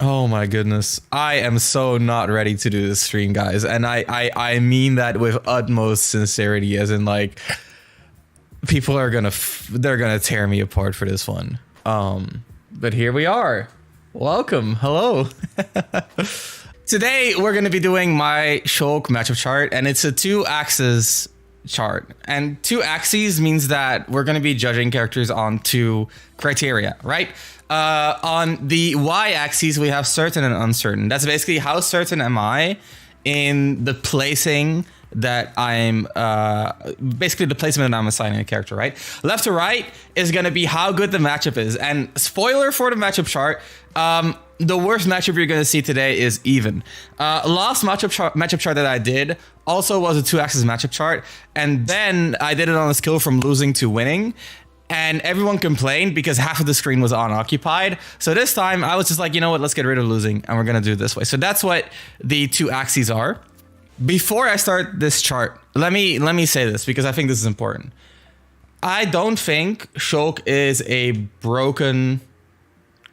Oh my goodness. I am so not ready to do this stream, guys. And I mean that with utmost sincerity, as in like people are they're gonna tear me apart for this one. But here we are. Welcome. Hello. Today we're gonna be doing my Shulk matchup chart, and it's a 2-axis chart. And 2 axes means that we're gonna be judging characters on 2 criteria, right? On the y-axis, we have certain and uncertain. That's basically how certain am I in the placing that I'm, basically the placement that I'm assigning a character, right? Left to right is going to be how good the matchup is. And spoiler for the matchup chart, the worst matchup you're going to see today is even. Last matchup chart that I did also was a 2-axis matchup chart. And then I did it on a scale from losing to winning. And everyone complained because half of the screen was unoccupied. So this time I was just like, you know what, let's get rid of losing and we're gonna do it this way. So that's what the 2 axes are. Before I start this chart, let me say this because I think this is important. I don't think Shulk is a broken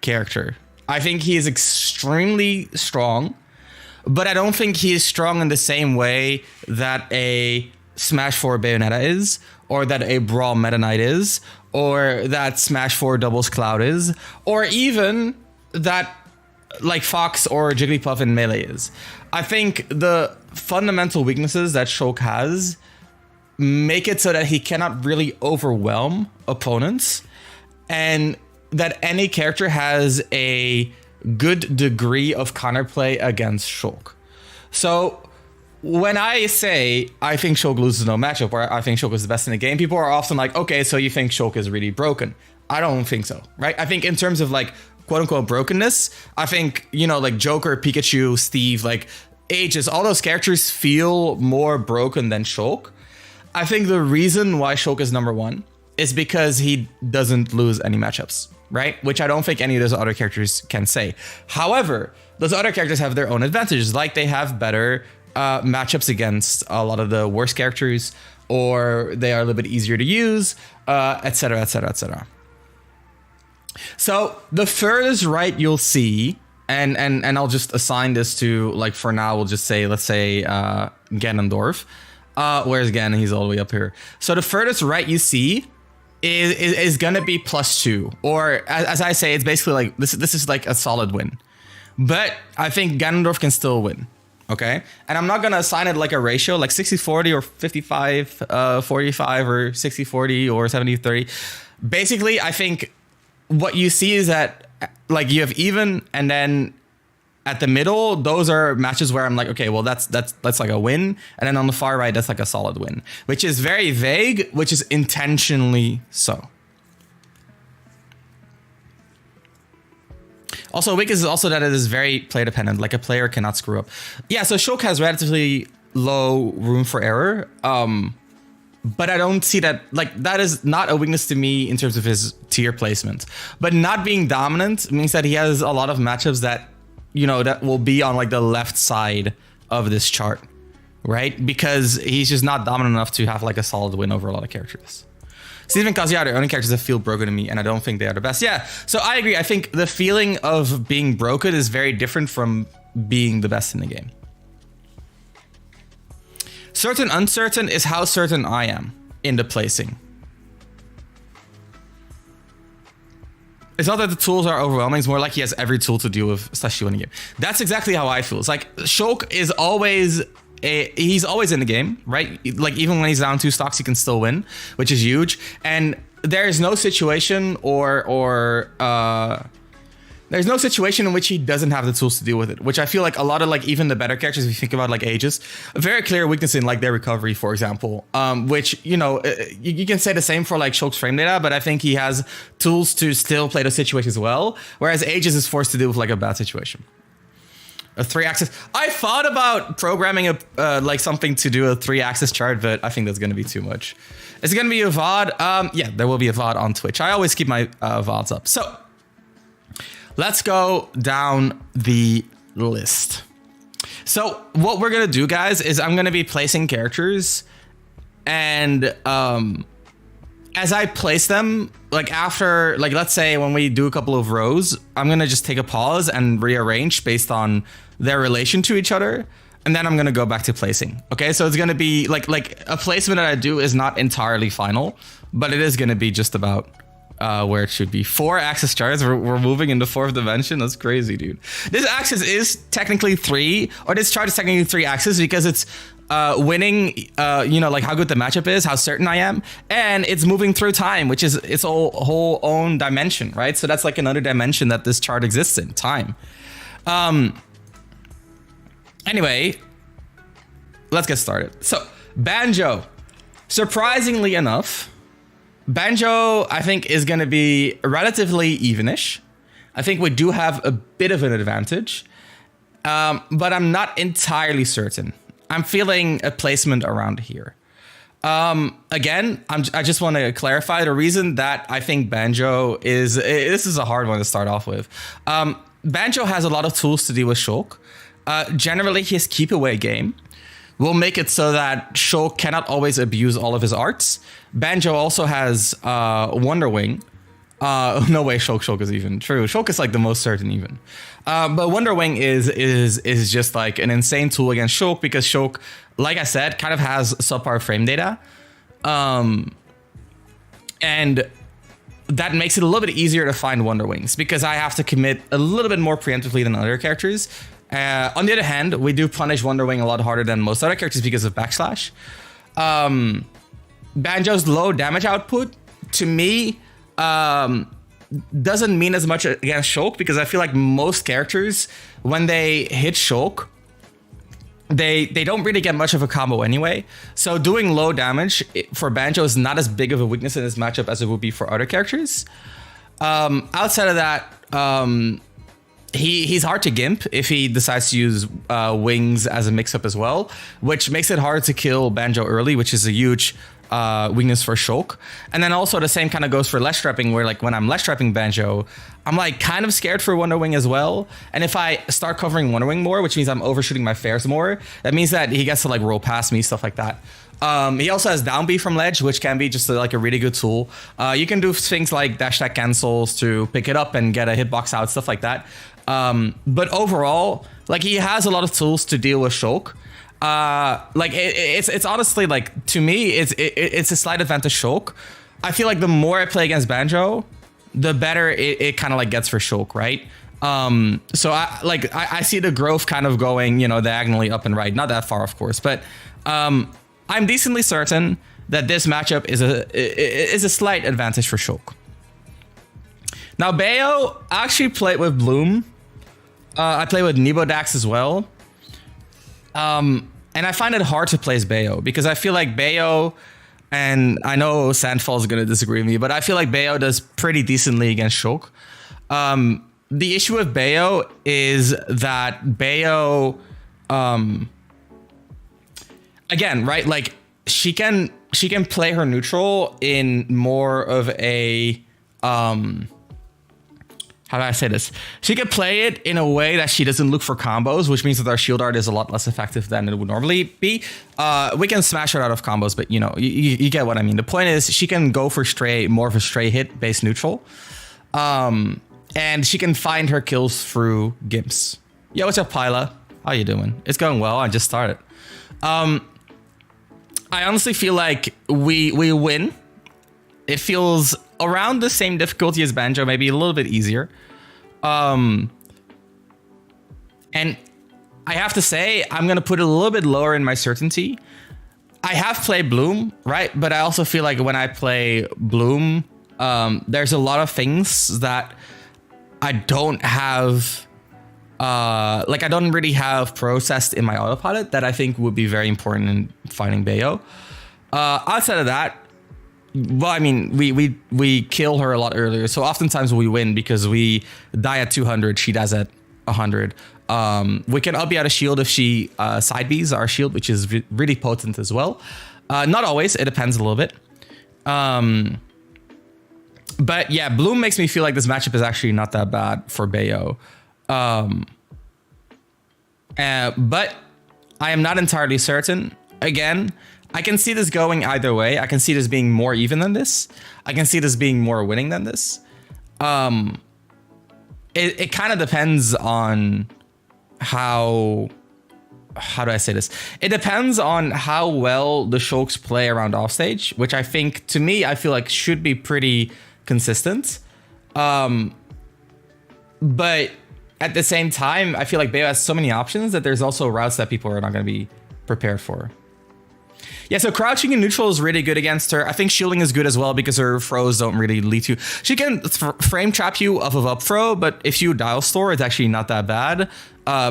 character. I think he is extremely strong, but I don't think he is strong in the same way that a Smash 4 Bayonetta is, or that a Brawl Meta Knight is, or that Smash 4 Doubles Cloud is, or even that like Fox or Jigglypuff in Melee is. I think the fundamental weaknesses that Shulk has make it so that he cannot really overwhelm opponents, and that any character has a good degree of counterplay against Shulk. So when I say I think Shulk loses no matchup, or I think Shulk is the best in the game, people are often like, okay, so you think Shulk is really broken. I don't think so, right? I think in terms of like quote unquote brokenness, I think, you know, like Joker, Pikachu, Steve, like Aegis, all those characters feel more broken than Shulk. I think the reason why Shulk is number 1 is because he doesn't lose any matchups, right? Which I don't think any of those other characters can say. However, those other characters have their own advantages, like they have better matchups against a lot of the worst characters, or they are a little bit easier to use, etc, etc, etc. So the furthest right you'll see, and I'll just assign this to, like, for now we'll just say, let's say Ganondorf. Where's Ganon? He's all the way up here. So the furthest right you see is gonna be +2, or as I say, it's basically like this is like a solid win. But I think Ganondorf can still win. Okay, and I'm not gonna assign it like a ratio, like 60-40 or 55-45 or 60-40 or 70-30. Basically, I think what you see is that like you have even, and then at the middle, those are matches where I'm like, okay, well that's like a win, and then on the far right, that's like a solid win, which is very vague, which is intentionally so. Also, weakness is also that it is very player dependent. Like a player cannot screw up. Yeah, so Shulk has relatively low room for error. But I don't see that, like, that is not a weakness to me in terms of his tier placement. But not being dominant means that he has a lot of matchups that, you know, that will be on like the left side of this chart, right? Because he's just not dominant enough to have like a solid win over a lot of characters. Steven and Kazuya are the only characters that feel broken to me, and I don't think they are the best. Yeah, so I agree. I think the feeling of being broken is very different from being the best in the game. Certain uncertain is how certain I am in the placing. It's not that the tools are overwhelming, it's more like he has every tool to deal with slash winning game. That's exactly how I feel. It's like Shulk is always he's always in the game, right? Like even when he's down 2 stocks, he can still win, which is huge. And there is no situation there's no situation in which he doesn't have the tools to deal with it, which I feel like a lot of like even the better characters, if you think about like Aegis, a very clear weakness in like their recovery, for example, which, you know, you can say the same for like Shulk's frame data, but I think he has tools to still play those situations well, whereas Aegis is forced to deal with like a bad situation. A 3-axis. I thought about programming a like something to do a 3-axis chart, but I think that's going to be too much. Is it going to be a VOD? Yeah, there will be a VOD on Twitch. I always keep my VODs up. So let's go down the list. So what we're going to do, guys, is I'm going to be placing characters, and as I place them, like after, like let's say when we do a couple of rows, I'm gonna just take a pause and rearrange based on their relation to each other, and then I'm gonna go back to placing. Okay, so it's gonna be like a placement that I do is not entirely final, but it is gonna be just about where it should be. 4 axis charts. We're moving into 4th dimension. That's crazy, dude. This axis is technically 3, or this chart is technically 3 axis because it's winning, you know, like how good the matchup is, how certain I am, and it's moving through time, which is its whole own dimension, right? So that's like another dimension that this chart exists in, time. Anyway, let's get started. So Banjo, surprisingly enough, Banjo, I think, is going to be relatively evenish. I think we do have a bit of an advantage, but I'm not entirely certain. I'm feeling a placement around here. Again, I just want to clarify the reason that I think Banjo is... This is a hard one to start off with. Banjo has a lot of tools to deal with Shulk. Generally, his keep away game will make it so that Shulk cannot always abuse all of his arts. Banjo also has Wonder Wing. No way Shulk is even true. Shulk is like the most certain even. But Wonder Wing is just like an insane tool against Shulk because Shulk, like I said, kind of has subpar frame data. And that makes it a little bit easier to find Wonder Wings because I have to commit a little bit more preemptively than other characters. On the other hand, we do punish Wonder Wing a lot harder than most other characters because of backslash. Banjo's low damage output, to me, doesn't mean as much against Shulk because I feel like most characters, when they hit Shulk, they don't really get much of a combo anyway. So doing low damage for Banjo is not as big of a weakness in this matchup as it would be for other characters. Outside of that, he's hard to gimp if he decides to use wings as a mix-up as well, which makes it hard to kill Banjo early, which is a huge weakness for Shulk. And then also the same kind of goes for less trapping, where like when I'm less trapping Banjo, I'm like kind of scared for Wonder Wing as well. And if I start covering Wonder Wing more, which means I'm overshooting my fares more, that means that he gets to like roll past me, stuff like that. He also has down B from ledge, which can be just like a really good tool. You can do things like dash attack cancels to pick it up and get a hitbox out, stuff like that. But overall, like he has a lot of tools to deal with Shulk. Like it's honestly like, to me, it's a slight advantage Shulk. I feel like the more I play against Banjo, the better it kind of like gets for Shulk, right? So I see the growth kind of going, you know, diagonally up and right, not that far, of course, but I'm decently certain that this matchup is a slight advantage for Shulk. Now Bayo, I actually played with Bloom. I play with Nebodax as well. And I find it hard to place Bayo because I feel like Bayo, and I know Sandfall is going to disagree with me, but I feel like Bayo does pretty decently against Shulk. The issue with Bayo is that Bayo, again, right? Like she can play her neutral in more of a, how do I say this? She can play it in a way that she doesn't look for combos, which means that our shield art is a lot less effective than it would normally be. We can smash her out of combos, but you know, you get what I mean. The point is she can go for more of a stray hit based neutral. And she can find her kills through gimps. Yo, what's up, Pyla? How you doing? It's going well. I just started. I honestly feel like we win. It feels around the same difficulty as Banjo, maybe a little bit easier. And I have to say, I'm going to put it a little bit lower in my certainty. I have played Bloom, right? But I also feel like when I play Bloom, there's a lot of things that I don't have, like I don't really have processed in my autopilot that I think would be very important in fighting Bayo. Outside of that, well, I mean, we kill her a lot earlier, so oftentimes we win because we die at 200, she dies at 100. We can up out a shield if she side Bs our shield, which is really potent as well. Not always, it depends a little bit. But yeah, Bloom makes me feel like this matchup is actually not that bad for Bayo. But I am not entirely certain. Again, I can see this going either way. I can see this being more even than this. I can see this being more winning than this. It kind of depends on how do I say this? It depends on how well the Shulks play around offstage, which I think, to me, I feel like should be pretty consistent. But at the same time, I feel like Bayo has so many options that there's also routes that people are not going to be prepared for. Yeah, so crouching in neutral is really good against her. I think shielding is good as well because her throws don't really lead to... She can frame trap you off of up throw, but if you dial store, it's actually not that bad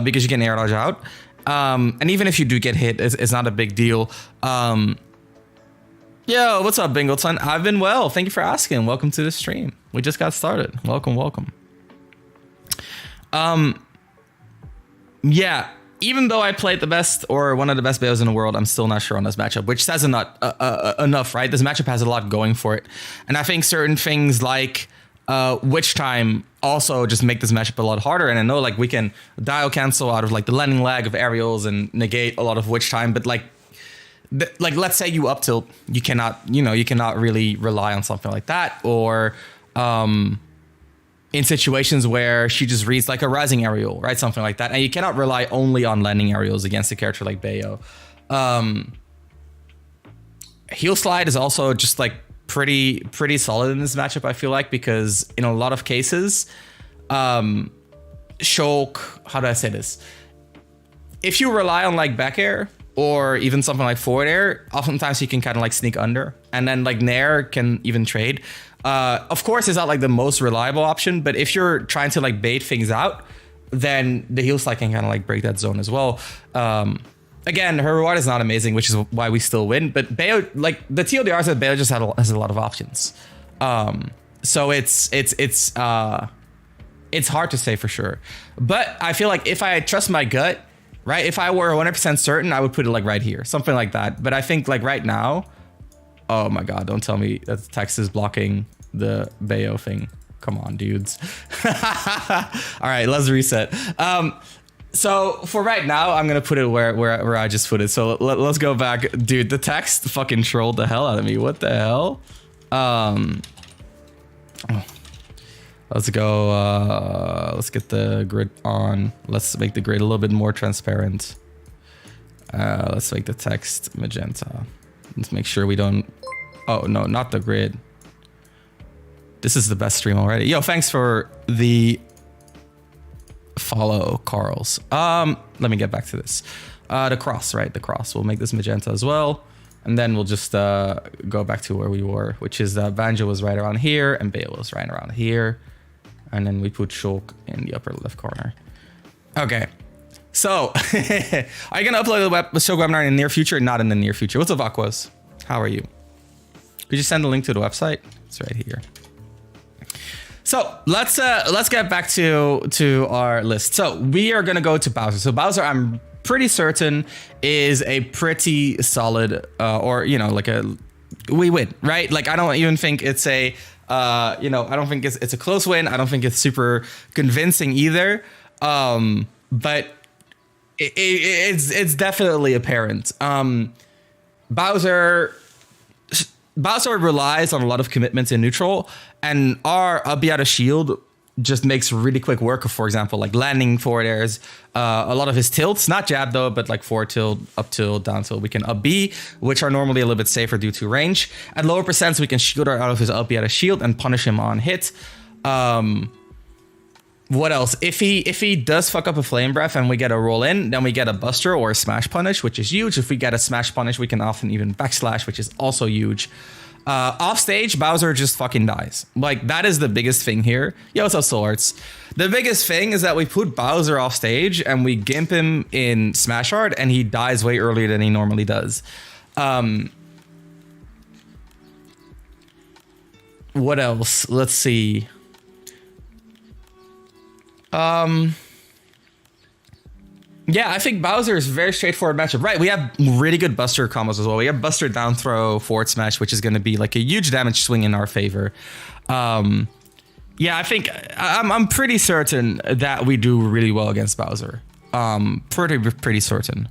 because you can air dodge out. And even if you do get hit, it's not a big deal. Yo, what's up, Bingleton? I've been well. Thank you for asking. Welcome to the stream. We just got started. Welcome, welcome. Yeah. Even though I played the best or one of the best Bayos in the world, I'm still not sure on this matchup, which says enough, right? This matchup has a lot going for it. And I think certain things like Witch Time also just make this matchup a lot harder. And I know like we can dial cancel out of like the landing lag of aerials and negate a lot of Witch Time, but like let's say you up tilt, you cannot really rely on something like that. Or in situations where she just reads like a rising aerial, right? Something like that. And you cannot rely only on landing aerials against a character like Bayo. Heel slide is also just like pretty solid in this matchup, I feel like, because in a lot of cases, Shulk, how do I say this? If you rely on like back air or even something like forward air, oftentimes you can kind of like sneak under, and then like Nair can even trade. Of course, it's not like the most reliable option, but if you're trying to like bait things out, then the heel slide can kind of like break that zone as well. Again, her reward is not amazing, which is why we still win. But Bayo, like the TLDR said, Bayo just has a lot of options. So it's hard to say for sure. But I feel like if I trust my gut, right? If I were 100% certain, I would put it like right here, something like that. But I think like right now, oh my God, don't tell me that the text is blocking the Bayo thing. Come on, dudes. All right, let's reset. So for right now, I'm going to put it where I just put it. So let's go back. Dude, the text fucking trolled the hell out of me. What the hell? Let's go. Let's get the grid on. Let's make the grid a little bit more transparent. Let's make the text magenta. Let's make sure we don't... Oh, no, not the grid. This is the best stream already. Yo, thanks for the follow, Carls. Let me get back to this. The cross, right? The cross. We'll make this magenta as well. And then we'll just go back to where we were, which is that Banjo was right around here and Bayo was right around here. And then we put Shulk in the upper left corner. Okay. So, are you going to upload the Shulk webinar in the near future? Not in the near future. What's up, Aquas? How are you? Could you send the link to the website? It's right here. So let's get back to our list. So we are gonna go to Bowser. So Bowser, I'm pretty certain is a pretty solid, or you know, like we win, right? Like I don't even think it's a, I don't think it's a close win. I don't think it's super convincing either. But it's definitely apparent. Bowser relies on a lot of commitments in neutral, and our up out of shield just makes really quick work of, for example, like landing forward airs, a lot of his tilts, not jab though, but like forward tilt, up tilt, down tilt. We can up B, which are normally a little bit safer due to range. At lower percents, we can shield out of his up out of shield and punish him on hit. What else? If he does fuck up a flame breath and we get a roll in, then we get a buster or a smash punish, which is huge. If we get a smash punish, we can often even backslash, which is also huge. Off stage, Bowser just fucking dies. Like that is the biggest thing here. Yo, what's up, Solarts? The biggest thing is that we put Bowser off stage and we gimp him in Smash Art and he dies way earlier than he normally does. What else? Let's see. Yeah, I think Bowser is a very straightforward matchup. Right, we have really good Buster combos as well. We have Buster down throw, forward smash, which is going to be like a huge damage swing in our favor. Yeah, I think I'm pretty certain that we do really well against Bowser. Pretty certain.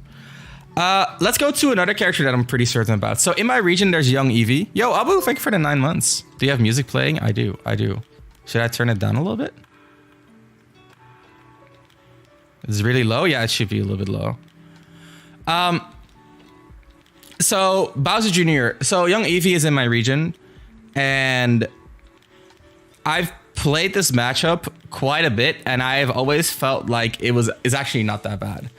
Let's go to another character that I'm pretty certain about. So in my region, there's young Eevee. Yo, Abu, thank you for the 9 months. Do you have music playing? I do. Should I turn it down a little bit? It's really low? Yeah, it should be a little bit low. So Bowser Jr. So young Eevee is in my region, and I've played this matchup quite a bit, and I've always felt like it's actually not that bad.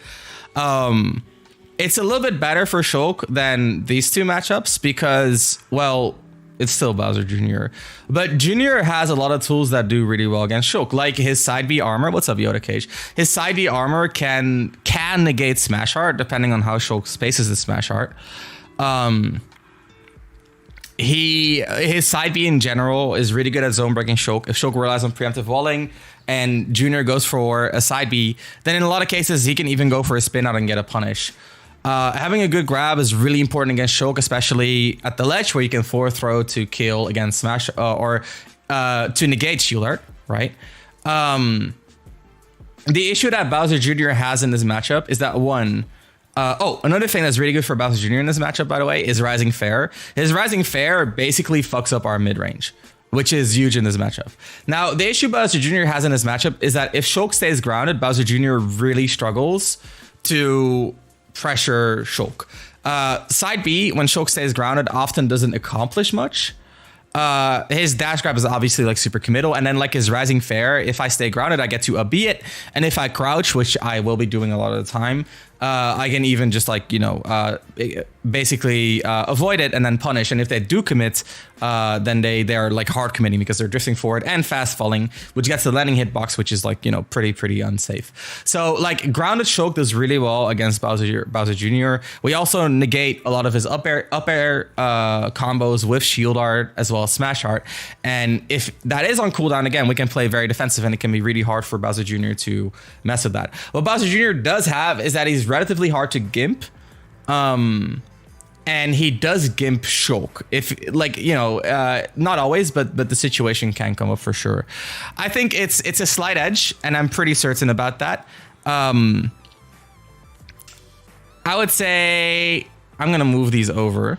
It's a little bit better for Shulk than these two matchups because, well, it's still Bowser Jr. But Jr. has a lot of tools that do really well against Shulk, like his side B armor. What's up, Yoda Cage? His side B armor can negate Smash Art depending on how Shulk spaces his Smash Art. His side B in general is really good at zone breaking Shulk. If Shulk relies on preemptive walling and Jr. goes for a side B, then in a lot of cases he can even go for a spin out and get a punish. Having a good grab is really important against Shulk, especially at the ledge where you can forward throw to kill against Smash or to negate Shield Art, right? The issue that Bowser Jr. has in this matchup is that another thing that's really good for Bowser Jr. in this matchup, by the way, is Rising Fair. His Rising Fair basically fucks up our mid-range, which is huge in this matchup. Now, the issue Bowser Jr. has in this matchup is that if Shulk stays grounded, Bowser Jr. really struggles to pressure Shulk. Side B, when Shulk stays grounded, often doesn't accomplish much. His dash grab is obviously like super committal, and then like his Rising Fair, if I stay grounded, I get to up B it, and if I crouch, which I will be doing a lot of the time, I can even just like, basically avoid it and then punish. And if they do commit, then they are like hard committing because they're drifting forward and fast falling, which gets the landing hitbox, which is like, pretty unsafe. So like grounded Shulk does really well against Bowser Jr. We also negate a lot of his up air combos with Shield Art as well as Smash Art. And if that is on cooldown, again, we can play very defensive and it can be really hard for Bowser Jr. to mess with that. What Bowser Jr. does have is that he's relatively hard to gimp. And he does gimp Shulk. If not always, but the situation can come up for sure. I think it's a slight edge, and I'm pretty certain about that. I would say I'm gonna move these over.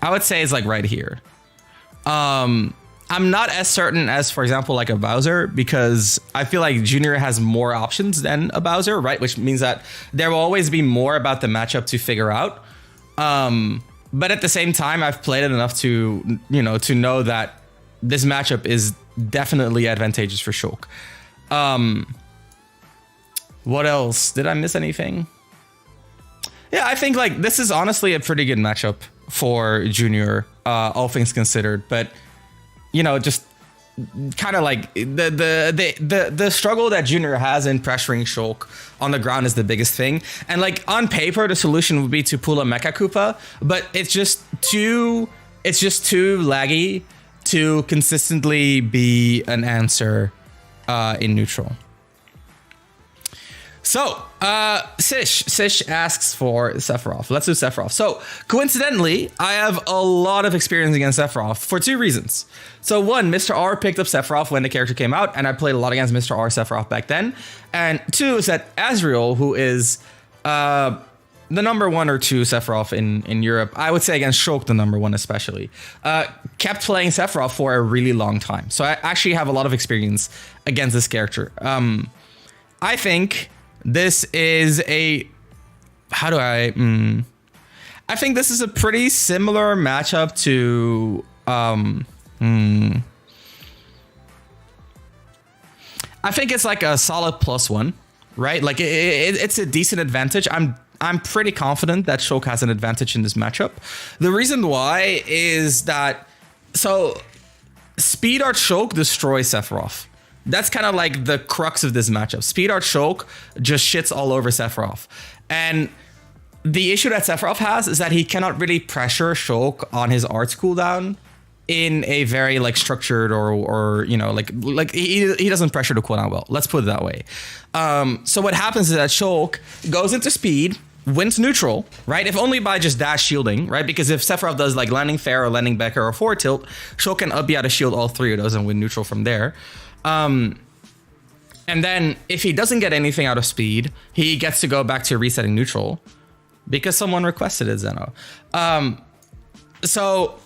I would say it's like right here. I'm not as certain as, for example, like a Bowser, because I feel like Junior has more options than a Bowser, right? Which means that there will always be more about the matchup to figure out. But at the same time, I've played it enough to know that this matchup is definitely advantageous for Shulk. What else? Did I miss anything? Yeah, I think like this is honestly a pretty good matchup for Junior, all things considered. But just kind of like the struggle that Junior has in pressuring Shulk on the ground is the biggest thing. And like on paper, the solution would be to pull a Mecha Koopa, but it's just too laggy to consistently be an answer in neutral. So, Sish asks for Sephiroth. Let's do Sephiroth. So, coincidentally, I have a lot of experience against Sephiroth for two reasons. So, one, Mr. R picked up Sephiroth when the character came out, and I played a lot against Mr. R Sephiroth back then. And two is that Azrael, who is the number 1 or 2 Sephiroth in Europe, I would say against Shulk, the number 1 especially, kept playing Sephiroth for a really long time. So, I actually have a lot of experience against this character. I think this is I think this is a pretty similar matchup to I think it's like a solid +1, right? Like it's a decent advantage. I'm pretty confident that Shulk has an advantage in this matchup. The reason why is that Speed Art Shulk destroys Sephiroth. That's kind of like the crux of this matchup. Speed Art Shulk just shits all over Sephiroth. And the issue that Sephiroth has is that he cannot really pressure Shulk on his arts cooldown in a very like structured or he doesn't pressure the cooldown well. Let's put it that way. So what happens is that Shulk goes into speed, wins neutral, right? If only by just dash shielding, right? Because if Sephiroth does like landing fair or landing Becker or forward tilt, Shulk can up B out of shield all three of those and win neutral from there. And then if he doesn't get anything out of speed, he gets to go back to resetting neutral. because someone requested it, Zeno. So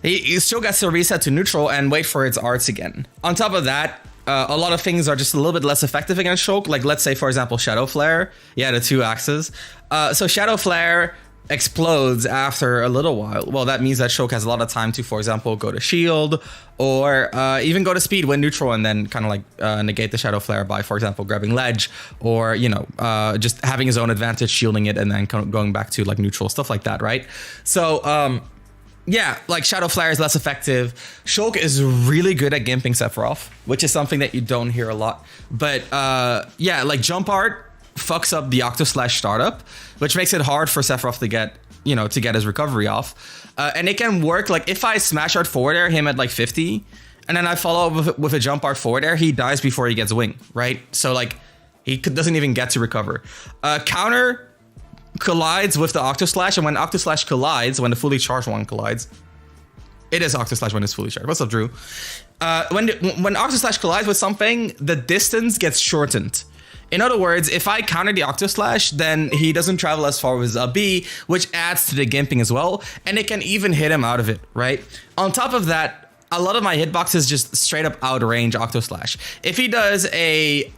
he still gets to reset to neutral and wait for its arts again. On top of that, a lot of things are just a little bit less effective against Shulk. Like, let's say, for example, Shadow Flare. Yeah, the 2 axes. So Shadow Flare explodes after a little while. Well, that means that Shulk has a lot of time to, for example, go to shield or even go to speed when neutral and then kind of like negate the Shadow Flare by, for example, grabbing ledge or, you know, just having his own advantage, shielding it and then going back to like neutral, stuff like that, right? So, yeah, like Shadow Flare is less effective. Shulk is really good at gimping Sephiroth, which is something that you don't hear a lot. But yeah, like Jump Art fucks up the Octo Slash startup, which makes it hard for Sephiroth to get, you know, to get his recovery off. And it can work like if I Smash Art forward air him at like 50, and then I follow up with a Jump Art forward air, he dies before he gets wing, right? So like he doesn't even get to recover. Counter collides with the Octo Slash, and when Octo Slash collides, when the fully charged one collides, it is Octo Slash when it's fully charged. What's up, Drew? When Octo Slash collides with something, the distance gets shortened. In other words, if I counter the Octo Slash, then he doesn't travel as far with his B, which adds to the gimping as well, and it can even hit him out of it, right? On top of that, a lot of my hitboxes just straight up outrange Octo Slash. If he does a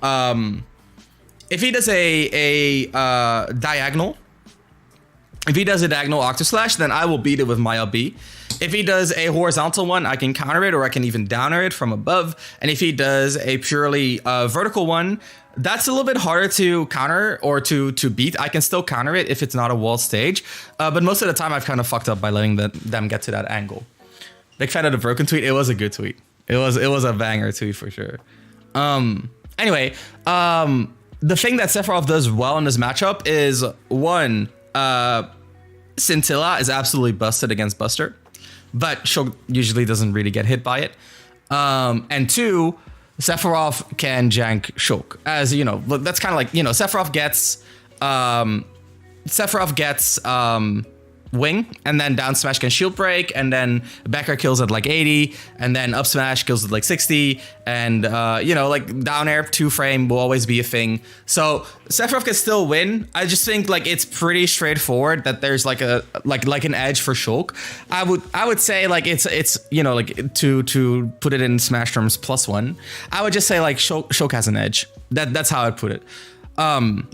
diagonal, if he does a diagonal Octo Slash, then I will beat it with my LB. If he does a horizontal one, I can counter it, or I can even downer it from above. And if he does a purely vertical one, that's a little bit harder to counter or to beat. I can still counter it if it's not a wall stage. But most of the time, I've kind of fucked up by letting them get to that angle. Big fan of the broken tweet. It was a good tweet. It was a banger tweet for sure. Anyway, the thing that Sephiroth does well in this matchup is one, Scintilla is absolutely busted against Buster, but Shulk usually doesn't really get hit by it. And two, Sephiroth can jank Shulk, as you know. That's kind of like, you know, Sephiroth gets wing, and then down smash can shield break, and then back air kills at like 80, and then up smash kills at like 60, and you know, like down air 2 frame will always be a thing. So Sephiroth can still win. I just think like it's pretty straightforward that there's like a like an edge for Shulk. I would say like it's you know, like to put it in Smash terms +1, I would just say like Shulk has an edge. That's how I'd put it.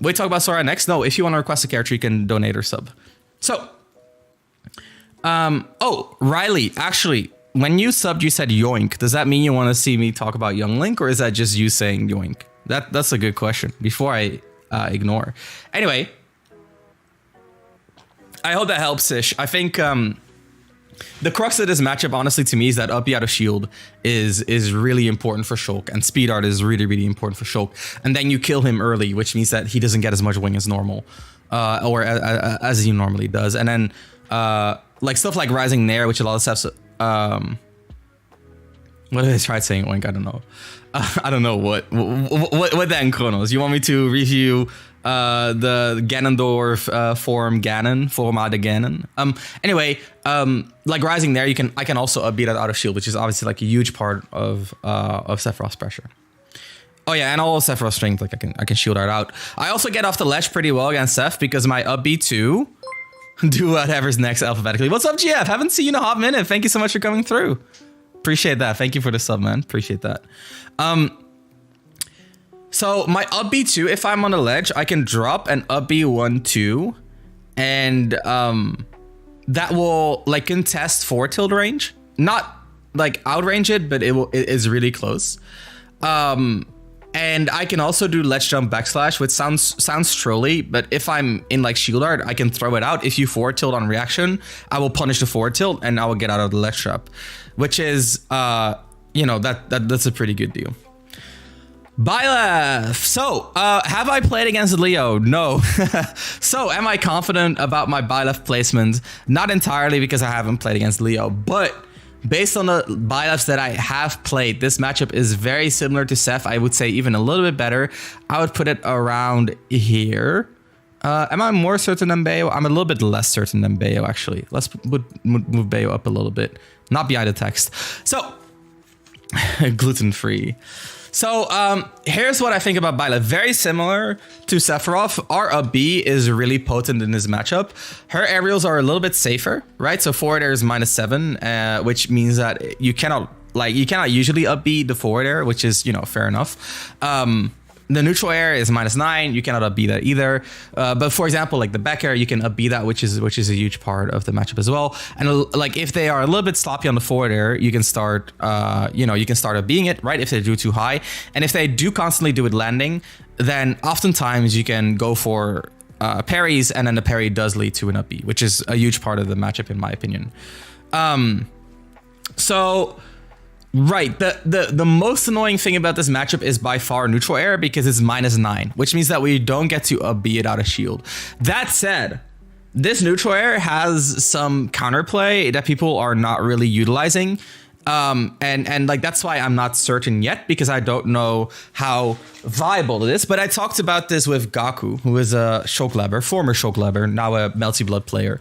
We talk about Sora next. No, if you want to request a character, you can donate or sub. So oh, Riley, actually, when you subbed, you said yoink. Does that mean you want to see me talk about Young Link, or is that just you saying yoink? That's a good question before I ignore. Anyway, I hope that helps, Ish. I think the crux of this matchup, honestly, to me, is that up B out of shield is really important for Shulk, and speed art is really, really important for Shulk. And then you kill him early, which means that he doesn't get as much wing as normal, or as he normally does. And then like stuff like Rising Nair, which a lot of steps, what did I try saying wink? I don't know. I don't know what then, Chronos. You want me to review the Ganondorf form Ganon, Forma de Ganon? Anyway, like Rising Nair, I can also upbeat it out of shield, which is obviously like a huge part of Sephiroth's pressure. Oh yeah, and all of Sephiroth's strength, like I can shield art out. I also get off the ledge pretty well against Seph because my up B2 do whatever's next alphabetically. What's up, GF? Haven't seen you in a hot minute. Thank you so much for coming through. Appreciate that. Thank you for the sub, man. Appreciate that. So my up B2, if I'm on the ledge, I can drop an up B1-2, and that will like contest forward tilt range. Not like outrange it, but it is really close. And I can also do ledge jump backslash, which sounds trolly, but if I'm in like shield art, I can throw it out. If you forward tilt on reaction, I will punish the forward tilt and I will get out of the ledge trap, which is, you know, that's a pretty good deal. Byleth. So, have I played against Leo? No. So, am I confident about my Byleth placement? Not entirely, because I haven't played against Leo, but based on the Byleths that I have played, this matchup is very similar to Seph. I would say even a little bit better. I would put it around here. Am I more certain than Bayo? I'm a little bit less certain than Bayo, actually. Let's move Bayo up a little bit. Not behind the text. So, gluten-free. So here's what I think about Byleth. Very similar to Sephiroth, our up B is really potent in this matchup. Her aerials are a little bit safer, right? So forward air is -7, which means that you cannot usually up B the forward air, which is, you know, fair enough. The neutral air is -9. You cannot up B that either. But for example, like the back air, you can up B that, which is a huge part of the matchup as well. And like if they are a little bit sloppy on the forward air, you can start, you can start up Bing it, right? If they do too high, and if they do constantly do it landing, then oftentimes you can go for parries, and then the parry does lead to an up B, which is a huge part of the matchup in my opinion. Right, the most annoying thing about this matchup is by far neutral air, because it's -9, which means that we don't get to up B it out of shield. That said, this neutral air has some counterplay that people are not really utilizing. And like that's why I'm not certain yet, because I don't know how viable it is. But I talked about this with Gaku, who is a Shulk labber, former Shulk labber, now a Melty Blood player.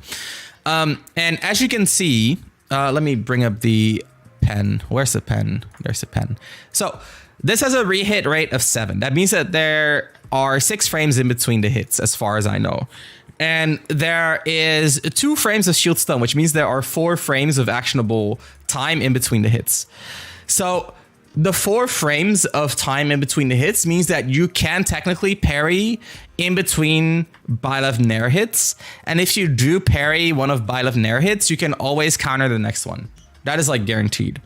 And as you can see, let me bring up the pen. Where's the pen? There's the pen. So this has a rehit rate of 7. That means that there are 6 frames in between the hits, as far as I know. And there is 2 frames of shield stun, which means there are 4 frames of actionable time in between the hits. So the 4 frames of time in between the hits means that you can technically parry in between Byleth Nair hits. And if you do parry one of Byleth Nair hits, you can always counter the next one. That is like guaranteed.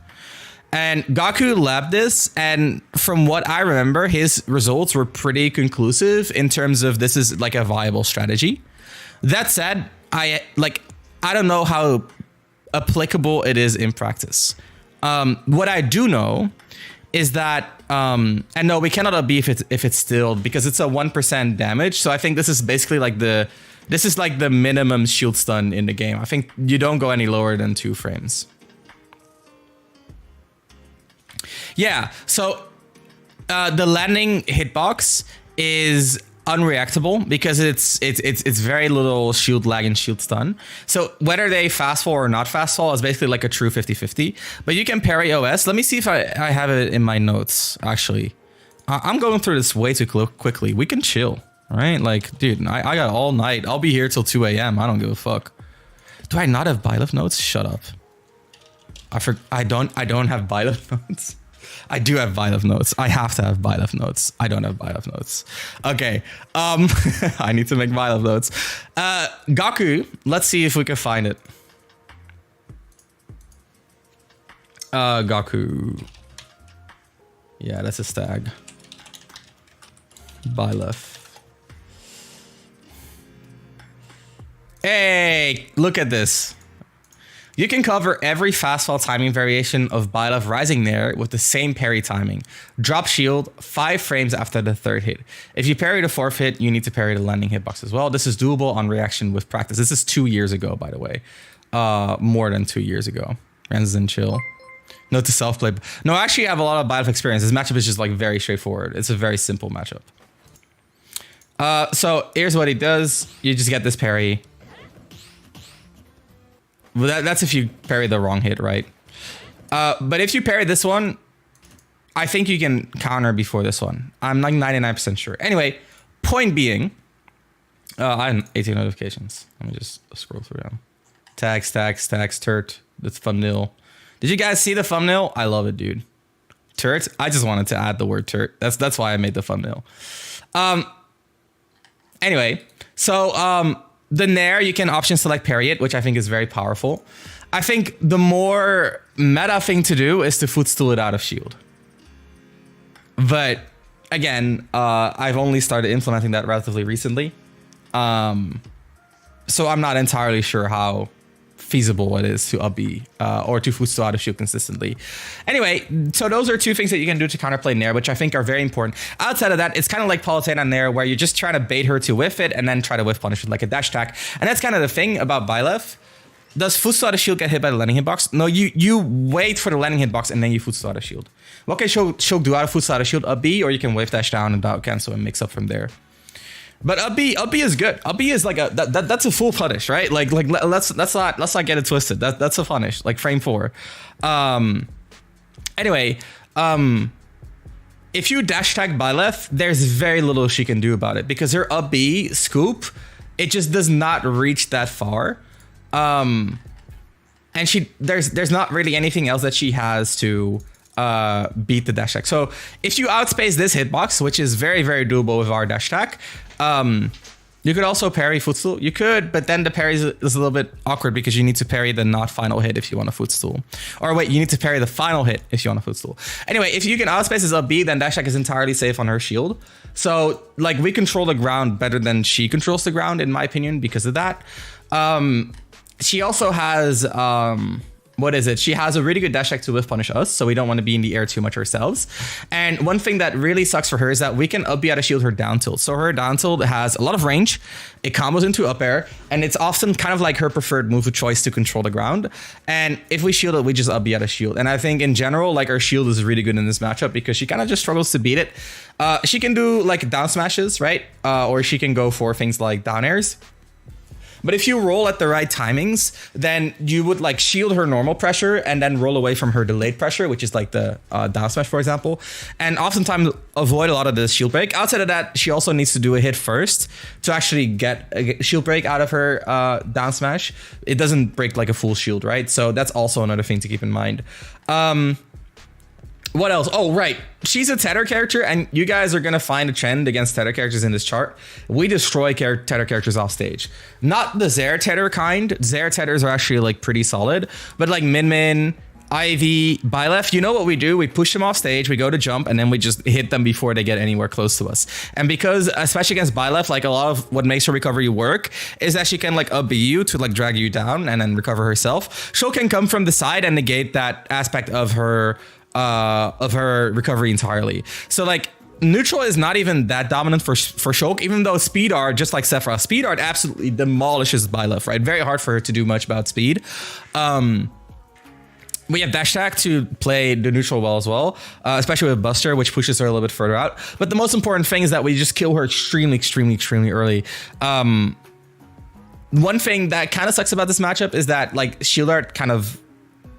And Gaku labbed this, and from what I remember, his results were pretty conclusive in terms of this is like a viable strategy. That said, I don't know how applicable it is in practice. What I do know is that, and no, we cannot up B if it's stilled, because it's a 1% damage. So I think this is basically like the minimum shield stun in the game. I think you don't go any lower than 2 frames. Yeah, so the landing hitbox is unreactable because it's very little shield lag and shield stun. So whether they fast fall or not fast fall is basically like a true 50-50. But you can parry OS. Let me see if I have it in my notes, actually. I'm going through this way too quickly. We can chill, right? Like, dude, I got all night. I'll be here till 2 a.m. I don't give a fuck. Do I not have Byleth notes? Shut up. I don't have Byleth notes. I do have Byleth notes. I have to have Byleth notes. I don't have Byleth notes. Okay. I need to make Byleth notes. Gaku, let's see if we can find it. Gaku. Yeah, that's a stag. Byleth. Hey, look at this. You can cover every fast fall timing variation of Byleth Rising Nair with the same parry timing. Drop shield 5 frames after the 3rd hit. If you parry the 4th hit, you need to parry the landing hitbox as well. This is doable on reaction with practice. This is 2 years ago, by the way. More than 2 years ago. Ramses and chill. Note to self-play. No, I actually have a lot of Byleth experience. This matchup is just like very straightforward. It's a very simple matchup. So here's what he does. You just get this parry. Well, that's if you parry the wrong hit, right? But if you parry this one, I think you can counter before this one. I'm like 99% sure. Anyway, point being, I have 18 notifications. Let me just scroll through them. Tags, Turt. That's thumbnail. Did you guys see the thumbnail? I love it, dude. Turt. I just wanted to add the word Turt. That's why I made the thumbnail. Anyway, so the Nair, you can option select parry it, which I think is very powerful. I think the more meta thing to do is to footstool it out of shield. But again, I've only started implementing that relatively recently. So I'm not entirely sure how feasible it is to up B or to footstool out of shield consistently. Anyway, so those are 2 things that you can do to counterplay Nair, which I think are very important. Outside of that, it's kind of like Palutena Nair, where you're just trying to bait her to whiff it and then try to whiff punish it like a dash attack. And that's kind of the thing about Byleth. Does footstool out of shield get hit by the landing hitbox? No, you wait for the landing hitbox and then you footstool out of shield. What can Shulk do out of footstool out of shield? Up B, or you can wave dash down and dot cancel and mix up from there. But up B is good. Up B is like that's a full punish, right? Like let's not get it twisted. That's a punish, like frame 4. Anyway, if you dash attack by left, there's very little she can do about it because her up B scoop, it just does not reach that far. And there's not really anything else that she has to beat the dash attack. So if you outspace this hitbox, which is very, very doable with our dash attack, you could also parry footstool. You could, but then the parry is a little bit awkward because you need to parry the not final hit if you want a footstool. Or wait, you need to parry the final hit if you want a footstool. Anyway, if you can outspace this up B, then dash attack is entirely safe on her shield. So like we control the ground better than she controls the ground, in my opinion, because of that. She also has what is it? She has a really good dash attack to whiff punish us, so we don't want to be in the air too much ourselves. And one thing that really sucks for her is that we can up B out of shield her down tilt. So her down tilt has a lot of range, it combos into up air, and it's often kind of like her preferred move of choice to control the ground. And if we shield it, we just up B out of shield. And I think in general, like her shield is really good in this matchup because she kind of just struggles to beat it. She can do like down smashes, right? Or she can go for things like down airs. But if you roll at the right timings, then you would like shield her normal pressure and then roll away from her delayed pressure, which is like the down smash, for example. And oftentimes avoid a lot of the shield break. Outside of that, she also needs to do a hit first to actually get a shield break out of her down smash. It doesn't break like a full shield, right? So that's also another thing to keep in mind. What else? Oh, right. She's a tether character, and you guys are going to find a trend against tether characters in this chart. We destroy tether characters off stage. Not the Zair tether kind. Zair tethers are actually like pretty solid, but like Min, Ivy, Byleth, you know what we do? We push them off stage, we go to jump, and then we just hit them before they get anywhere close to us. And because, especially against Byleth, like a lot of what makes her recovery work is that she can like up B you to like drag you down and then recover herself. Shulk can come from the side and negate that aspect of her recovery entirely. So like neutral is not even that dominant for Shulk, even though speed art, just like Sephiroth, speed art absolutely demolishes Byleth, right? Very hard for her to do much about speed. We have dash attack to play the neutral well as well, especially with Buster, which pushes her a little bit further out. But the most important thing is that we just kill her extremely early. One thing that kind of sucks about this matchup is that like shield art kind of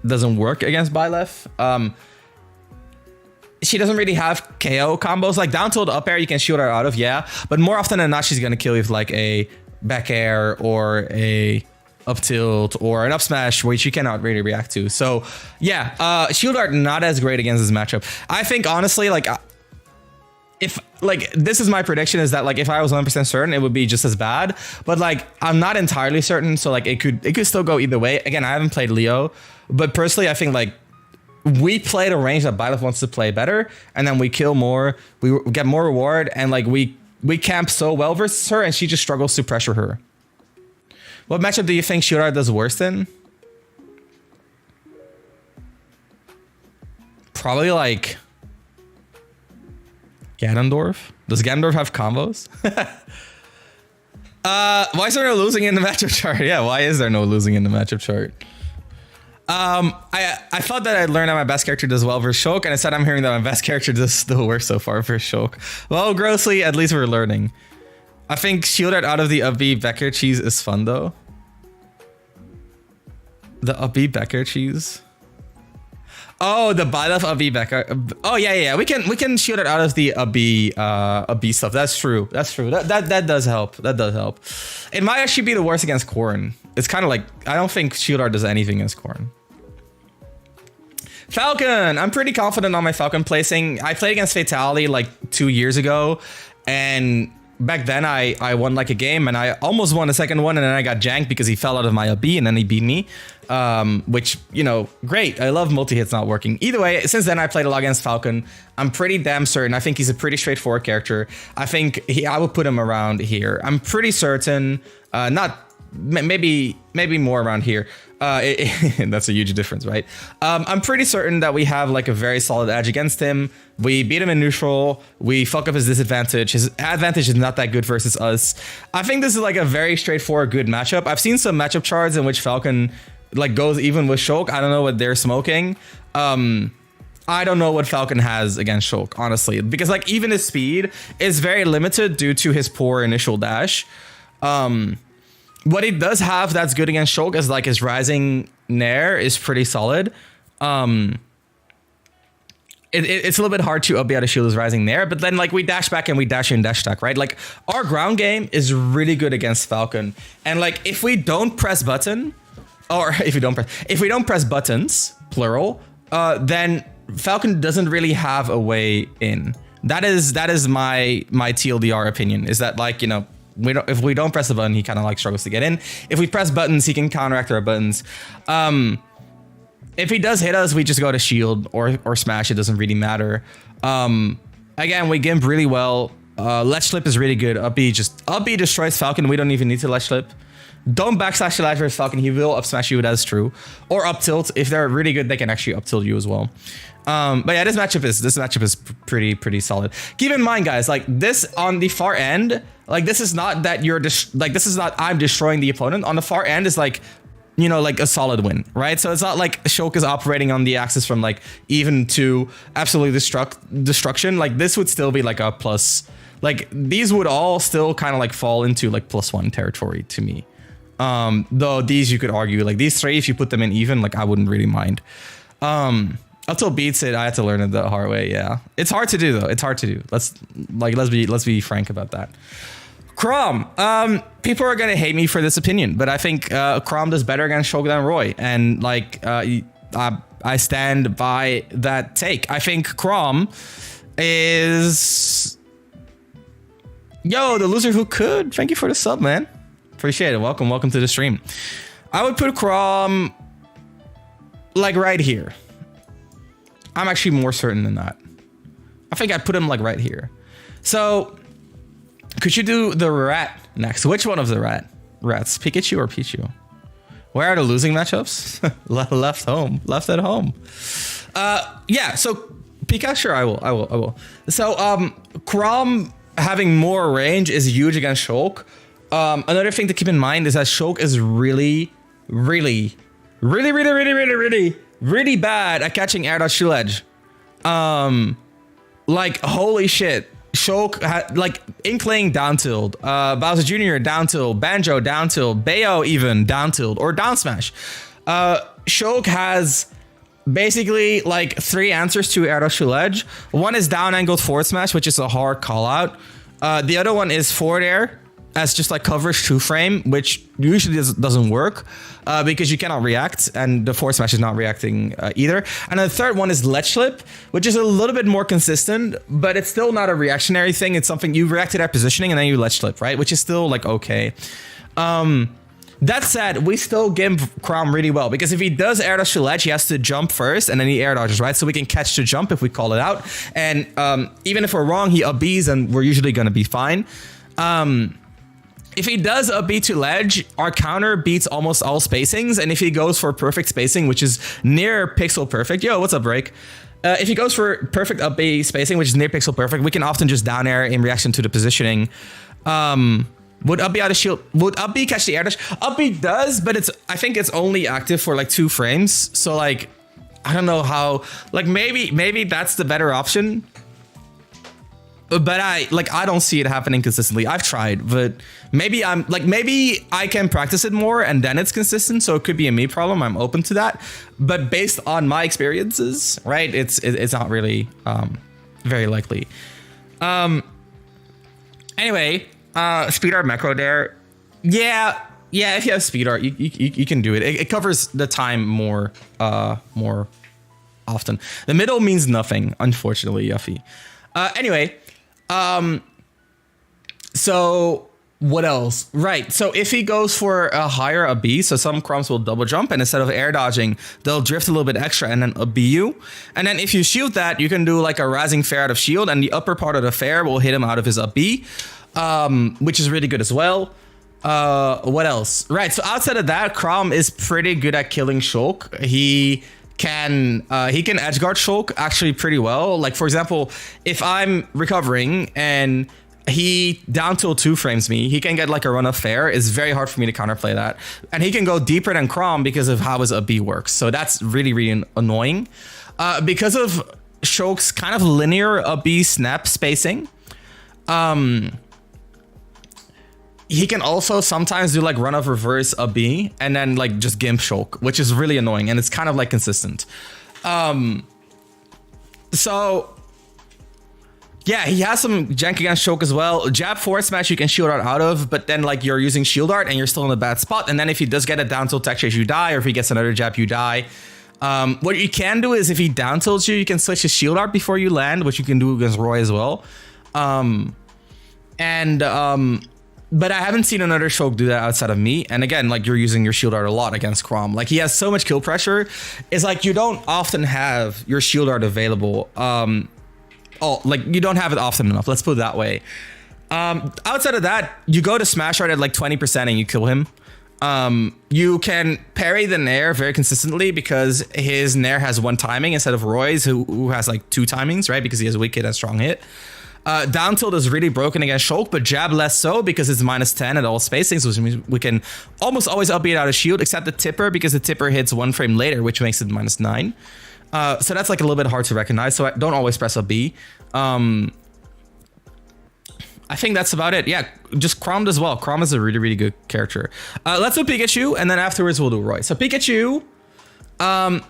doesn't work against Byleth. She doesn't really have KO combos. Like down tilt up air you can shield her out of, yeah, but more often than not she's gonna kill you with like a back air or a up tilt or an up smash, which you cannot really react to. So yeah, shield art not as great against this matchup. I think honestly, like if like this is my prediction, is that like if I was 100% certain, it would be just as bad, but like I'm not entirely certain, so like it could still go either way. Again, I haven't played Leo, but personally I think like we play the range that Byleth wants to play better, and then we kill more, we get more reward, and like we camp so well versus her, and she just struggles to pressure her. What matchup do you think Shield Art does worse in? Probably like Ganondorf. Does Ganondorf have combos? Why is there no losing in the matchup chart? Yeah, why is there no losing in the matchup chart? I thought that I'd learn that my best character does well versus Shulk, and instead I'm hearing that my best character does still worse so far versus Shulk. Well, grossly, at least we're learning. I think Shield Art out of the up B Becker cheese is fun though. The up B Becker cheese. Oh, the Byleth up B Becker. Oh yeah. We can Shield Art out of the up B stuff. That's true. That does help. That does help. It might actually be the worst against Corrin. It's kind of like I don't think Shield Art does anything against Corrin. Falcon. I'm pretty confident on my Falcon placing. I played against Fatality like 2 years ago, and back then I won like a game, and I almost won the second one, and then I got janked because he fell out of my up B, and then he beat me. Which, you know, great. I love multi-hits not working. Either way, since then I played a lot against Falcon. I'm pretty damn certain. I think he's a pretty straightforward character. I think I would put him around here. I'm pretty certain, maybe more around here. That's a huge difference, right? I'm pretty certain that we have like a very solid edge against him. We beat him in neutral. We fuck up his disadvantage. His advantage is not that good versus us. I think this is like a very straightforward, good matchup. I've seen some matchup charts in which Falcon like goes even with Shulk. I don't know what they're smoking. I don't know what Falcon has against Shulk, honestly, because like even his speed is very limited due to his poor initial dash. What he does have that's good against Shulk is like his rising nair is pretty solid. it's a little bit hard to up B out of shield is rising there, but then like we dash back and we dash in dash attack, right? Like our ground game is really good against Falcon, and like if we don't press button, or if we don't press buttons, plural, then Falcon doesn't really have a way in. That is my TLDR opinion, is that like, you know, if we don't press the button, he kind of like struggles to get in. If we press buttons, he can counteract our buttons. If he does hit us, we just go to shield or smash. It doesn't really matter. Again, we gimp really well. Let slip is really good. Up B destroys Falcon. We don't even need to let slip. Don't backslash the life versus Falcon. He will up smash you. That's true. Or up tilt. If they're really good, they can actually up tilt you as well. But yeah, this matchup is pretty solid. Keep in mind, guys, like this on the far end, like this is not that this is not I'm destroying the opponent. On the far end is like, you know, like a solid win, right? So it's not like Shulk is operating on the axis from like even to absolute destruction. Like this would still be like a plus. Like these would all still kind of like fall into like +1 territory to me. Though these you could argue like these three, if you put them in even, like I wouldn't really mind. Until beats it, I had to learn it the hard way. Yeah, it's hard to do though. It's hard to do. Let's be frank about that. Crom. People are gonna hate me for this opinion, but I think Crom does better against Shulk than Roy, and like I stand by that take. I think Crom is the loser who could. Thank you for the sub, man. Appreciate it. Welcome to the stream. I would put Crom like right here. I'm actually more certain than that. I think I'd put him like right here. So could you do the rat next? Which one of the rats? Pikachu or Pichu? Where are the losing matchups? Left at home. Yeah, so Pikachu, sure, I will. So Crom having more range is huge against Shulk. Another thing to keep in mind is that Shulk is really bad at catching air dodge shield edge. Like holy shit. Shulk had like Inkling down tilt, Bowser Jr. down tilt, Banjo down tilt, Bayo even down tilt or down smash. Shulk has basically like 3 answers to air dodge shield edge. One is down angled forward smash, which is a hard call out. The other one is forward air as just like coverage 2-frame, which usually doesn't work because you cannot react, and the forward smash is not reacting either. And the third one is ledge slip, which is a little bit more consistent, but it's still not a reactionary thing. It's something you react to that positioning and then you ledge slip, right? Which is still like okay. That said, we still gimp Crom really well because if he does air dodge to ledge, he has to jump first and then he air dodges, right? So we can catch the jump if we call it out. And even if we're wrong, he up Bs and we're usually going to be fine. If he does up B to ledge, our counter beats almost all spacings. And if he goes for perfect spacing, which is near pixel perfect, yo, what's up, Break? If he goes for perfect up B spacing, which is near pixel perfect, we can often just down air in reaction to the positioning. Would up B out of shield? Would up B catch the air dash? Up B does, but I think it's only active for like 2 frames. So like, I don't know how. Like maybe that's the better option. But I don't see it happening consistently. I've tried, but maybe I can practice it more and then it's consistent. So it could be a me problem. I'm open to that. But based on my experiences, right, it's not really very likely. Anyway, speed art macro there. Yeah. If you have speed art, you can do it. It covers the time more often. The middle means nothing, unfortunately, Yuffie. Anyway. So what else? Right. So if he goes for a higher a B, so some Croms will double jump and instead of air dodging, they'll drift a little bit extra and then a B you. And then if you shield that, you can do like a rising fair out of shield and the upper part of the fair will hit him out of his up B, which is really good as well. What else? Right. So outside of that, Crom is pretty good at killing Shulk. He can edge guard Shulk actually pretty well. Like for example, if I'm recovering and he down tilt 2 frames me, he can get like a run of fair. It's very hard for me to counterplay that. And he can go deeper than Crom because of how his up B works. So that's really annoying. Because of Shulk's kind of linear up B snap spacing, he can also sometimes do like run of reverse a B and then like just gimp Shulk, which is really annoying and it's kind of like consistent. So yeah, he has some jank against Shulk as well. Jab forward smash you can shield art out of, but then like you're using shield art and you're still in a bad spot. And then if he does get a down tilt tech chase, you die, or if he gets another jab, you die. What you can do is if he down tilts you, you can switch to shield art before you land, which you can do against Roy as well. But I haven't seen another Shulk do that outside of me. And again, like you're using your shield art a lot against Crom. Like he has so much kill pressure. It's like you don't often have your shield art available. Like you don't have it often enough. Let's put it that way. Outside of that, you go to smash art at like 20% and you kill him. You can parry the Nair very consistently because his Nair has one timing instead of Roy's who has like two timings, right? Because he has weak hit and strong hit. Down tilt is really broken against Shulk, but jab less so because it's -10 at all spacings, which means we can almost always up beat out of shield, except the tipper because the tipper hits one frame later, which makes it -9. So that's like a little bit hard to recognize. So I don't always press up B. I think that's about it. Yeah, just Crom as well. Crom is a really, really good character. Let's do Pikachu, and then afterwards we'll do Roy. So Pikachu,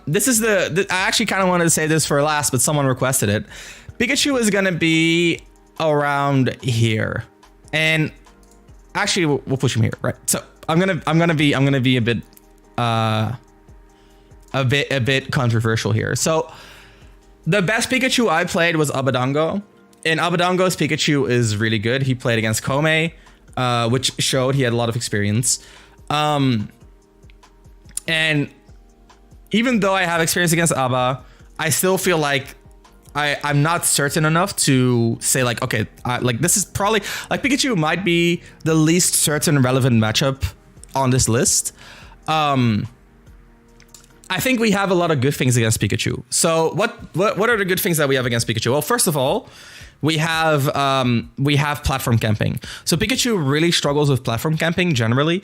this is I actually kind of wanted to say this for last, but someone requested it. Pikachu is gonna be around here, and actually we'll push him here, right? So I'm gonna be a bit controversial here. So the best Pikachu I played was Abadango. And Abadango's Pikachu is really good. He played against Kome, which showed he had a lot of experience. And even though I have experience against Abba, I still feel like I'm not certain enough to say like, okay, like this is probably like Pikachu might be the least certain relevant matchup on this list. I think we have a lot of good things against Pikachu. So what are the good things that we have against Pikachu? Well, first of all, we have platform camping. So Pikachu really struggles with platform camping generally.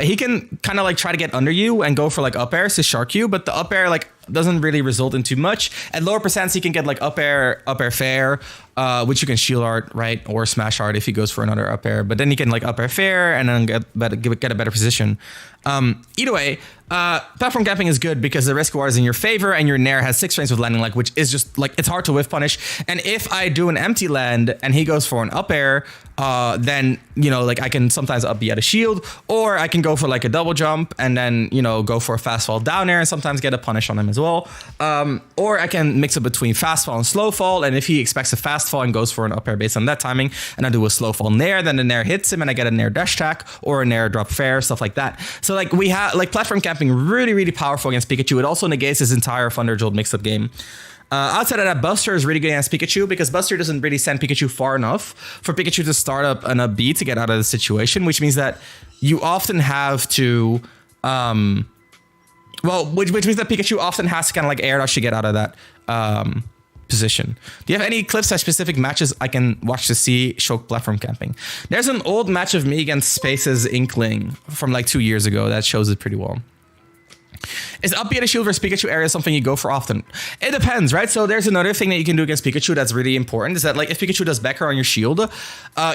He can kind of like try to get under you and go for like up airs to shark you, but the up air like doesn't really result in too much. At lower percents, he can get like up air fair, which you can shield art, right? Or smash art if he goes for another up air, but then he can like up air fair and then get a better position. Either way, platform camping is good because the risk reward is in your favor and your Nair has 6 frames with landing, like, which is just like, it's hard to whiff punish. And if I do an empty land and he goes for an up air, then, you know, like I can sometimes up B at a shield, or I can go for like a double jump and then, you know, go for a fast fall down air and sometimes get a punish on him as well. Or I can mix it between fast fall and slow fall. And if he expects a fast fall and goes for an up air based on that timing, and I do a slow fall Nair, then the Nair hits him and I get a Nair dash attack or a Nair drop fair, stuff like that. So like we have like platform camping really, really powerful against Pikachu. It also negates his entire Thunder Jolt mix-up game. Outside of that, Buster is really good against Pikachu because Buster doesn't really send Pikachu far enough for Pikachu to start up an up B to get out of the situation, which means that you often have to, which means that Pikachu often has to kind of like air rush to get out of that position. Do you have any clips of specific matches I can watch to see Shulk platform camping? There's an old match of me against Space's Inkling from like 2 years ago that shows it pretty well. Is up B at a shield versus Pikachu area something you go for often? It depends, right? So there's another thing that you can do against Pikachu that's really important is that like if Pikachu does backer on your shield,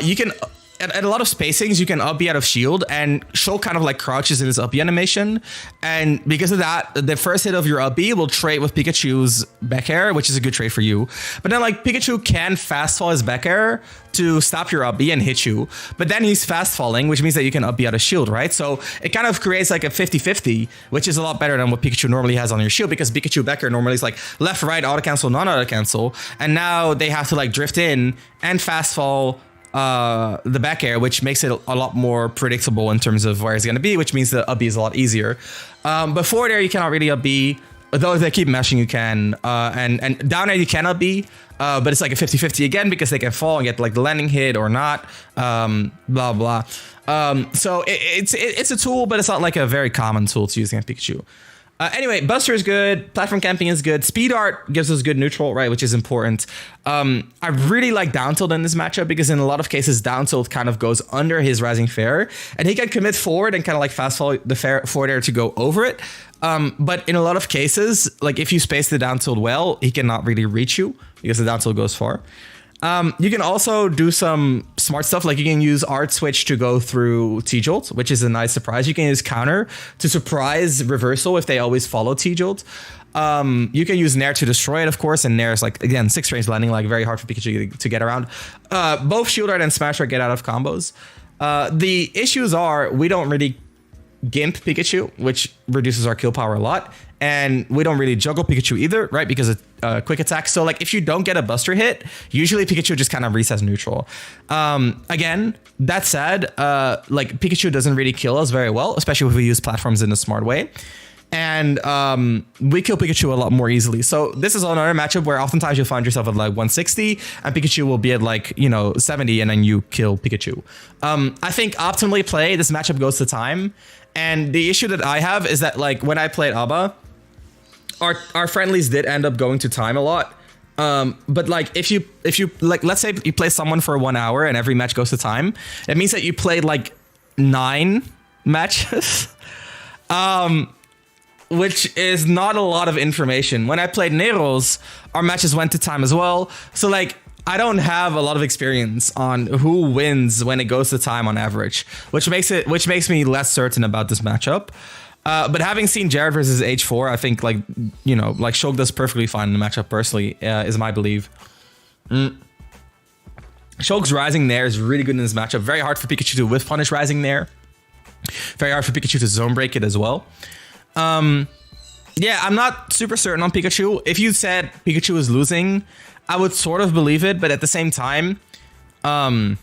you can at a lot of spacings you can up B out of shield and Shulk kind of like crouches in his up B animation, and because of that the first hit of your up B will trade with Pikachu's back air, which is a good trade for you. But then like Pikachu can fast fall his back air to stop your up B and hit you, but then he's fast falling, which means that you can up B out of shield, right? So it kind of creates like a 50-50, which is a lot better than what Pikachu normally has on your shield, because Pikachu back air normally is like left, right, auto cancel, non-auto cancel, and now they have to like drift in and fast fall the back air, which makes it a lot more predictable in terms of where it's going to be, which means the up B is a lot easier. Before there, you cannot really up B, though if they keep mashing, you can. And down air, you can up B, but it's like a 50-50 again, because they can fall and get like the landing hit or not, blah, blah. So it's a tool, but it's not like a very common tool to use against Pikachu. Anyway, Buster is good. Platform camping is good. Speed art gives us good neutral, right, which is important. I really like down tilt in this matchup because in a lot of cases, down tilt kind of goes under his rising fair, and he can commit forward and kind of like fast fall the fair forward air to go over it. But in a lot of cases, like if you space the down tilt well, he cannot really reach you because the down tilt goes far. You can also do some smart stuff, like you can use Art Switch to go through T-Jolt, which is a nice surprise. You can use Counter to surprise reversal if they always follow T-Jolt. You can use Nair to destroy it, of course, and Nair is like, again, 6 range landing, like very hard for Pikachu to get around. Both Shield Art and Smash Art get out of combos. The issues are we don't really Gimp Pikachu, which reduces our kill power a lot, and we don't really juggle Pikachu either, right? Because of quick attack. So like if you don't get a Buster hit, usually Pikachu just kind of resets neutral. Again, that said, like Pikachu doesn't really kill us very well, especially if we use platforms in a smart way. And we kill Pikachu a lot more easily. So this is another matchup where oftentimes you'll find yourself at like 160 and Pikachu will be at like, you know, 70 and then you kill Pikachu. I think optimally play, this matchup goes to time. And the issue that I have is that like when I played ABBA, our friendlies did end up going to time a lot. But like if you like, let's say you play someone for 1 hour and every match goes to time, it means that you played like 9 matches. Which is not a lot of information. When I played Neros, our matches went to time as well. So like, I don't have a lot of experience on who wins when it goes to time on average, which makes me less certain about this matchup. But having seen Jared versus H4, I think like, you know, like Shulk does perfectly fine in the matchup personally, is my belief. Shulk's Rising Nair is really good in this matchup. Very hard for Pikachu to whiff punish Rising Nair. Very hard for Pikachu to zone break it as well. Yeah, I'm not super certain on Pikachu. If you said Pikachu is losing, I would sort of believe it, but at the same time, I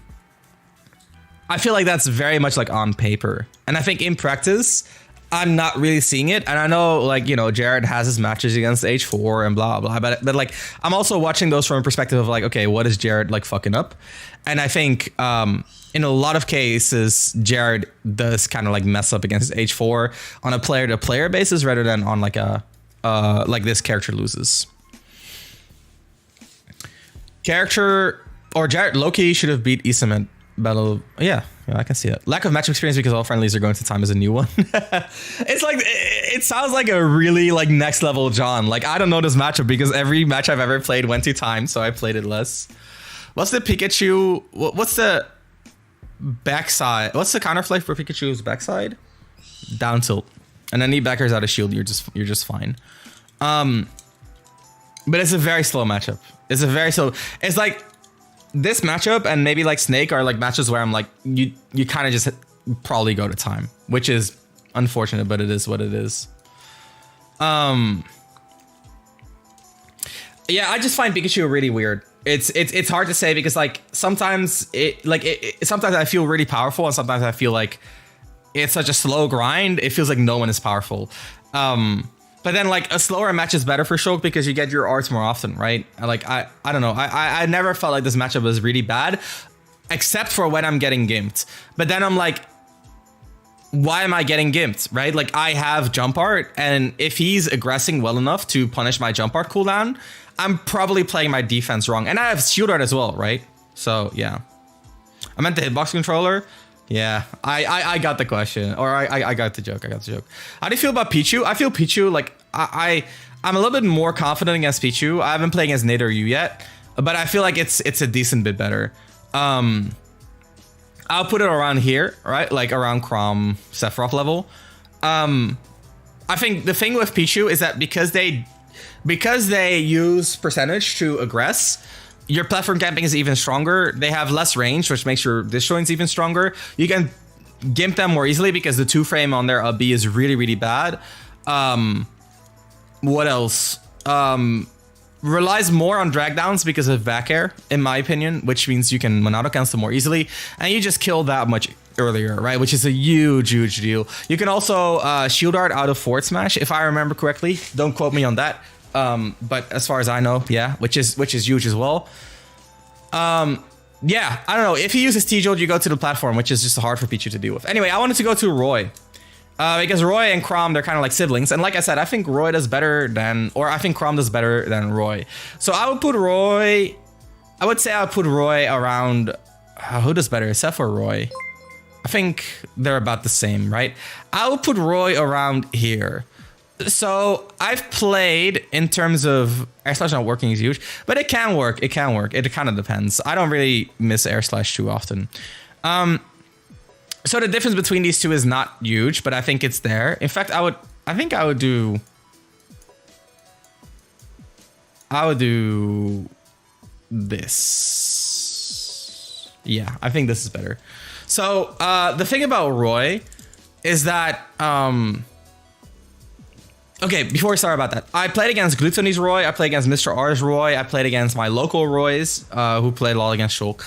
feel like that's very much like on paper. And I think in practice, I'm not really seeing it. And I know like, you know, Jared has his matches against H4 and blah, blah, but like, I'm also watching those from a perspective of like, okay, what is Jared like fucking up? And I think, in a lot of cases, Jared does kind of like mess up against his H4 on a player-to-player basis rather than on like a like this character loses. Character or Jared Loki should have beat Isam at Battle. Yeah, I can see it. Lack of match experience because all friendlies are going to time is a new one. It's like it sounds like a really like next level John. Like I don't know this matchup because every match I've ever played went to time, so I played it less. What's the Pikachu? What's the backside? What's the counterplay for Pikachu's backside? Down tilt, and then he backers out a shield. You're just fine. But it's a very slow matchup. It's like this matchup and maybe like Snake are like matches where I'm like you kind of just probably go to time, which is unfortunate, but it is what it is. Yeah, I just find Pikachu really weird. It's hard to say because like sometimes sometimes I feel really powerful and sometimes I feel like it's such a slow grind. It feels like no one is powerful. But then like a slower match is better for Shulk because you get your arts more often, right? Like I don't know. I never felt like this matchup was really bad, except for when I'm getting gimped. But then I'm like, why am I getting gimped, right? Like I have jump art, and if he's aggressing well enough to punish my jump art cooldown, I'm probably playing my defense wrong. And I have shield art as well, right? So yeah. I meant the hitbox controller. Yeah, I got the question, or I got the joke. How do you feel about Pichu? I feel Pichu like I'm a little bit more confident against Pichu. I haven't played against Nate or you yet, but I feel like it's a decent bit better. I'll put it around here, right? Like around Chrom Sephiroth level. I think the thing with Pichu is that because they use percentage to aggress, your platform camping is even stronger. They have less range, which makes your disjoints even stronger. You can gimp them more easily because the 2-frame on their B is really, really bad. What else? Relies more on drag downs because of back air, in my opinion, which means you can Monado cancel more easily, and you just kill that much earlier, right? Which is a huge deal. You can also shield art out of forward smash, if I remember correctly. Don't quote me on that. But as far as I know, yeah, which is huge as well. Yeah, I don't know. If he uses T-Jolt, you go to the platform, which is just hard for Pichu to deal with. Anyway, I wanted to go to Roy. Because Roy and Chrom, they're kind of like siblings. And like I said, I think Roy does better than, or I think Chrom does better than Roy. So I would put Roy, I would say I would put Roy around, who does better, Seth or Roy? I think they're about the same, right? I would put Roy around here. So I've played in terms of air slash not working is huge, but it can work. It can work. It kind of depends. I don't really miss air slash too often. So the difference between these two is not huge, but I think it's there. In fact, I think I would do I would do this. Yeah, I think this is better. So the thing about Roy is that okay, before we start about that, I played against Gluttony's Roy, I played against Mr. R's Roy, I played against my local Roys, who played a lot against Shulk.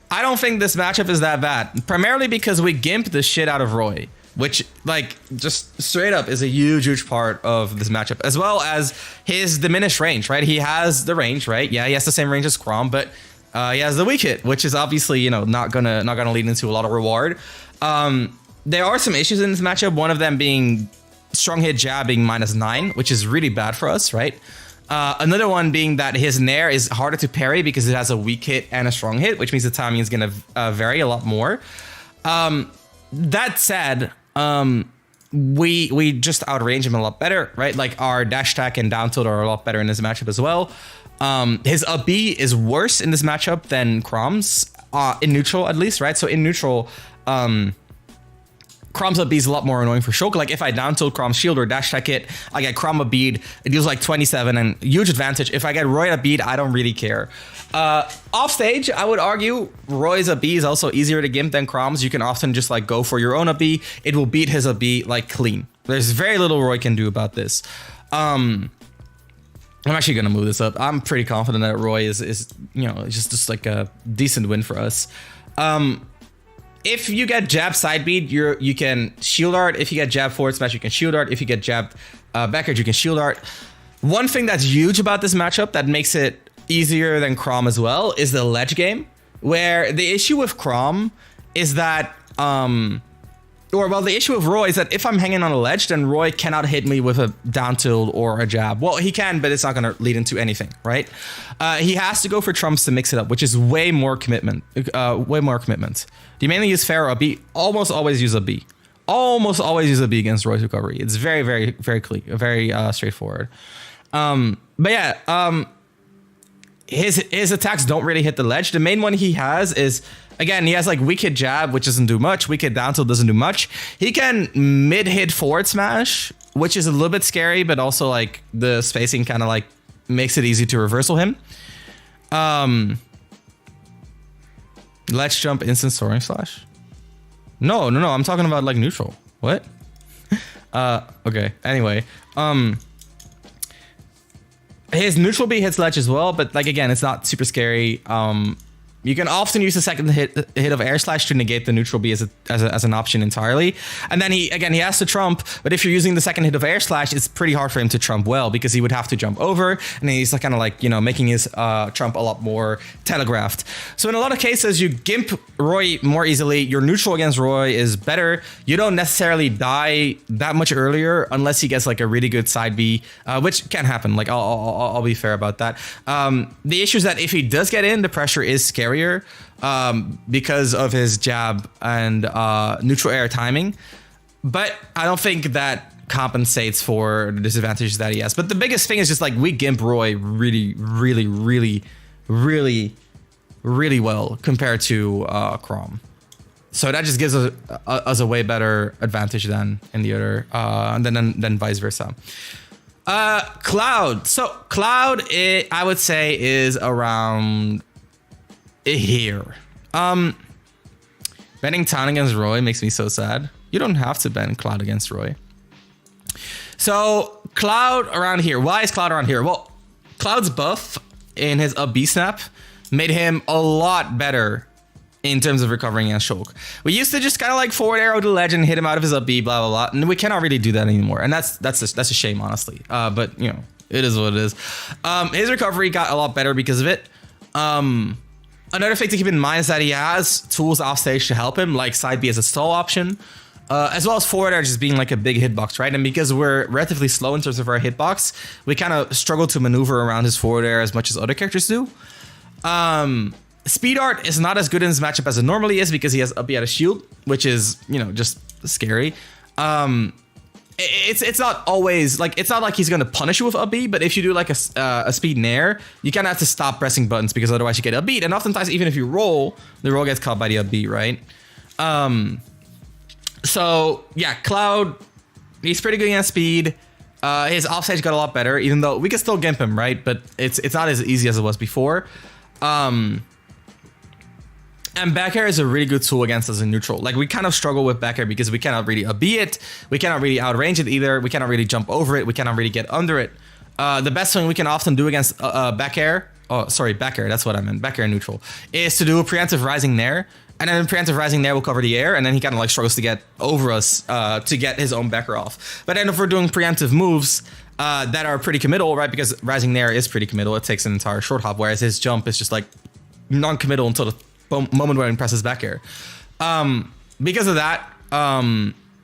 I don't think this matchup is that bad, primarily because we gimp the shit out of Roy, which, like, just straight up is a huge part of this matchup, as well as his diminished range, right? He has the range, right? Yeah, he has the same range as Crom, but he has the weak hit, which is obviously, you know, not gonna lead into a lot of reward. There are some issues in this matchup, one of them being strong hit jab being -9, which is really bad for us, right? Another one being that his Nair is harder to parry because it has a weak hit and a strong hit, which means the timing is going to vary a lot more. That said, we just outrange him a lot better, right? Like our dash attack and down tilt are a lot better in this matchup as well. His up B is worse in this matchup than Crom's, in neutral at least, right? So in neutral, Crom's up B is a lot more annoying for Shulk. Like if I down tilt Crom's shield or dash attack it, I get Crom up B, it deals like 27 and huge advantage. If I get Roy up B, I don't really care. Off stage, I would argue Roy's up B is also easier to gimp than Crom's. You can often just like go for your own up B. It will beat his up B like clean. There's very little Roy can do about this. I'm actually gonna move this up. I'm pretty confident that Roy is you know, just like a decent win for us. If you get jab side beat, you can shield art. If you get jab forward smash, you can shield art. If you get jab backward, you can shield art. One thing that's huge about this matchup that makes it easier than Crom as well is the ledge game, where the issue with Crom is that the issue with Roy is that if I'm hanging on a ledge, then Roy cannot hit me with a down tilt or a jab. Well, he can, but it's not going to lead into anything, right? He has to go for trumps to mix it up, which is way more commitment. Do you mainly use Fair or a B? Almost always use a B. Almost always use a B against Roy's recovery. It's very clean, very straightforward. But yeah, his attacks don't really hit the ledge. The main one he has is, again, he has like weak hit jab, which doesn't do much. Weak hit down tilt doesn't do much. He can mid hit forward smash, which is a little bit scary, but also like the spacing kind of like makes it easy to reversal him. Let's jump instant soaring slash. No. I'm talking about like neutral. What? Okay. Anyway, his neutral B hits ledge as well, but like again, it's not super scary. You can often use the second hit of air slash to negate the neutral B as an option entirely. And then he has to trump, but if you're using the second hit of air slash, it's pretty hard for him to trump well because he would have to jump over, and he's kind of like, you know, making his trump a lot more telegraphed. So in a lot of cases, you gimp Roy more easily. Your neutral against Roy is better. You don't necessarily die that much earlier unless he gets like a really good side B, which can happen. Like I'll be fair about that. The issue is that if he does get in, the pressure is scary. Because of his jab and neutral air timing, but I don't think that compensates for the disadvantages that he has. But the biggest thing is just like we gimp Roy really well compared to Crom, so that just gives us a way better advantage than in the other, and then vice versa. Cloud. So Cloud, I would say, is around here. Banning Town against Roy makes me so sad. You don't have to ban Cloud against Roy. So Cloud around here. Why is Cloud around here? Well, Cloud's buff in his up B snap made him a lot better in terms of recovering against Shulk. We used to just kind of like forward arrow to ledge and hit him out of his up B, blah blah blah, and we cannot really do that anymore. And that's a shame, honestly. But you know, it is what it is. His recovery got a lot better because of it. Another thing to keep in mind is that he has tools off stage to help him, like side B as a stall option, as well as forward air just being like a big hitbox, right? And because we're relatively slow in terms of our hitbox, we kind of struggle to maneuver around his forward air as much as other characters do. Speed art is not as good in this matchup as it normally is because he has up B at a shield, which is, you know, just scary. It's not always like, it's not like he's gonna punish you with up B, but if you do like a speed nair, you kind of have to stop pressing buttons because otherwise you get up beat, and oftentimes even if you roll, the roll gets caught by the up B, right? So yeah, Cloud, he's pretty good against speed. His offstage got a lot better, even though we can still gimp him, right? But it's not as easy as it was before. And back air is a really good tool against us in neutral. Like, we kind of struggle with back air because we cannot really up-B it. We cannot really outrange it either. We cannot really jump over it. We cannot really get under it. The best thing we can often do against back air, back air, that's what I meant, back air neutral, is to do a preemptive rising nair. And then preemptive rising nair will cover the air, and then he kind of like struggles to get over us to get his own backer off. But then if we're doing preemptive moves that are pretty committal, right? Because rising nair is pretty committal. It takes an entire short hop, whereas his jump is just like non-committal until the moment where he presses back air. Because of that,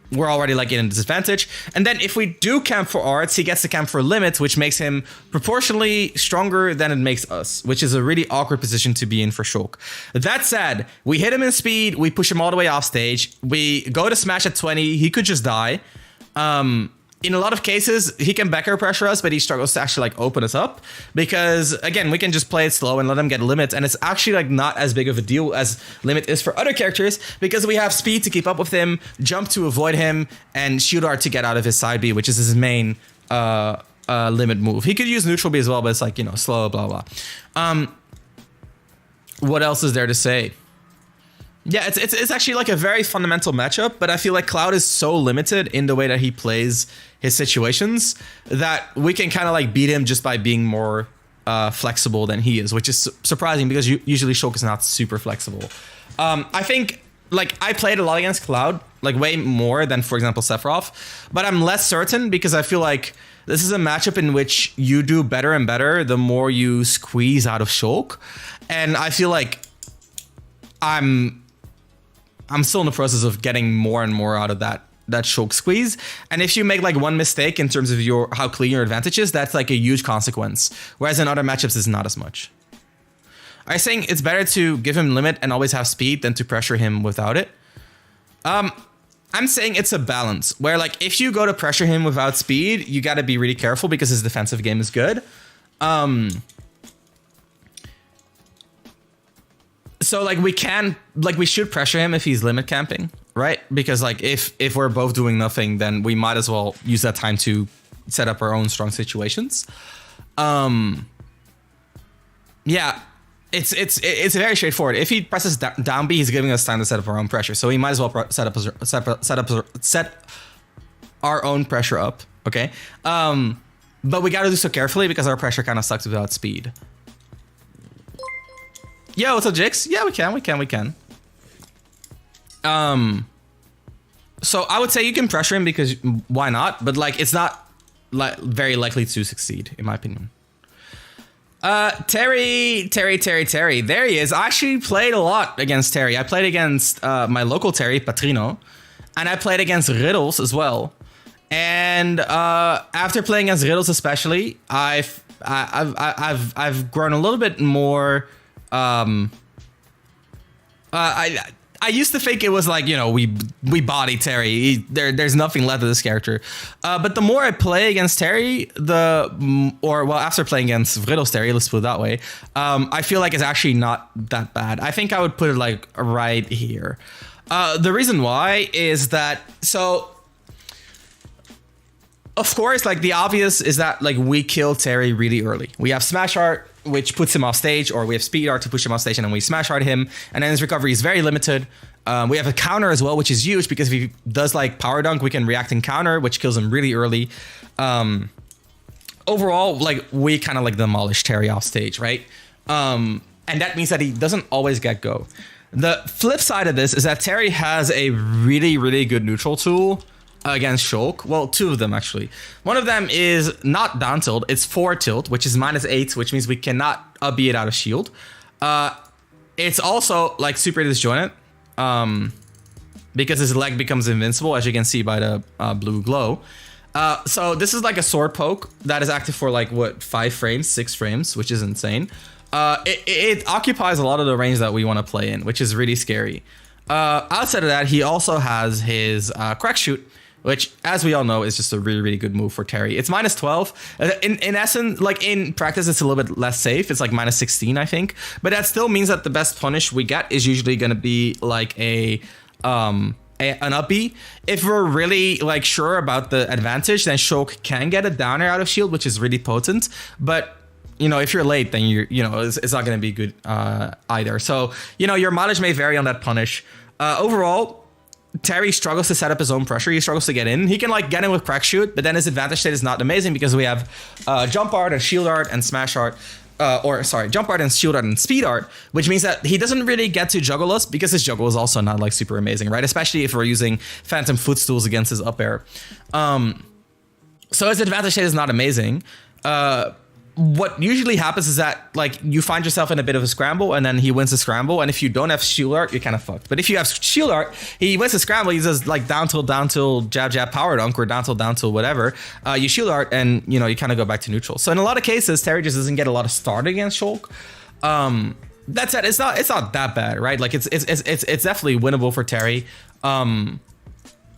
we're already like in a disadvantage. And then if we do camp for arts, he gets to camp for limits, which makes him proportionally stronger than it makes us, which is a really awkward position to be in for Shulk. That said, we hit him in speed, we push him all the way off stage, we go to smash at 20, he could just die. In a lot of cases, he can back air pressure us, but he struggles to actually like open us up because, again, we can just play it slow and let him get limits, and it's actually like not as big of a deal as limit is for other characters because we have speed to keep up with him, jump to avoid him, and shield art to get out of his side B, which is his main limit move. He could use neutral B as well, but it's like, you know, slow, blah, blah. What else is there to say? Yeah, it's actually like a very fundamental matchup, but I feel like Cloud is so limited in the way that he plays his situations that we can kind of like beat him just by being more flexible than he is, which is surprising because usually Shulk is not super flexible. I think like I played a lot against Cloud, like way more than, for example, Sephiroth, but I'm less certain because I feel like this is a matchup in which you do better and better the more you squeeze out of Shulk, and I feel like I'm still in the process of getting more and more out of that Shulk squeeze. And if you make like one mistake in terms of how clean your advantage is, that's like a huge consequence. Whereas in other matchups, it's not as much. I'm saying it's better to give him limit and always have speed than to pressure him without it. I'm saying it's a balance where like if you go to pressure him without speed, you got to be really careful because his defensive game is good. So like we should pressure him if he's limit camping, right? Because like if we're both doing nothing, then we might as well use that time to set up our own strong situations. Yeah, it's very straightforward. If he presses down B, he's giving us time to set up our own pressure. So we might as well set our own pressure up, okay? But we got to do so carefully because our pressure kind of sucks without speed. Yo, what's up, Jix? Yeah, we can. So I would say you can pressure him because why not? But like, it's not like very likely to succeed, in my opinion. Terry. There he is. I actually played a lot against Terry. I played against my local Terry, Patrino, and I played against Riddles as well. And after playing against Riddles, especially, I've grown a little bit more. I used to think it was like, you know, we body Terry. There's nothing left of this character. But the more I play against Terry, after playing against Riddles Terry, let's put it that way, I feel like it's actually not that bad. I think I would put it like right here. The reason why is that, so of course, like the obvious is that like we kill Terry really early. We have Smash Art, which puts him off stage, or we have Speed Art to push him off stage, and then we Smash Art him, and then his recovery is very limited. We have a counter as well, which is huge because if he does like Power Dunk, we can react and counter, which kills him really early. Overall, like we kind of like demolish Terry off stage, right? And that means that he doesn't always get go. The flip side of this is that Terry has a really, really good neutral tool against Shulk. Well, two of them actually. One of them is not down tilt, it's forward tilt, which is -8, which means we cannot up-B it out of shield. It's also like super disjointed because his leg becomes invincible, as you can see by the blue glow. So this is like a sword poke that is active for like what, 5 frames, 6 frames, which is insane. It occupies a lot of the range that we want to play in, which is really scary. Outside of that, he also has his crack shoot, which, as we all know, is just a really, really good move for Terry. It's -12. In essence, like in practice, it's a little bit less safe. It's like -16, I think. But that still means that the best punish we get is usually going to be like a an up B. If we're really like sure about the advantage, then Shulk can get a downer out of shield, which is really potent. But if you're late, then it's not going to be good either. So your mileage may vary on that punish. Overall, Terry struggles to set up his own pressure. He struggles to get in. He can like get in with crack shoot, but then his advantage state is not amazing because we have jump art and shield art and smash art. Jump art and shield art and speed art, which means that he doesn't really get to juggle us because his juggle is also not like super amazing, right? Especially if we're using phantom footstools against his up air. So his advantage state is not amazing. What usually happens is that like you find yourself in a bit of a scramble and then he wins the scramble, and if you don't have shield art, you're kind of fucked. But if you have shield art, he wins the scramble. He does like down tilt, jab, power dunk, or down tilt, whatever. You shield art and you kind of go back to neutral. So in a lot of cases, Terry just doesn't get a lot of start against Shulk. That said, it's not that bad, right? Like it's definitely winnable for Terry.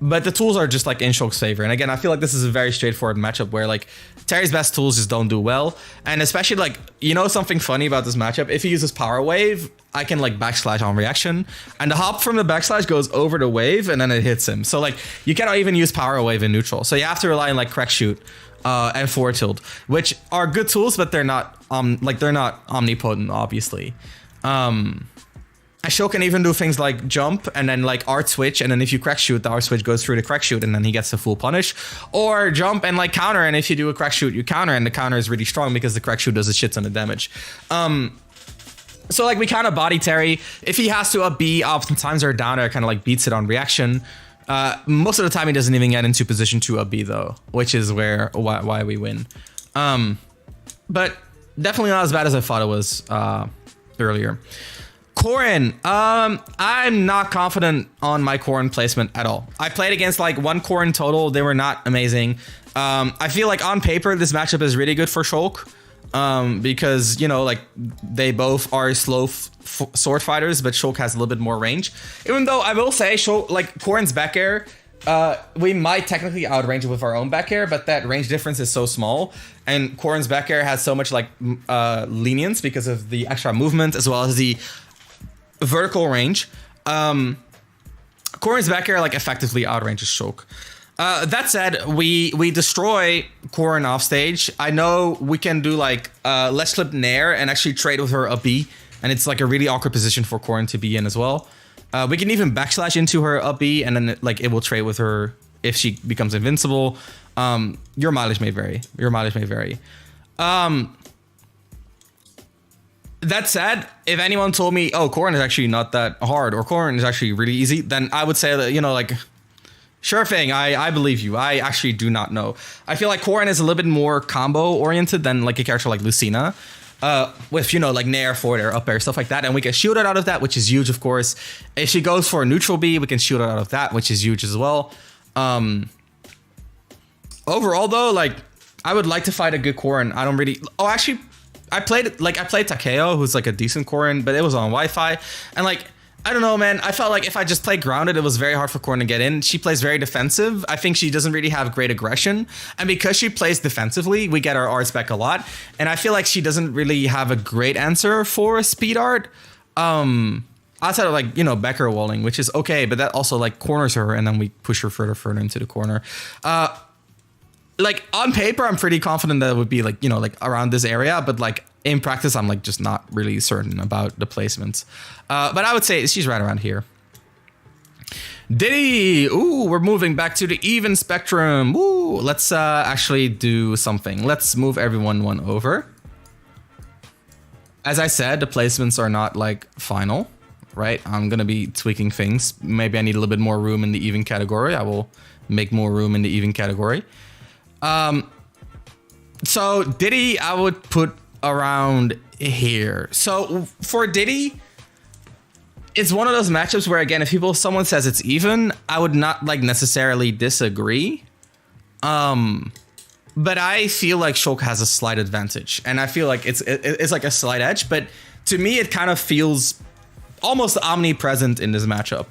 But the tools are just like in Shulk's favor. And again, I feel like this is a very straightforward matchup where like Terry's best tools just don't do well. And especially like, something funny about this matchup, if he uses power wave, I can like backslash on reaction, and the hop from the backslash goes over the wave and then it hits him. So like you cannot even use power wave in neutral. So you have to rely on like crack shoot and forward tilt, which are good tools, but they're not they're not omnipotent, obviously. Shulk can even do things like jump and then like art switch, and then if you crack shoot, the art switch goes through the crack shoot and then he gets the full punish. Or jump and like counter, and if you do a crack shoot, you counter, and the counter is really strong because the crack shoot does a shit ton of damage. So like we kind of body Terry. If he has to up B, oftentimes our downer kind of like beats it on reaction. Most of the time he doesn't even get into position to up B though, which is why we win. But definitely not as bad as I thought it was earlier. Corrin, I'm not confident on my Corrin placement at all. I played against like one Corrin total. They were not amazing. I feel like on paper, this matchup is really good for Shulk. Because, like they both are slow sword fighters, but Shulk has a little bit more range. Even though I will say Shulk, like Corrin's back air, we might technically outrange it with our own back air, but that range difference is so small. And Corrin's back air has so much like lenience because of the extra movement as well as the vertical range. Corrin's back air like effectively outranges Shulk. That said, we destroy Corrin off stage. I know we can do like let's flip Nair and actually trade with her up B, and it's like a really awkward position for Corrin to be in as well. We can even backslash into her up B, and then it will trade with her if she becomes invincible. Your mileage may vary. That said, if anyone told me, oh, Corrin is actually not that hard, or Corrin is actually really easy, then I would say that, like, sure thing, I believe you. I actually do not know. I feel like Corrin is a little bit more combo oriented than like a character like Lucina, with, like Nair, forward air, up air, stuff like that. And we can shield it out of that, which is huge, of course. If she goes for a neutral B, we can shield it out of that, which is huge as well. Overall, though, like, I would like to fight a good Corrin. I don't really... Oh, actually... I played Takeo, who's like a decent Corrin, but it was on Wi-Fi, and like I don't know, man. I felt like if I just played grounded, it was very hard for Corrin to get in. She plays very defensive. I think she doesn't really have great aggression, and because she plays defensively, we get our arts back a lot. And I feel like she doesn't really have a great answer for speed art. Outside of like Becker walling, which is okay, but that also like corners her, and then we push her further into the corner. Like on paper, I'm pretty confident that it would be like, like around this area, but like in practice, I'm like just not really certain about the placements. But I would say she's right around here. Diddy, ooh, we're moving back to the even spectrum. Ooh, let's actually do something. Let's move everyone one over. As I said, the placements are not like final, right? I'm gonna be tweaking things. Maybe I need a little bit more room in the even category. I will make more room in the even category. So Diddy, I would put around here. So for Diddy, it's one of those matchups where, again, if someone says it's even, I would not like necessarily disagree. But I feel like Shulk has a slight advantage, and I feel like it's like a slight edge. But to me, it kind of feels almost omnipresent in this matchup.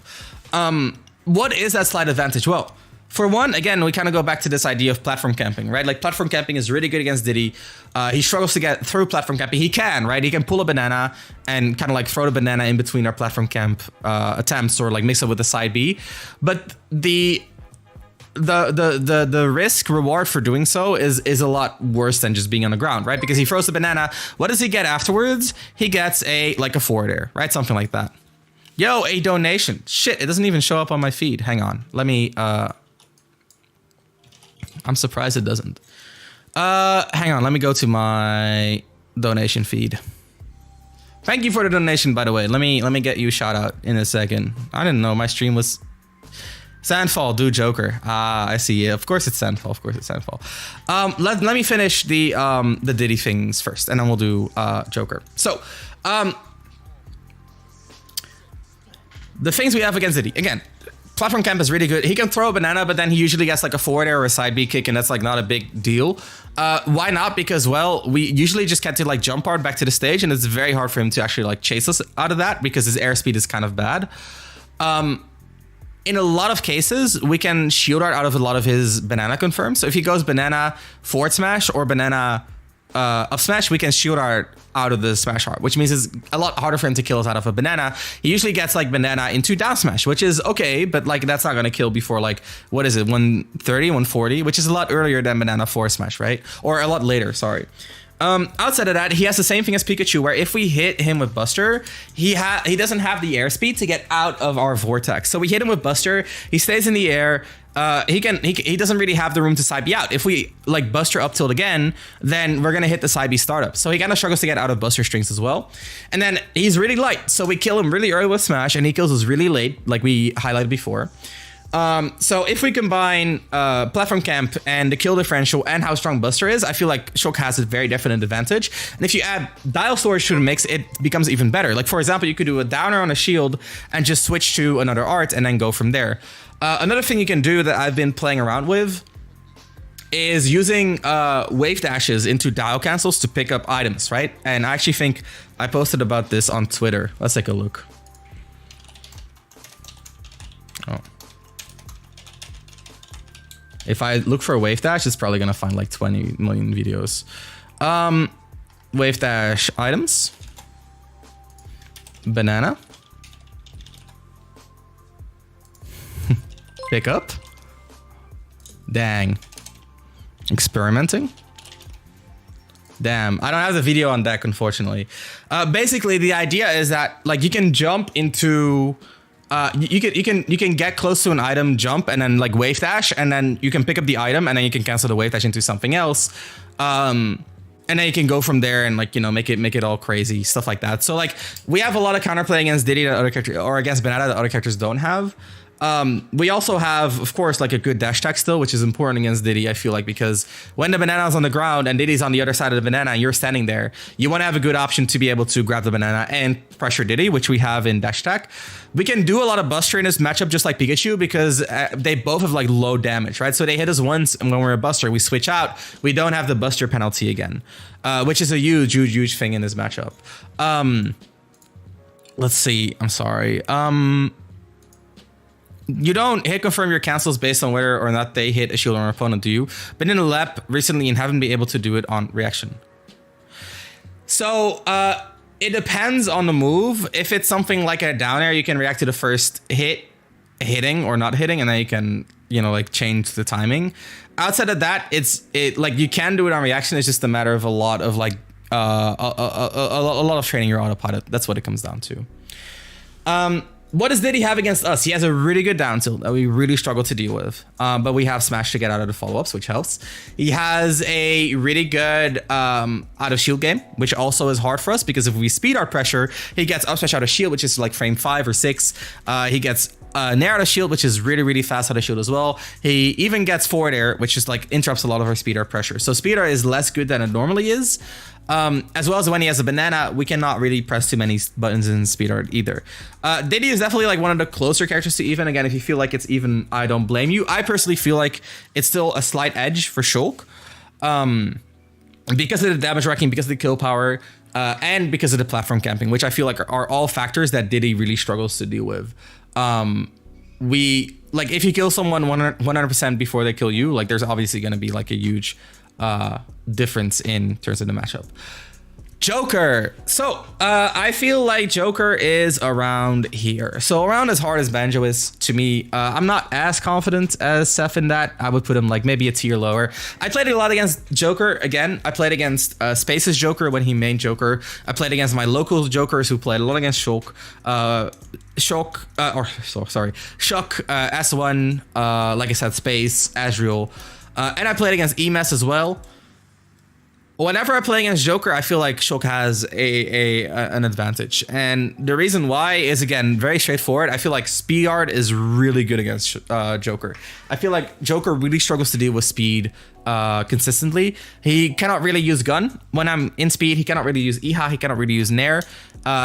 What is that slight advantage? Well, For one, again, we kind of go back to this idea of platform camping, right? Like platform camping is really good against Diddy. He struggles to get through platform camping. He can, right? He can pull a banana and kind of like throw the banana in between our platform camp attempts, or like mix it with the side B. But the risk reward for doing so is a lot worse than just being on the ground, right? Because he throws the banana. What does he get afterwards? He gets a forward air, right? Something like that. Yo, a donation. Shit, it doesn't even show up on my feed. Hang on. Let me I'm surprised it doesn't. Hang on, let me go to my donation feed. Thank you for the donation, by the way. Let me get you a shout out in a second. I didn't know my stream was Sandfall, do Joker. I see. Of course it's Sandfall. Of course it's Sandfall. Let me finish the Diddy things first, and then we'll do Joker. So, the things we have against Diddy. Again, platform camp is really good. He can throw a banana, but then he usually gets like a forward air or a side B kick, and that's like not a big deal. Why not? Because, well, we usually just get to like jump hard back to the stage, and it's very hard for him to actually like chase us out of that because his airspeed is kind of bad. In a lot of cases, we can shield art out of a lot of his banana confirms. So if he goes banana forward smash or banana up smash, we can shield art out of the smash art, which means it's a lot harder for him to kill us out of a banana. He usually gets like banana into down smash, which is okay, but like that's not gonna kill before like, what is it, 130, 140, which is a lot earlier than banana forward smash, right? Or a lot later, sorry. Outside of that, he has the same thing as Pikachu, where if we hit him with Buster, he doesn't have the airspeed to get out of our vortex. So we hit him with Buster, he stays in the air. He doesn't really have the room to side B out. If we like Buster up tilt again, then we're gonna hit the side B startup. So he kind of struggles to get out of Buster strings as well. And then he's really light, so we kill him really early with Smash, and he kills us really late, like we highlighted before. So if we combine platform camp and the kill differential and how strong Buster is, I feel like Shulk has a very definite advantage. And if you add dial storage to the mix, it becomes even better. Like for example, you could do a downer on a shield and just switch to another art and then go from there. Another thing you can do that I've been playing around with is using wave dashes into dial cancels to pick up items, right? And I actually think I posted about this on Twitter. Let's take a look. Oh. If I look for a wave dash, it's probably gonna find like 20 million videos. Wave dash items. Banana. Pick up. Dang. Experimenting. Damn, I don't have the video on deck, unfortunately. Basically, the idea is that like you can jump into, you can get close to an item, jump, and then like wave dash, and then you can pick up the item, and then you can cancel the wave dash into something else. And then you can go from there and like, you know, make it all crazy, stuff like that. So like we have a lot of counterplay against Diddy that other characters, or against Banana that other characters don't have. We also have, of course, like a good dash tech still, which is important against Diddy, I feel like, because when the banana's on the ground and Diddy's on the other side of the banana and you're standing there, you want to have a good option to be able to grab the banana and pressure Diddy, which we have in dash tech. We can do a lot of Buster in this matchup just like Pikachu because they both have like low damage, right? So they hit us once, and when we're a Buster, we switch out. We don't have the Buster penalty again, which is a huge thing in this matchup. Let's see. I'm sorry. You don't hit confirm your cancels based on whether or not they hit a shield on an opponent, do you? Been in a lap recently and haven't been able to do it on reaction. So it depends on the move. If it's something like a down air, you can react to the first hitting or not hitting, and then you can, you know, like change the timing. Outside of that, like you can do it on reaction. It's just a matter of a lot of like a lot of training your autopilot. That's what it comes down to. What does Diddy have against us? He has a really good down tilt that we really struggle to deal with. But we have Smash to get out of the follow-ups, which helps. He has a really good out of shield game, which also is hard for us because if we speed our pressure, he gets up smash out of shield, which is like frame 5 or 6. He gets nair out of shield, which is really fast out of shield as well. He even gets forward air, which just like interrupts a lot of our speed art pressure. So speed art is less good than it normally is. As well as when he has a banana, we cannot really press too many buttons in speed art either. Diddy is definitely like one of the closer characters to even. Again, if you feel like it's even, I don't blame you. I personally feel like it's still a slight edge for Shulk. Because of the damage wrecking, because of the kill power, and because of the platform camping, which I feel like are all factors that Diddy really struggles to deal with. we like if you kill someone 100% before they kill you, like there's obviously going to be like a huge difference in terms of the matchup. Joker. So I feel like Joker is around here. So around as hard as Banjo is to me. I'm not as confident as Seth in that. I would put him like maybe a tier lower. I played a lot against Joker. Again, I played against Space's Joker when he main Joker. I played against my local Jokers who played a lot against Shulk. Shulk, S1, like I said, Space, Azriel. And I played against EMS as well. Whenever I play against Joker, I feel like Shulk has an advantage. And the reason why is, again, very straightforward. I feel like speed art is really good against Joker. I feel like Joker really struggles to deal with speed consistently. He cannot really use gun. When I'm in speed, he cannot really use EHA. He cannot really use Nair.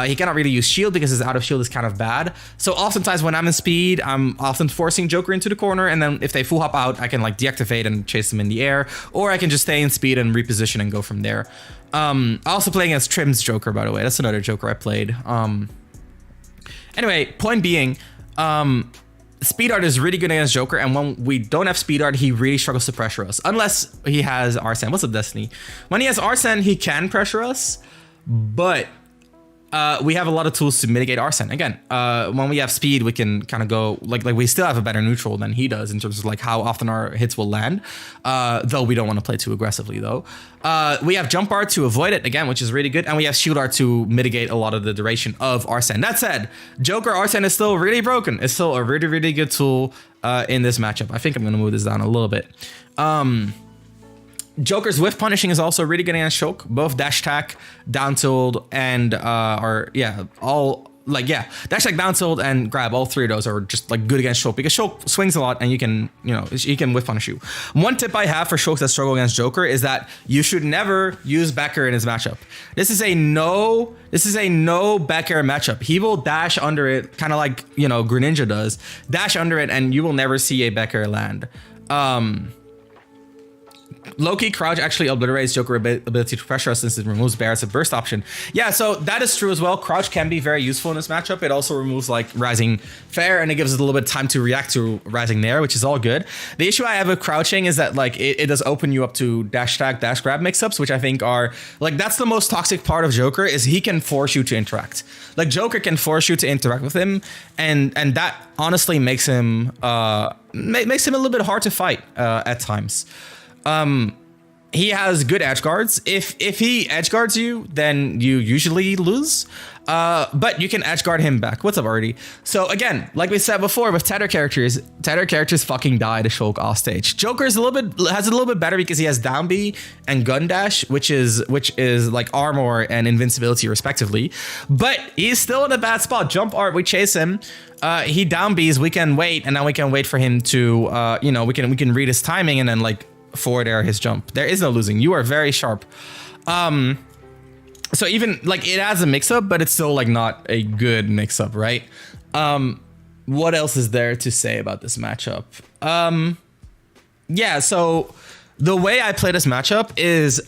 He cannot really use shield because his out of shield is kind of bad. So oftentimes when I'm in speed, I'm often forcing Joker into the corner, and then if they full hop out, I can like deactivate and chase them in the air, or I can just stay in speed and reposition and go from there. I also play against Trim's Joker, by the way. That's another Joker I played. Anyway, point being, speed art is really good against Joker, and when we don't have speed art, he really struggles to pressure us, unless he has Arsene. What's up, Destiny? When he has Arsene, he can pressure us, but we have a lot of tools to mitigate Arsene. Again, when we have speed, we can kind of go like we still have a better neutral than he does in terms of like how often our hits will land. Though we don't want to play too aggressively though. We have jump art to avoid it again, which is really good, and we have shield art to mitigate a lot of the duration of Arsene. That said, Joker Arsene is still really broken. It's still a really, really good tool in this matchup. I think I'm gonna move this down a little bit. Joker's whiff punishing is also really good against Shulk. Both dash attack, down tilt, and dash attack, down tilt, and grab. All three of those are just like good against Shulk because Shulk swings a lot and he can whiff punish you. One tip I have for Shulks that struggle against Joker is that you should never use Becker in his matchup. This is a no Becker matchup. He will dash under it, kind of like Greninja does. Dash under it, and you will never see a Becker land. Low-key crouch actually obliterates Joker ability to pressure us since it removes Barrett's burst option. Yeah, so that is true as well. Crouch can be very useful in this matchup. It also removes like Rising Fair, and it gives us a little bit of time to react to Rising Nair, which is all good. The issue I have with crouching is that like it does open you up to dash attack, dash grab mix-ups, which I think are like that's the most toxic part of Joker is he can force you to interact. Like Joker can force you to interact with him, and that honestly makes him a little bit hard to fight at times. He has good edge guards. If he edge guards you, then you usually lose. But you can edge guard him back. What's up, Artie? So again, like we said before, with tether characters fucking die to Shulk off stage. Joker has a little bit better because he has down B and gun dash, which is like armor and invincibility respectively. But he's still in a bad spot. Jump art, we chase him. He down Bs, we can wait, and then we can wait for him to we can read his timing and then like forward air his jump. There is no losing. You are very sharp. So even like it has a mix up, but it's still like not a good mix up, right? What else is there to say about this matchup? Yeah, so the way I play this matchup is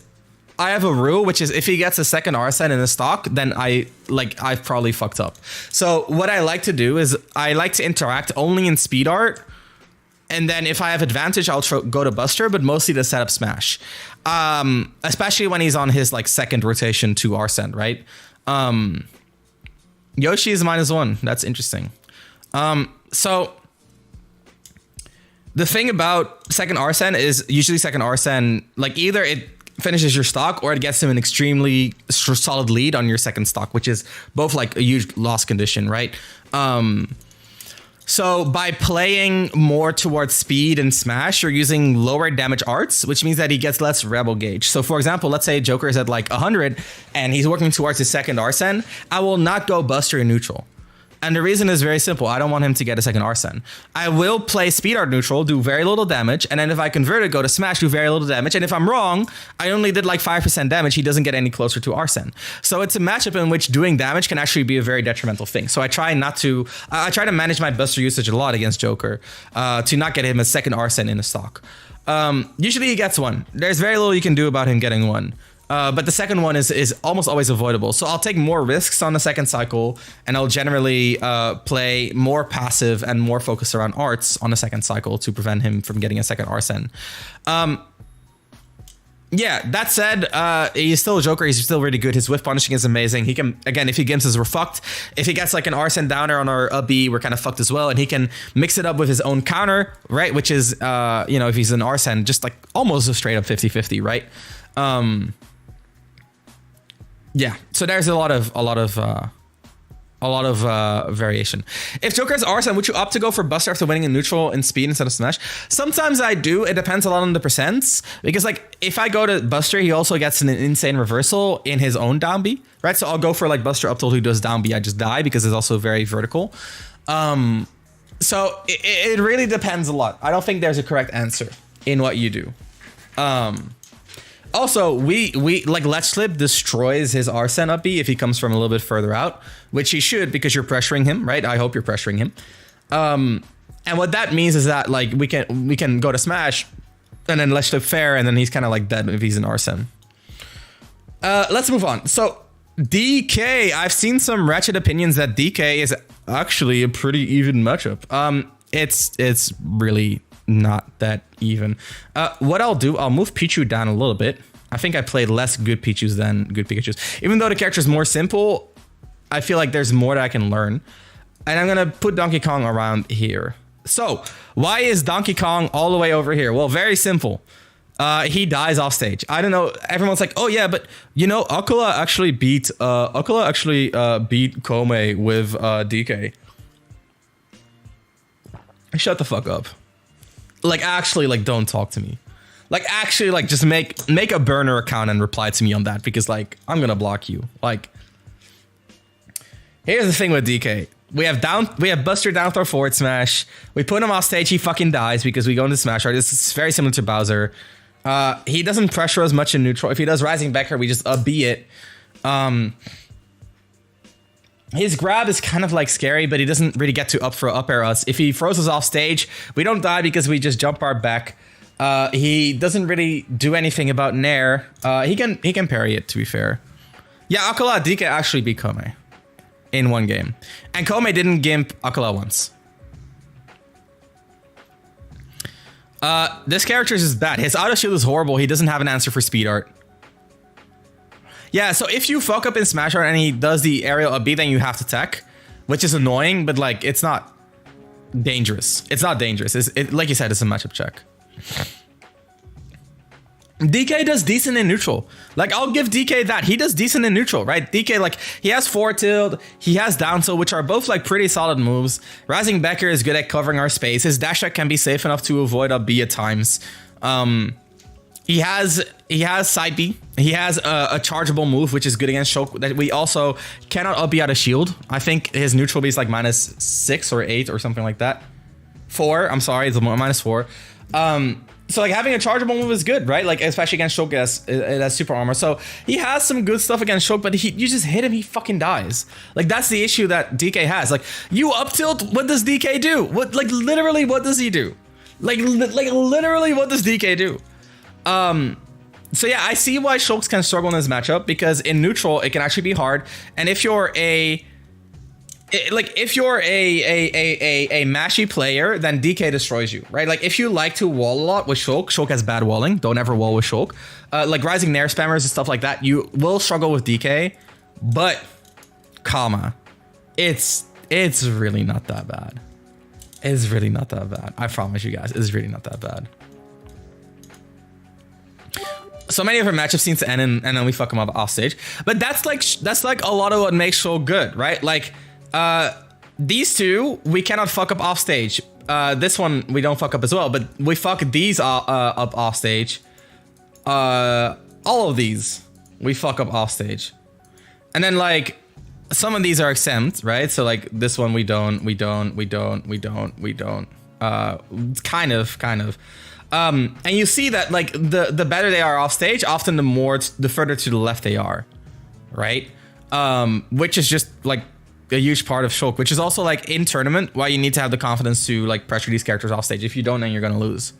I have a rule, which is if he gets a second Arsene in the stock, then I've probably fucked up. So what I like to do is I like to interact only in speed art. And then if I have advantage, I'll go to Buster, but mostly to set up Smash. Especially when he's on his like second rotation to Arsene, right? Yoshi is -1. That's interesting. So the thing about second Arsene is usually second Arsene, like either it finishes your stock or it gets him an extremely solid lead on your second stock, which is both like a huge loss condition, right? So by playing more towards speed and Smash, you're using lower damage arts, which means that he gets less rebel gauge. So for example, let's say Joker is at like 100 and he's working towards his second Arsene. I will not go Buster in neutral. And the reason is very simple. I don't want him to get a second Arsene. I will play speed art neutral, do very little damage, and then if I convert it, go to Smash, do very little damage. And if I'm wrong, I only did like 5% damage. He doesn't get any closer to Arsene. So it's a matchup in which doing damage can actually be a very detrimental thing. So I try to manage my Buster usage a lot against Joker to not get him a second Arsene in a stock. Usually he gets one. There's very little you can do about him getting one. But the second one is almost always avoidable. So I'll take more risks on the second cycle, and I'll generally play more passive and more focused around arts on the second cycle to prevent him from getting a second Arsene. Yeah, that said, he's still a Joker. He's still really good. His whiff punishing is amazing. He can, again, if he gives us, we're fucked. If he gets like an Arsene downer on our up B, we're kind of fucked as well. And he can mix it up with his own counter, right? Which is, you know, if he's an Arsene, just like almost a straight up 50-50, right? Yeah, so there's a lot of variation. If Joker has Arsene, would you opt to go for Buster after winning in neutral in speed instead of Smash? Sometimes I do. It depends a lot on the percents. Because like if I go to Buster, he also gets an insane reversal in his own down B, right? So I'll go for like Buster up tilt who does down B. I just die because it's also very vertical. So it really depends a lot. I don't think there's a correct answer in what you do. Also, we like Let's Slip destroys his Arsene up B if he comes from a little bit further out, which he should because you're pressuring him, right? I hope you're pressuring him. And what that means is that like we can go to Smash and then Let's Slip fair and then he's kind of like dead if he's an Arsene. Let's move on. So DK, I've seen some wretched opinions that DK is actually a pretty even matchup. It's really not that even. What I'll do, I'll move Pichu down a little bit. I think I played less good Pichus than good Pikachus. Even though the character is more simple, I feel like there's more that I can learn. And I'm gonna put Donkey Kong around here. So why is Donkey Kong all the way over here? Well, very simple. He dies off stage. I don't know. Everyone's like, oh yeah, but you know, Akula actually beat Kome with DK. Shut the fuck up. Like actually, like don't talk to me. Like actually, like just make a burner account and reply to me on that because like I'm gonna block you. Like here's the thing with DK. We have Buster down throw forward smash. We put him off stage, he fucking dies because we go into smash. Right, this is very similar to Bowser. He doesn't pressure us much in neutral. If he does rising backer, we just B it. His grab is kind of like scary, but he doesn't really get to up air us. If he throws us off stage, we don't die because we just jump our back. He doesn't really do anything about Nair. He can parry it, to be fair. Yeah, Akala DK actually beat Kome in one game. And Kome didn't gimp Akala once. This character is just bad. His auto shield is horrible. He doesn't have an answer for speed art. Yeah, so if you fuck up in Smash Art and he does the aerial up B, then you have to tech, which is annoying, but like it's not dangerous. It's not dangerous. Like you said, it's a matchup check. DK does decent in neutral. Like I'll give DK that. He does decent in neutral, right? DK, like he has forward tilt, he has down tilt, which are both like pretty solid moves. Rising Becker is good at covering our space. His dash attack can be safe enough to avoid up B at times. He has side B. He has a chargeable move, which is good against Shulk. That we also cannot up B out of shield. I think his neutral B is like -6 or 8 or something like that. 4. I'm sorry, it's -4. So like having a chargeable move is good, right? Like especially against Shulk, it has super armor. So he has some good stuff against Shulk, but you just hit him, he fucking dies. Like that's the issue that DK has. Like you up tilt, what does DK do? What like literally what does he do? Like literally what does DK do? So yeah, I see why Shulks can struggle in this matchup because in neutral it can actually be hard. And if you're a mashy player, then DK destroys you, right? Like if you like to wall a lot with Shulk has bad walling. Don't ever wall with Shulk. Like rising Nair spammers and stuff like that, you will struggle with DK, but it's really not that bad. It's really not that bad. I promise you guys, it's really not that bad. So many of our matchups seem to end and then we fuck them up off stage. But that's like a lot of what makes Shulk good, right? Like these two we cannot fuck up off stage. This one we don't fuck up as well, but we fuck these up off stage. All of these we fuck up off stage. And then like some of these are exempt, right? So like this one we don't. Kind of. And you see that like the better they are off stage, often the further to the left they are, right? Which is just like a huge part of Shulk, which is also like in tournament why you need to have the confidence to like pressure these characters off stage. If you don't, then you're gonna lose.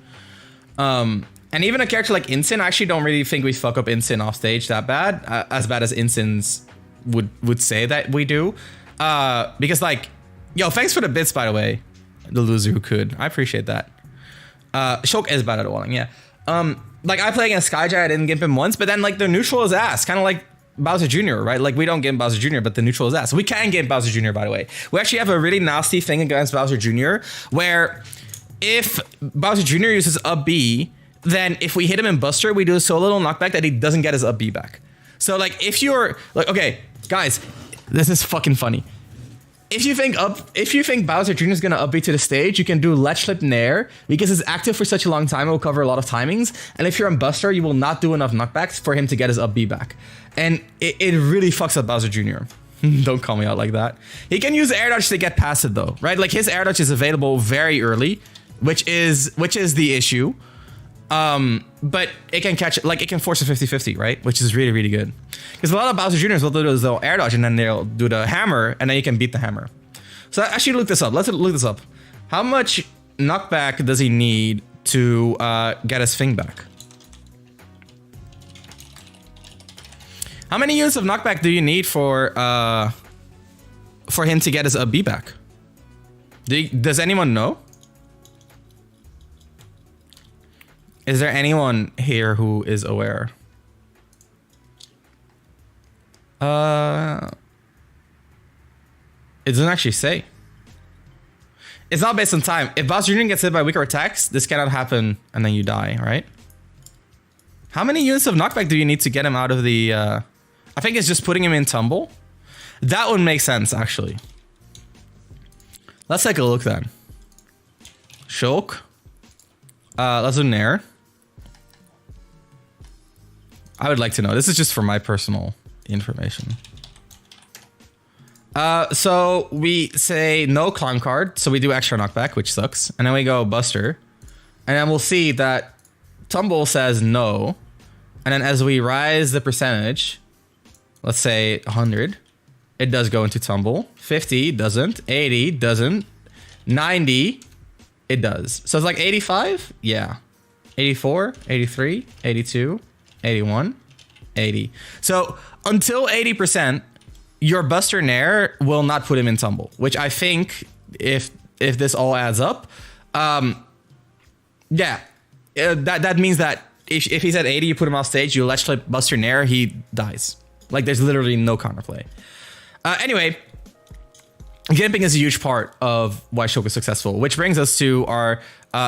And even a character like Insyn, I actually don't really think we fuck up Insyn off stage that bad, as bad as Insyn's would say that we do. Because like, yo, thanks for the bits, by the way, the loser who could. I appreciate that. Shulk is bad at walling, yeah. Like I play against Skyjai, I didn't gimp him once, but then like the neutral is ass, kind of like Bowser Jr., right? Like we don't gimp Bowser Jr., but the neutral is ass. We can gimp Bowser Jr., by the way. We actually have a really nasty thing against Bowser Jr., where if Bowser Jr. uses up B, then if we hit him in Buster, we do so little knockback that he doesn't get his up B back. So like if you're like, okay, guys, this is fucking funny. If you think Bowser Jr. is gonna up B to the stage, you can do Let Slip Nair because it's active for such a long time, it will cover a lot of timings. And if you're in Buster, you will not do enough knockbacks for him to get his up B back. And it really fucks up Bowser Jr. Don't call me out like that. He can use air dodge to get past it though, right? Like his air dodge is available very early, which is the issue. But it can catch it, like it can force a 50-50, right? Which is really, really good. Because a lot of Bowser Jr.'s will do is they'll air dodge and then they'll do the hammer and then you can beat the hammer. So actually look this up. Let's look this up. How much knockback does he need to get his thing back? How many units of knockback do you need for him to get his up B back? Does anyone know? Is there anyone here who is aware? It doesn't actually say. It's not based on time. If Bowser Jr. gets hit by weaker attacks, this cannot happen and then you die, right? How many units of knockback do you need to get him out of the... I think it's just putting him in tumble. That would make sense, actually. Let's take a look then. Shulk. Let's do Nair. I would like to know. This is just for my personal information. So we say no clown card, so we do extra knockback, which sucks. And then we go Buster. And then we'll see that Tumble says no. And then as we rise the percentage, let's say 100, it does go into Tumble. 50 doesn't. 80 doesn't. 90, it does. So it's like 85? Yeah. 84, 83, 82, 81, 80. So until 80%, your Buster Nair will not put him in Tumble, which I think if this all adds up, yeah, that means that if he's at 80, you put him off stage, you Let's Slip Buster Nair, he dies. Like there's literally no counterplay. Anyway, gimping is a huge part of why Shulk is successful, which brings us to our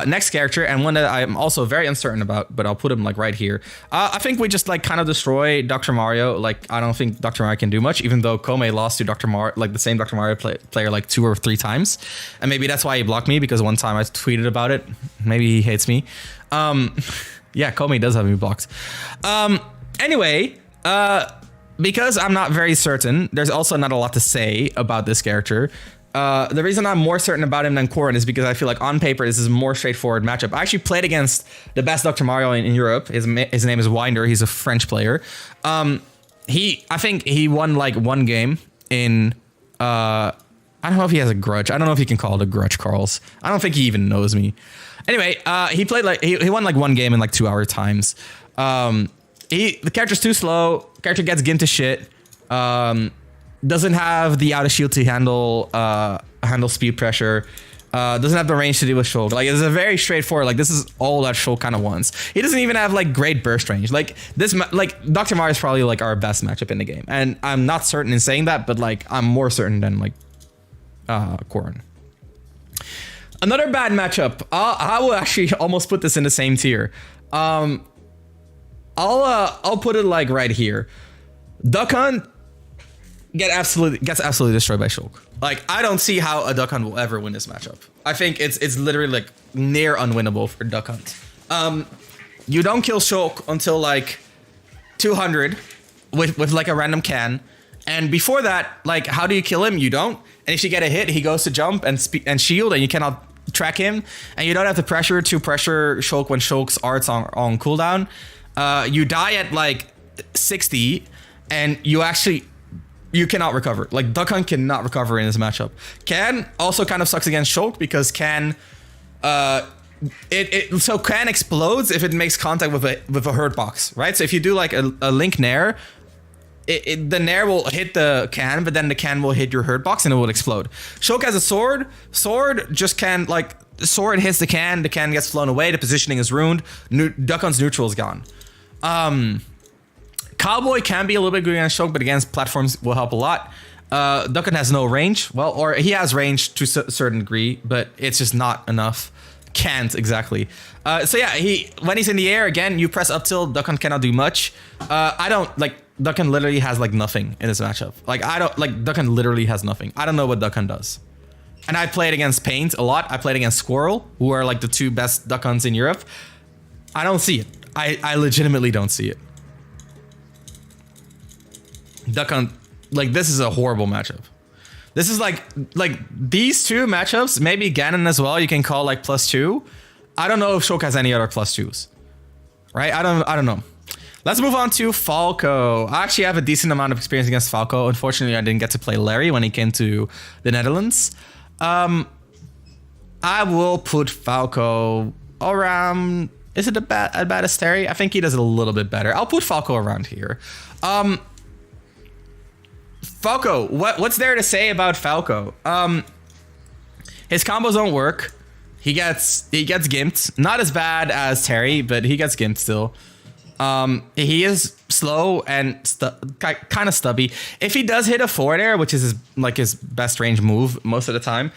next character, and one that I'm also very uncertain about, but I'll put him like right here. I think we just like kind of destroy Dr. Mario. Like I don't think Dr. Mario can do much, even though Kome lost to Dr. Mario, like the same Dr. Mario player like 2 or 3 times, and maybe that's why he blocked me, because one time I tweeted about it. Maybe he hates me. Yeah, Kome does have me blocked. Anyway, because I'm not very certain, there's also not a lot to say about this character. The reason I'm more certain about him than Corrin is because I feel like on paper, this is a more straightforward matchup. I actually played against the best Dr. Mario in Europe. His name is Winder. He's a French player. I think he won like 1 game in, I don't know if he has a grudge. I don't know if you can call it a grudge, Carls. I don't think he even knows me. Anyway, he played like, he won like 1 game in like 2-hour times. The character's too slow. Character gets gimped to shit. Doesn't have the out of shield to handle speed pressure. Doesn't have the range to deal with Shulk. Like it's a very straightforward. Like this is all that Shulk kind of wants. He doesn't even have like great burst range. Like this, like Dr. Mario is probably like our best matchup in the game, and I'm not certain in saying that, but like I'm more certain than like Corrin. Another bad matchup. I will actually almost put this in the same tier. I'll put it like right here. Duck Hunt gets absolutely destroyed by Shulk. Like I don't see how a Duck Hunt will ever win this matchup. I think it's literally like near unwinnable for Duck Hunt. You don't kill Shulk until like 200 with like a random can, and before that, like how do you kill him? You don't. And if you get a hit, he goes to jump and shield, and you cannot track him, and you don't have the pressure to pressure Shulk when Shulk's art's on cooldown. You die at like 60, and you cannot recover. Like Duck Hunt cannot recover in this matchup. Can also kind of sucks against Shulk because Can so can explodes if it makes contact with a hurt box, right? So if you do like a link nair, the nair will hit the can, but then the can will hit your hurt box and it will explode. Shulk has a sword. Sword just can like sword hits the can gets flown away. The positioning is ruined. Duckon's neutral is gone. Cowboy can be a little bit good against Shulk, but against platforms will help a lot. Duckon has no range. Well, or he has range to a certain degree, but it's just not enough. Can't exactly. So yeah, when he's in the air again, you press up tilt. Duckon cannot do much. I don't like Duckon. Literally has like nothing in this matchup. Like I don't like Duckon. Literally has nothing. I don't know what Duckon does. And I played against Paint a lot. I played against Squirrel, who are like the two best Duckons in Europe. I don't see it. I legitimately don't see it. Duckon, like this is a horrible matchup. This is like these two matchups, maybe Ganon as well, you can call like +2. I don't know if Shulk has any other +2s. Right? I don't know. Let's move on to Falco. I actually have a decent amount of experience against Falco. Unfortunately, I didn't get to play Larry when he came to the Netherlands. I will put Falco around. Is it as bad as Terry? I think he does it a little bit better. I'll put Falco around here. Falco, what's there to say about Falco? His combos don't work. He gets gimped. Not as bad as Terry, but he gets gimped still. He is slow and kind of stubby. If he does hit a forward air, which is his best range move most of the time,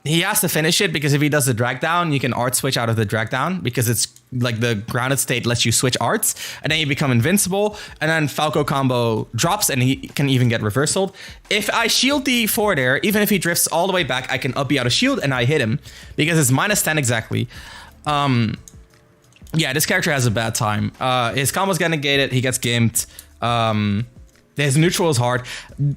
he has to finish it, because if he does the drag down, you can art switch out of the drag down, because it's like the grounded state lets you switch arts, and then you become invincible, and then Falco combo drops and he can even get reversaled. If I shield the forward air, even if he drifts all the way back, I can up B out of shield and I hit him, because it's -10 exactly. Yeah, this character has a bad time. His combos get negated, he gets gimped. His neutral is hard.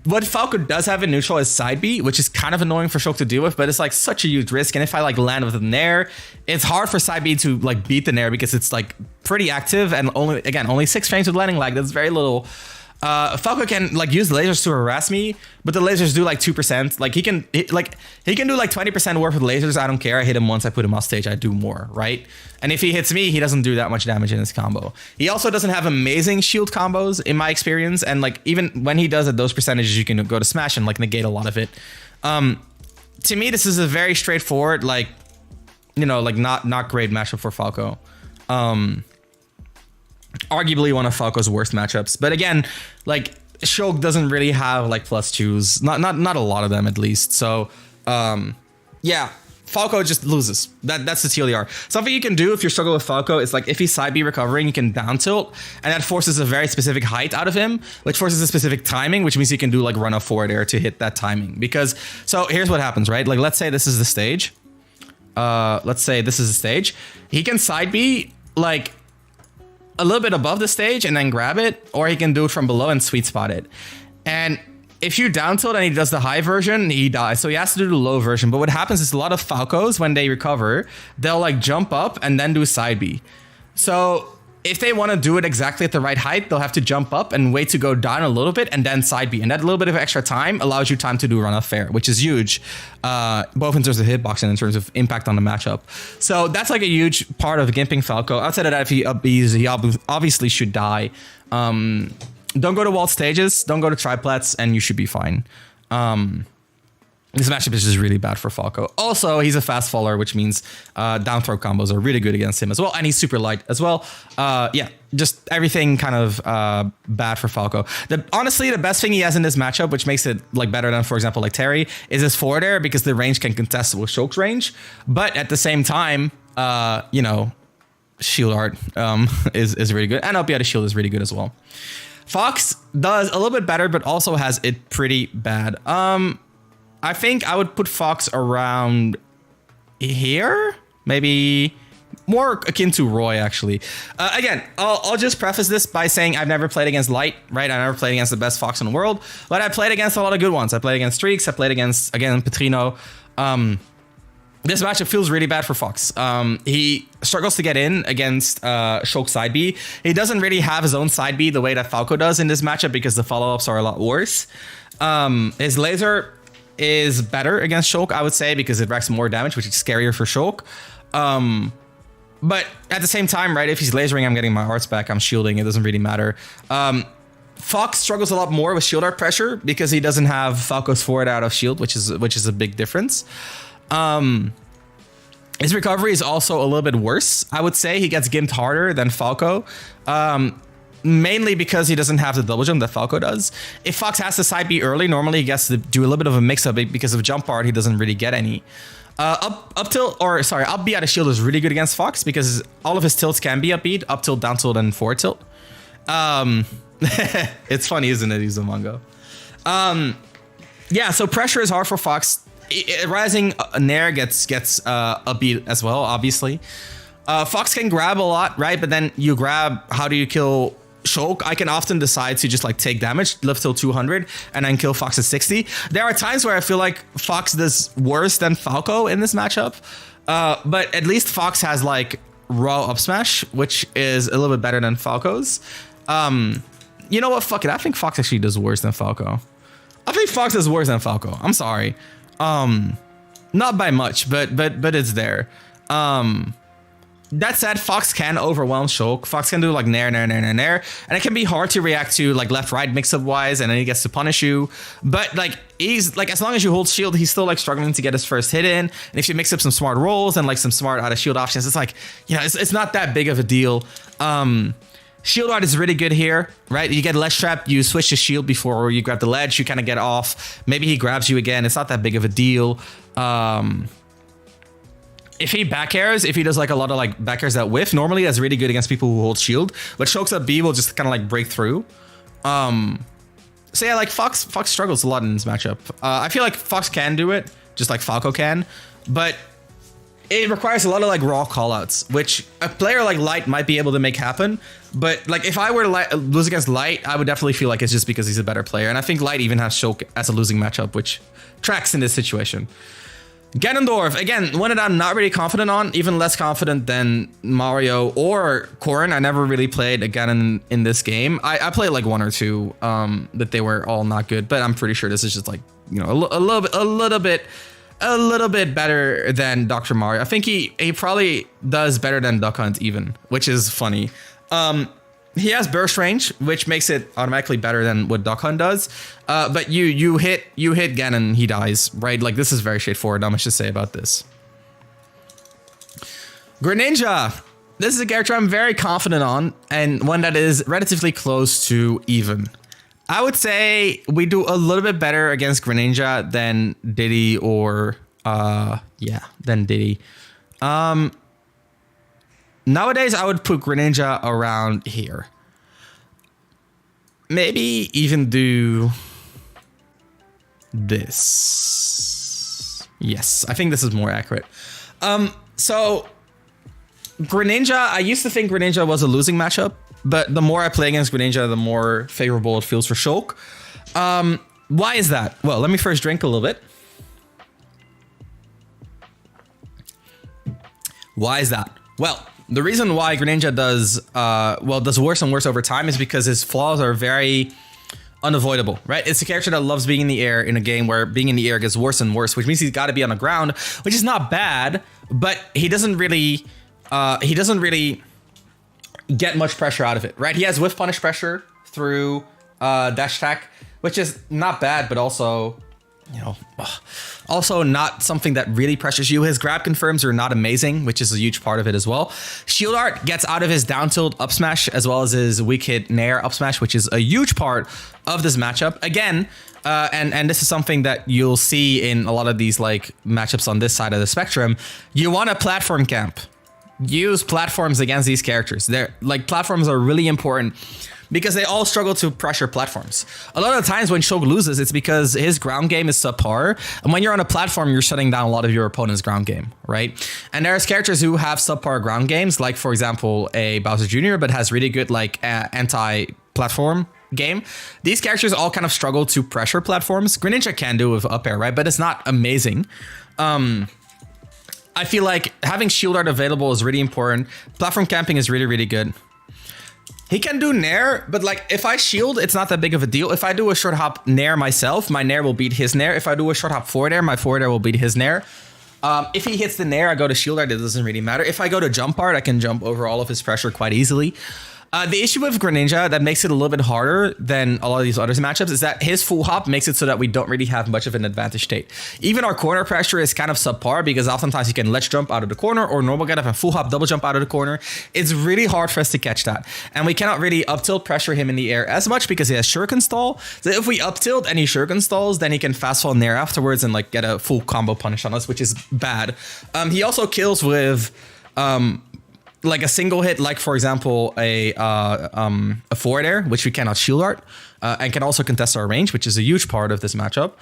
What Falco does have in neutral is side B, which is kind of annoying for Shulk to deal with, but it's like such a huge risk. And if I like land with a nair, it's hard for side B to like beat the nair, because it's like pretty active, and only 6 frames with landing lag. That's very little. Falco can like use lasers to harass me, but the lasers do like 2%. Like he can do like 20% work with lasers. I don't care. I hit him once, I put him off stage, I do more, right? And if he hits me, he doesn't do that much damage in his combo. He also doesn't have amazing shield combos in my experience, and like even when he does at those percentages, you can go to smash and like negate a lot of it. To me, this is a very straightforward, like, you know, like not great matchup for Falco. Arguably one of Falco's worst matchups, but again, like Shulk doesn't really have like +2s, not a lot of them at least. So yeah, Falco just loses. That's the TLDR. Something you can do if you're struggling with Falco is like if he's side B recovering, you can down tilt, and that forces a very specific height out of him, which forces a specific timing, which means you can do like run a forward air to hit that timing. Because so here's what happens, right? Like let's say this is the stage. He can side B like a little bit above the stage and then grab it, or he can do it from below and sweet spot it. And if you down tilt and he does the high version, he dies. So he has to do the low version. But what happens is a lot of Falcos, when they recover, they'll like jump up and then do side B. So if they want to do it exactly at the right height, they'll have to jump up and wait to go down a little bit and then side B. And that little bit of extra time allows you time to do run off fair, which is huge, both in terms of hitbox and in terms of impact on the matchup. So that's like a huge part of gimping Falco. Outside of that, if he up Bs, he obviously should die. Don't go to walled stages, don't go to triplets, and you should be fine. This matchup is just really bad for Falco. Also, he's a fast faller, which means down throw combos are really good against him as well. And he's super light as well. Yeah, just everything kind of bad for Falco. Honestly, the best thing he has in this matchup, which makes it like better than, for example, like Terry, is his forward air, because the range can contest with Shulk's range. But at the same time, you know, shield art is really good. And up out of shield is really good as well. Fox does a little bit better, but also has it pretty bad. I think I would put Fox around here, maybe more akin to Roy, actually. Again, I'll just preface this by saying I've never played against Light, right? I never played against the best Fox in the world, but I played against a lot of good ones. I played against Streaks, I played against, again, Petrino. This matchup feels really bad for Fox. He struggles to get in against Shulk side B. He doesn't really have his own side B the way that Falco does in this matchup, because the follow-ups are a lot worse. His laser is better against Shulk, I would say, because it racks more damage, which is scarier for Shulk. But at the same time, right, if he's lasering, I'm getting my arts back, I'm shielding, it doesn't really matter. Fox struggles a lot more with shield art pressure because he doesn't have Falco's forward out of shield, which is a big difference. His recovery is also a little bit worse. I would say he gets gimped harder than Falco, mainly because he doesn't have the double jump that Falco does. If Fox has to side B early, normally he gets to do a little bit of a mix up because of jump art, he doesn't really get any. Up B out of shield is really good against Fox because all of his tilts can be up B, up tilt, down tilt, and forward tilt. It's funny, isn't it? He's a Mongo. Yeah, so pressure is hard for Fox. Rising Nair gets a beat as well, obviously. Fox can grab a lot, right? But then you grab, how do you kill Shulk? I can often decide to just like take damage, live till 200, and then kill Fox at 60. There are times where I feel like Fox does worse than Falco in this matchup. But at least Fox has like raw up smash, which is a little bit better than Falco's. You know what? Fuck it. I think Fox actually does worse than Falco. I think Fox does worse than Falco. I'm sorry. Not by much, but it's there. That said, Fox can overwhelm Shulk. Fox can do like nair, and it can be hard to react to like left-right mix-up wise, and then he gets to punish you. But like he's like, as long as you hold shield, he's still like struggling to get his first hit in. And if you mix up some smart rolls and like some smart out of shield options, it's like, you know, it's not that big of a deal. Shield art is really good here, right? You get ledge trap, you switch to shield before you grab the ledge, you kind of get off. Maybe he grabs you again. It's not that big of a deal. If he back airs, if he does like a lot of like back airs that whiff, normally that's really good against people who hold shield. But Shulk's up B will just kind of like break through. So yeah, like Fox struggles a lot in this matchup. I feel like Fox can do it, just like Falco can, but it requires a lot of like raw callouts, which a player like Light might be able to make happen. But like if I were to lose against Light, I would definitely feel like it's just because he's a better player. And I think Light even has Shulk as a losing matchup, which tracks in this situation. Ganondorf, again, one that I'm not really confident on, even less confident than Mario or Corrin. I never really played a Ganon in this game. I played like one or two that they were all not good, but I'm pretty sure this is just like, you know, a little bit better than Dr. Mario. I think he probably does better than Duck Hunt even, which is funny. He has burst range, which makes it automatically better than what Duck Hunt does. But you hit Ganon, he dies, right? Like this is very straightforward. Not much to say about this. Greninja. This is a character I'm very confident on, and one that is relatively close to even. I would say we do a little bit better against Greninja than Diddy or than Diddy. Nowadays, I would put Greninja around here. Maybe even do this. Yes, I think this is more accurate. So Greninja, I used to think Greninja was a losing matchup, but the more I play against Greninja, the more favorable it feels for Shulk. Why is that? Well, let me first drink a little bit. Why is that? Well, the reason why Greninja does worse and worse over time is because his flaws are very unavoidable, right? It's a character that loves being in the air in a game where being in the air gets worse and worse, which means he's got to be on the ground, which is not bad, but he doesn't really get much pressure out of it, right? He has whiff punish pressure through dash attack, which is not bad, but also, you know, also not something that really pressures you. His grab confirms are not amazing, which is a huge part of it as well. Shield art gets out of his down tilt up smash as well as his weak hit nair up smash, which is a huge part of this matchup. Again, and this is something that you'll see in a lot of these like matchups on this side of the spectrum. You want a platform camp. Use platforms against these characters. They're like, platforms are really important because they all struggle to pressure platforms. A lot of the times when Shulk loses, it's because his ground game is subpar. And when you're on a platform, you're shutting down a lot of your opponent's ground game, right? And there's characters who have subpar ground games, like for example, a Bowser Jr., but has really good like anti-platform game. These characters all kind of struggle to pressure platforms. Greninja can do with up air, right? But it's not amazing. I feel like having shield art available is really important. Platform camping is really, really good. He can do nair, but like if I shield, it's not that big of a deal. If I do a short hop nair myself, my nair will beat his nair. If I do a short hop forward air, my forward air will beat his nair. If he hits the nair, I go to shield art. It doesn't really matter. If I go to jump art, I can jump over all of his pressure quite easily. The issue with Greninja that makes it a little bit harder than a lot of these other matchups is that his full hop makes it so that we don't really have much of an advantage state. Even our corner pressure is kind of subpar because oftentimes you can ledge jump out of the corner or normal get up and full hop double jump out of the corner. It's really hard for us to catch that. And we cannot really up tilt pressure him in the air as much because he has Shulk install. So if we up tilt and he Shulk installs, then he can fast fall nair afterwards and like get a full combo punish on us, which is bad. He also kills with like a single hit, like for example a forward air, which we cannot shield art, and can also contest our range, which is a huge part of this matchup.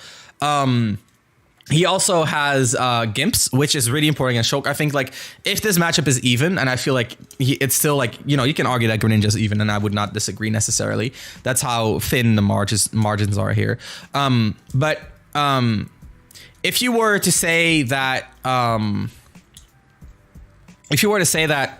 He also has Gimps, which is really important against Shulk. I think like if this matchup is even, and I feel like it's still like, you know, you can argue that Greninja's even, and I would not disagree necessarily. That's how thin the margins are here. But if you were to say that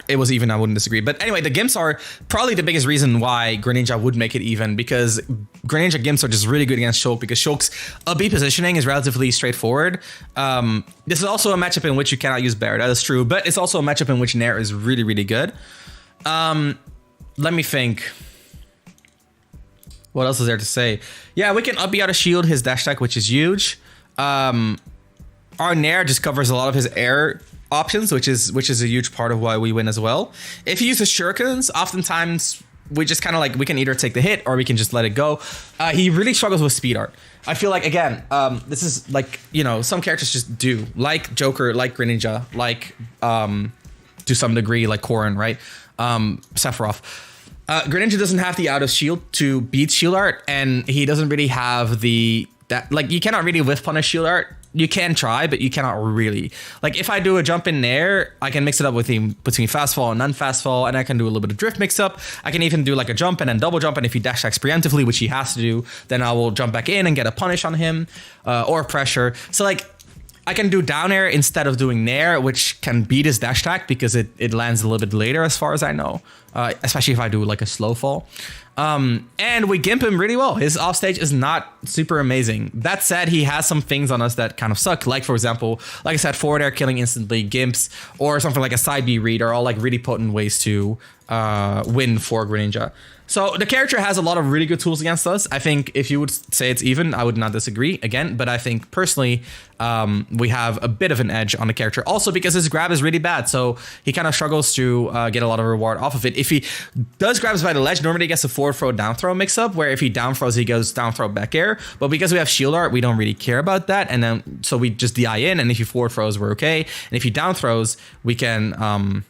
it was even, I wouldn't disagree. But anyway, the Gimps are probably the biggest reason why Greninja would make it even, because Greninja Gimps are just really good against Shulk because Shulk's B positioning is relatively straightforward. This is also a matchup in which you cannot use Bear. That is true. But it's also a matchup in which Nair is really, really good. Let me think. What else is there to say? Yeah, we can up B out of shield his dash attack, which is huge. Our Nair just covers a lot of his air options, which is a huge part of why we win as well. If he uses shurikens, oftentimes we just kind of like, we can either take the hit or we can just let it go. He really struggles with speed art. I feel like, again, this is like, you know, some characters just do, like Joker, like Greninja, like to some degree like Corrin, right? Sephiroth. Greninja doesn't have the out of shield to beat shield art, and he doesn't really have like you cannot really whiff punish shield art. You can try, but you cannot really. Like if I do a jump in there, I can mix it up with him between fast fall and non-fast fall, and I can do a little bit of drift mix up. I can even do like a jump and then double jump, and if he dash attacks preemptively, which he has to do, then I will jump back in and get a punish on him or pressure. So like I can do down air instead of doing nair, which can beat his dash attack because it lands a little bit later as far as I know, especially if I do like a slow fall. And we gimp him really well. His offstage is not super amazing. That said, he has some things on us that kind of suck. Like for example, like I said, forward air killing instantly, gimps, or something like a side B read are all like really potent ways to win for Greninja. So the character has a lot of really good tools against us. I think if you would say it's even, I would not disagree again, but I think personally, we have a bit of an edge on the character also because his grab is really bad. So he kind of struggles to get a lot of reward off of it. If he does grabs by the ledge, normally he gets a forward throw, down throw mix up, where if he down throws, he goes down throw back air. But because we have shield art, we don't really care about that. And then, so we just DI in, and if he forward throws, we're okay. And if he down throws, we can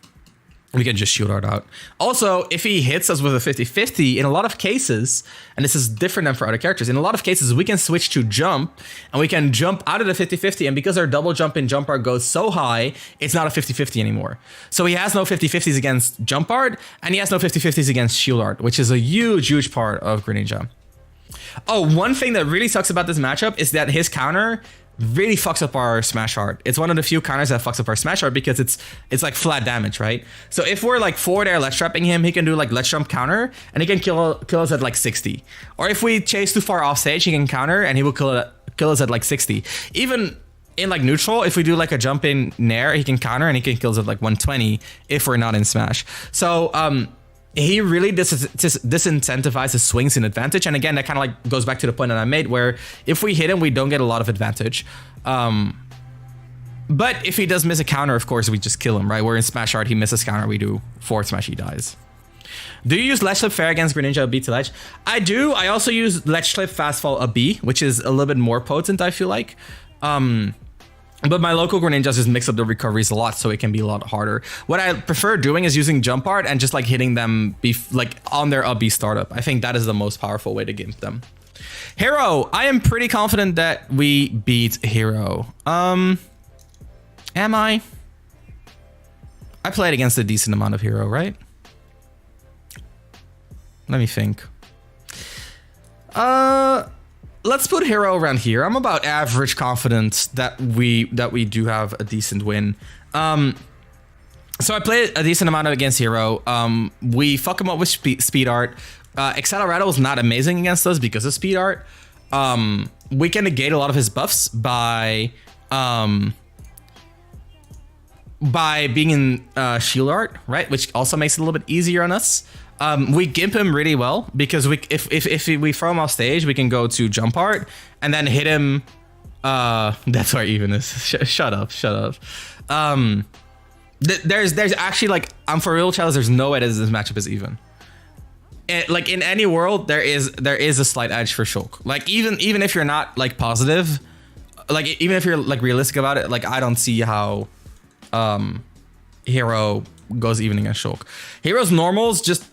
just shield art out. Also, if he hits us with a 50-50, in a lot of cases, and this is different than for other characters, in a lot of cases, we can switch to jump, and we can jump out of the 50-50, and because our double jump in jump art goes so high, it's not a 50-50 anymore. So he has no 50-50s against jump art, and he has no 50-50s against shield art, which is a huge, huge part of Greninja. Oh, one thing that really sucks about this matchup is that his counter really fucks up our smash art. It's one of the few counters that fucks up our smash art because it's like flat damage, right? So if we're like forward air ledge trapping him, he can do like ledge jump counter and he can kill us at like 60. Or if we chase too far off stage, he can counter and he will kill us at like 60. Even in like neutral, if we do like a jump in nair, he can counter and he can kill us at like 120 if we're not in smash. So he really disincentivizes swings in advantage. And again, that kind of like goes back to the point that I made where if we hit him, we don't get a lot of advantage. But if he does miss a counter, of course, we just kill him, right? Where in Smash Art, he misses counter, we do forward smash, he dies. Do you use Ledge Slip fair against Greninja B to ledge? I do. I also use Ledge Slip fast fall a B, which is a little bit more potent, I feel like. But my local Greninjas just mix up the recoveries a lot, so it can be a lot harder. What I prefer doing is using jump art and just like hitting them like on their up B startup. I think that is the most powerful way to gimp them. Hero, I am pretty confident that we beat Hero. Am I? I played against a decent amount of Hero, right? Let me think. Let's put Hero around here. I'm about average confident that we do have a decent win. So I played a decent amount against Hero. We fuck him up with speed art. Accelerator is not amazing against us because of speed art. We can negate a lot of his buffs by by being in shield art, right? Which also makes it a little bit easier on us. We gimp him really well because if we throw him off stage, we can go to jump art and then hit him. That's where even is. Shut up. There's actually like, I'm for real, Chalice. There's no way that this matchup is even. Like in any world, there is a slight edge for Shulk. Like even if you're not like positive, like even if you're like realistic about it, like I don't see how Hero goes even against Shulk. Hero's normals just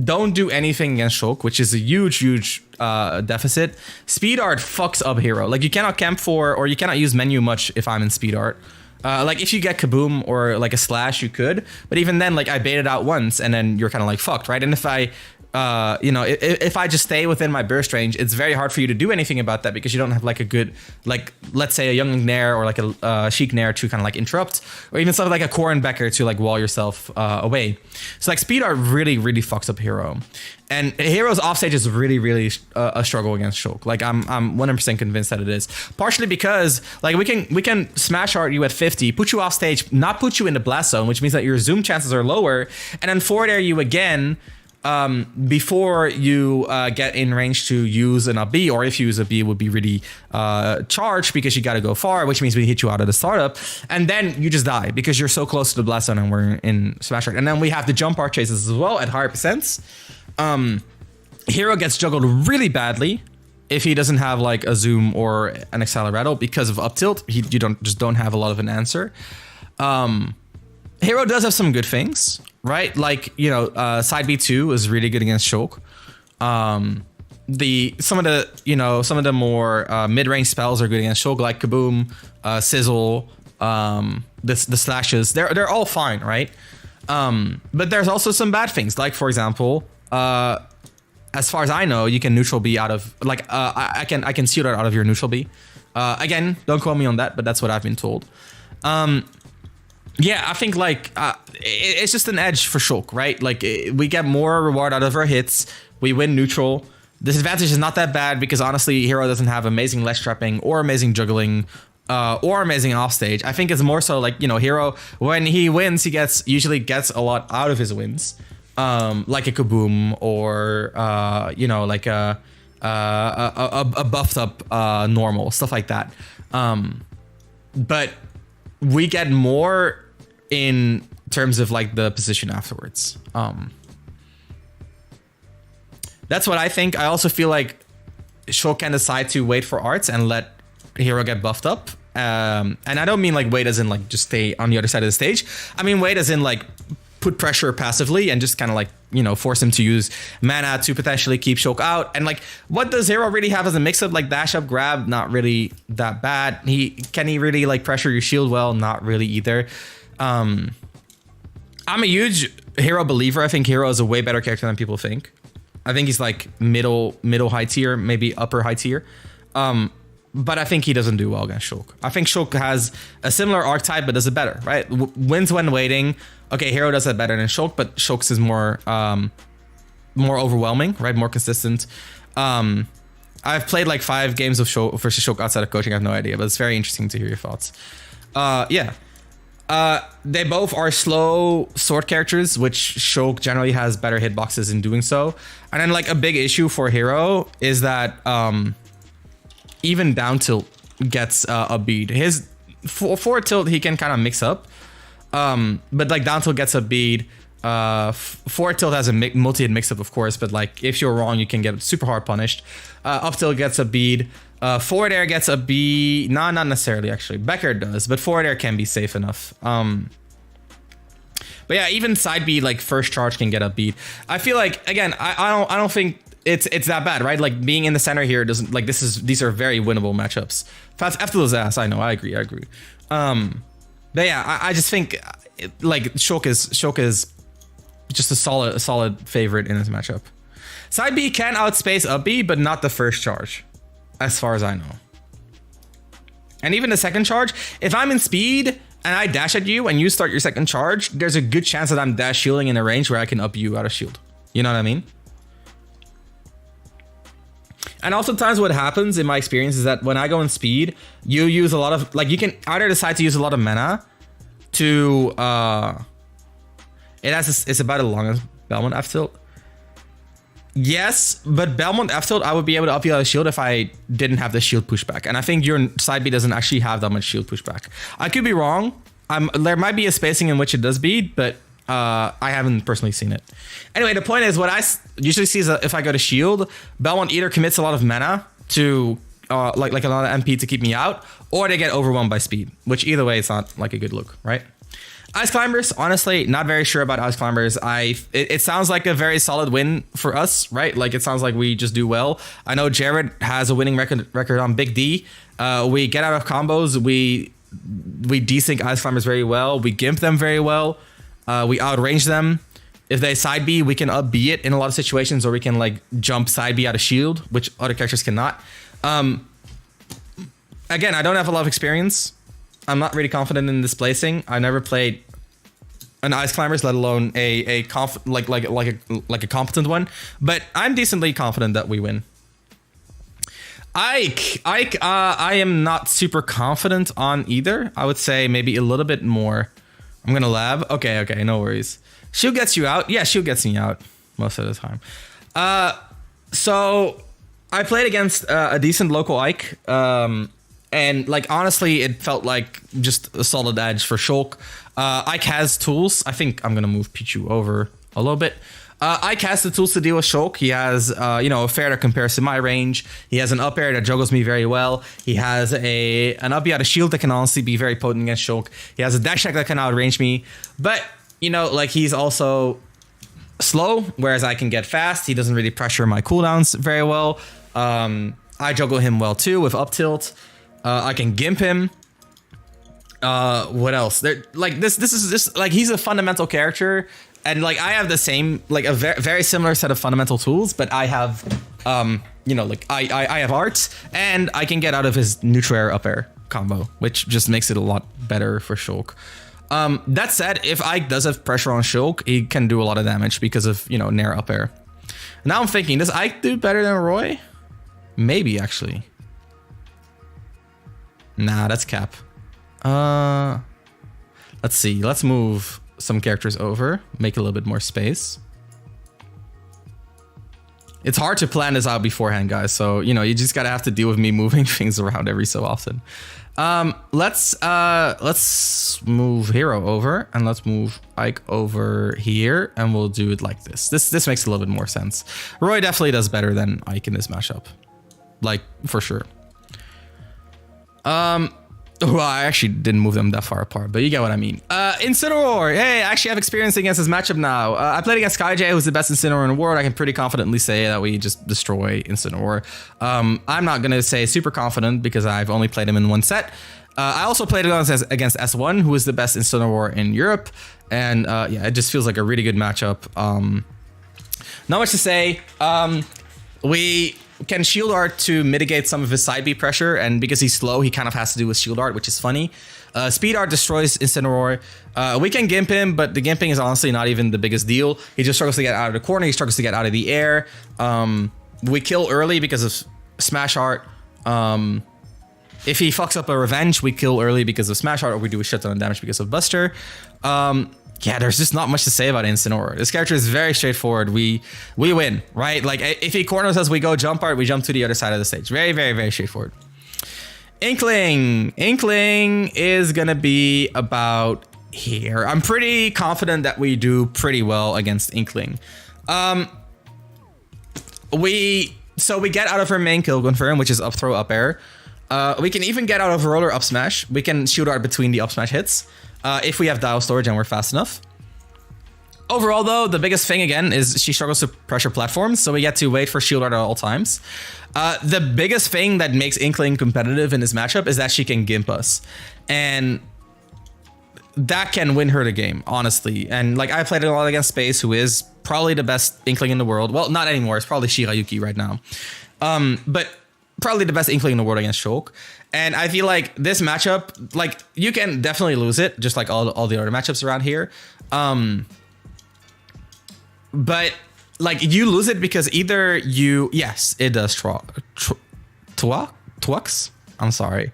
don't do anything against Shulk, which is a huge deficit. Speed art fucks up Hero. Like you cannot camp for, or you cannot use menu much if I'm in speed art. Like if you get kaboom or like a slash, you could, but even then, like I baited out once and then you're kind of like fucked, right? And if I if I just stay within my burst range, it's very hard for you to do anything about that because you don't have like a good, like let's say a young Nair or like a chic Nair to kind of like interrupt, or even something like a Corrin Becker to like wall yourself away. So like speed art really fucks up Hero, and Hero's offstage is really a struggle against Shulk. Like I'm 100% convinced that it is, partially because like we can smash art you at 50, put you off stage, not put you in the blast zone, which means that your zoom chances are lower, and then forward air you again before you get in range to use an up B, or if you use a B, it would be really charged because you got to go far, which means we hit you out of the startup, and then you just die because you're so close to the blast zone and we're in smash art. And then we have the jump art chases as well at higher percents. Hero gets juggled really badly if he doesn't have like a zoom or an accelerato because of up tilt. You don't have a lot of an answer. Hero does have some good things, right? Like, you know, side B2 is really good against Shulk. Some of the more mid-range spells are good against Shulk, like Kaboom, Sizzle, the slashes. They're all fine, right? But there's also some bad things, like for example, as far as I know, you can neutral B out of like I can seal that out of your neutral B. Again, don't quote me on that, but that's what I've been told. Yeah, I think like it's just an edge for Shulk, right? Like we get more reward out of our hits. We win neutral. Disadvantage is not that bad because honestly, Hero doesn't have amazing ledge trapping or amazing juggling or amazing offstage. I think it's more so like, you know, Hero, when he wins, he usually gets a lot out of his wins, like a Kaboom or you know, like a buffed up normal, stuff like that. But we get more in terms of like the position afterwards. That's what I think. I also feel like Shulk can decide to wait for arts and let Hero get buffed up. And I don't mean like wait as in like just stay on the other side of the stage. I mean wait as in like put pressure passively and just kind of like, you know, force him to use mana to potentially keep Shulk out. And like, what does Hero really have as a mix-up? Like dash up, grab, not really that bad. Can he really like pressure your shield well? Not really either. I'm a huge Hero believer. I think Hero is a way better character than people think. I think he's like middle high tier, maybe upper high tier. But I think he doesn't do well against Shulk. I think Shulk has a similar archetype, but does it better, right? Wins when waiting. Okay, Hero does it better than Shulk, but Shulk's is more overwhelming, right? More consistent. I've played like 5 games of Shulk versus Shulk outside of coaching. I have no idea, but it's very interesting to hear your thoughts. Yeah. They both are slow sword characters, which Shulk generally has better hitboxes in doing so. And then like a big issue for Hero is that even down tilt gets a bead. His forward tilt he can kind of mix up, but like down tilt gets a bead. Forward tilt has a multi-hit mix up, of course, but like if you're wrong, you can get super hard punished. Up tilt gets a bead. Forward air gets a B. No, not necessarily actually. Becker does, but forward air can be safe enough. But yeah, even side B like first charge can get a bead. I feel like again, I don't think it's that bad, right? Like being in the center here doesn't like these are very winnable matchups. After those ass, I know, I agree. But yeah, I just think like Shulk is just a solid favorite in this matchup. Side B can outspace up B, but not the first charge, as far as I know. And even the second charge, if I'm in speed and I dash at you and you start your second charge, there's a good chance that I'm dash shielding in a range where I can up you out of shield. You know what I mean? And oftentimes what happens in my experience is that when I go in speed, you use a lot of, like you can either decide to use a lot of mana to it's about as long as Belmont F tilt. Yes, but Belmont F tilt, I would be able to up you out of shield if I didn't have the shield pushback. And I think your side B doesn't actually have that much shield pushback. I could be wrong. There might be a spacing in which it does beat, but I haven't personally seen it. Anyway, the point is, what I usually see is that if I go to shield, Belmont either commits a lot of mana to like a lot of MP to keep me out, or they get overwhelmed by speed, which either way, it's not like a good look, right? Ice Climbers, honestly, not very sure about Ice Climbers. It sounds like a very solid win for us, right? Like, it sounds like we just do well. I know Jared has a winning record on Big D. We get out of combos. We desync Ice Climbers very well. We gimp them very well. We outrange them. If they side B, we can up B it in a lot of situations, or we can like jump side B out of shield, which other characters cannot. Again, I don't have a lot of experience. I'm not really confident in this placing. I never played an Ice Climbers, let alone a competent one. But I'm decently confident that we win. Ike, I am not super confident on either. I would say maybe a little bit more. I'm gonna lab. Okay, no worries. Shield gets you out. Yeah, Shield gets me out most of the time. So I played against a decent local Ike. And like, honestly, it felt like just a solid edge for Shulk. Ike has tools. I think I'm going to move Pichu over a little bit. Ike has the tools to deal with Shulk. He has, a fair that compares to my range. He has an up air that juggles me very well. He has an up out of shield that can honestly be very potent against Shulk. He has a dash attack that can outrange me. But, he's also slow, whereas I can get fast. He doesn't really pressure my cooldowns very well. I juggle him well too with up tilt. I can gimp him. What else? This is just like, he's a fundamental character, and like I have the same, like a very similar set of fundamental tools, but I have, I have arts, and I can get out of his neutral air up air combo, which just makes it a lot better for Shulk. That said, if Ike does have pressure on Shulk, he can do a lot of damage because of, Nair up air. Now I'm thinking, does Ike do better than Roy? Maybe, actually. Nah, that's cap. Let's see. Let's move some characters over. Make a little bit more space. It's hard to plan this out beforehand, guys. So, you just gotta have to deal with me moving things around every so often. Let's move Hero over, and let's move Ike over here, and we'll do it like this. This makes a little bit more sense. Roy definitely does better than Ike in this matchup. Like, for sure. Well, I actually didn't move them that far apart, but you get what I mean. Incineroar. Hey, I actually have experience against this matchup now. I played against SkyJ, who's the best Incineroar in the world. I can pretty confidently say that we just destroy Incineroar. I'm not going to say super confident because I've only played him in one set. I also played against S1, who is the best Incineroar in Europe. And yeah, it just feels like a really good matchup. Not much to say. We can shield art to mitigate some of his side B pressure, and because he's slow, he kind of has to do with shield art, which is funny. Speed art destroys Incineroar. We can gimp him, but the gimping is honestly not even the biggest deal. He just struggles to get out of the corner. He struggles to get out of the air. We kill early because of smash art. If he fucks up a revenge, we kill early because of smash art, or we do a shit ton of damage because of Buster. Yeah, there's just not much to say about Incineroar. This character is very straightforward. We win, right? Like, if he corners us, we go jump art, we jump to the other side of the stage. Very, very, very straightforward. Inkling. Inkling is gonna be about here. I'm pretty confident that we do pretty well against Inkling. We get out of her main kill confirm, which is up throw, up air. We can even get out of roller up smash. We can shoot art between the up smash hits. If we have dial storage and we're fast enough. Overall, though, the biggest thing, again, is she struggles to pressure platforms, so we get to wait for shield art at all times. The biggest thing that makes Inkling competitive in this matchup is that she can gimp us. And that can win her the game, honestly. And, like, I played a lot against Space, who is probably the best Inkling in the world. Well, not anymore. It's probably Shirayuki right now. But probably the best Inkling in the world against Shulk. And I feel like this matchup, like, you can definitely lose it, just like all the other matchups around here. But, like, you lose it because either you... Yes, it does Twux? I'm sorry.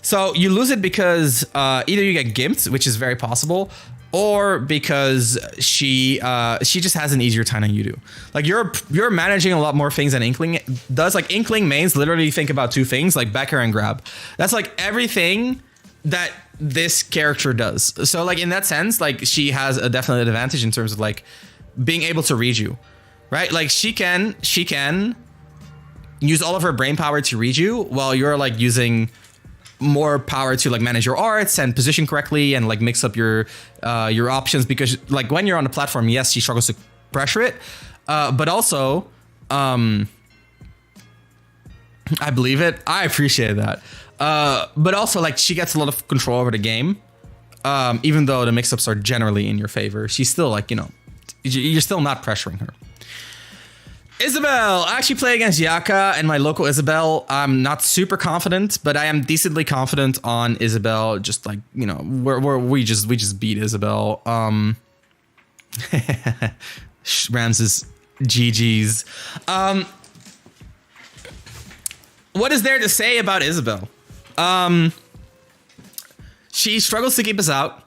So you lose it because either you get gimped, which is very possible, or because she just has an easier time than you do. Like you're managing a lot more things than Inkling does. Like Inkling mains literally think about two things, like Becker and grab. That's like everything that this character does. So like in that sense, like she has a definite advantage in terms of like being able to read you, right? Like she can use all of her brain power to read you while you're like using more power to like manage your arts and position correctly and like mix up your options, because like when you're on the platform, yes, she struggles to pressure it, but also I believe it. I appreciate that. But also like she gets a lot of control over the game. Even though the mix-ups are generally in your favor, she's still like, you know, you're still not pressuring her. Isabel, I actually play against Yaka and my local Isabel. I'm not super confident, but I am decently confident on Isabel. Just like, you know, we just beat Isabel. Ramses, GG's. What is there to say about Isabel? She struggles to keep us out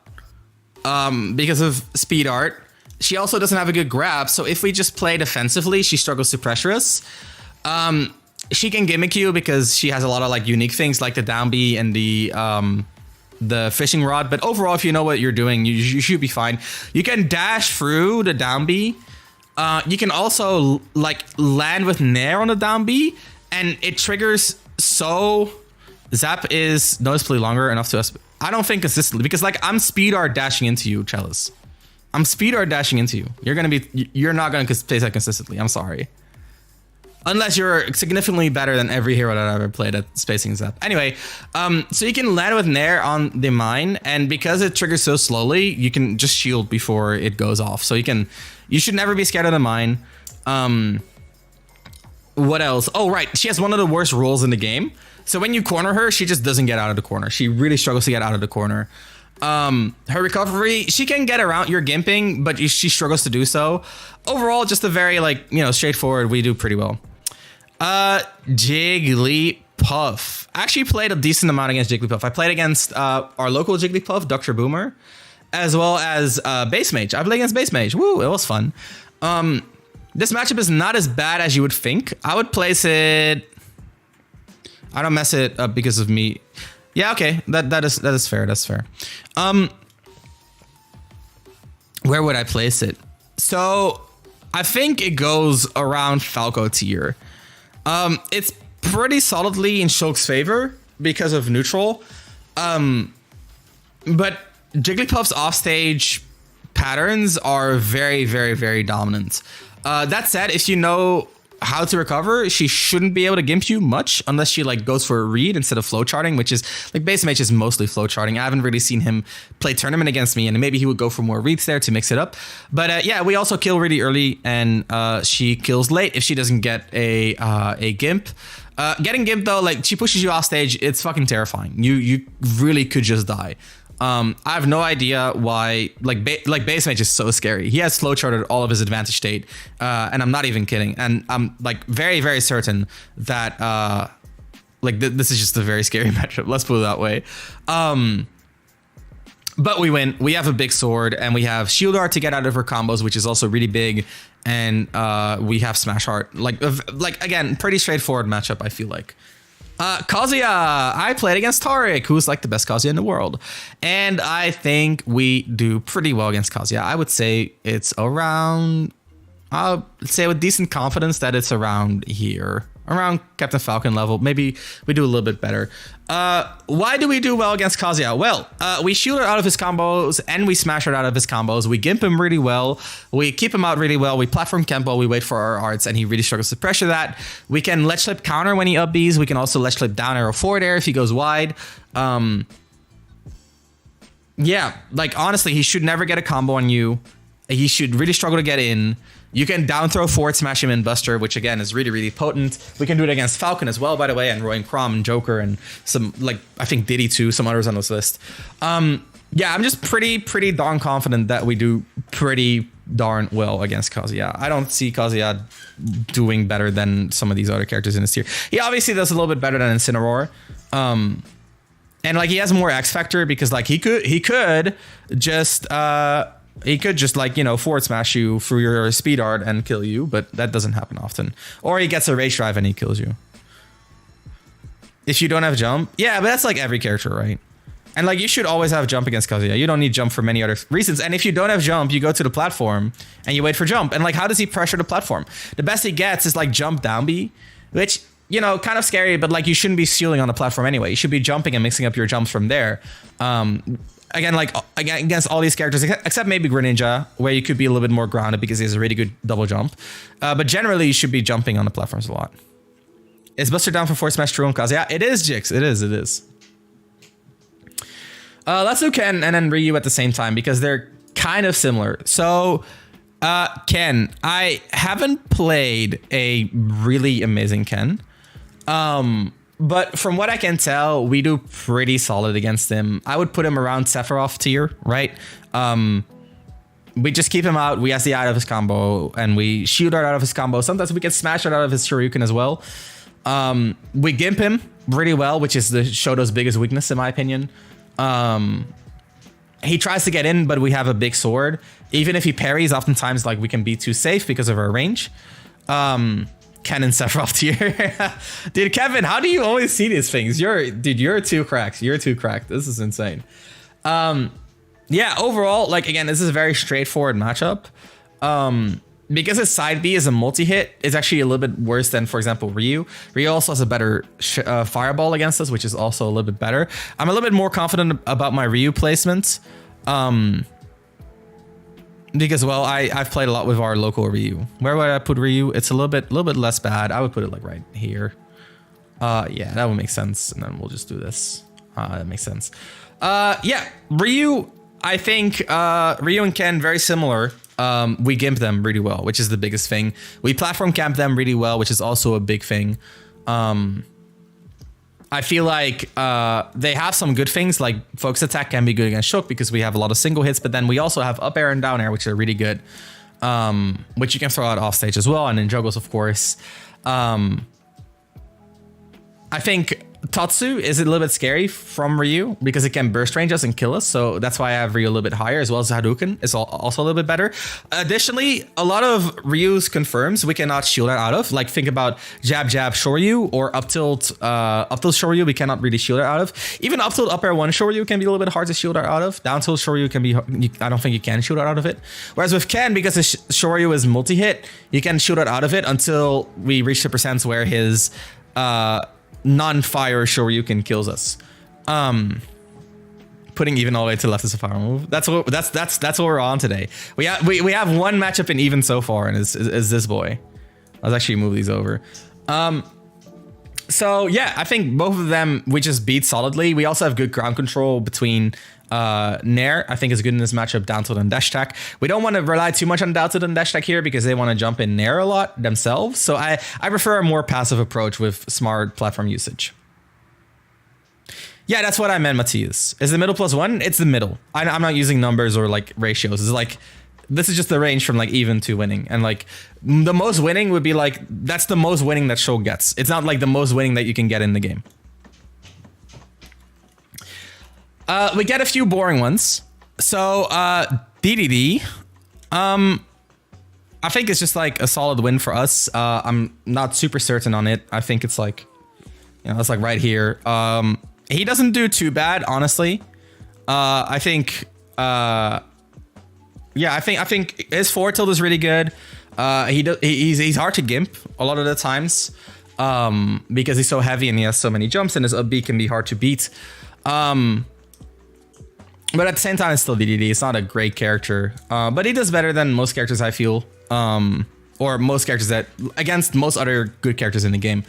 because of speed art. She also doesn't have a good grab, so if we just play defensively, she struggles to pressure us. She can gimmick you because she has a lot of like unique things like the down B and the fishing rod. But overall, if you know what you're doing, you should be fine. You can dash through the down B. You can also like land with Nair on the down B, and it triggers so Zap is noticeably longer enough to us. I don't think consistently because like I'm speed art dashing into you, Chalice. I'm speed art dashing into you. You're not gonna play that consistently. I'm sorry. Unless you're significantly better than every hero that I've ever played at spacing Zap. Anyway, so you can land with Nair on the mine, and because it triggers so slowly, you can just shield before it goes off. So you should never be scared of the mine. What else? Oh, right. She has one of the worst rolls in the game. So when you corner her, she just doesn't get out of the corner. She really struggles to get out of the corner. Her recovery, she can get around your gimping, but she struggles to do so. Overall, just a very like, you know, straightforward. We do pretty well. Jigglypuff. I actually played a decent amount against Jigglypuff. I played against our local Jigglypuff, Dr. Boomer, as well as Base Mage. I played against Base Mage. Woo, it was fun. This matchup is not as bad as you would think. I would place it. I don't mess it up because of me. Yeah, okay, that is fair. That's fair. Where would I place it? So I think it goes around Falco tier. It's pretty solidly in Shulk's favor because of neutral. But Jigglypuff's offstage patterns are very, very, very dominant. That said, if you know how to recover, she shouldn't be able to gimp you much unless she like goes for a read instead of flowcharting, which is like Base Mage is mostly flowcharting. I haven't really seen him play tournament against me, and maybe he would go for more reads there to mix it up. But yeah, we also kill really early, and she kills late if she doesn't get a gimp. Getting gimp though, like she pushes you off stage, it's fucking terrifying. You really could just die. I have no idea why, like Base Mage is so scary. He has flowcharted all of his advantage state, and I'm not even kidding. And I'm like very, very certain that this is just a very scary matchup. Let's put it that way. But we win. We have a big sword, and we have Shield Art to get out of her combos, which is also really big. And we have Smash Heart. Like again, pretty straightforward matchup, I feel like. Kazuya, I played against Tariq, who's like the best Kazuya in the world. And I think we do pretty well against Kazuya. I would say it's around, I'll say with decent confidence that it's around here. Around Captain Falcon level. Maybe we do a little bit better. Why do we do well against Kazuya? Well, we shield her out of his combos and we smash her out of his combos. We gimp him really well. We keep him out really well. We platform Kempo. We wait for our arts and he really struggles to pressure that. We can ledge flip counter when he up Bs. We can also ledge flip down arrow forward air if he goes wide. Yeah, like honestly, he should never get a combo on you. He should really struggle to get in. You can down throw forward smash him in Buster, which again is really, really potent. We can do it against Falcon as well, by the way, and Roy and Crom and Joker and some, like, I think Diddy too, some others on this list. Yeah, I'm just pretty darn confident that we do pretty darn well against Kazuya. I don't see Kazuya doing better than some of these other characters in this tier. He obviously does a little bit better than Incineroar. And And like he has more X factor because like he could just like, you know, forward smash you through your speed art and kill you, but that doesn't happen often. Or he gets a rage drive and he kills you. If you don't have jump, yeah, but that's like every character, right? And like you should always have jump against Kazuya. You don't need jump for many other reasons. And if you don't have jump, you go to the platform and you wait for jump. And like, how does he pressure the platform? The best he gets is like jump down B, which, you know, kind of scary, but like you shouldn't be shielding on the platform anyway. You should be jumping and mixing up your jumps from there. Again, like against all these characters, except maybe Greninja, where you could be a little bit more grounded because he has a really good double jump. But generally, you should be jumping on the platforms a lot. Is Buster down for forward smash true on Kazuya? Yeah, it is, Jix. It is. Let's do Ken and then Ryu at the same time because they're kind of similar. So, Ken, I haven't played a really amazing Ken. But from what I can tell, we do pretty solid against him. I would put him around Sephiroth tier, right? We just keep him out. We SDI out of his combo and we shoot out of his combo. Sometimes we get smashed out of his Shoryuken as well. We gimp him really well, which is the Shoto's biggest weakness in my opinion. He tries to get in, but we have a big sword. Even if he parries, oftentimes like we can be too safe because of our range. Ken and Sephiroth tier. Dude, Kevin, how do you always see these things? You're too cracked. You're too cracked. This is insane. Yeah, overall, like again, this is a very straightforward matchup. Because his side B is a multi-hit, it's actually a little bit worse than, for example, Ryu. Ryu also has a better fireball against us, which is also a little bit better. I'm a little bit more confident about my Ryu placement. Because, well, I've played a lot with our local Ryu. Where would I put Ryu? It's a little bit less bad. I would put it like right here. Yeah, that would make sense. And then we'll just do this. That makes sense. Yeah, Ryu, I think Ryu and Ken, very similar. We gimp them really well, which is the biggest thing. We platform camp them really well, which is also a big thing. I feel like they have some good things, like focus attack can be good against Shulk because we have a lot of single hits, but then we also have up air and down air, which are really good, which you can throw out off stage as well, and in juggles, of course. I think Tatsu is a little bit scary from Ryu because it can burst range us and kill us. So that's why I have Ryu a little bit higher, as well as Hadouken is also a little bit better. Additionally, a lot of Ryu's confirms we cannot shield out of. Like think about jab jab Shoryu or up tilt Shoryu, we cannot really shield out of. Even up tilt up air one Shoryu can be a little bit hard to shield out of. Down tilt Shoryu can be, I don't think you can shield out of it. Whereas with Ken, because his Shoryu is multi-hit, you can shield out of it until we reach the percents where his non-fire Shoryuken kills us. Putting even all the way to left is a fire move. That's what we're on today. We have one matchup in even so far, and is this boy. Let's actually move these over. So yeah, I think both of them we just beat solidly. We also have good ground control between Nair. I think is good in this matchup. Down tilt and dash attack. We don't want to rely too much on down tilt and dash attack here because they want to jump in Nair a lot themselves. So I prefer a more passive approach with smart platform usage. Yeah, that's what I meant, Matthias. Is the middle +1? It's the middle. I'm not using numbers or like ratios. It's like this is just the range from like even to winning, and like the most winning would be like that's the most winning that Shulk gets. It's not like the most winning that you can get in the game. We get a few boring ones. So DDD, I think it's just like a solid win for us. I'm not super certain on it. I think it's like, you know, it's like right here. He doesn't do too bad, honestly. I think, yeah, I think his forward tilt is really good. He's hard to gimp a lot of the times, because he's so heavy and he has so many jumps, and his up B can be hard to beat. But at the same time, it's still DDD. It's not a great character, but he does better than most characters, I feel, or most characters that against most other good characters in the game.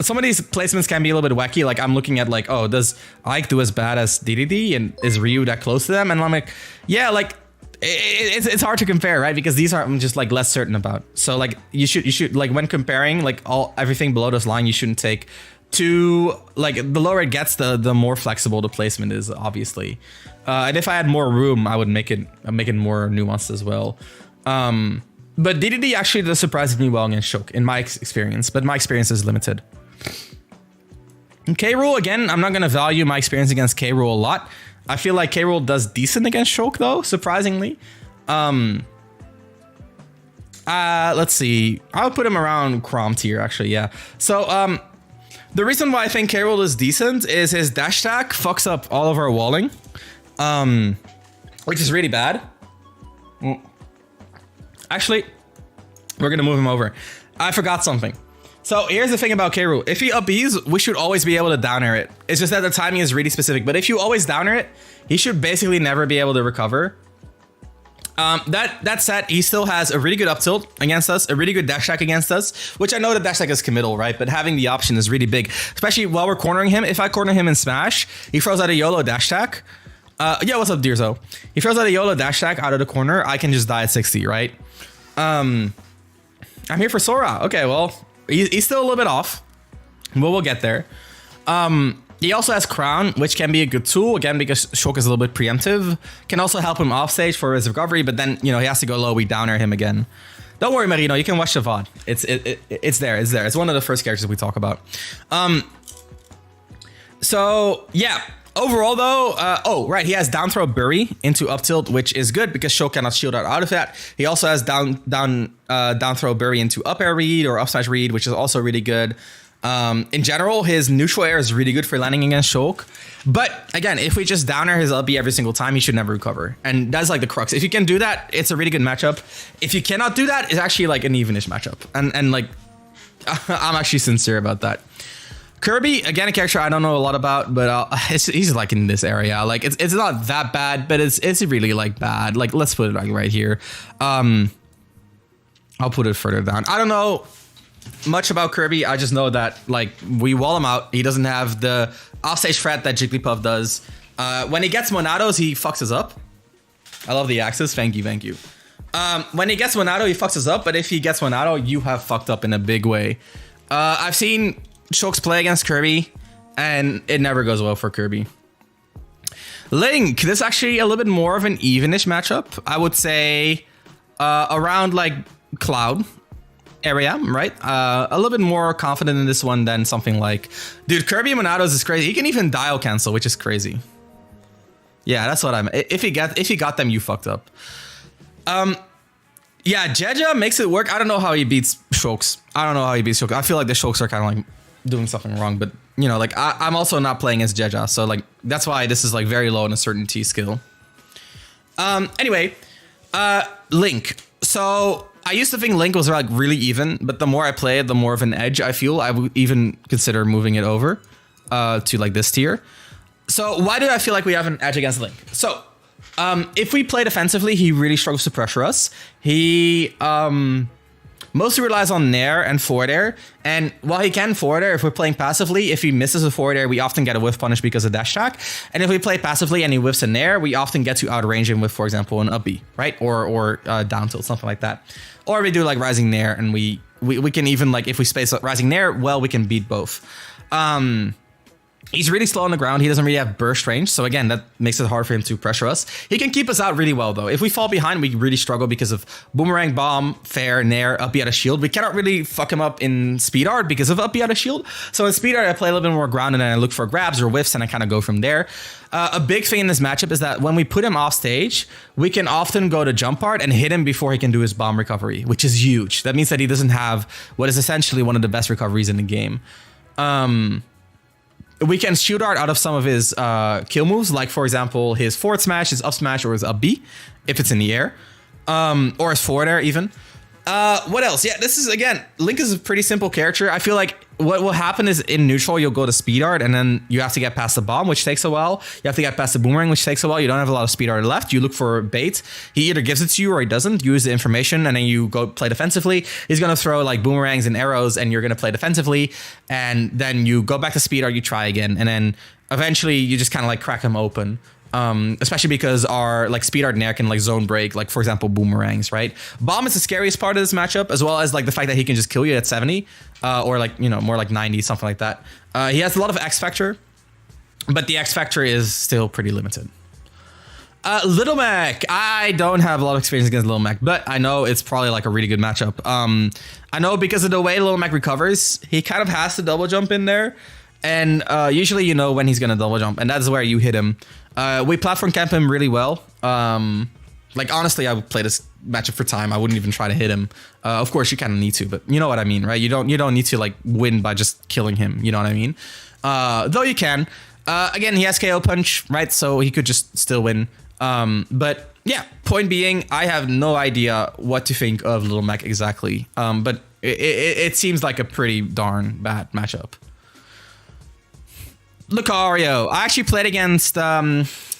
Some of these placements can be a little bit wacky. Like I'm looking at like, oh, does Ike do as bad as DDD, and is Ryu that close to them? And I'm like, yeah, like it's hard to compare, right? Because these are I'm just like less certain about. So like you should like when comparing like everything below this line, you shouldn't take too like the lower it gets, the more flexible the placement is, obviously. And if I had more room, I would make it more nuanced as well. But DDD actually does surprise me well against Shulk in my experience, but my experience is limited. K. Rool, again, I'm not going to value my experience against K. Rool a lot. I feel like K. Rool does decent against Shulk, though, surprisingly. Let's see. I'll put him around Crom tier, actually, yeah. So, the reason why I think K. Rool is decent is his dash attack fucks up all of our walling, which is really bad. Actually, we're going to move him over. I forgot something. So here's the thing about K. Rool. If he up Bs, we should always be able to down air it. It's just that the timing is really specific. But if you always down air it, he should basically never be able to recover. That said, he still has a really good up tilt against us, a really good dash attack against us, which I know the dash attack is committal, right? But having the option is really big, especially while we're cornering him. If I corner him in Smash, he throws out a YOLO dash attack. Yeah, what's up, Deerzo? He throws out a YOLO dash attack out of the corner. I can just die at 60, right? I'm here for Sora. Okay, well, he's still a little bit off, but we'll get there. He also has Crown, which can be a good tool, again, because Shulk is a little bit preemptive. Can also help him off stage for his recovery, but then, you know, he has to go low, we down air him again. Don't worry, Marino, you can watch the VOD. It's there. It's one of the first characters we talk about. So, yeah. Overall, though, oh, right, he has down throw bury into up tilt, which is good because Shulk cannot shield out of that. He also has down throw bury into up air read or up smash read, which is also really good. In general, his neutral air is really good for landing against Shulk. But again, if we just down air his up B every single time, he should never recover. And that's like the crux. If you can do that, it's a really good matchup. If you cannot do that, it's actually like an evenish matchup. And like, I'm actually sincere about that. Kirby, again, a character I don't know a lot about, but he's like in this area. Like it's not that bad, but it's really like bad. Like let's put it like right here. I'll put it further down. I don't know much about Kirby. I just know that like we wall him out. He doesn't have the offstage threat that Jigglypuff does. When he gets Monados, he fucks us up. I love the axis. Thank you. When he gets Monado, he fucks us up. But if he gets Monado, you have fucked up in a big way. I've seen Shulk's play against Kirby, and it never goes well for Kirby. Link, this is actually a little bit more of an evenish matchup. I would say around like Cloud area, right? A little bit more confident in this one than something like, dude, Kirby Monados is crazy. He can even dial cancel, which is crazy. Yeah, that's what I'm. If he got them, you fucked up. Yeah, Jeja makes it work. I don't know how he beats Shulks. I feel like the Shulks are kind of like doing something wrong, but you know, like I'm also not playing as Jeja, so like that's why this is like very low in a certain T skill. Anyway, Link. So I used to think Link was like really even, but the more I play it, the more of an edge I feel. I would even consider moving it over to like this tier. So why do I feel like we have an edge against Link? So if we play defensively, he really struggles to pressure us. He mostly relies on nair and forward air. And while he can forward air, if we're playing passively, if he misses a forward air, we often get a whiff punish because of dash attack. And if we play passively and he whiffs a nair, we often get to outrange him with, for example, an up B, right? Or down tilt, something like that. Or we do like rising nair, and we can even like, if we space rising nair, well, we can beat both. He's really slow on the ground. He doesn't really have burst range. So again, that makes it hard for him to pressure us. He can keep us out really well, though. If we fall behind, we really struggle because of boomerang, bomb, fair, nair, up B out of shield. We cannot really fuck him up in speed art because of up B out of shield. So in speed art, I play a little bit more ground and then I look for grabs or whiffs and I kind of go from there. A big thing in this matchup is that when we put him off stage, we can often go to jump art and hit him before he can do his bomb recovery, which is huge. That means that he doesn't have what is essentially one of the best recoveries in the game. We can shoot art out of some of his kill moves, like for example, his forward smash, his up smash, or his up B, if it's in the air, or his forward air even. What else? Yeah, this is, again, Link is a pretty simple character. I feel like what will happen is in neutral, you'll go to speed art and then you have to get past the bomb, which takes a while. You have to get past the boomerang, which takes a while. You don't have a lot of speed art left. You look for bait. He either gives it to you or he doesn't. Use the information and then you go play defensively. He's going to throw like boomerangs and arrows and you're going to play defensively. And then you go back to speed art, you try again. And then eventually you just kind of like crack him open. Especially because our like speed art nair can like zone break, like for example boomerangs, right? Bomb is the scariest part of this matchup, as well as like the fact that he can just kill you at 70 or like, you know, more like 90, something like that. He has a lot of X factor, but the X factor is still pretty limited. Little Mac, I don't have a lot of experience against Little Mac, but I know it's probably like a really good matchup. I know because of the way Little Mac recovers, he kind of has to double jump in there. And usually you know when he's gonna double jump, and that's where you hit him. We platform camp him really well. Like honestly, I would play this matchup for time. I wouldn't even try to hit him. Of course, you kind of need to, but you know what I mean, right? You don't need to like win by just killing him. You know what I mean? Though you can. Again, he has KO punch, right? So he could just still win. But yeah, point being, I have no idea what to think of Little Mac exactly. But it seems like a pretty darn bad matchup. Lucario. I actually played against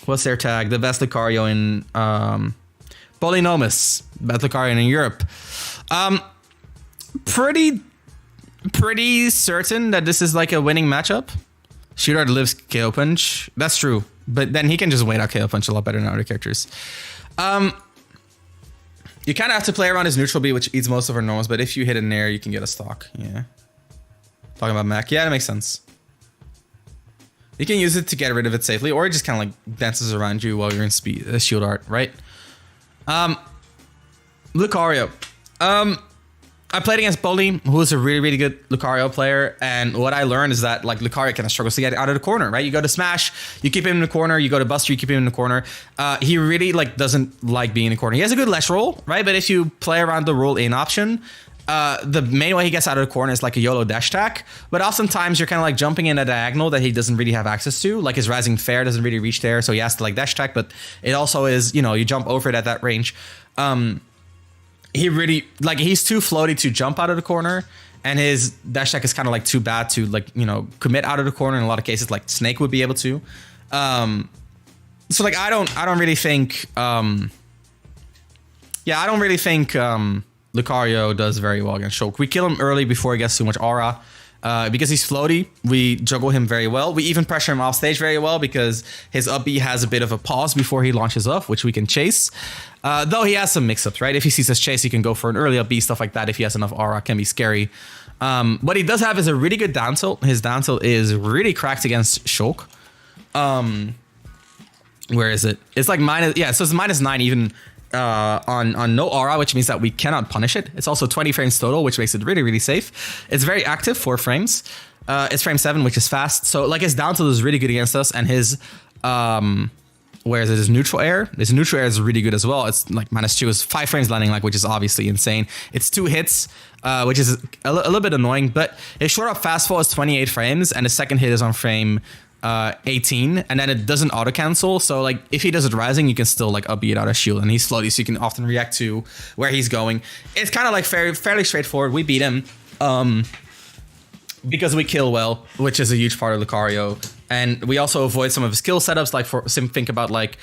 what's their tag? The best Lucario in Polynomus. Best Lucario in Europe. Pretty certain that this is like a winning matchup. Shootout lives KO punch. That's true. But then he can just wait out KO punch a lot better than other characters. You kind of have to play around his neutral B, which eats most of our normals, but if you hit a nair, you can get a stock. Yeah. Talking about Mac. Yeah, that makes sense. You can use it to get rid of it safely, or it just kind of like dances around you while you're in shield art, right? Lucario. I played against Bully, who is a really, really good Lucario player, and what I learned is that like Lucario kind of struggles to get out of the corner, right? You go to Smash, you keep him in the corner. You go to Buster, you keep him in the corner. He really like doesn't like being in the corner. He has a good ledge roll, right? But if you play around the roll in option, the main way he gets out of the corner is like a YOLO dash attack, but oftentimes you're kind of like jumping in a diagonal that he doesn't really have access to. Like his rising fair doesn't really reach there, so he has to like dash attack, but it also is, you know, you jump over it at that range. He really, like, he's too floaty to jump out of the corner, and his dash attack is kind of like too bad to like, you know, commit out of the corner in a lot of cases, like Snake would be able to. So like I don't really think Lucario does very well against Shulk. We kill him early before he gets too much aura. Because he's floaty, we juggle him very well. We even pressure him off stage very well because his up B has a bit of a pause before he launches off, which we can chase. Though he has some mix-ups, right? If he sees us chase, he can go for an early up B, stuff like that. If he has enough aura, can be scary. What he does have is a really good down tilt. His down tilt is really cracked against Shulk. Where is it? It's like minus, yeah, so it's -9 even on no aura, which means that we cannot punish it. It's also 20 frames total, which makes it really, really safe. It's very active, 4 frames. It's frame 7, which is fast. So like his down tilt is really good against us, and his where is it? His neutral air. His neutral air is really good as well. It's like -2 is 5 frames landing, like, which is obviously insane. It's 2 hits, which is a little bit annoying, but his short up fast fall is 28 frames, and his second hit is on frame 18, and then it doesn't auto cancel. So like if he does it rising, you can still like up it out of shield, and he's floaty, so you can often react to where he's going. It's kind of like fairly straightforward. We beat him because we kill well, which is a huge part of Lucario, and we also avoid some of his skill setups. Like think about like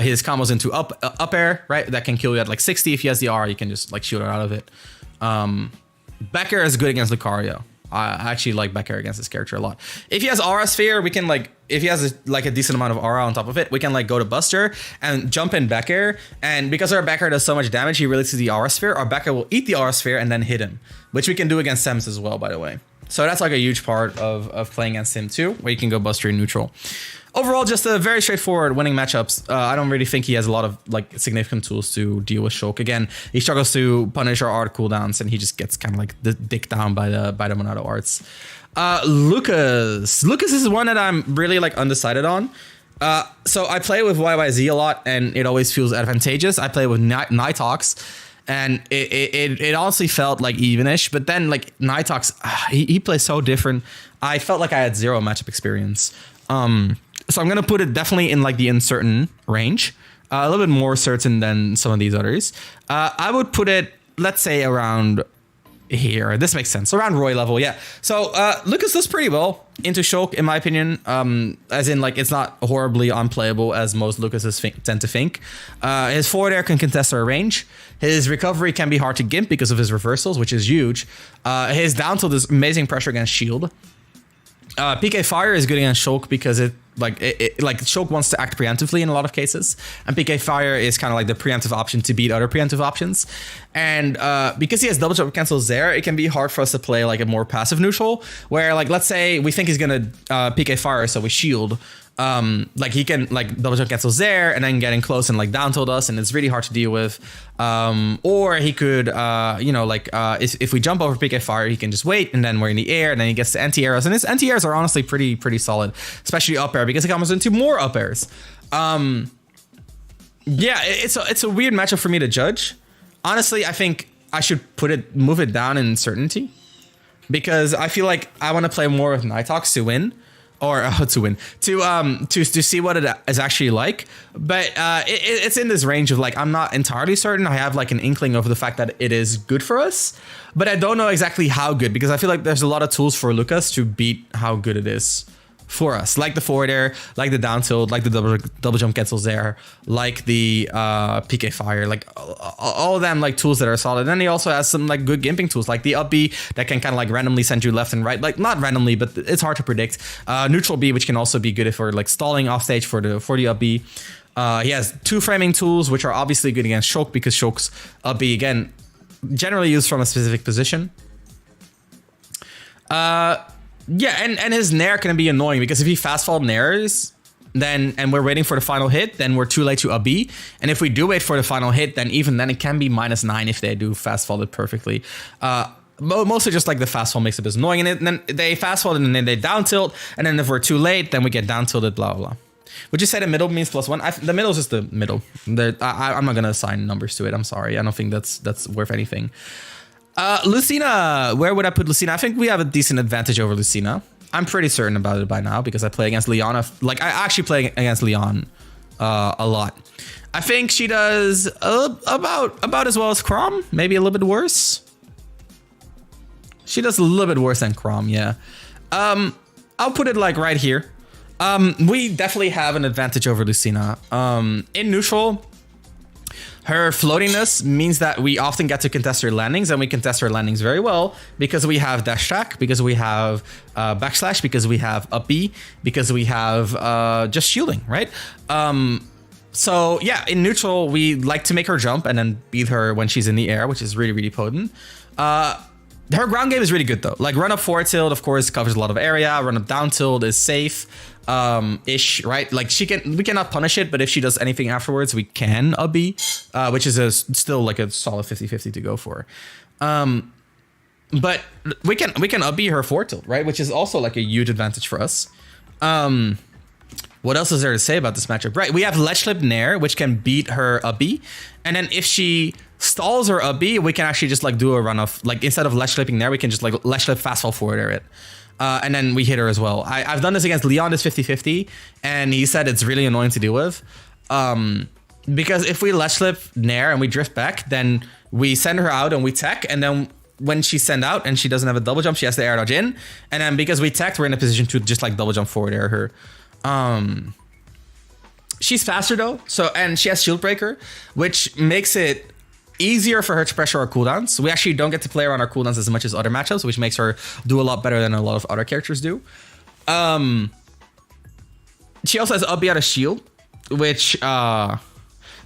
his combos into up air, right? That can kill you at like 60. If he has the R, you can just like shoot it out of it. Back air is good against Lucario. I actually like back air against this character a lot. If he has aura sphere, we can like, if he has a decent amount of aura on top of it, we can like go to Buster and jump in back air. And because our back air does so much damage, he releases the aura sphere. Our back air will eat the aura sphere and then hit him, which we can do against Sems as well, by the way. So that's like a huge part of playing against him too, where you can go Buster in neutral. Overall, just a very straightforward winning matchups. I don't really think he has a lot of like significant tools to deal with Shulk. Again, he struggles to punish our art cooldowns, and he just gets kind of like dicked down by the Monado arts. Lucas is one that I'm really like undecided on. So I play with YYZ a lot, and it always feels advantageous. I play with Nighthawks, and it honestly felt like evenish. But then like Nighthawks, he plays so different. I felt like I had zero matchup experience. So I'm gonna put it definitely in like the uncertain range, a little bit more certain than some of these others. I would put it, let's say, around here. This makes sense, around Roy level, yeah. So Lucas does pretty well into Shulk, in my opinion. As in, like, it's not horribly unplayable as most Lucases tend to think. His forward air can contest our range. His recovery can be hard to gimp because of his reversals, which is huge. His down tilt is amazing pressure against shield. PK Fire is good against Shulk because like Shulk wants to act preemptively in a lot of cases, and PK Fire is kind of like the preemptive option to beat other preemptive options. And because he has double jump cancels there, it can be hard for us to play like a more passive neutral, where like let's say we think he's gonna PK Fire, so we shield. Like he can like double jump cancels there and then getting close and like down tilt us, and it's really hard to deal with. Or he could, if we jump over PK Fire, he can just wait and then we're in the air and then he gets the anti-airs. And his anti-airs are honestly pretty solid, especially up air because he comes into more up airs. Yeah, it's a weird matchup for me to judge. Honestly, I think I should move it down in certainty because I feel like I want to play more with Nighthawks to win. Or to see what it is actually like, but it's in this range of like I'm not entirely certain. I have like an inkling of the fact that it is good for us, but I don't know exactly how good because I feel like there's a lot of tools for Lucas to beat how good it is for us, like the forward air, like the down tilt, like the double jump cancels there, like the PK Fire, like all of them like tools that are solid. And then he also has some like good gimping tools, like the up B that can kind of like randomly send you left and right, like not randomly, but it's hard to predict. Neutral B, which can also be good if we're like stalling off stage for the up B. He has two framing tools, which are obviously good against Shulk because Shulk's up B again generally used from a specific position. Yeah, and his nair can be annoying because if he fast fall nairs, then and we're waiting for the final hit, then we're too late to up B. And if we do wait for the final hit, then even then it can be -9 if they do fast fall it perfectly. Mostly just like the fast fall makes it annoying, and then they fast fall and then they down tilt, and then if we're too late, then we get down tilted, blah blah. Would you say the middle means +1? The middle is just the middle. I'm not gonna assign numbers to it. I'm sorry. I don't think that's worth anything. Lucina, where would I put Lucina? I think we have a decent advantage over Lucina. I'm pretty certain about it by now because I play against Leon. I actually play against Leon a lot. I think she does about as well as Chrom, maybe a little bit worse. She does a little bit worse than Chrom, yeah. I'll put it like right here. We definitely have an advantage over Lucina. In neutral, her floatiness means that we often get to contest her landings, and we contest her landings very well because we have dash attack, because we have backslash, because we have up B, because we have just shielding, right? So yeah, in neutral, we like to make her jump and then beat her when she's in the air, which is really potent. Her ground game is really good though. Like run up forward tilt, of course, covers a lot of area. Run up down tilt is safe. Ish, right? Like we cannot punish it, but if she does anything afterwards, we can up B, which is still like a solid 50-50 to go for. But we can up B her forward tilt, right? Which is also like a huge advantage for us. What else is there to say about this matchup? Right, we have ledge flip nair, which can beat her up B, and then if she stalls her up B, we can actually just like do a run off. Like instead of ledge flipping nair, we can just like ledge flip fast fall forward air it. And then we hit her as well. I've done this against Leon, it's 50-50, and he said it's really annoying to deal with. Because if we ledge flip nair and we drift back, then we send her out and we tech, and then when she send out and she doesn't have a double jump, she has to air dodge in. And then because we teched, we're in a position to just like double jump forward air her. She's faster though, and she has shield breaker, which makes it easier for her to pressure our cooldowns. We actually don't get to play her on our cooldowns as much as other matchups, which makes her do a lot better than a lot of other characters do. She also has up B out of shield, which now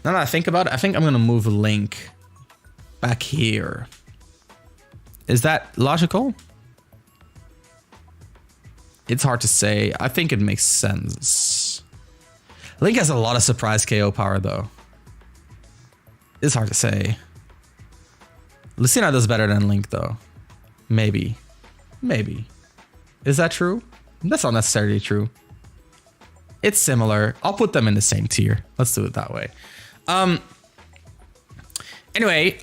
that I think about it, I think I'm gonna move Link back here. Is that logical? It's hard to say. I think it makes sense. Link has a lot of surprise KO power though. It's hard to say. Lucina does better than Link though. Maybe. Is that true? That's not necessarily true. It's similar. I'll put them in the same tier. Let's do it that way. Anyway,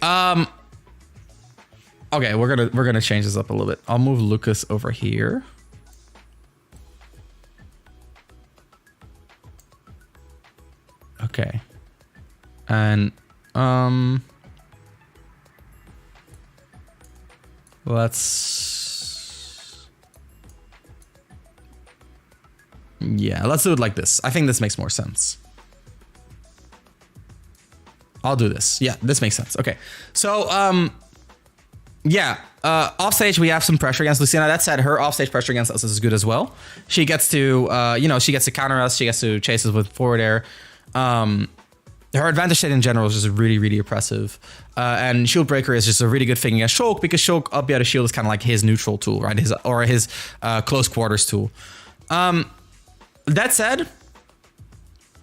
okay, we're gonna change this up a little bit. I'll move Lucas over here. Okay. And let's do it like this. I think this makes more sense. I'll do this. Yeah, this makes sense. Okay. So offstage we have some pressure against Lucina. That said, her offstage pressure against us is good as well. She gets to she gets to counter us, she gets to chase us with forward air. Her advantage state in general is just really oppressive. And shield breaker is just a really good thing against Shulk because Shulk up out of shield is kind of like his neutral tool, right? His close quarters tool. That said,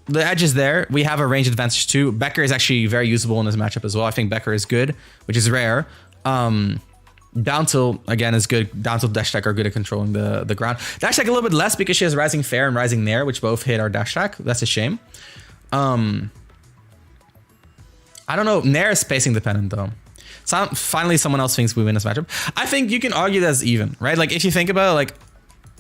the edge is there. We have a range advantage too. Becker is actually very usable in this matchup as well. I think Becker is good, which is rare. Down tilt, again, is good. Down tilt, dash attack are good at controlling the ground. Dash attack a little bit less because she has Rising Fair and Rising Nair, which both hit our dash attack. That's a shame. I don't know. Nair is spacing dependent though. So finally, someone else thinks we win this matchup. I think you can argue that's even, right? Like if you think about it, like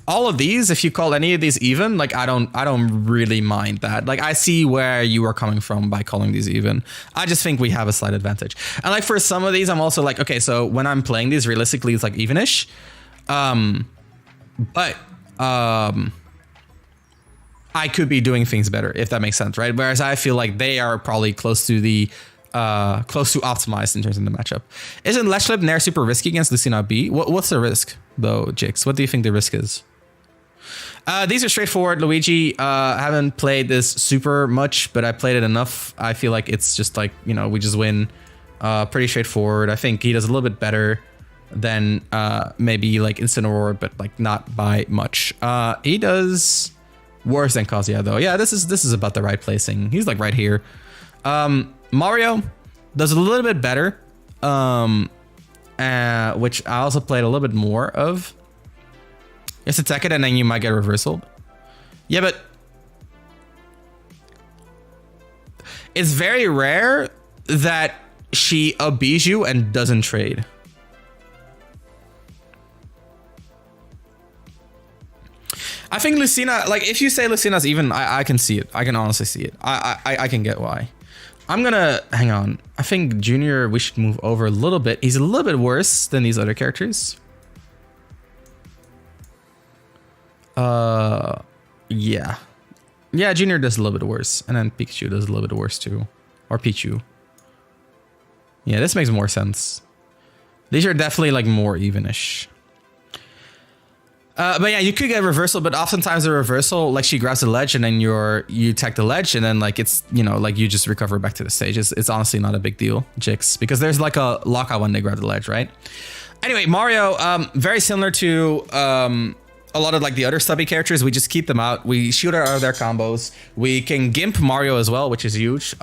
all of these, if you call any of these even, like I don't really mind that. Like I see where you are coming from by calling these even. I just think we have a slight advantage. And like for some of these, I'm also like, okay, so when I'm playing these, realistically, it's like evenish. But I could be doing things better, if that makes sense, right? Whereas I feel like they are probably close to optimized in terms of the matchup. Isn't Leshlipp Nair super risky against Lucina B? What's the risk though, Jix? What do you think the risk is? These are straightforward. Luigi, haven't played this super much, but I played it enough. I feel like it's just like, you know, we just win. Pretty straightforward. I think he does a little bit better than maybe like Instant Aurora, but like not by much. He does worse than Kazuya though. Yeah, this is about the right placing. He's like right here. Mario does a little bit better, which I also played a little bit more of. Just attack it and then you might get reversal. Yeah, but it's very rare that she upbeats you and doesn't trade. I think Lucina, like if you say Lucina's even, I can see it. I can honestly see it. I can get why. I'm gonna, hang on. I think Junior, we should move over a little bit. He's a little bit worse than these other characters. Yeah. Yeah, Junior does a little bit worse. And then Pikachu does a little bit worse too. Or Pichu. Yeah, this makes more sense. These are definitely like more evenish. But yeah, you could get reversal, but oftentimes the reversal, like she grabs the ledge and then you attack the ledge and then like it's, you know, like you just recover back to the stage. It's honestly not a big deal, Jix, because there's like a lockout when they grab the ledge, right? Anyway, Mario, very similar to a lot of like the other stubby characters. We just keep them out. We shoot out of their combos. We can gimp Mario as well, which is huge.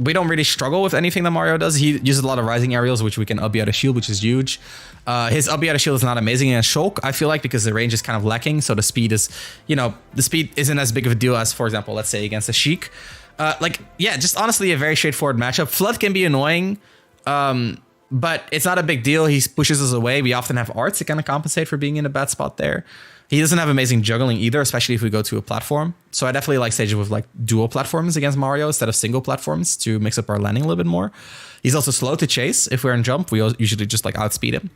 We don't really struggle with anything that Mario does. He uses a lot of rising aerials, which we can up out of shield, which is huge. His up out of shield is not amazing against Shulk, I feel like, because the range is kind of lacking. So the speed is, you know, the speed isn't as big of a deal as, for example, let's say against a Sheik. Like, yeah, just honestly a very straightforward matchup. Flood can be annoying, but it's not a big deal. He pushes us away. We often have arts to kind of compensate for being in a bad spot there. He doesn't have amazing juggling either, especially if we go to a platform. So I definitely like staging with like dual platforms against Mario instead of single platforms to mix up our landing a little bit more. He's also slow to chase. If we're in jump, we usually just like outspeed him.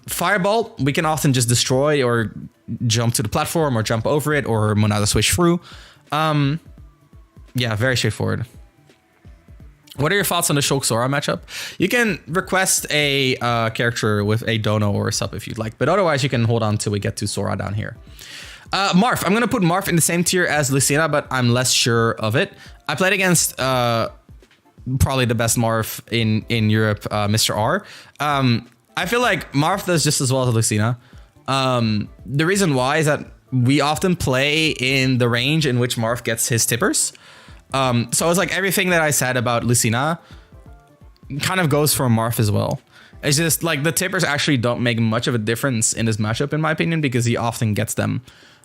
Fireball, we can often just destroy or jump to the platform or jump over it or Monada switch through. Yeah, very straightforward. What are your thoughts on the Shulk Sora matchup? You can request a character with a dono or a sub if you'd like, but otherwise you can hold on till we get to Sora down here. Marth, I'm gonna put Marth in the same tier as Lucina, but I'm less sure of it. I played against probably the best Marth in Europe, Mr. R. I feel like Marth does just as well as Lucina. The reason why is that we often play in the range in which Marth gets his tippers. So it's like everything that I said about Lucina kind of goes for Marth as well. It's just like the tippers actually don't make much of a difference in this matchup, in my opinion, because he often gets them.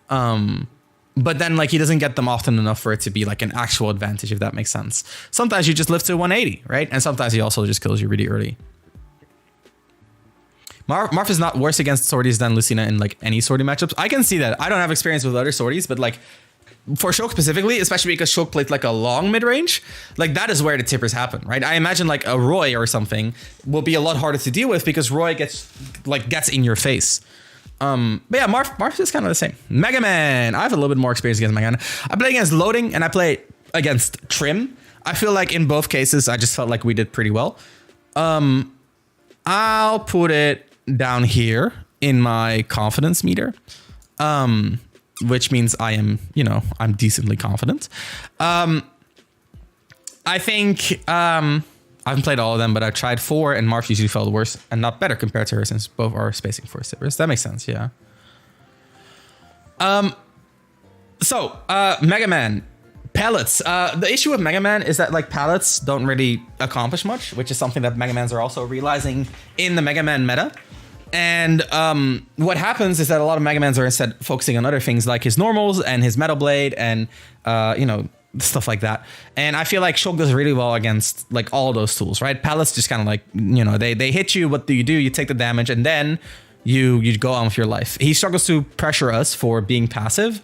But then like he doesn't get them often enough for it to be like an actual advantage, if that makes sense. Sometimes you just live to 180, right? And sometimes he also just kills you really early. Marth is not worse against sorties than Lucina in like any sortie matchups. I can see that. I don't have experience with other sorties, but like for Shulk specifically, especially because Shulk played like a long mid-range, like that is where the tippers happen, right? I imagine like a Roy or something will be a lot harder to deal with because Roy gets in your face. But yeah, Marth is kind of the same. Mega Man, I have a little bit more experience against Mega Man. I play against Loading and I play against Trim. I feel like in both cases, I just felt like we did pretty well. I'll put it down here in my confidence meter. Which means I am, you know, I'm decently confident. I think I haven't played all of them, but I've tried 4 and Marth usually felt worse and not better compared to her since both are spacing 4 tippers. That makes sense, yeah. So, Mega Man. Pellets. The issue with Mega Man is that like pellets don't really accomplish much, which is something that Mega Mans are also realizing in the Mega Man meta. And what happens is that a lot of Mega Mans are instead focusing on other things like his normals and his Metal Blade and you know, stuff like that. And I feel like Shulk does really well against like all those tools, right? Pellets just kind of like, you know, they hit you. What do? You take the damage and then you go on with your life. He struggles to pressure us for being passive.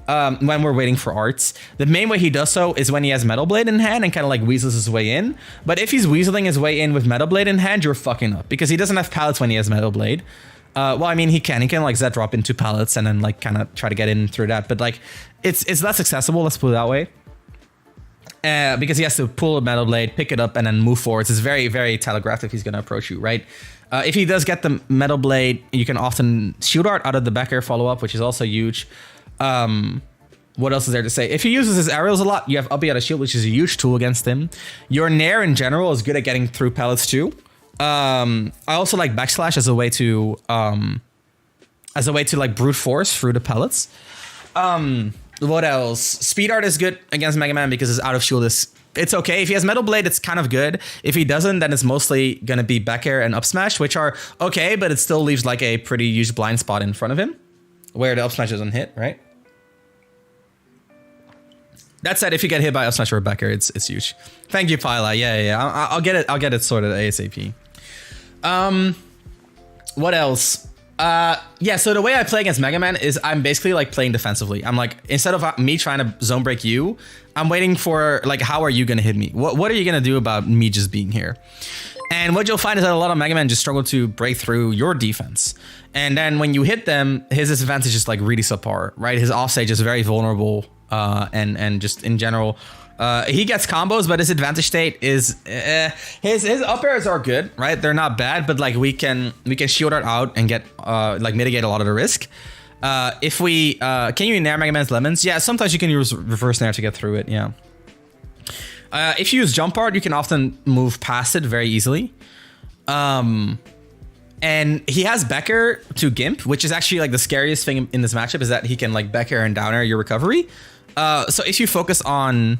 When we're waiting for arts. The main way he does so is when he has Metal Blade in hand and kind of like weasels his way in. But if he's weaseling his way in with Metal Blade in hand, you're fucking up because he doesn't have pallets when he has Metal Blade. Well, I mean, he can like Z drop into pallets and then like kind of try to get in through that. But like it's less accessible, let's put it that way. Because he has to pull a Metal Blade, pick it up, and then move forwards. It's very, very telegraphed if he's going to approach you, right? If he does get the Metal Blade, you can often shoot art out of the back air follow-up, which is also huge. What else is there to say? If he uses his aerials a lot, you have Uppy out of shield, which is a huge tool against him. Your Nair in general is good at getting through pellets too. I also like backslash as a way to like brute force through the pellets. What else? Speed art is good against Mega Man because his out of shield is it's okay. If he has Metal Blade, it's kind of good. If he doesn't, then it's mostly gonna be back air and up smash, which are okay, but it still leaves like a pretty huge blind spot in front of him where the up smash doesn't hit, right? That said, if you get hit by up smash or back air, it's huge. Thank you, Pila. Yeah. I'll get it sorted ASAP. What else? Yeah, so the way I play against Mega Man is I'm basically like playing defensively. I'm like, instead of me trying to zone break you, I'm waiting for like, how are you gonna hit me? What are you gonna do about me just being here? And what you'll find is that a lot of Mega Man just struggle to break through your defense. And then when you hit them, his disadvantage is like really subpar, right? His offstage is very vulnerable, and just in general, he gets combos, but his advantage state is his up airs are good, right? They're not bad, but like we can shield it out and get like mitigate a lot of the risk. If we can you nair Mega Man's lemons? Yeah, sometimes you can use reverse nair to get through it. Yeah. If you use jump art, you can often move past it very easily. And he has back air to Gimp, which is actually like the scariest thing in this matchup is that he can like back air and down air your recovery. So if you focus on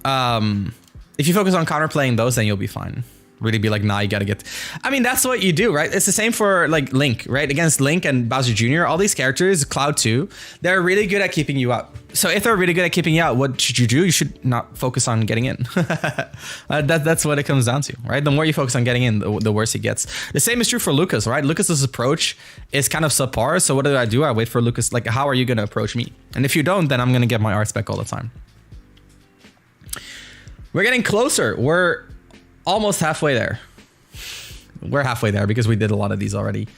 counterplaying those, then you'll be fine. Really be like, nah, you gotta get... I mean, that's what you do, right? It's the same for like Link, right? Against Link and Bowser Jr., all these characters, Cloud 2, they're really good at keeping you out. So if they're really good at keeping you out, what should you do? You should not focus on getting in. That's what it comes down to, right? The more you focus on getting in, the worse it gets. The same is true for Lucas, right? Lucas's approach is kind of subpar. So what do? I wait for Lucas. Like, how are you going to approach me? And if you don't, then I'm going to get my arts back all the time. We're getting closer. We're almost halfway there. We're halfway there because we did a lot of these already.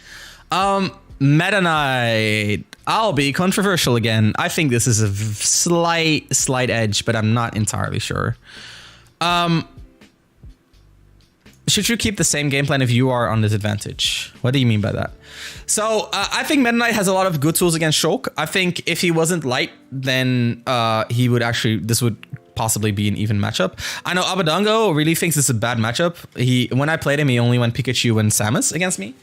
Meta Knight. I'll be controversial again. I think this is a slight edge, but I'm not entirely sure. Should you keep the same game plan if you are on disadvantage? What do you mean by that? So I think Meta Knight has a lot of good tools against Shulk. I think if he wasn't light, then he would actually, this would possibly be an even matchup. I know Abadango really thinks it's a bad matchup. When I played him, he only went Pikachu and Samus against me.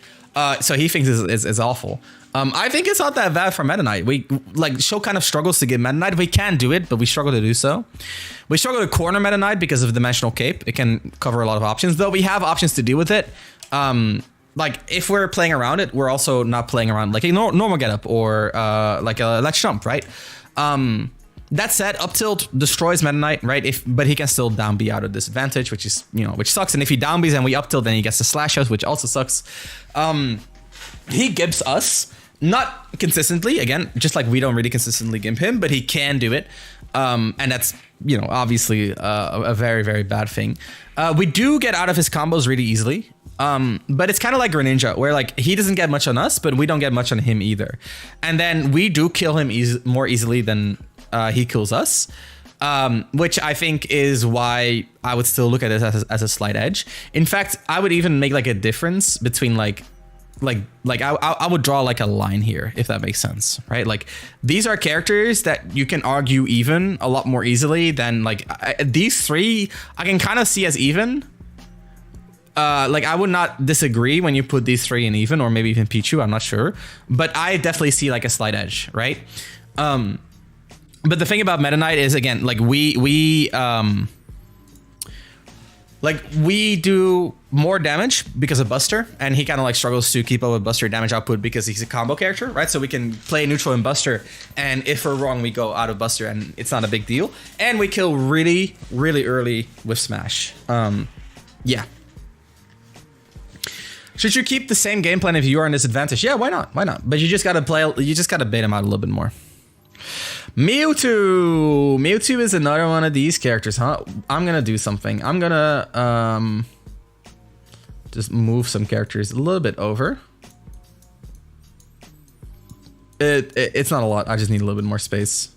So he thinks it's awful. I think it's not that bad for Meta Knight. Shulk kind of struggles to get Meta Knight. We can do it, but we struggle to do so. We struggle to corner Meta Knight because of Dimensional Cape. It can cover a lot of options, though we have options to deal with it. Like if we're playing around it, we're also not playing around like a normal getup or like a Let's Jump, right? That said, up tilt destroys Meta Knight, right? But he can still down B out of disadvantage, which is, which sucks. And if he down Bs and we up tilt, then he gets the slash us, which also sucks. He gimps us, not consistently, again, just like we don't really consistently gimp him, but he can do it. And that's, obviously a very, very bad thing. We do get out of his combos really easily. But it's kind of like Greninja, where like he doesn't get much on us, but we don't get much on him either. And then we do kill him more easily than he kills us, which I think is why I would still look at it as a slight edge. In fact, I would even make like a difference between I would draw like a line here, if that makes sense, right? Like these are characters that you can argue even a lot more easily than like these three. I can kind of see as even. Like I would not disagree when you put these three in even, or maybe even Pichu, I'm not sure, but I definitely see like a slight edge, right? But the thing about Meta Knight is, again, like we do more damage because of Buster, and he kind of like struggles to keep up with Buster damage output because he's a combo character, right? So we can play neutral in Buster, and if we're wrong, we go out of Buster, and it's not a big deal. And we kill really, really early with Smash. Yeah. Should you keep the same game plan if you are in disadvantage? Yeah, why not? Why not? But you just gotta play. You just gotta bait him out a little bit more. Mewtwo. Mewtwo is another one of these characters, huh? I'm gonna do something. I'm gonna just move some characters a little bit over. It's not a lot. I just need a little bit more space.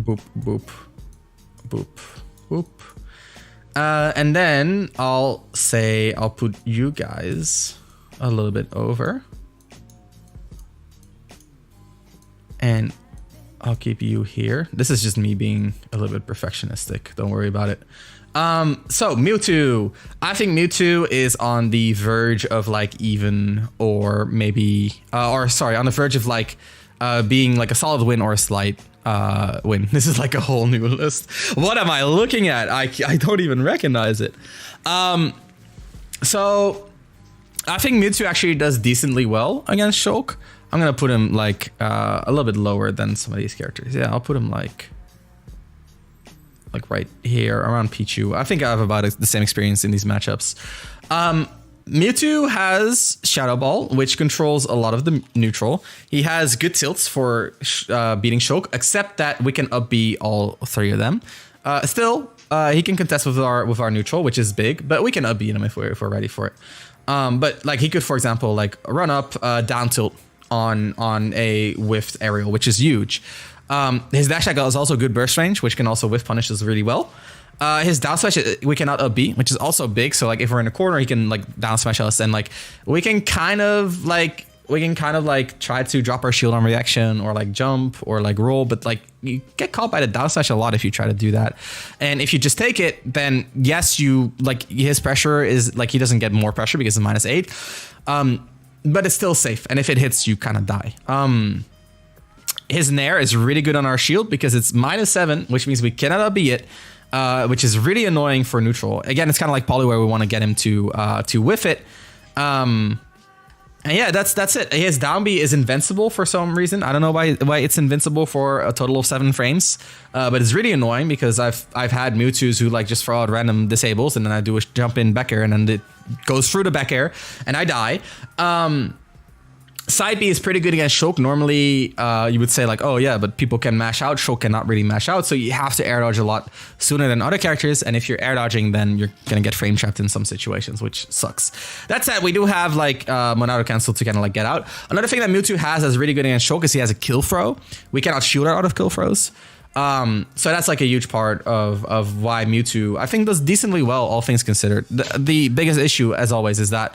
Boop, boop, boop, boop. And then I'll put you guys a little bit over. And I'll keep you here. This is just me being a little bit perfectionistic. Don't worry about it. So Mewtwo. I think Mewtwo is on the verge of like even or maybe, on the verge of like being like a solid win or a slight win. This is like a whole new list. What am I looking at? I don't even recognize it. So I think Mewtwo actually does decently well against Shulk. I'm gonna put him like a little bit lower than some of these characters. Yeah, I'll put him like right here around Pichu. I think I have about the same experience in these matchups. Mewtwo has Shadow Ball, which controls a lot of the neutral. He has good tilts for beating Shulk, except that we can up B all three of them. Still, he can contest with our neutral, which is big, but we can up B him if we're ready for it. But like he could, for example, like run up, down tilt on a whiffed aerial, which is huge. His dash attack is also good burst range, which can also whiff punish us really well. His down smash, we cannot up B, which is also big. So like if we're in a corner, he can like down smash us, and like we can kind of like try to drop our shield on reaction or like jump or like roll, but like you get caught by the down smash a lot if you try to do that. And if you just take it, then yes, you like his pressure is like he doesn't get more pressure because it's -8. But it's still safe, and if it hits, you kind of die. His Nair is really good on our shield because it's -7, which means we cannot up B it, which is really annoying for neutral. Again, it's kind of like Poly where we want to get him to whiff it. And yeah, that's it. His down B is invincible for some reason. I don't know why it's invincible for a total of 7 frames, but it's really annoying because I've had Mewtwo's who like just throw out random disables, and then I do a jump in back air, and then it goes through the back air, and I die. Side B is pretty good against Shulk. Normally, you would say like, oh yeah, but people can mash out. Shulk cannot really mash out, so you have to air dodge a lot sooner than other characters. And if you're air dodging, then you're gonna get frame trapped in some situations, which sucks. That said, we do have like Monado cancel to kind of like get out. Another thing that Mewtwo has that's really good against Shulk is he has a kill throw. We cannot shoot out of kill throws. So that's like a huge part of why Mewtwo I think does decently well, all things considered. The biggest issue, as always, is that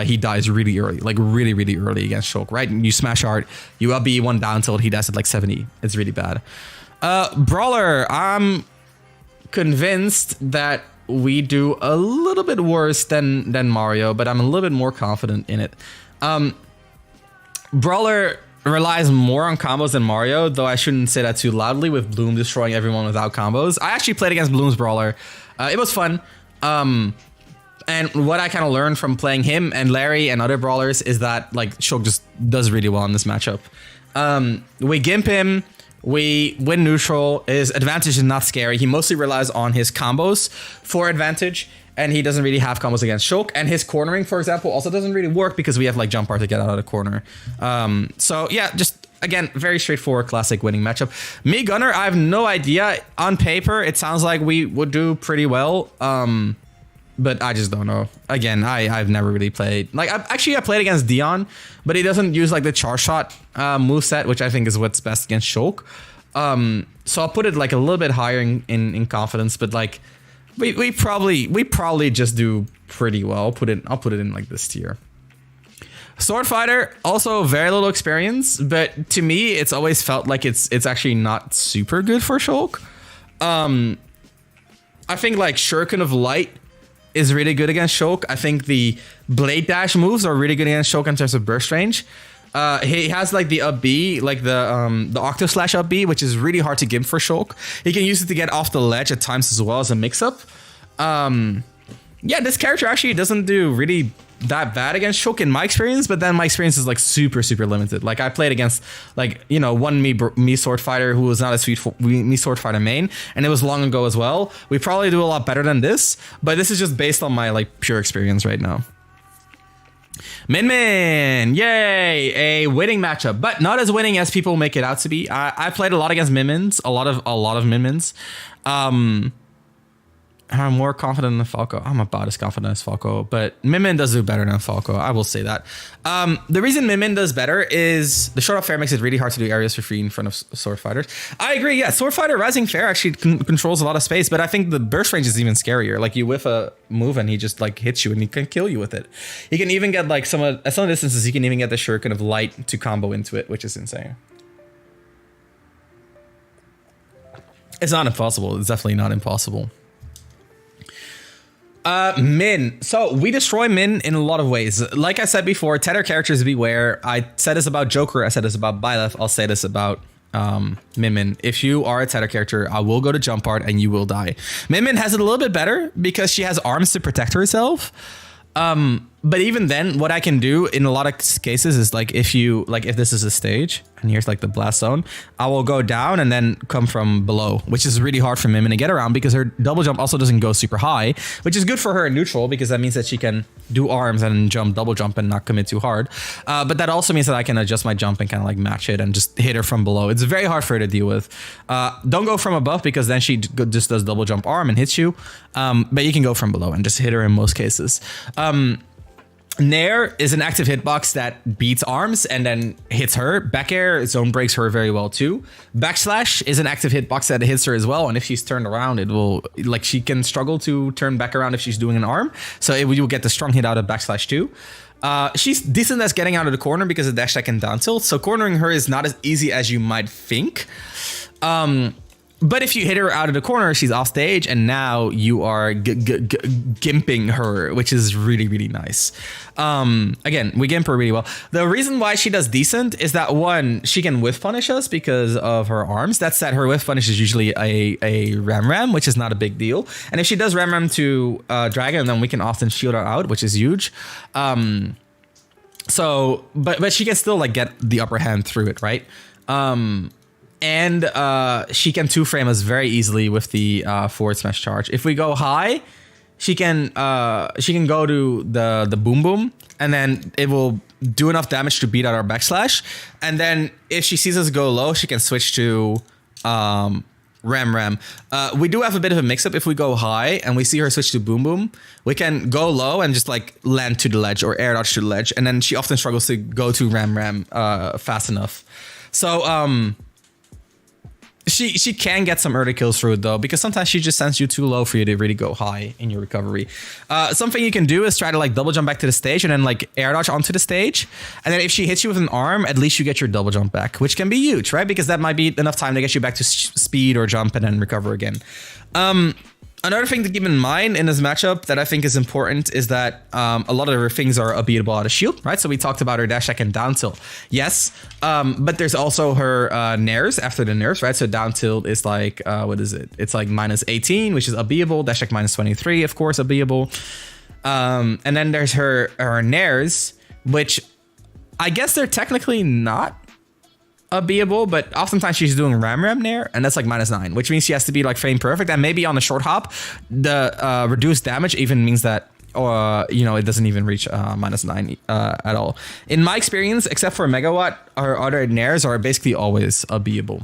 he dies really early, like really, really early against Shulk, right? And you smash art, you up B one down tilt, he dies at like 70. It's really bad. Brawler, I'm convinced that we do a little bit worse than Mario, but I'm a little bit more confident in it. Brawler relies more on combos than Mario, though I shouldn't say that too loudly with Bloom destroying everyone without combos. I actually played against Bloom's Brawler. It was fun. And what I kind of learned from playing him and Larry and other brawlers is that like Shulk just does really well in this matchup. We gimp him, we win neutral. His advantage is not scary. He mostly relies on his combos for advantage, and he doesn't really have combos against Shulk. And his cornering, for example, also doesn't really work because we have like jump art to get out of the corner. So yeah, just again, very straightforward, classic winning matchup. Me Gunner, I have no idea. On paper, it sounds like we would do pretty well. But I just don't know. Again, I've never really played. Like, I played against Dion, but he doesn't use like the charge shot moveset, which I think is what's best against Shulk. So I'll put it like a little bit higher in confidence, but like we probably just do pretty well. I'll put it in like this tier. Sword Fighter, also very little experience, but to me, it's always felt like it's actually not super good for Shulk. I think like Shuriken of Light is really good against Shulk. I think the Blade Dash moves are really good against Shulk in terms of burst range. He has like the up B, like the Octo Slash up B, which is really hard to gimp for Shulk. He can use it to get off the ledge at times as well as a mix-up. Yeah, this character actually doesn't do really that bad against Shulk in my experience, but then my experience is like super limited. Like I played against like, you know, one me sword fighter who was not a sweet me sword fighter main, and it was long ago as well. We probably do a lot better than this, but this is just based on my like pure experience right now. Min, yay, a winning matchup, but not as winning as people make it out to be. I played a lot against Min-Mins, a lot of Min-Mins. I'm more confident than Falco. I'm about as confident as Falco, but Min-Min does do better than Falco. I will say that. The reason Min-Min does better is the short up fair makes it really hard to do areas for free in front of sword fighters. I agree. Yeah, sword fighter rising fair actually controls a lot of space, but I think the burst range is even scarier. Like you whiff a move and he just like hits you and he can kill you with it. He can even get like at some distances he can even get the shuriken of light to combo into it, which is insane. It's not impossible. It's definitely not impossible. Min. So we destroy Min in a lot of ways. Like I said before, tether characters beware. I said this about Joker. I said this about Byleth. I'll say this about Min-Min. If you are a tether character, I will go to jump art and you will die. Min-Min has it a little bit better because she has arms to protect herself. But even then, what I can do in a lot of cases is like if this is a stage and here's like the blast zone, I will go down and then come from below, which is really hard for Min-Min to get around because her double jump also doesn't go super high, which is good for her in neutral because that means that she can do arms and double jump and not commit too hard. But that also means that I can adjust my jump and kind of like match it and just hit her from below. It's very hard for her to deal with. Don't go from above because then she just does double jump arm and hits you. But you can go from below and just hit her in most cases. Nair is an active hitbox that beats arms and then hits her. Back air zone breaks her very well too. Backslash is an active hitbox that hits her as well, and if she's turned around, it will like she can struggle to turn back around if she's doing an arm. So you will get the strong hit out of backslash too. She's decent at getting out of the corner because of dash attack and down tilt. So cornering her is not as easy as you might think. But if you hit her out of the corner, she's off stage, and now you are gimping her, which is really nice. Again, we gimp her really well. The reason why she does decent is that one, she can whiff punish us because of her arms. That said, her whiff punish is usually a ram, which is not a big deal. And if she does ram to Dragon, then we can often shield her out, which is huge. So, but she can still like get the upper hand through it, right? And she can two-frame us very easily with the forward smash charge. If we go high, she can go to the boom boom, and then it will do enough damage to beat out our backslash. And then if she sees us go low, she can switch to ram. We do have a bit of a mix-up if we go high and we see her switch to boom boom. We can go low and just like land to the ledge or air dodge to the ledge, and then she often struggles to go to ram fast enough. So She can get some early kills through it though, because sometimes she just sends you too low for you to really go high in your recovery. Something you can do is try to like double jump back to the stage and then like air dodge onto the stage. And then if she hits you with an arm, at least you get your double jump back, which can be huge, right? Because that might be enough time to get you back to speed or jump and then recover again. Another thing to keep in mind in this matchup that I think is important is that a lot of her things are unbeatable out of shield, right? So we talked about her dash attack and down tilt. Yes, but there's also her nairs after the nerfs, right? So down tilt is like, what is it? It's like minus 18, which is unbeatable. Dash attack minus 23, of course, unbeatable. And then there's her nairs, which I guess they're technically not unbeatable, but oftentimes she's doing ram nair, and that's like -9, which means she has to be like frame perfect, and maybe on the short hop the reduced damage even means that it doesn't even reach -9 at all. In my experience, except for Megawatt, our other nairs are basically always unbeatable.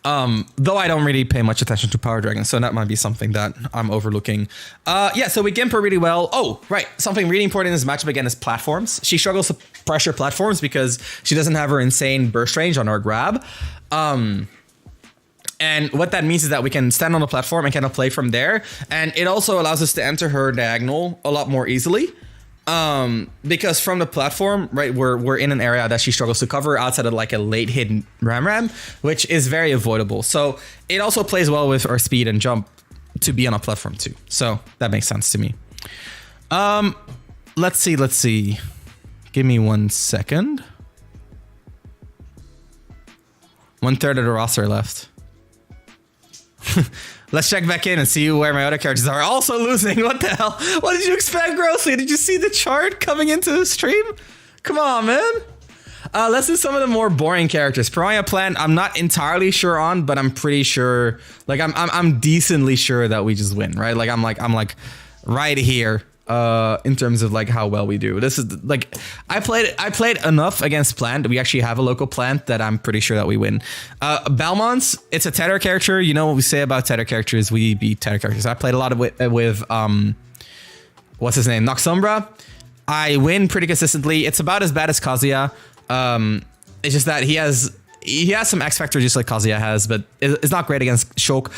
Though I don't really pay much attention to Power Dragon, so that might be something that I'm overlooking. Yeah, so we gimp her really well. Oh, right. Something really important in this matchup again is platforms. She struggles to pressure platforms because she doesn't have her insane burst range on her grab. And what that means is that we can stand on the platform and kind of play from there. And it also allows us to enter her diagonal a lot more easily. Because from the platform, right, we're in an area that she struggles to cover outside of like a late hidden ram, which is very avoidable. So it also plays well with our speed and jump to be on a platform too. So that makes sense to me. Let's see. Give me 1 second. 1/3 of the roster left. Let's check back in and see where my other characters are also losing. What the hell? What did you expect, Grossly? Did you see the chart coming into the stream? Come on, man. Let's do some of the more boring characters. Piranha Plant, I'm not entirely sure on, but I'm pretty sure. Like, I'm decently sure that we just win, right? Like, I'm like right here. In terms of like how well we do. This is like I played enough against Plant. We actually have a local Plant that I'm pretty sure that we win. Belmont's, it's a tether character. You know what we say about tether characters, we beat tether characters. I played a lot of with what's his name, Noxumbra. I win pretty consistently. It's about as bad as Kazuya. It's just that he has some X factor just like Kazuya has, but it's not great against Shulk.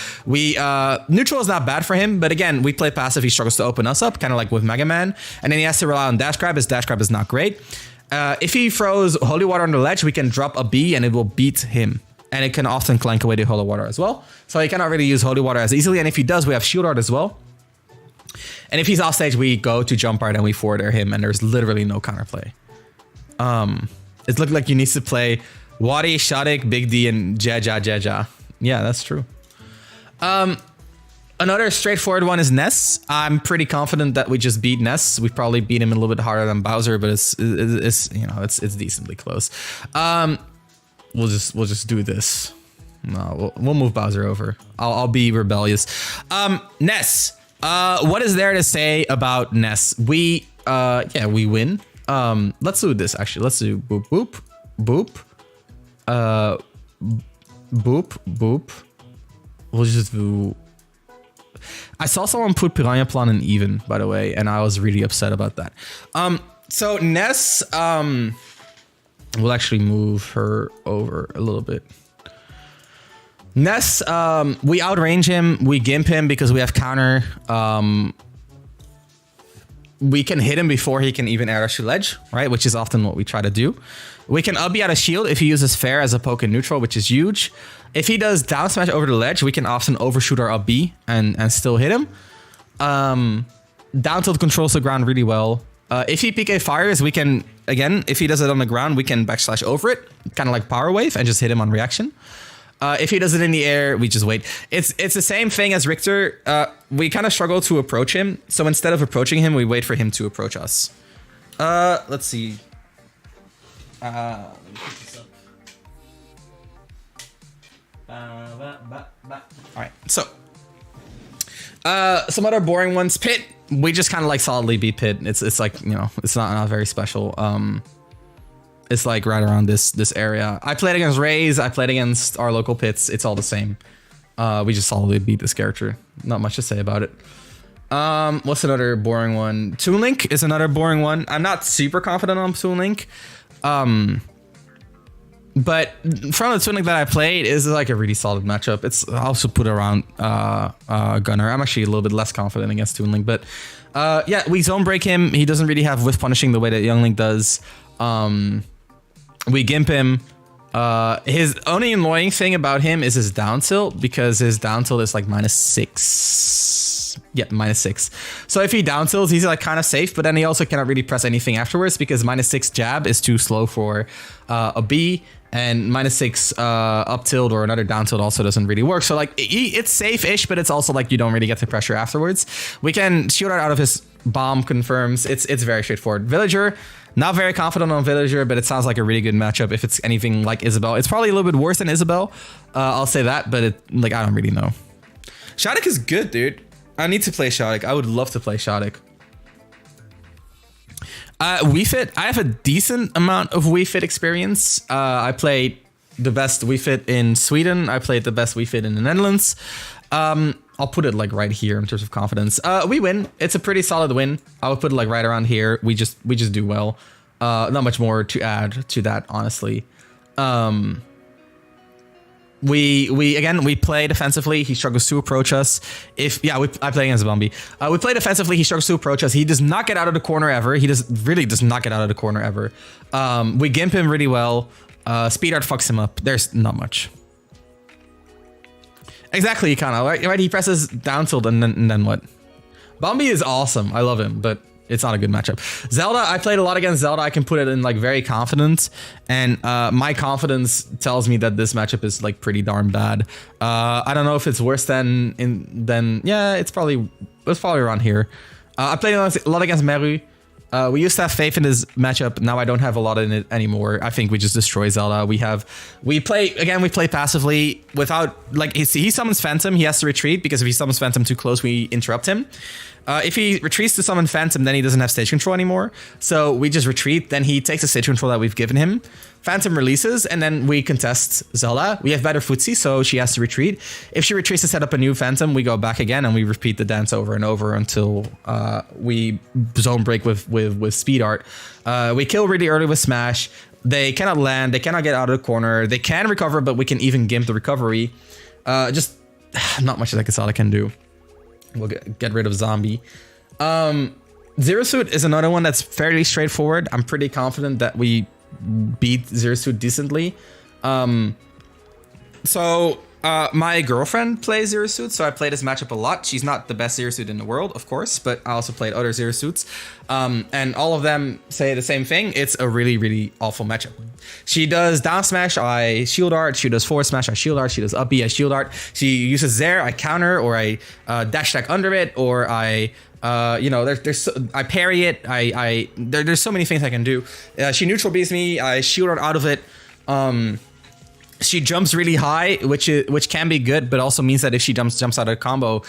Neutral is not bad for him, but again, we play passive. He struggles to open us up, kind of like with Mega Man, and then he has to rely on dash grab. His dash grab is not great. If he throws Holy Water on the ledge, we can drop a B and it will beat him, and it can often clank away the Holy Water as well. So he cannot really use Holy Water as easily, and if he does, we have Shield Art as well. And if he's off stage, we go to Jump Art and we forward air him, and there's literally no counterplay. It looked like you need to play Wadi, Shadik, Big D, and Jeja. Yeah, that's true. Another straightforward one is Ness. I'm pretty confident that we just beat Ness. We probably beat him a little bit harder than Bowser, but it's you know, it's decently close. We'll just do this. No, we'll move Bowser over. I'll be rebellious. Ness. What is there to say about Ness? We win. Let's do this actually. Let's do boop boop boop. Boop. We'll just do. I saw someone put Piranha Plant in even, by the way, and I was really upset about that. So Ness, we'll actually move her over a little bit. Ness, we outrange him, we gimp him because we have counter. We can hit him before he can even air rush to ledge, right? Which is often what we try to do. We can up B out of shield if he uses fair as a poke in neutral, which is huge. If he does down smash over the ledge, we can often overshoot our up B and still hit him. Down tilt controls the ground really well. If he PK fires, we can, again, if he does it on the ground, we can backslash over it, kind of like Power Wave, and just hit him on reaction. If he does it in the air, we just wait. It's the same thing as Richter. We kind of struggle to approach him. So instead of approaching him, we wait for him to approach us. Let's see. Let me pick this up. All right. So some other boring ones. Pit. We just kind of like solidly beat Pit. It's like, you know, it's not very special. It's like right around this area. I played against Raze. I played against our local pits. It's all the same. We just solidly beat this character. Not much to say about it. What's another boring one? Toon Link is another boring one. I'm not super confident on Toon Link. But from the Toon Link that I played is like a really solid matchup. I also put around Gunner. I'm actually a little bit less confident against Toon Link, but yeah, we zone break him. He doesn't really have whiff punishing the way that Young Link does. We gimp him. His only annoying thing about him is his down tilt, because his down tilt is like -6. Yeah, -6. So if he down tilts, he's like kind of safe, but then he also cannot really press anything afterwards because -6 jab is too slow for a B, and -6 up tilt or another down tilt also doesn't really work. So like it's safe-ish, but it's also like you don't really get the pressure afterwards. We can shield out of his bomb confirms. It's very straightforward. Villager. Not very confident on Villager, but it sounds like a really good matchup if it's anything like Isabel. It's probably a little bit worse than Isabel. I'll say that, but I don't really know. Shadik is good, dude. I need to play Shadik. I would love to play Shadik. Wii Fit. I have a decent amount of Wii Fit experience. I played the best Wii Fit in Sweden. I played the best Wii Fit in the Netherlands. I'll put it like right here in terms of confidence. We win. It's a pretty solid win. I would put it like right around here. We just do well. Not much more to add to that, honestly. We play defensively. He struggles to approach us. I play against Bumby. We play defensively. He struggles to approach us. He does not get out of the corner ever. He really does not get out of the corner ever. We gimp him really well. Speed art fucks him up. There's not much. Exactly, kind of right. He presses down tilt and then what? Bumby is awesome. I love him, but It's not a good matchup. Zelda, I played a lot against Zelda. I can put it in like very confident, and my confidence tells me that this matchup is like pretty darn bad. I don't know if it's worse than yeah, it's probably around here. I played a lot against Meru. We used to have faith in this matchup. Now I don't have a lot in it anymore. I think we just destroy Zelda. We play passively without, like, he summons Phantom. He has to retreat because if he summons Phantom too close, we interrupt him. If he retreats to summon Phantom, then he doesn't have stage control anymore. So we just retreat. Then he takes the stage control that we've given him. Phantom releases, and then we contest Zelda. We have better footsie, so she has to retreat. If she retreats to set up a new Phantom, we go back again, and we repeat the dance over and over until we zone break with Speed Art. We kill really early with Smash. They cannot land. They cannot get out of the corner. They can recover, but we can even gimp the recovery. Just not much that Casada can do. We'll get rid of Zombie. Zero Suit is another one that's fairly straightforward. I'm pretty confident that we beat Zero Suit decently. My girlfriend plays Zero Suit, so I play this matchup a lot. She's not the best Zero Suit in the world, of course, but I also played other Zero Suits. And all of them say the same thing. It's a really, really awful matchup. She does down smash, I shield art. She does forward smash, I shield art. She does up B, I shield art. She uses Zair, I counter, or I dash attack under it, or I I parry it. There's so many things I can do. She neutral beats me, I shield art out of it. She jumps really high, which can be good, but also means that if she jumps out of a combo,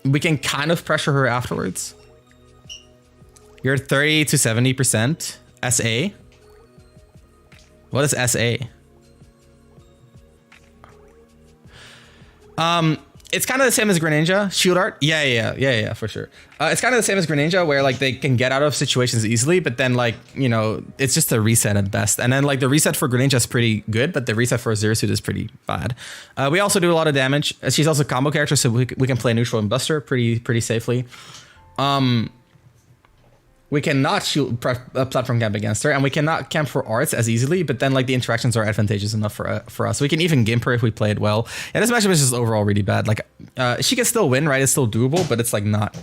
we can kind of pressure her afterwards. You're 30 to 70% SA. What is SA? It's kind of the same as Greninja. Shield Art? Yeah, for sure. It's kind of the same as Greninja, where like they can get out of situations easily, but then like, it's just a reset at best. And then like the reset for Greninja is pretty good, but the reset for Zero Suit is pretty bad. We also do a lot of damage. She's also a combo character, so we can play neutral and Buster pretty safely. We cannot shoot platform camp against her, and we cannot camp for arts as easily, but then like the interactions are advantageous enough for us. We can even gimp her if we play it well. Yeah, this matchup is just overall really bad. Like she can still win, right? It's still doable, but it's like not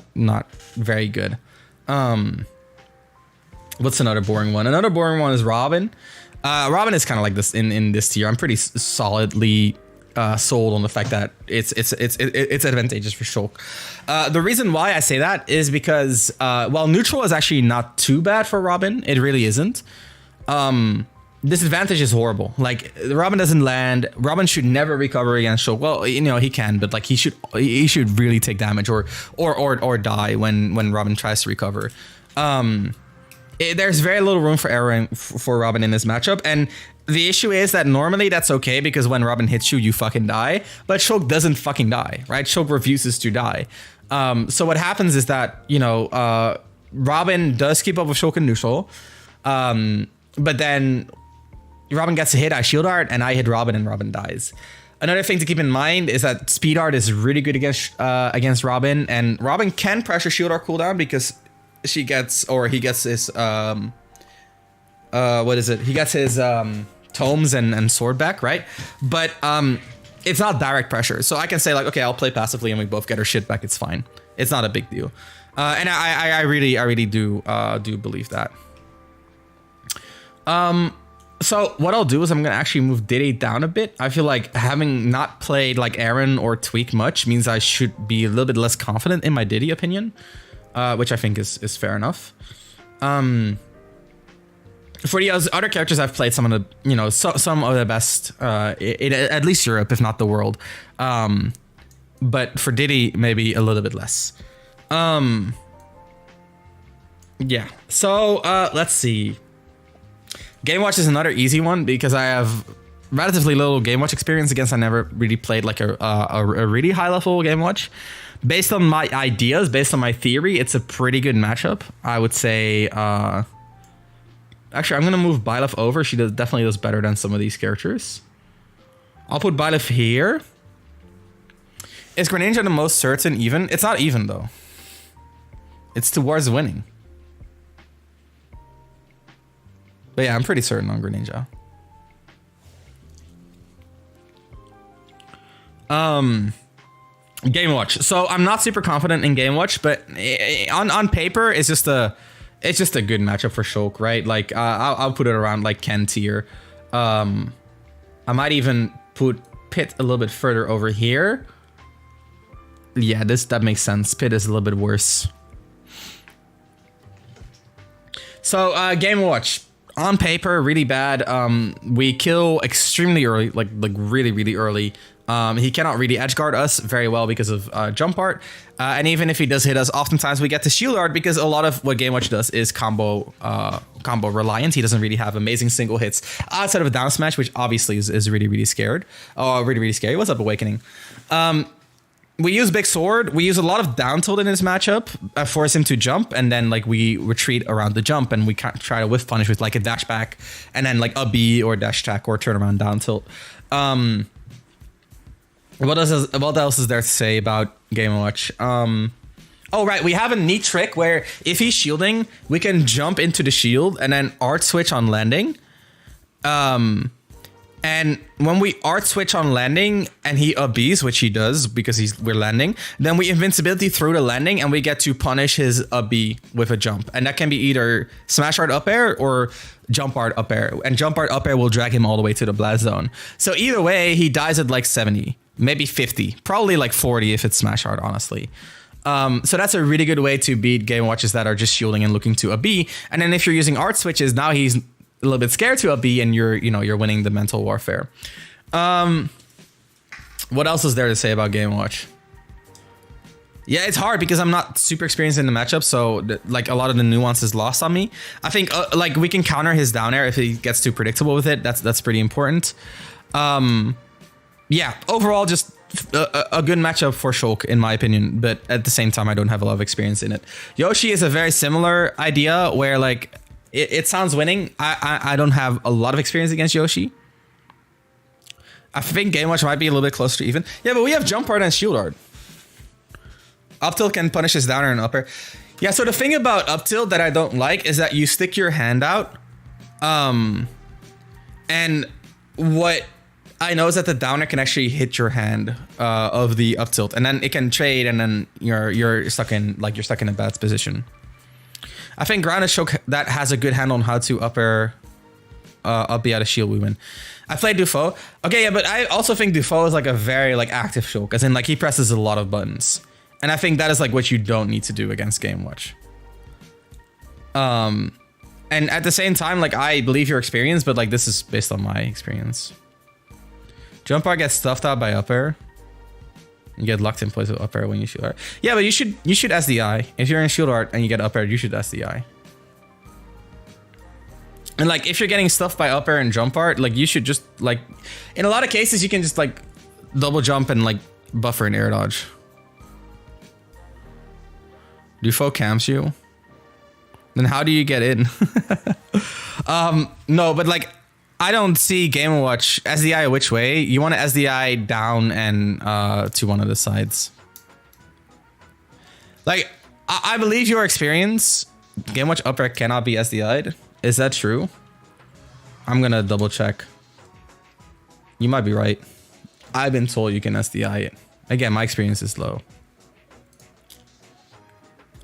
very good. What's another boring one? Another boring one is Robin. Robin is kind of like this in this tier. I'm pretty solidly sold on the fact that it's advantageous for Shulk. The reason why I say that is because while neutral is actually not too bad for Robin, it really isn't. Disadvantage is horrible. Like Robin doesn't land. Robin should never recover against Shulk. Well, he can, but like he should really take damage or die when Robin tries to recover. There's very little room for error for Robin in this matchup, and the issue is that normally that's okay because when Robin hits you, you fucking die. But Shulk doesn't fucking die, right? Shulk refuses to die. So what happens is that, Robin does keep up with Shulk in neutral. But then Robin gets a hit, I shield art, and I hit Robin and Robin dies. Another thing to keep in mind is that speed art is really good against Robin, and Robin can pressure shield art cooldown because he gets his he gets his tomes and sword back, right? But it's not direct pressure, so I can say like, okay, I'll play passively and we both get our shit back. It's fine. It's not a big deal, and I really do believe that. So what I'll do is I'm gonna actually move Diddy down a bit. I feel like having not played like Aaron or Tweak much means I should be a little bit less confident in my Diddy opinion, which I think is fair enough. For the other characters, I've played some of the, some of the best, in at least Europe, if not the world. But for Diddy, maybe a little bit less. Yeah. So let's see. Game Watch is another easy one because I have relatively little Game Watch experience. Against, I never really played like a really high level Game Watch. Based on my ideas, based on my theory, it's a pretty good matchup. I would say. Actually, I'm gonna move Byleth over. She definitely does better than some of these characters. I'll put Byleth here. Is Greninja the most certain even? It's not even though. It's towards winning. But yeah, I'm pretty certain on Greninja. Game Watch. So I'm not super confident in Game Watch, but on paper, it's just a good matchup for Shulk, right? Like I'll put it around like Ken tier. I might even put Pit a little bit further over here. Yeah, that makes sense. Pit is a little bit worse. So Game Watch. On paper, really bad. We kill extremely early, like really early. He cannot really edge guard us very well because of jump art. And even if he does hit us, oftentimes we get to shield art because a lot of what Game Watch does is combo reliant. He doesn't really have amazing single hits outside of a down smash, which obviously is really scared. Oh, really scary. What's up, Awakening? We use Big Sword. We use a lot of down tilt in this matchup, force him to jump, and then like we retreat around the jump, and we try to whiff punish with like a dash back, and then like a B or dash attack or turn around down tilt. What else is there to say about Game Watch? Oh right, we have a neat trick where if he's shielding, we can jump into the shield and then art switch on landing. And when we art switch on landing and he up-Bs, which he does because we're landing, then we invincibility through the landing and we get to punish his up-B with a jump. And that can be either smash art up air or jump art up air. And jump art up air will drag him all the way to the blast zone. So either way, he dies at like 70, maybe 50, probably like 40 if it's smash art, honestly. So that's a really good way to beat Game Watches that are just shielding and looking to a B. And then if you're using art switches, now he's a little bit scared to a B and you're winning the mental warfare. What else is there to say about Game Watch? Yeah, it's hard because I'm not super experienced in the matchup, so like a lot of the nuance is lost on me. I think like we can counter his down air if he gets too predictable with it. That's pretty important. Yeah, overall just a good matchup for Shulk in my opinion, but at the same time I don't have a lot of experience in it. Yoshi is a very similar idea where like it sounds winning. I don't have a lot of experience against Yoshi. I think Game Watch might be a little bit closer to even. Yeah, but we have jump art and shield art. Up tilt can punish his downer and upper. Yeah, so the thing about up tilt that I don't like is that you stick your hand out. And what I know is that the downer can actually hit your hand of the up tilt, and then it can trade, and then you're stuck in a bad position. I think ground is Shulk that has a good handle on how to up air, up B out of shield. We win. I played Dufo. Okay, yeah, but I also think Dufo is like a very like active Shulk, as in like he presses a lot of buttons, and I think that is like what you don't need to do against Game Watch. And at the same time, like I believe your experience, but like this is based on my experience. Jump art gets stuffed out by up air. You get locked in place with up air when you shield art. Yeah, but you should SDI. If you're in shield art and you get up air, you should SDI. And like if you're getting stuffed by up air and jump art, like you should just like in a lot of cases you can just like double jump and like buffer an air dodge. Dufo camps you. Then how do you get in? No, but like I don't see Game & Watch SDI which way. You want to SDI down and to one of the sides. Like, I believe your experience. Game & Watch up air cannot be SDI'd. Is that true? I'm gonna double check. You might be right. I've been told you can SDI it. Again, my experience is low.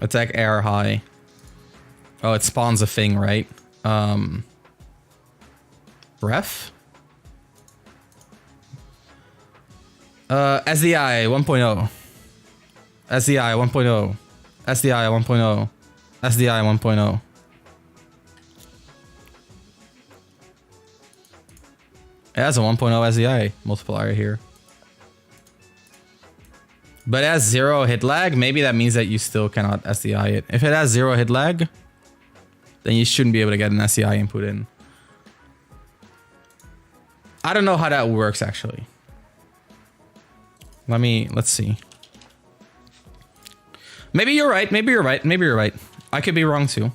Attack air high. Oh, it spawns a thing, right? Ref? SDI 1.0. SDI 1.0. SDI 1.0. SDI 1.0. It has a 1.0 SDI multiplier here. But it has 0 hit lag. Maybe that means that you still cannot SDI it. If it has 0 hit lag, then you shouldn't be able to get an SDI input in. I don't know how that works actually. Let's see. Maybe you're right. Maybe you're right. Maybe you're right. I could be wrong too.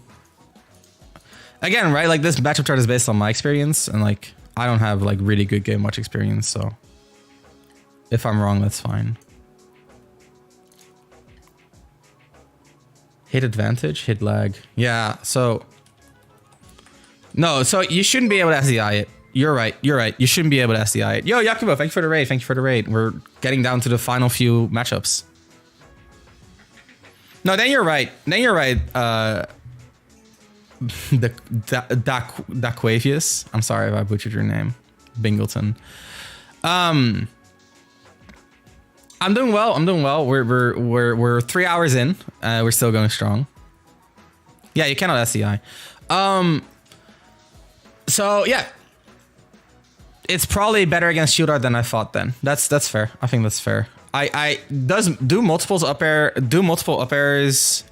Again, right? Like this matchup chart is based on my experience, and like I don't have like really good Game Watch experience, so if I'm wrong, that's fine. Hit advantage, hit lag. Yeah, so no, so you shouldn't be able to SDI it. You're right. You're right. You shouldn't be able to SDI it. Yo, Yakubo, thank you for the raid. Thank you for the raid. We're getting down to the final few matchups. No, then you're right. Then you're right. Daquavius. I'm sorry if I butchered your name. Bingleton. I'm doing well. I'm doing well. We're 3 hours in. We're still going strong. Yeah, you cannot SDI. So yeah. It's probably better against Shieldart than I thought then. That's fair. I think that's fair. I do multiple up airs. Do multiple up airs.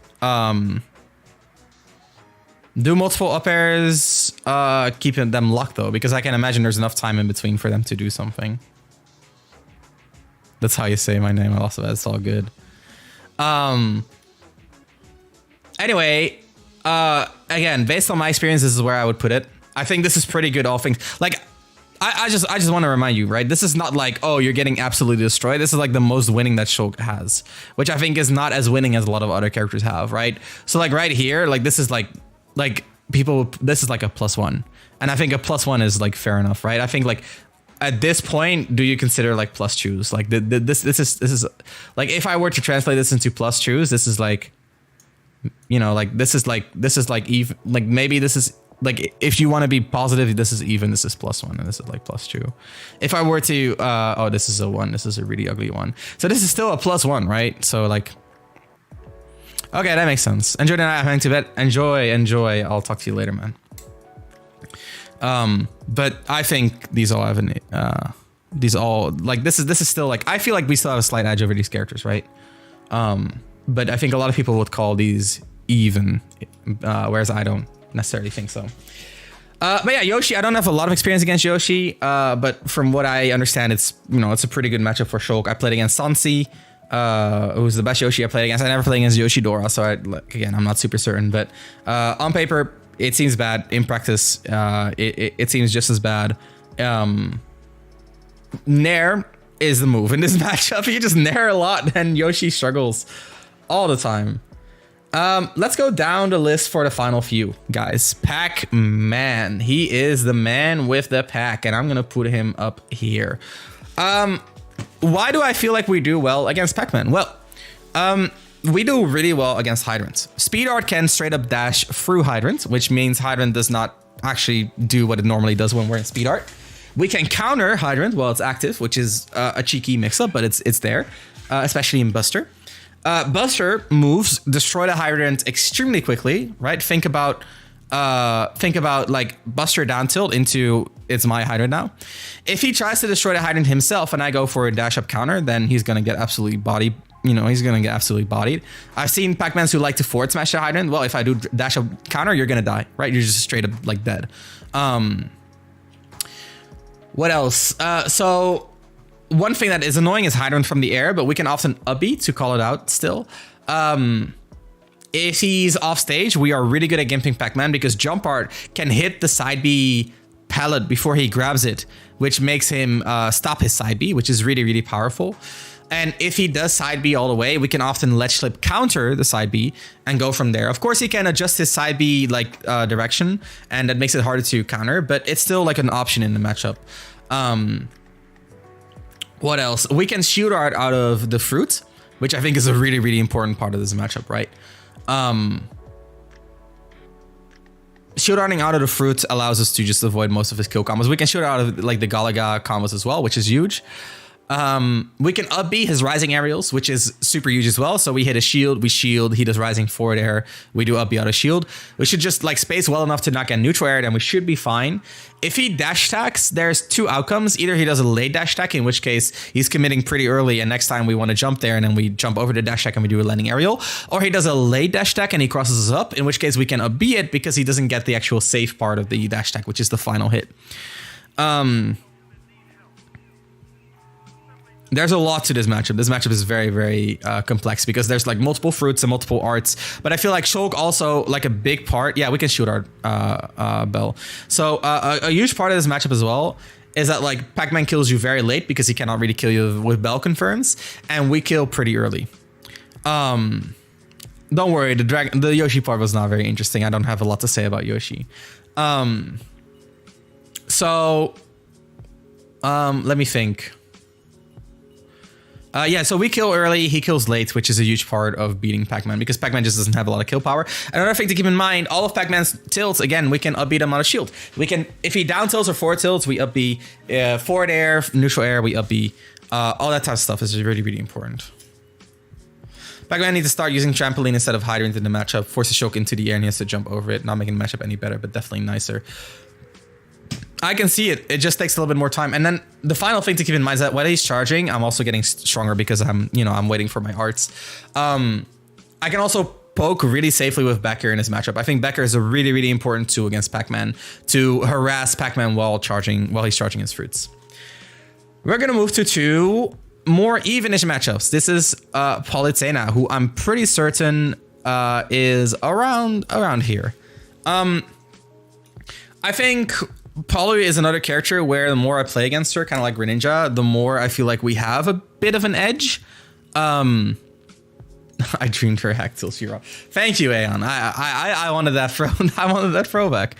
Keeping them locked though, because I can imagine there's enough time in between for them to do something. That's how you say my name. Also, that's all good. Anyway, again, based on my experience, this is where I would put it. I think this is pretty good. All things like. I just want to remind you, right? This is not like, oh, you're getting absolutely destroyed. This is like the most winning that Shulk has, which I think is not as winning as a lot of other characters have, right? So like right here, like this is like people, this is like a +1. And I think a +1 is like fair enough, right? I think like at this point, do you consider like plus choose? Like this is like, if I were to translate this into plus choose, this is like, you know, like this is like even, like maybe this is, like, if you want to be positive, this is even, this is +1, and this is like +2. If I were to, oh, this is a 1, this is a really ugly 1. So this is still a +1, right? So like, okay, that makes sense. Enjoy the night, I'm heading to bed. Enjoy. I'll talk to you later, man. But I think these all have an, like, this is still like, I feel like we still have a slight edge over these characters, right? But I think a lot of people would call these even, whereas I don't necessarily think so. But yeah, Yoshi, I don't have a lot of experience against Yoshi, but from what I understand, it's, you know, it's a pretty good matchup for Shulk. I played against Sansi, who's the best Yoshi I played against. I never played against Yoshidora, so again, I'm not super certain, but on paper, it seems bad. In practice, it seems just as bad. Nair is the move in this matchup. You just nair a lot, and Yoshi struggles all the time. Let's go down the list for the final few, guys. Pac-Man. He is the man with the pack, and I'm gonna put him up here. Why do I feel like we do well against Pac-Man? Well, we do really well against Hydrants. Speed Art can straight up dash through Hydrant, which means Hydrant does not actually do what it normally does when we're in Speed Art. We can counter Hydrant while it's active, which is a cheeky mix-up, but it's there, especially in Buster. Buster moves, destroy the Hydrant extremely quickly, right? Think about like Buster down tilt into it's my Hydrant now. If he tries to destroy the Hydrant himself and I go for a dash up counter, then he's gonna get absolutely bodied. You know, he's gonna get absolutely bodied. I've seen Pac-Mans who like to forward smash the Hydrant. Well, if I do dash up counter, you're gonna die, right? You're just straight up like dead. What else? So one thing that is annoying is Hydrant from the air, but we can often up B to call it out still. If he's off stage, we are really good at gimping Pac-Man because Jump Art can hit the side B pallet before he grabs it, which makes him stop his side B, which is really, really powerful. And if he does side B all the way, we can often ledge slip counter the side B and go from there. Of course, he can adjust his side B like direction, and that makes it harder to counter, but it's still like an option in the matchup. What else? We can shoot art out of the fruit, which I think is a really, really important part of this matchup, right? Shoot arting out of the fruit allows us to just avoid most of his kill combos. We can shoot out of like the Galaga combos as well, which is huge. We can up B his rising aerials, which is super huge as well. So we hit a shield, we shield, he does rising forward air, we do up B out of shield. We should just like space well enough to not get neutral air, and we should be fine. If he dash attacks, there's two outcomes. Either he does a late dash attack, in which case he's committing pretty early, and next time we want to jump there, and then we jump over the dash attack and we do a landing aerial. Or he does a late dash attack and he crosses us up, in which case we can up B it because he doesn't get the actual safe part of the dash attack, which is the final hit. There's a lot to this matchup. This matchup is very, very complex because there's like multiple fruits and multiple arts. But I feel like Shulk also like a big part. Yeah, we can shoot our Bell. So a huge part of this matchup as well is that like Pac-Man kills you very late because he cannot really kill you with Bell confirms, and we kill pretty early. Don't worry, the Yoshi part was not very interesting. I don't have a lot to say about Yoshi. So, let me think. Yeah, so we kill early, he kills late, which is a huge part of beating Pac-Man because Pac-Man just doesn't have a lot of kill power. Another thing to keep in mind, all of Pac-Man's tilts, again, we can upbeat him on a shield. We can, if he down tilts or forward tilts, we up B. Forward air, neutral air, we up B. All that type of stuff is really, really important. Pac-Man needs to start using trampoline instead of hydrant in the matchup. Forces Shulk into the air and he has to jump over it. Not making the matchup any better, but definitely nicer. I can see it. It just takes a little bit more time. And then the final thing to keep in mind is that while he's charging, I'm also getting stronger because I'm waiting for my arts. I can also poke really safely with Becker in his matchup. I think Becker is a really, really important tool against Pac-Man to harass Pac-Man while he's charging his fruits. We're gonna move to two more evenish matchups. This is Polytena, who I'm pretty certain is around here. I think Polly is another character where the more I play against her, kind of like Greninja, the more I feel like we have a bit of an edge. I dreamed her hack till she rocked. Thank you, Aeon. I wanted that I wanted that throwback.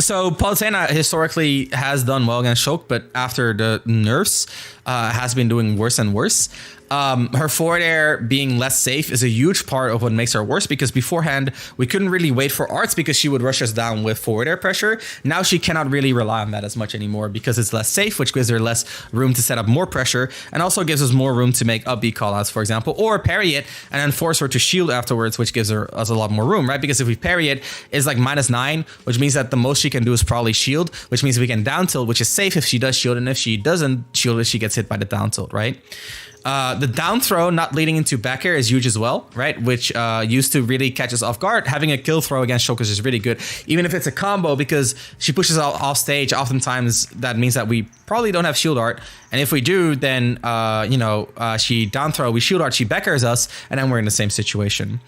So Polytena historically has done well against Shulk, but after the nerfs, has been doing worse and worse. Her forward air being less safe is a huge part of what makes her worse because beforehand we couldn't really wait for arts because she would rush us down with forward air pressure. Now she cannot really rely on that as much anymore because it's less safe, which gives her less room to set up more pressure and also gives us more room to make up B callouts, for example, or parry it and then force her to shield afterwards, which gives us a lot more room, right? Because if we parry it, it's like -9, which means that the most she can do is probably shield, which means we can down tilt, which is safe if she does shield, and if she doesn't shield, she gets hit by the down tilt, right? The down throw not leading into back air is huge as well, right? Which used to really catch us off guard. Having a kill throw against Shulk is really good, even if it's a combo, because she pushes out off stage. Oftentimes that means that we probably don't have shield art, and if we do, then she down throw, we shield art, she back airs us, and then we're in the same situation.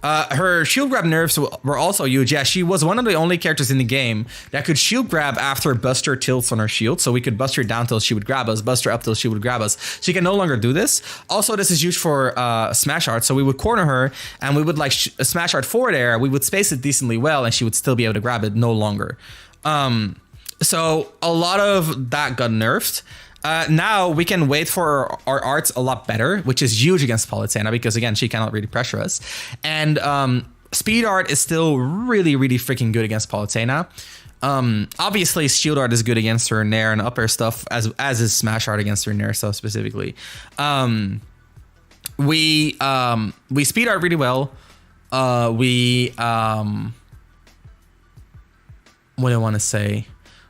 Her shield grab nerfs were also huge. Yeah, she was one of the only characters in the game that could shield grab after Buster tilts on her shield. So we could Buster down tilt, she would grab us. Buster up tilt, she would grab us. She can no longer do this. Also, this is huge for smash art. So we would corner her and we would like smash art forward air. We would space it decently well and she would still be able to grab it no longer. So a lot of that got nerfed. Now we can wait for our arts a lot better, which is huge against Polytena because again, she cannot really pressure us. And speed art is still really, really freaking good against Polytena. Obviously shield art is good against her nair and up air stuff as is smash art against her nair stuff specifically. We speed art really well. What do I want to say?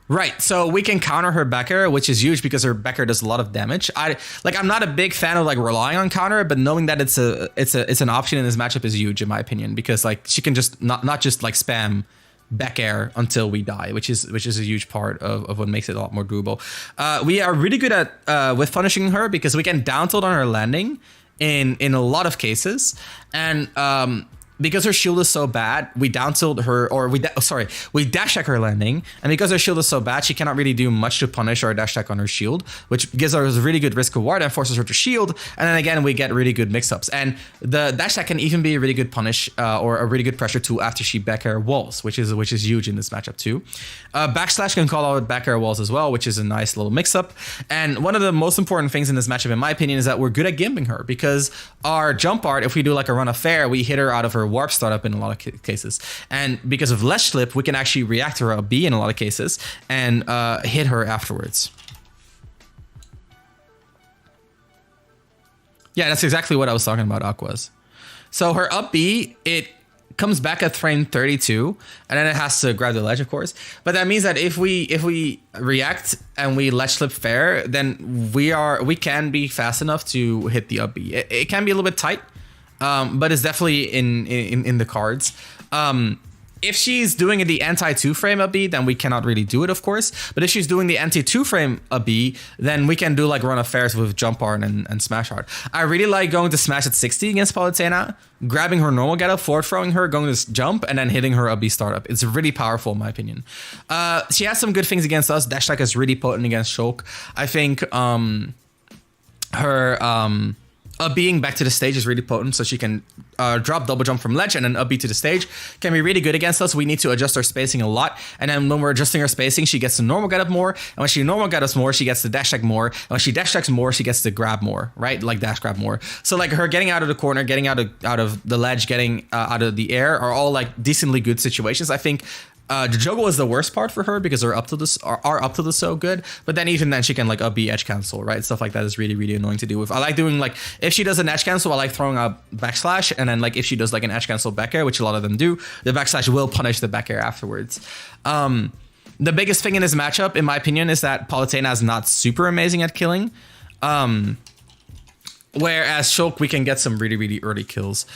Right, so we can counter her back air, which is huge because her back air does a lot of damage. I'm not a big fan of like relying on counter, but knowing that it's an option in this matchup is huge in my opinion because like she can just not just like spam back air until we die, which is a huge part of what makes it a lot more doable. We are really good at with punishing her because we can down tilt on her landing in a lot of cases, and because her shield is so bad, we down tilt her, or we dash attack her landing, and because her shield is so bad, she cannot really do much to punish our dash attack on her shield, which gives her a really good risk reward and forces her to shield, and then again we get really good mix-ups. And the dash attack can even be a really good punish or a really good pressure tool after she back air walls, which is huge in this matchup too. Backslash can call out back air walls as well, which is a nice little mix-up. And one of the most important things in this matchup, in my opinion, is that we're good at gimping her because our jump art, if we do like a run of fair, we hit her out of her warp startup in a lot of cases, and because of less slip we can actually react to her B in a lot of cases and hit her afterwards. Yeah, that's exactly what I was talking about, Aquas. So her up B, it comes back at frame 32 and then it has to grab the ledge, of course, but that means that if we react and we ledge slip fair, then we can be fast enough to hit the up B. It can be a little bit tight, but it's definitely in the cards. If she's doing the anti-2 frame up B, then we cannot really do it, of course. But if she's doing the anti-2 frame up B, then we can do like run affairs with jump art and smash art. I really like going to smash at 60 against Polytena, grabbing her normal getup, forward throwing her, going to jump, and then hitting her up B startup. It's really powerful in my opinion. She has some good things against us. Dash attack is really potent against Shulk. I think her Up being back to the stage is really potent, so she can drop double jump from ledge and then up B to the stage. Can be really good against us. We need to adjust our spacing a lot, and then when we're adjusting our spacing, she gets the normal get up more, and when she normal get us more, she gets the dash tech more, and when she dash techs more, she gets the grab more, right? Like dash grab more. So like her getting out of the corner, getting out of the ledge, getting out of the air are all like decently good situations. I think the juggle is the worst part for her because her up to this are up to the so good, but then even then she can like up B edge cancel, right? Stuff like that is really, really annoying to deal with. I like doing like, if she does an edge cancel, I like throwing a backslash, and then like if she does like an edge cancel back air, which a lot of them do, the backslash will punish the back air afterwards. The biggest thing in this matchup, in my opinion, is that Palutena is not super amazing at killing. Whereas Shulk, we can get some really, really early kills.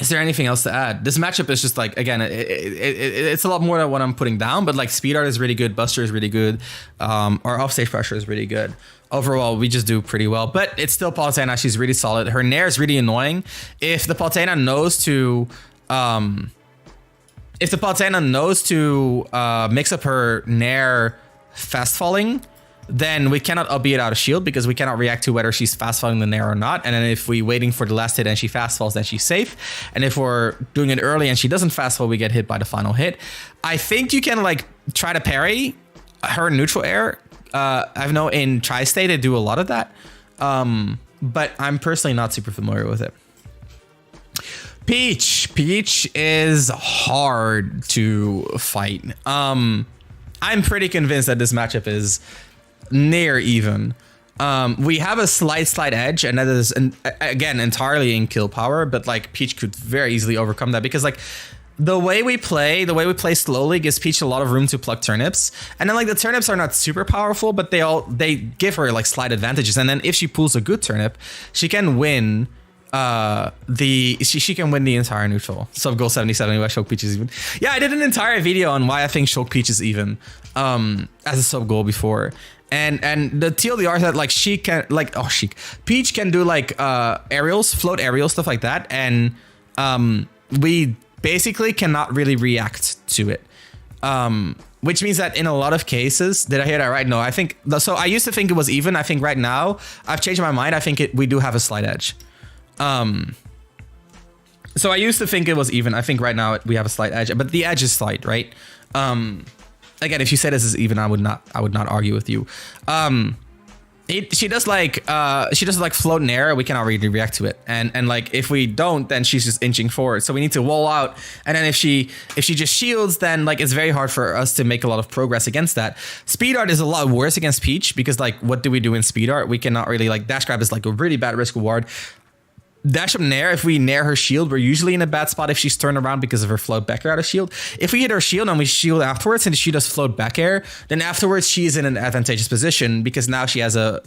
Is there anything else to add? This matchup is just like, again, it's a lot more than what I'm putting down, but like speed art is really good, Buster is really good, our offstage pressure is really good. Overall, we just do pretty well, but it's still Palutena. She's really solid. Her nair is really annoying. If the Palutena knows to mix up her nair fast falling, then we cannot up B it out of shield because we cannot react to whether she's fast falling the nair or not. And then if we waiting for the last hit and she fast falls, then she's safe. And if we're doing it early and she doesn't fast fall, we get hit by the final hit. I think you can like try to parry her neutral air. I know in Tri-State they do a lot of that, but I'm personally not super familiar with it. Peach is hard to fight. I'm pretty convinced that this matchup is near even. We have a slight edge, and that is again entirely in kill power, but like Peach could very easily overcome that because like the way we play slowly gives Peach a lot of room to pluck turnips, and then like the turnips are not super powerful, but they give her like slight advantages, and then if she pulls a good turnip, she can win she can win the entire neutral. Sub goal 77 why Shulk Peach is even. Yeah, I did an entire video on why I think Shulk Peach is even as a sub goal before. And the TLDR is that like she can like Peach can do like aerials, float aerials, stuff like that, and we basically cannot really react to it. Which means that in a lot of cases, did I hear that right? No, I think so. I used to think it was even. I think right now I've changed my mind. I think we do have a slight edge. So I used to think it was even. I think right now we have a slight edge, but the edge is slight, right? Again, if you say this is even, I would not argue with you. She does like float in air. We cannot really react to it, and like if we don't, then she's just inching forward. So we need to wall out, and then if she just shields, then like it's very hard for us to make a lot of progress against that. Speed art is a lot worse against Peach because like what do we do in speed art? We cannot really like dash grab is like a really bad risk reward. Dash up nair, if we nair her shield, we're usually in a bad spot if she's turned around because of her float back air out of shield. If we hit her shield and we shield afterwards and she does float back air, then afterwards she's in an advantageous position because now she has a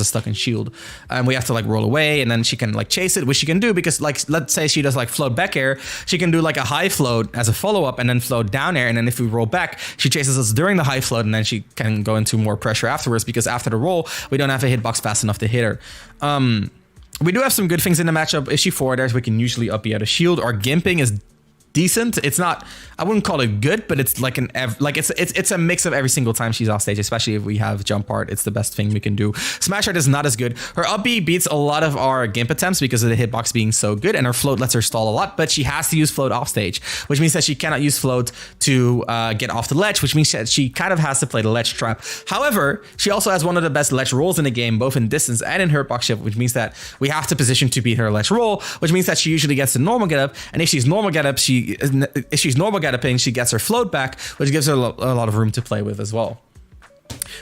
stuck in shield. And we have to like roll away and then she can like chase it, which she can do because like, let's say she does like float back air, she can do like a high float as a follow-up and then float down air. And then if we roll back, she chases us during the high float and then she can go into more pressure afterwards because after the roll, we don't have a hitbox fast enough to hit her. We do have some good things in the matchup. If she forwarders, we can usually up B out of shield. Our gimping is decent. It's not, I wouldn't call it good, but it's like it's a mix of every single time she's off stage, especially if we have jump art. It's the best thing we can do. Smash art is not as good. Her up B beats a lot of our gimp attempts because of the hitbox being so good, and her float lets her stall a lot, but she has to use float off stage, which means that she cannot use float to get off the ledge, which means that she kind of has to play the ledge trap. However, she also has one of the best ledge rolls in the game, both in distance and in her box shift, which means that we have to position to beat her ledge roll, which means that she usually gets the normal get up, and if she's normal get up, if she's normal get upping, she gets her float back, which gives her a lot of room to play with as well.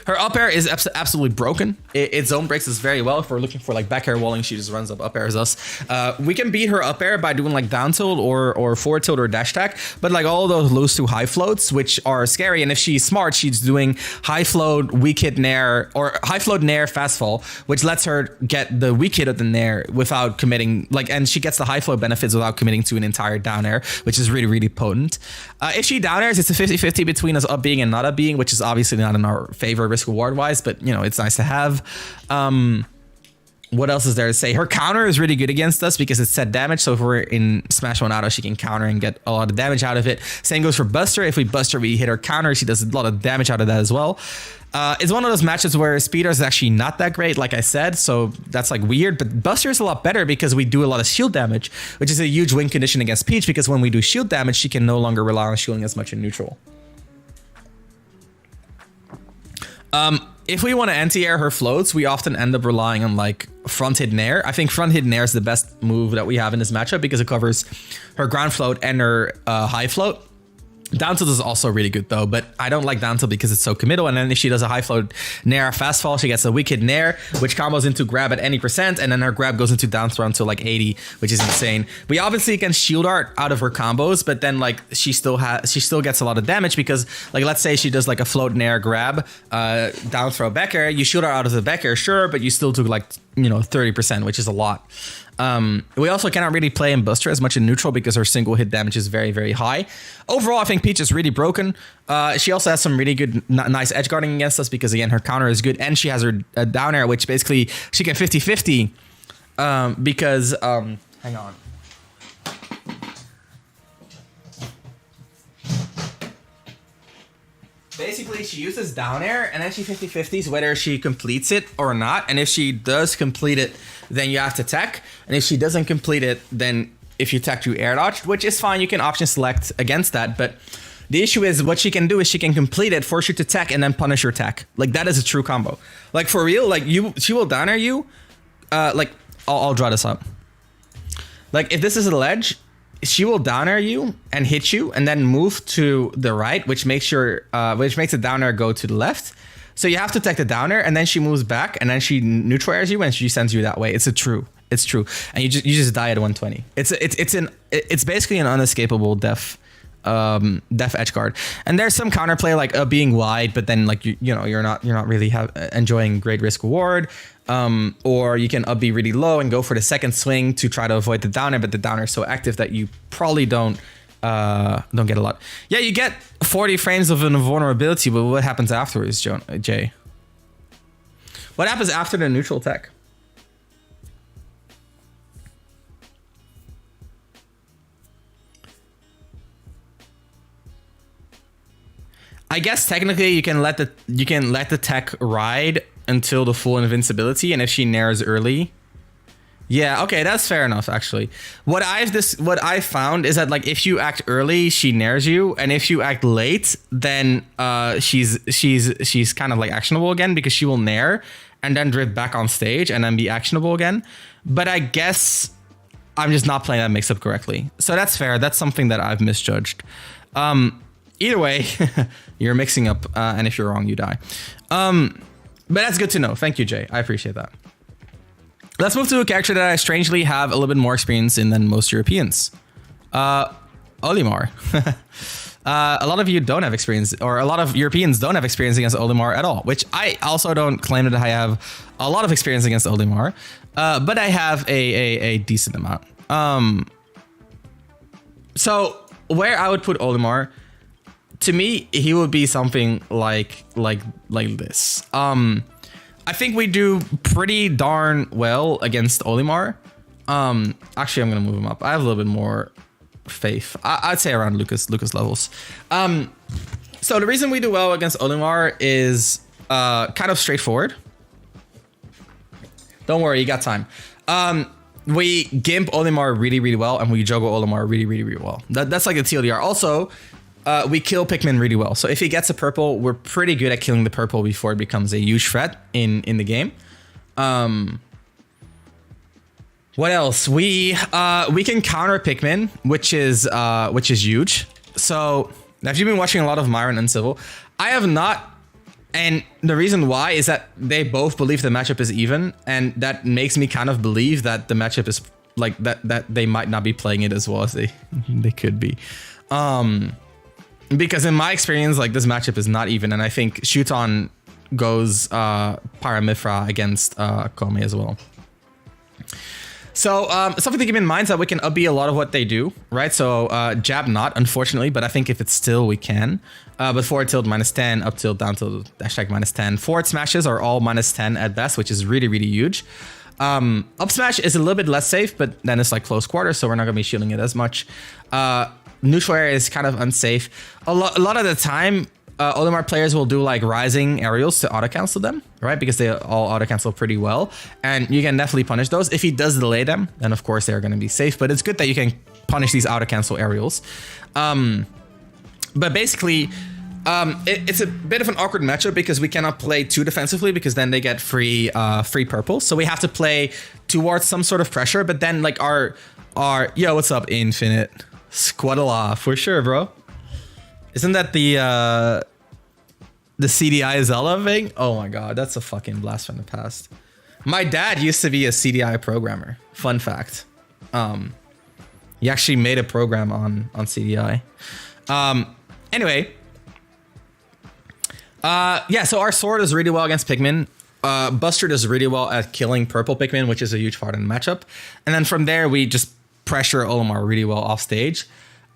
Her up air is absolutely broken. It zone breaks us very well. If we're looking for like back air walling, she just runs up airs us. We can beat her up air by doing like down tilt or forward tilt or dash tack, but like all of those lose to high floats, which are scary. And if she's smart, she's doing high float, weak hit nair, or high float nair fast fall, which lets her get the weak hit of the nair without committing, like, and she gets the high float benefits without committing to an entire down air, which is really, really potent. If she down airs, it's a 50-50 between us up being and not up being, which is obviously not in our favor risk reward wise, but you know, it's nice to have. What else is there to say? Her counter is really good against us because it's set damage. So if we're in Smash 1 auto, she can counter and get a lot of damage out of it. Same goes for Buster. If we Buster, we hit her counter. She does a lot of damage out of that as well. It's one of those matches where Speeder is actually not that great, like I said. So that's like weird. But Buster is a lot better because we do a lot of shield damage, which is a huge win condition against Peach because when we do shield damage, she can no longer rely on shielding as much in neutral. If we want to anti-air her floats, we often end up relying on like front hidden air. I think front hidden air is the best move that we have in this matchup because it covers her ground float and her high float. Down tilt is also really good though, but I don't like down tilt because it's so committal. And then if she does a high float nair fast fall, she gets a weak hit nair, which combos into grab at any percent, and then her grab goes into down throw until like 80, which is insane. We obviously can shield art out of her combos, but then like she still gets a lot of damage because like let's say she does like a float nair grab, down throw back air, you shield her out of the back air, sure, but you still took like 30%, which is a lot. We also cannot really play in Buster as much in neutral because her single hit damage is very, very high. Overall, I think Peach is really broken. She also has some really good, nice edge guarding against us because, again, her counter is good. And she has her down air, which basically she can 50-50 because, hang on. Basically, she uses down air and then she 50-50s whether she completes it or not. And if she does complete it, then you have to tech. And if she doesn't complete it, then if you tech, you air dodge, which is fine. You can option select against that. But the issue is what she can do is she can complete it, force you to tech, and then punish your tech. Like that is a true combo. Like for real, like she will down air you. Like I'll draw this up. Like if this is a ledge, she will down air you and hit you and then move to the right, which makes the down air go to the left. So you have to take the down air and then she moves back and then she neutral airs you and she sends you that way. It's true. And you just die at 120. It's basically an unescapable def edge guard. And there's some counterplay like being wide, but then like you're not really enjoying great risk reward. Or you can be really low and go for the second swing to try to avoid the downer, but the downer is so active that you probably don't get a lot. Yeah, you get 40 frames of an invulnerability, but what happens afterwards, Jay? What happens after the neutral tech? I guess technically you can let the tech ride until the full invincibility, and if she nairs early, yeah, okay, that's fair enough actually. What I've found is that like if you act early, she nairs you, and if you act late, then she's kind of like actionable again because she will nair and then drift back on stage and then be actionable again. But I guess I'm just not playing that mix up correctly, so that's fair. That's something that I've misjudged. Either way, you're mixing up, and if you're wrong, you die. But that's good to know. Thank you, Jay. I appreciate that. Let's move to a character that I strangely have a little bit more experience in than most Europeans. Olimar. A lot of you don't have experience, or a lot of Europeans don't have experience against Olimar at all, which I also don't claim that I have a lot of experience against Olimar, but I have a decent amount. So where I would put Olimar, to me, he would be something like this. I think we do pretty darn well against Olimar. Actually, I'm gonna move him up. I have a little bit more faith. I'd say around Lucas levels. So the reason we do well against Olimar is kind of straightforward. Don't worry, you got time. We gimp Olimar really, really well, and we juggle Olimar really, really, really well. That's like the TLDR. Also, we kill Pikmin really well. So if he gets a purple, we're pretty good at killing the purple before it becomes a huge threat in the game. What else? We can counter Pikmin, which is huge. So if you've been watching a lot of Myron and Civil, I have not. And the reason why is that they both believe the matchup is even, and that makes me kind of believe that the matchup is like that they might not be playing it as well as they could be. Because in my experience, like this matchup is not even, and I think Shuton goes Paramithra against Kome as well. So something to keep in mind is that we can up-B a lot of what they do, right? So jab not, unfortunately, but I think if it's still, we can. But forward tilt -10, up tilt, down tilt, #-10. Forward smashes are all -10 at best, which is really, really huge. Up smash is a little bit less safe, but then it's like close quarters, so we're not gonna be shielding it as much. Neutral air is kind of unsafe. A lot of the time, Olimar players will do like rising aerials to auto cancel them, right? Because they all auto cancel pretty well, and you can definitely punish those. If he does delay them, then of course they're gonna be safe. But it's good that you can punish these auto cancel aerials. But basically, it's a bit of an awkward matchup because we cannot play too defensively because then they get free purple. So we have to play towards some sort of pressure. But then like our yo, what's up, Infinite? Squaddle for sure, bro. Isn't that the CDI Zelda thing? Oh my god, that's a fucking blast from the past. My dad used to be a CDI programmer. Fun fact. He actually made a program on CDI. Anyway. Yeah, so our sword is really well against Pikmin. Buster does really well at killing purple Pikmin, which is a huge part in the matchup. And then from there, we just pressure Olimar really well off stage.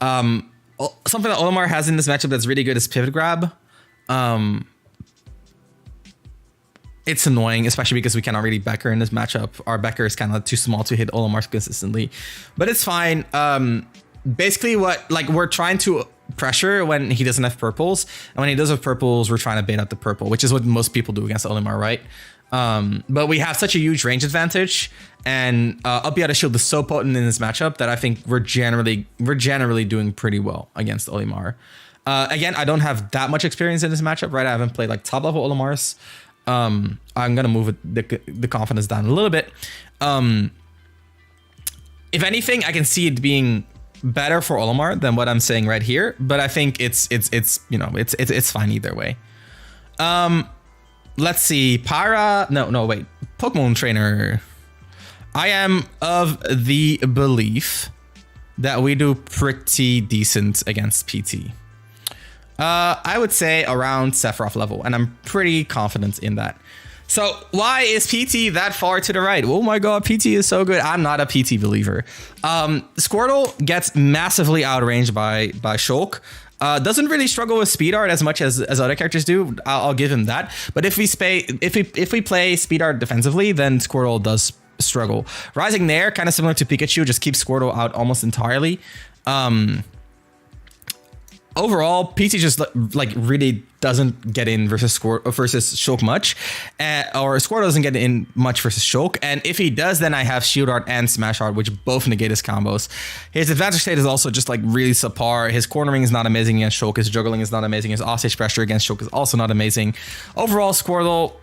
Something that Olimar has in this matchup that's really good is pivot grab. It's annoying, especially because we cannot really Becker in this matchup. Our Becker is kind of too small to hit Olimar consistently, but it's fine. Basically, we're trying to pressure when he doesn't have purples, and when he does have purples, we're trying to bait out the purple, which is what most people do against Olimar, right? But we have such a huge range advantage, and up out of shield is so potent in this matchup that I think we're generally doing pretty well against Olimar. Again, I don't have that much experience in this matchup, right? I haven't played like top level Olimars. I'm gonna move the confidence down a little bit. If anything, I can see it being better for Olimar than what I'm saying right here, but I think it's fine either way. Let's see. Pokemon trainer. I am of the belief that we do pretty decent against PT. I would say around Sephiroth level, and I'm pretty confident in that. So why is PT that far to the right? Oh my god, PT is so good. I'm not a PT believer. Squirtle gets massively outranged by Shulk. Doesn't really struggle with speed art as much as other characters do. I'll give him that. But if we play speed art defensively, then Squirtle does struggle. Rising Nair, kind of similar to Pikachu, just keeps Squirtle out almost entirely. Overall, PT just like really doesn't get in versus Shulk much, or Squirtle doesn't get in much versus Shulk. And if he does, then I have Shield Art and Smash Art, which both negate his combos. His advantage state is also just like really subpar. His cornering is not amazing against Shulk. His juggling is not amazing. His offstage pressure against Shulk is also not amazing. Overall, Squirtle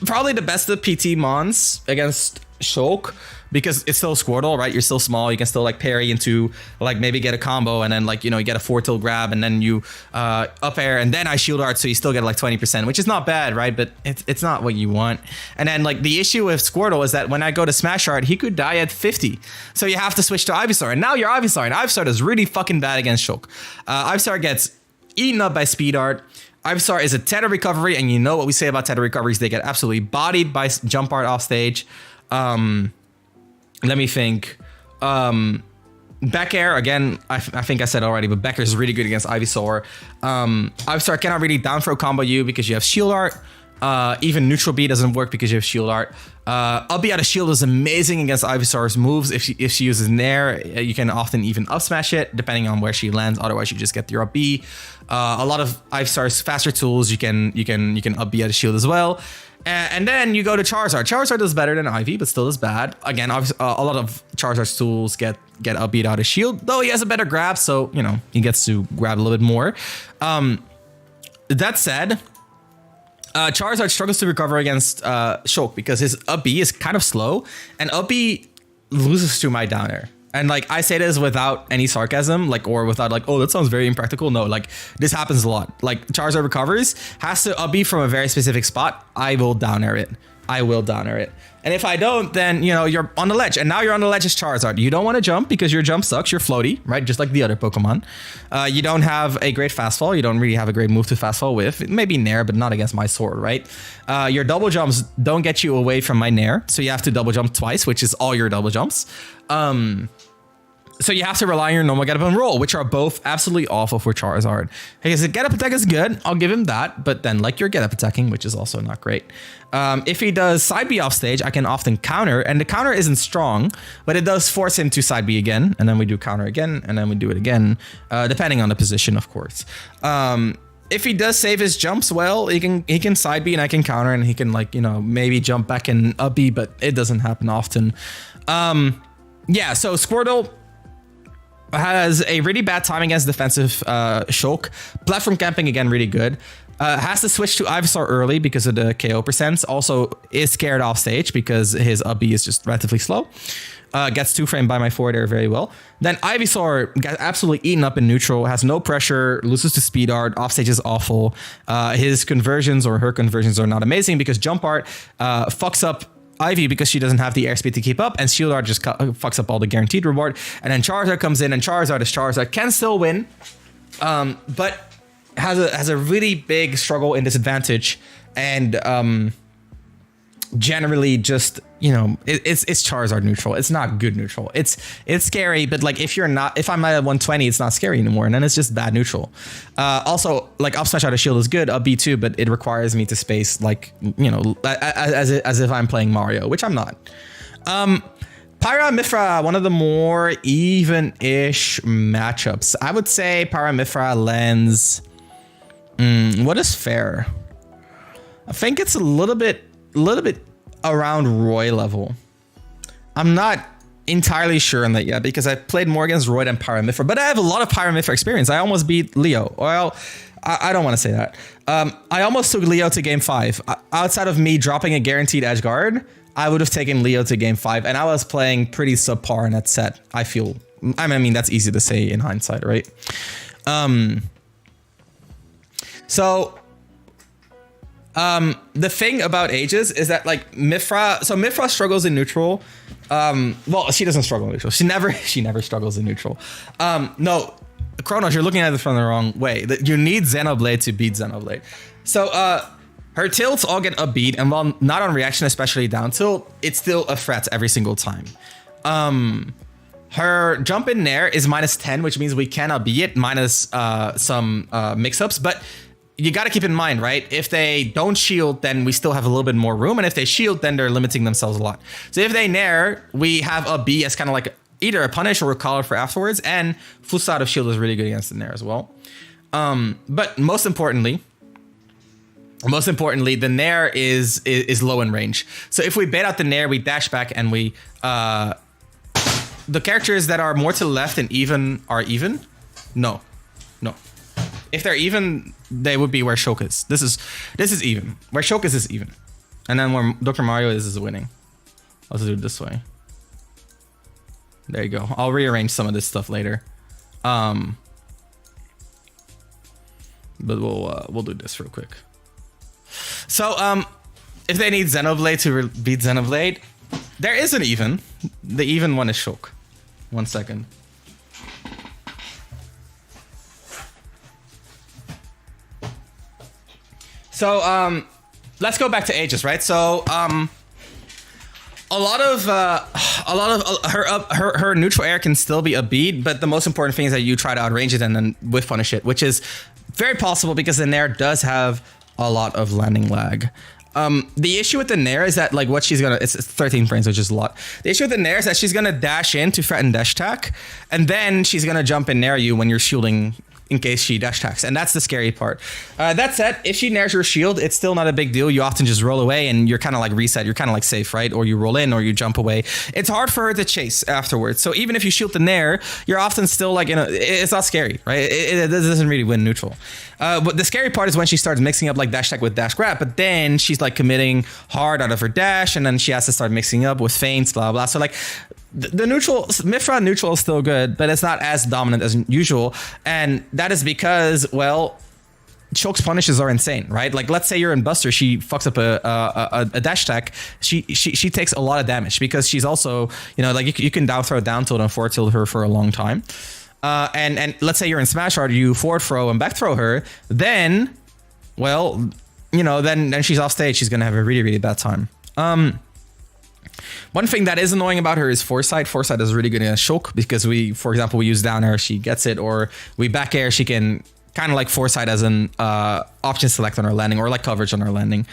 probably the best of PT Mons against Shulk, because it's still Squirtle, right? You're still small. You can still like parry into like maybe get a combo, and then like, you know, you get a 4-tilt grab, and then you up air, and then I shield art, so you still get like 20%, which is not bad, right? But it's not what you want. And then like the issue with Squirtle is that when I go to Smash Art, he could die at 50, so you have to switch to Ivysaur, and now you're Ivysaur, and Ivysaur is really fucking bad against Shulk. Ivysaur gets eaten up by Speed Art. Ivysaur is a tether recovery, and you know what we say about tether recoveries, they get absolutely bodied by jump art off stage. Let me think. Back air, again, I think I said already, but back air is really good against Ivysaur. Ivysaur cannot really down throw combo you because you have shield art. Even neutral B doesn't work because you have shield art. Up B out of shield is amazing against Ivysaur's moves. If she uses Nair, you can often even up smash it depending on where she lands. Otherwise, you just get your up B. A lot of Ivysaur's faster tools, you can up B out of shield as well. And then you go to Charizard. Charizard does better than Ivy, but still is bad. Again, a lot of Charizard's tools get upbeat out of shield, though he has a better grab, so, you know, he gets to grab a little bit more. That said, Charizard struggles to recover against Shulk because his up B is kind of slow, and up B loses to my down air. And like, I say this without any sarcasm, like, or without like, oh, that sounds very impractical. No, like, this happens a lot. Like, Charizard recovers, has to up B from a very specific spot. I will down air it. And if I don't, then, you know, you're on the ledge. And now you're on the ledge as Charizard. You don't want to jump because your jump sucks. You're floaty, right? Just like the other Pokemon. You don't have a great fast fall. You don't really have a great move to fast fall with. Maybe Nair, but not against my sword, right? Your double jumps don't get you away from my Nair. So you have to double jump twice, which is all your double jumps. So you have to rely on your normal get up and roll, which are both absolutely awful for Charizard. His get up attack is good, I'll give him that, but then like your get up attacking, which is also not great. If he does side B off stage, I can often counter, and the counter isn't strong, but it does force him to side B again, and then we do counter again, and then we do it again, depending on the position, of course. If he does save his jumps, well, he can side B and I can counter, and he can like, you know, maybe jump back and up B, but it doesn't happen often. Yeah, so Squirtle has a really bad timing against defensive Shulk. Platform camping, again, really good. Has to switch to Ivysaur early because of the KO percents. Also is scared off stage because his up B is just relatively slow. Gets 2-framed by my forward air very well. Then Ivysaur gets absolutely eaten up in neutral, has no pressure, loses to speed art, off stage is awful. His conversions or her conversions are not amazing because jump art fucks up Ivy because she doesn't have the airspeed to keep up, and Shield Art just fucks up all the guaranteed reward. And then Charizard comes in, and Charizard is Charizard, can still win, but has a really big struggle in disadvantage, and generally just, you know, it's Charizard neutral. It's not good neutral. It's scary, but like if I'm at 120, it's not scary anymore, and then it's just bad neutral. Also, like up smash out of shield is good, up B too, but it requires me to space like, you know, as if I'm playing Mario, which I'm not. Pyra Mithra, one of the more even-ish matchups. I would say Pyra Mithra lands. What is fair? I think it's a little bit around Roy level. I'm not entirely sure on that yet because I played more against Roy than Pyra Mithra, but I have a lot of Pyra Mithra experience. I almost beat Leo. Well, I don't want to say that. I almost took Leo to game 5. Outside of me dropping a guaranteed edge guard, I would have taken Leo to game 5, and I was playing pretty subpar in that set, I feel. I mean, that's easy to say in hindsight, right? The thing about Aegis is that like Mithra struggles in neutral. Well, she doesn't struggle in neutral. She never struggles in neutral. No, Kronos, you're looking at it from the wrong way. You need Xenoblade to beat Xenoblade. So her tilts all get upbeat, and while not on reaction, especially down tilt, it's still a threat every single time. Her jump in Nair is -10, which means we cannot beat it, minus some mix-ups, but you got to keep in mind, right? If they don't shield, then we still have a little bit more room. And if they shield, then they're limiting themselves a lot. So if they nair, we have a B as kind of like either a punish or a call for afterwards. And full side of shield is really good against the nair as well. But most importantly, the nair is low in range. So if we bait out the nair, we dash back and we... the characters that are more to the left and even are even? No. If they're even, they would be where Shulk is. This is even. Where Shulk is even. And then where Dr. Mario is winning. Let's do it this way. There you go. I'll rearrange some of this stuff later. But we'll do this real quick. So if they need Xenoblade to beat Xenoblade, there is an even. The even one is Shulk. 1 second. So let's go back to Aegis, right? So a lot of her neutral air can still be a beat, but the most important thing is that you try to outrange it and then whiff punish it, which is very possible because the Nair does have a lot of landing lag. The issue with the Nair is that like what she's gonna, it's 13 frames, which is a lot. The issue with the Nair is that she's gonna dash in to threaten dash attack, and then she's gonna jump and Nair you when you're shielding in case she dash attacks, and that's the scary part. That said, if she nairs your shield, it's still not a big deal. You often just roll away and you're kind of like reset. You're kind of like safe, right? Or you roll in or you jump away. It's hard for her to chase afterwards. So even if you shield the nair, you're often still like, it's not scary, right? It doesn't really win neutral. But the scary part is when she starts mixing up like dash attack with dash grab, but then she's like committing hard out of her dash, and then she has to start mixing up with feints, blah, blah. So like, the neutral, Mithra neutral is still good, but it's not as dominant as usual. And that is because, well, Shulk's punishes are insane, right? Like, let's say you're in Buster, she fucks up a dash attack. She takes a lot of damage because she's also, like you can down throw, down tilt, and forward tilt her for a long time. And let's say you're in Smash Art, you forward throw and back throw her, then, well, then she's off stage. She's gonna have a really, really bad time. One thing that is annoying about her is foresight. Foresight is really good against Shulk because for example, we use down air, she gets it, or we back air, she can kind of like foresight as an option select on our landing, or like coverage on our landing.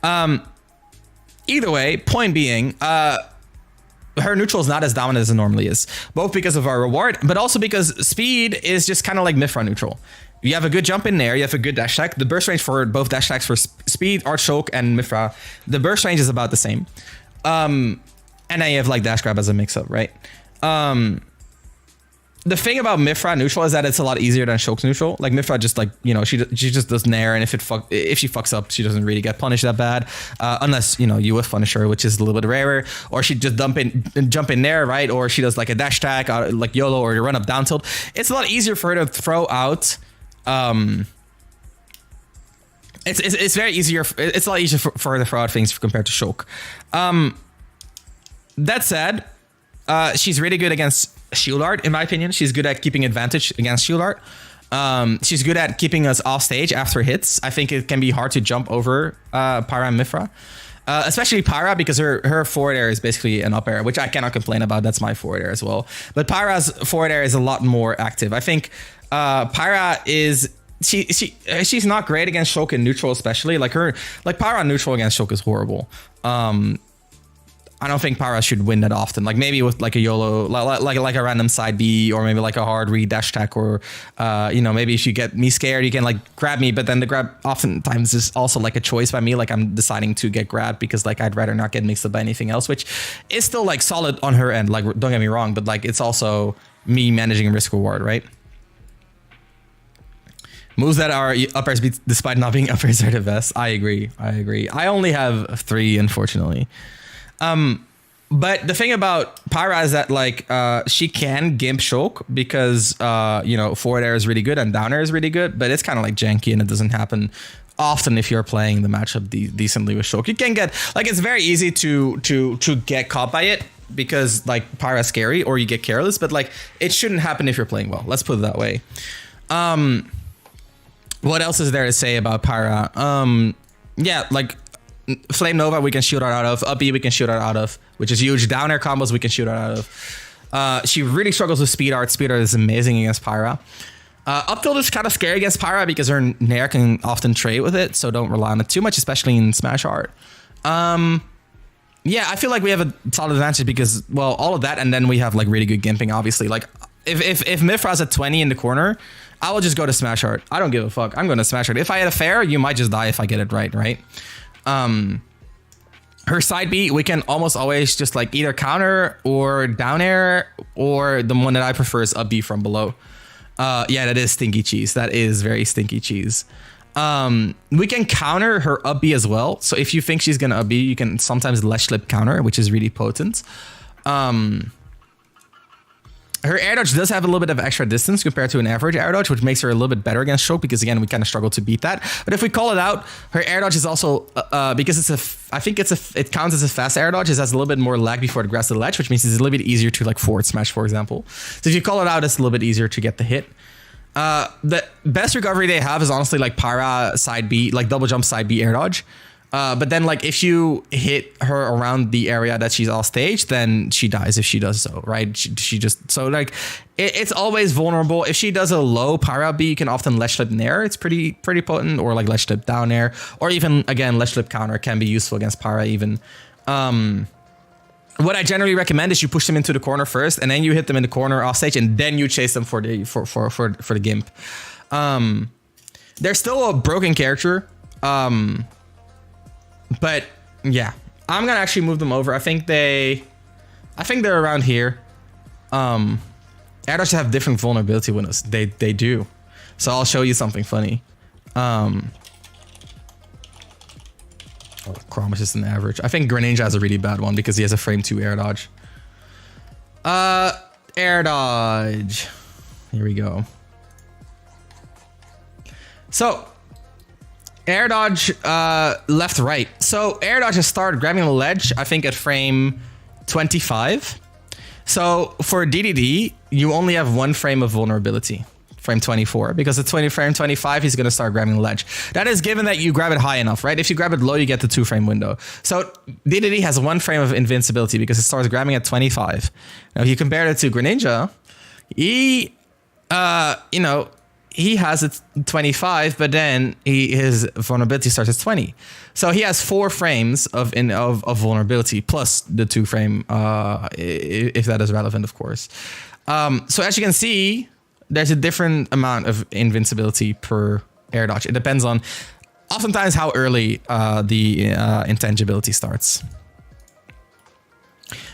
Either way, point being, her neutral is not as dominant as it normally is, both because of our reward, but also because speed is just kind of like Mithra neutral. You have a good jump in there, you have a good dash attack. The burst range for both dash attacks for speed, Art Shulk, and Mithra, the burst range is about the same. And then you have like dash grab as a mix-up, right? The thing about Mithra neutral is that it's a lot easier than Shulk's neutral. Like Mithra just like, you know, she just does nair, and if she fucks up, she doesn't really get punished that bad, unless, you know, you whiff punish her, which is a little bit rarer, or she just jump in there, right? Or she does like a dash attack, like YOLO, or you run up down tilt. It's a lot easier for her to throw out. It's very easier. It's a lot easier for her to throw out things compared to Shulk. That said, she's really good against shield art, in my opinion. She's good at keeping advantage against shield art. She's good at keeping us off stage after hits. I think it can be hard to jump over Pyra and Mithra, especially Pyra, because her forward air is basically an up air, which I cannot complain about. That's my forward air as well. But Pyra's forward air is a lot more active. I think Pyra is she's not great against Shulk in neutral, especially Pyra neutral against Shulk is horrible. I don't think Pyra should win that often. Like maybe with like a YOLO, like a random side B, or maybe like a hard read dash attack, or you know, maybe if you get me scared, you can like grab me, but then the grab oftentimes is also like a choice by me. Like I'm deciding to get grabbed because like I'd rather not get mixed up by anything else, which is still like solid on her end. Like don't get me wrong, but like it's also me managing risk reward, right? Moves that are up air speed despite not being up airs are the best. I agree. I only have 3, unfortunately. But the thing about Pyra is that like she can gimp Shulk because you know, forward air is really good and down air is really good, but it's kind of like janky, and it doesn't happen often if you're playing the matchup decently with Shulk. You can get like, it's very easy to get caught by it because like Pyra's scary, or you get careless, but like it shouldn't happen if you're playing well. Let's put it that way. What else is there to say about Pyra? Yeah, like Flame Nova we can shoot her out of, up B we can shoot her out of, which is huge. Down air combos we can shoot her out of. She really struggles with speed art. Speed art is amazing against Pyra. Up tilt is kind of scary against Pyra because her nair can often trade with it, so don't rely on it too much, especially in Smash art. Yeah, I feel like we have a solid advantage because, well, all of that, and then we have like really good gimping, obviously. Like if Mithra's at 20 in the corner, I will just go to Smash art. I don't give a fuck. I'm going to Smash art. If I hit a fair, you might just die if I get it right? Her side B, we can almost always just like either counter or down air, or the one that I prefer is up B from below. Yeah, that is stinky cheese. That is very stinky cheese. We can counter her up B as well. So if you think she's gonna up B, you can sometimes ledge slip counter, which is really potent. Her air dodge does have a little bit of extra distance compared to an average air dodge, which makes her a little bit better against Shulk because, again, we kind of struggle to beat that. But if we call it out, her air dodge is also, because it counts as a fast air dodge, it has a little bit more lag before it grabs the ledge, which means it's a little bit easier to like forward smash, for example. So if you call it out, it's a little bit easier to get the hit. The best recovery they have is honestly like Pyra side B, like double jump side B air dodge. But then like if you hit her around the area that she's off stage, then she dies if she does so, right? She just, so like it's always vulnerable. If she does a low Pyra B, you can often ledge slip nair. It's pretty potent, or like ledge slip down air, or even again ledge slip counter can be useful against Pyra even. What I generally recommend is you push them into the corner first, and then you hit them in the corner off stage, and then you chase them for the gimp. They're still a broken character. But yeah, I'm gonna actually move them over. I think they're around here. Air dodges have different vulnerability windows. They do. So I'll show you something funny. Chrome is just an average. I think Greninja has a really bad one because he has a frame 2 air dodge. Air dodge. Here we go. So air dodge, left, right. So air dodge has started grabbing the ledge, I think at frame 25. So for DDD, you only have 1 frame of vulnerability. frame 24, because at frame 25 he's going to start grabbing the ledge. That is given that you grab it high enough, right? If you grab it low, you get the 2-frame window. So DDD has 1 frame of invincibility because it starts grabbing at 25. Now if you compare it to Greninja, he he has it 25, but then his vulnerability starts at 20. So he has 4 frames of vulnerability plus the 2-frame, if that is relevant, of course. So as you can see, there's a different amount of invincibility per air dodge. It depends on oftentimes how early the intangibility starts.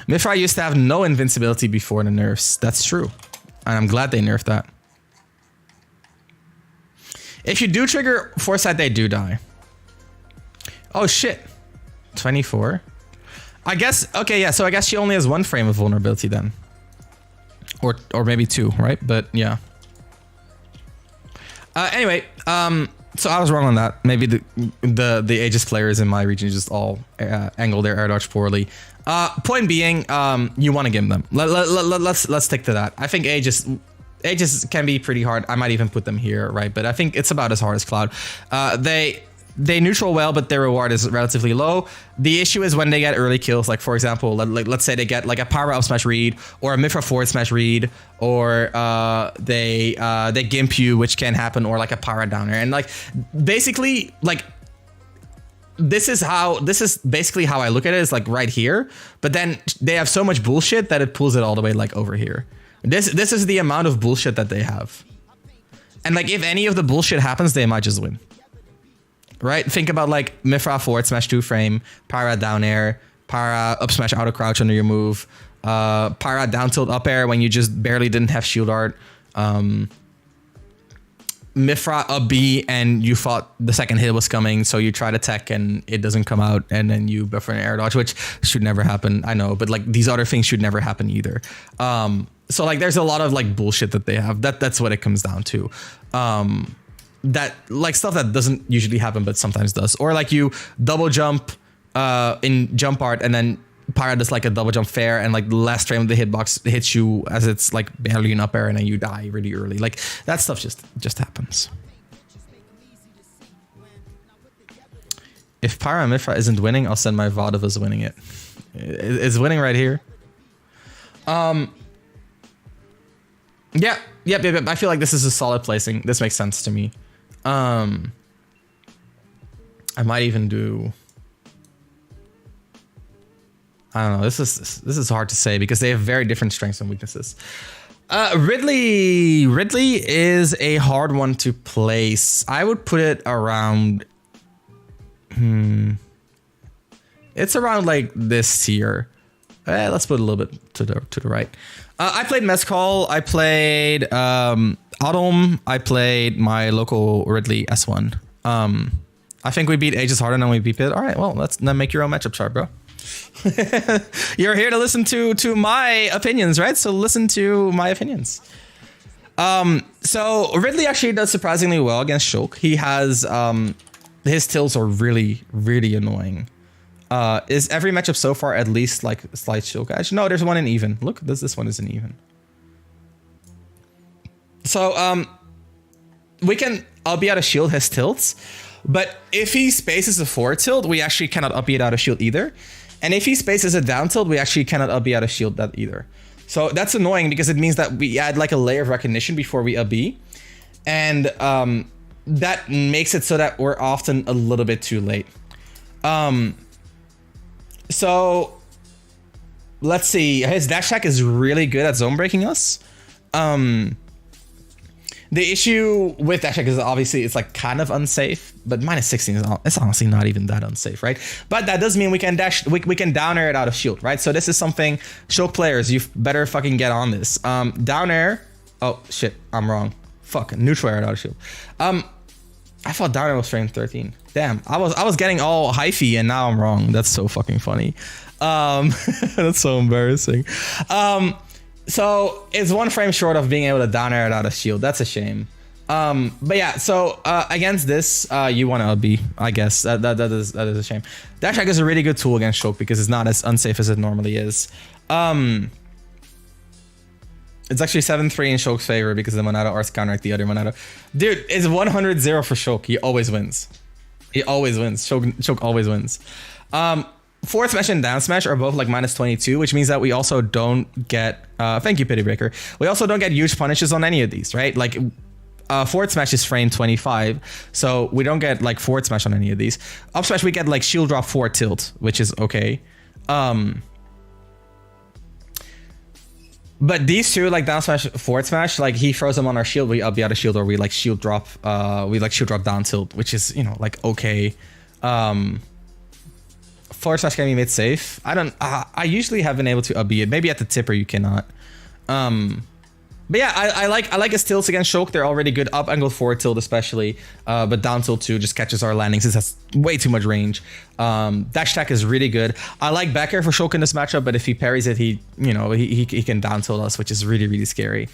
Mifra used to have no invincibility before the nerfs. That's true. And I'm glad they nerfed that. If you do trigger Foresight, they do die. Oh shit. 24. I guess, okay, yeah, so I guess she only has 1 frame of vulnerability then. Or maybe 2, right? But yeah. Anyway, so I was wrong on that. Maybe the Aegis players in my region just all angle their air dodge poorly. Point being, you want to give them. Let's stick to that. I think Aegis can be pretty hard. I might even put them here, right? But I think it's about as hard as Cloud. They neutral well, but their reward is relatively low. The issue is when they get early kills, like for example, let's say they get like a power up smash read or a Mifra forward smash read, or they gimp you, which can happen, or like a power downer. And like basically like this is basically how I look at it, is like right here, but then they have so much bullshit that it pulls it all the way like over here. This is the amount of bullshit that they have. And like if any of the bullshit happens, they might just win. Right? Think about like Mifra forward smash 2-frame, Pyra down air, Pyra up smash auto crouch under your move, Pyra down tilt up air when you just barely didn't have shield art, Mifra up B and you thought the second hit was coming, so you try to tech and it doesn't come out, and then you buffer an air dodge, which should never happen, I know, but like these other things should never happen either. So like there's a lot of like bullshit that they have. That's what it comes down to. That like stuff that doesn't usually happen but sometimes does, or like you double jump in jump art and then Pyra does like a double jump fair, and like the last frame of the hitbox hits you as it's like barely an up air and then you die really early. Like that stuff just happens. If Pyra Mifra isn't winning, I'll send my VOD of us winning it. It's winning right here. Yep. I feel like this is a solid placing. This makes sense to me. I might even do. I don't know. This is hard to say because they have very different strengths and weaknesses. Ridley is a hard one to place. I would put it around. It's around like this tier. Let's put it a little bit to the right. I played Mezcal. I played Autumn. I played my local Ridley S1. I think we beat Aegis harder than we beat Pit. All right, well, let's then make your own matchup chart, bro. You're here to listen to my opinions, right? So listen to my opinions. So Ridley actually does surprisingly well against Shulk. He has his tilts are really, really annoying. Is every matchup so far at least like slight Shulk edge? No, there's one in even. Look, this one is an even. So we can up out of shield his tilts, but if he spaces a forward tilt, we actually cannot up out of shield either. And if he spaces a down tilt, we actually cannot up out of shield that either. So that's annoying because it means that we add like a layer of recognition before we up B, and that makes it so that we're often a little bit too late. So let's see. His dash attack is really good at zone breaking us. The issue with dash attack is obviously it's like kind of unsafe, but minus 16 is it's honestly not even that unsafe, right? But that does mean we can we can down air it out of shield, right? So this is something Shulk players, you better fucking get on this. Down air. Oh shit, I'm wrong. Fuck, neutral air it out of shield. I thought down air was frame 13. Damn, I was getting all hyphy and now I'm wrong. That's so fucking funny. That's so embarrassing. So it's one frame short of being able to down air it out of shield. That's a shame. But yeah, so against this, you want to be, I guess. That is a shame. Dash attack is a really good tool against Shulk because it's not as unsafe as it normally is. It's actually 7-3 in Shulk's favor because the Monado arts counteract the other Monado. Dude, it's 100-0 for Shulk. He always wins. He always wins. Shulk always wins. Forward smash and down smash are both like -22, which means that we also don't get, thank you, Pity Breaker. We also don't get huge punishes on any of these, right? Like, forward smash is frame 25, so we don't get like forward smash on any of these. Up smash, we get like shield drop 4 tilt, which is okay. But these two, like down smash, forward smash, like he throws them on our shield, we up the other shield, or we like shield drop down tilt, which is, you know, like okay. Forward smash can be mid safe. I usually have been able to up it. Maybe at the tipper you cannot. But yeah, I like his tilts against Shulk. They're already good. Up angle forward tilt especially, but down tilt too just catches our landings. This has way too much range. Dash attack is really good. I like back air for Shulk in this matchup, but if he parries it, he can down tilt us, which is really, really scary.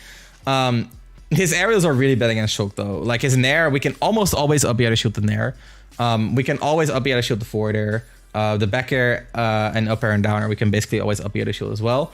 His aerials are really bad against Shulk though. Like his nair, we can almost always up the other shield the nair. We can always up the other shield the forward air. The back air and up air and down air, we can basically always up the other shield as well.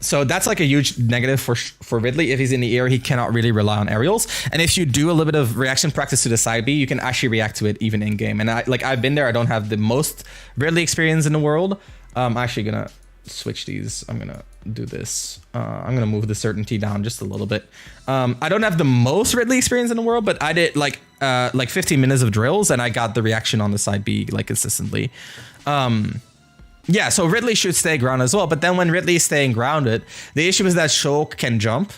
So that's like a huge negative for Ridley. If he's in the air, he cannot really rely on aerials. And if you do a little bit of reaction practice to the side B, you can actually react to it even in game. And I've been there. I don't have the most Ridley experience in the world. I'm actually gonna switch these. I'm gonna do this. I'm gonna move the certainty down just a little bit. I don't have the most Ridley experience in the world, but I did like 15 minutes of drills and I got the reaction on the side B like consistently. Yeah, so Ridley should stay grounded as well, but then when Ridley is staying grounded, the issue is that Shulk can jump.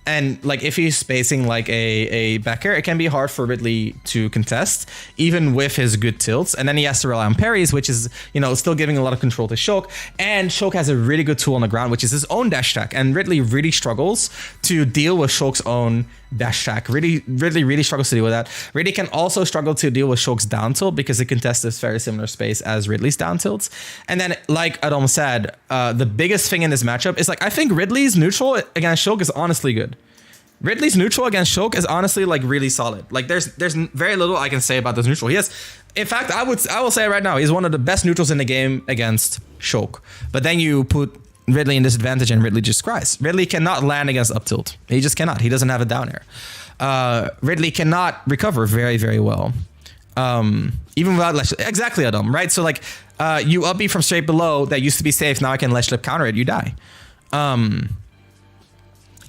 And like if he's spacing like a back air, it can be hard for Ridley to contest, even with his good tilts. And then he has to rely on parries, which is, you know, still giving a lot of control to Shulk. And Shulk has a really good tool on the ground, which is his own dash attack. And Ridley really struggles to deal with Shulk's own dash attack. Really struggles to deal with that. Ridley can also struggle to deal with Shulk's down tilt because it contests this very similar space as Ridley's down tilts. And then, like Adam said, the biggest thing in this matchup is like, I think Ridley's neutral against Shulk is honestly good. Ridley's neutral against Shulk is honestly like really solid. Like there's very little I can say about this neutral. He has, in fact, I will say right now, he's one of the best neutrals in the game against Shulk. But then you put Ridley in disadvantage and Ridley just cries. Ridley cannot land against up tilt. He just cannot. He doesn't have a down air. Ridley cannot recover very, very well. Even without ledge, exactly, Adam, right? So like you up B from straight below that used to be safe. Now I can ledge slip counter it. You die.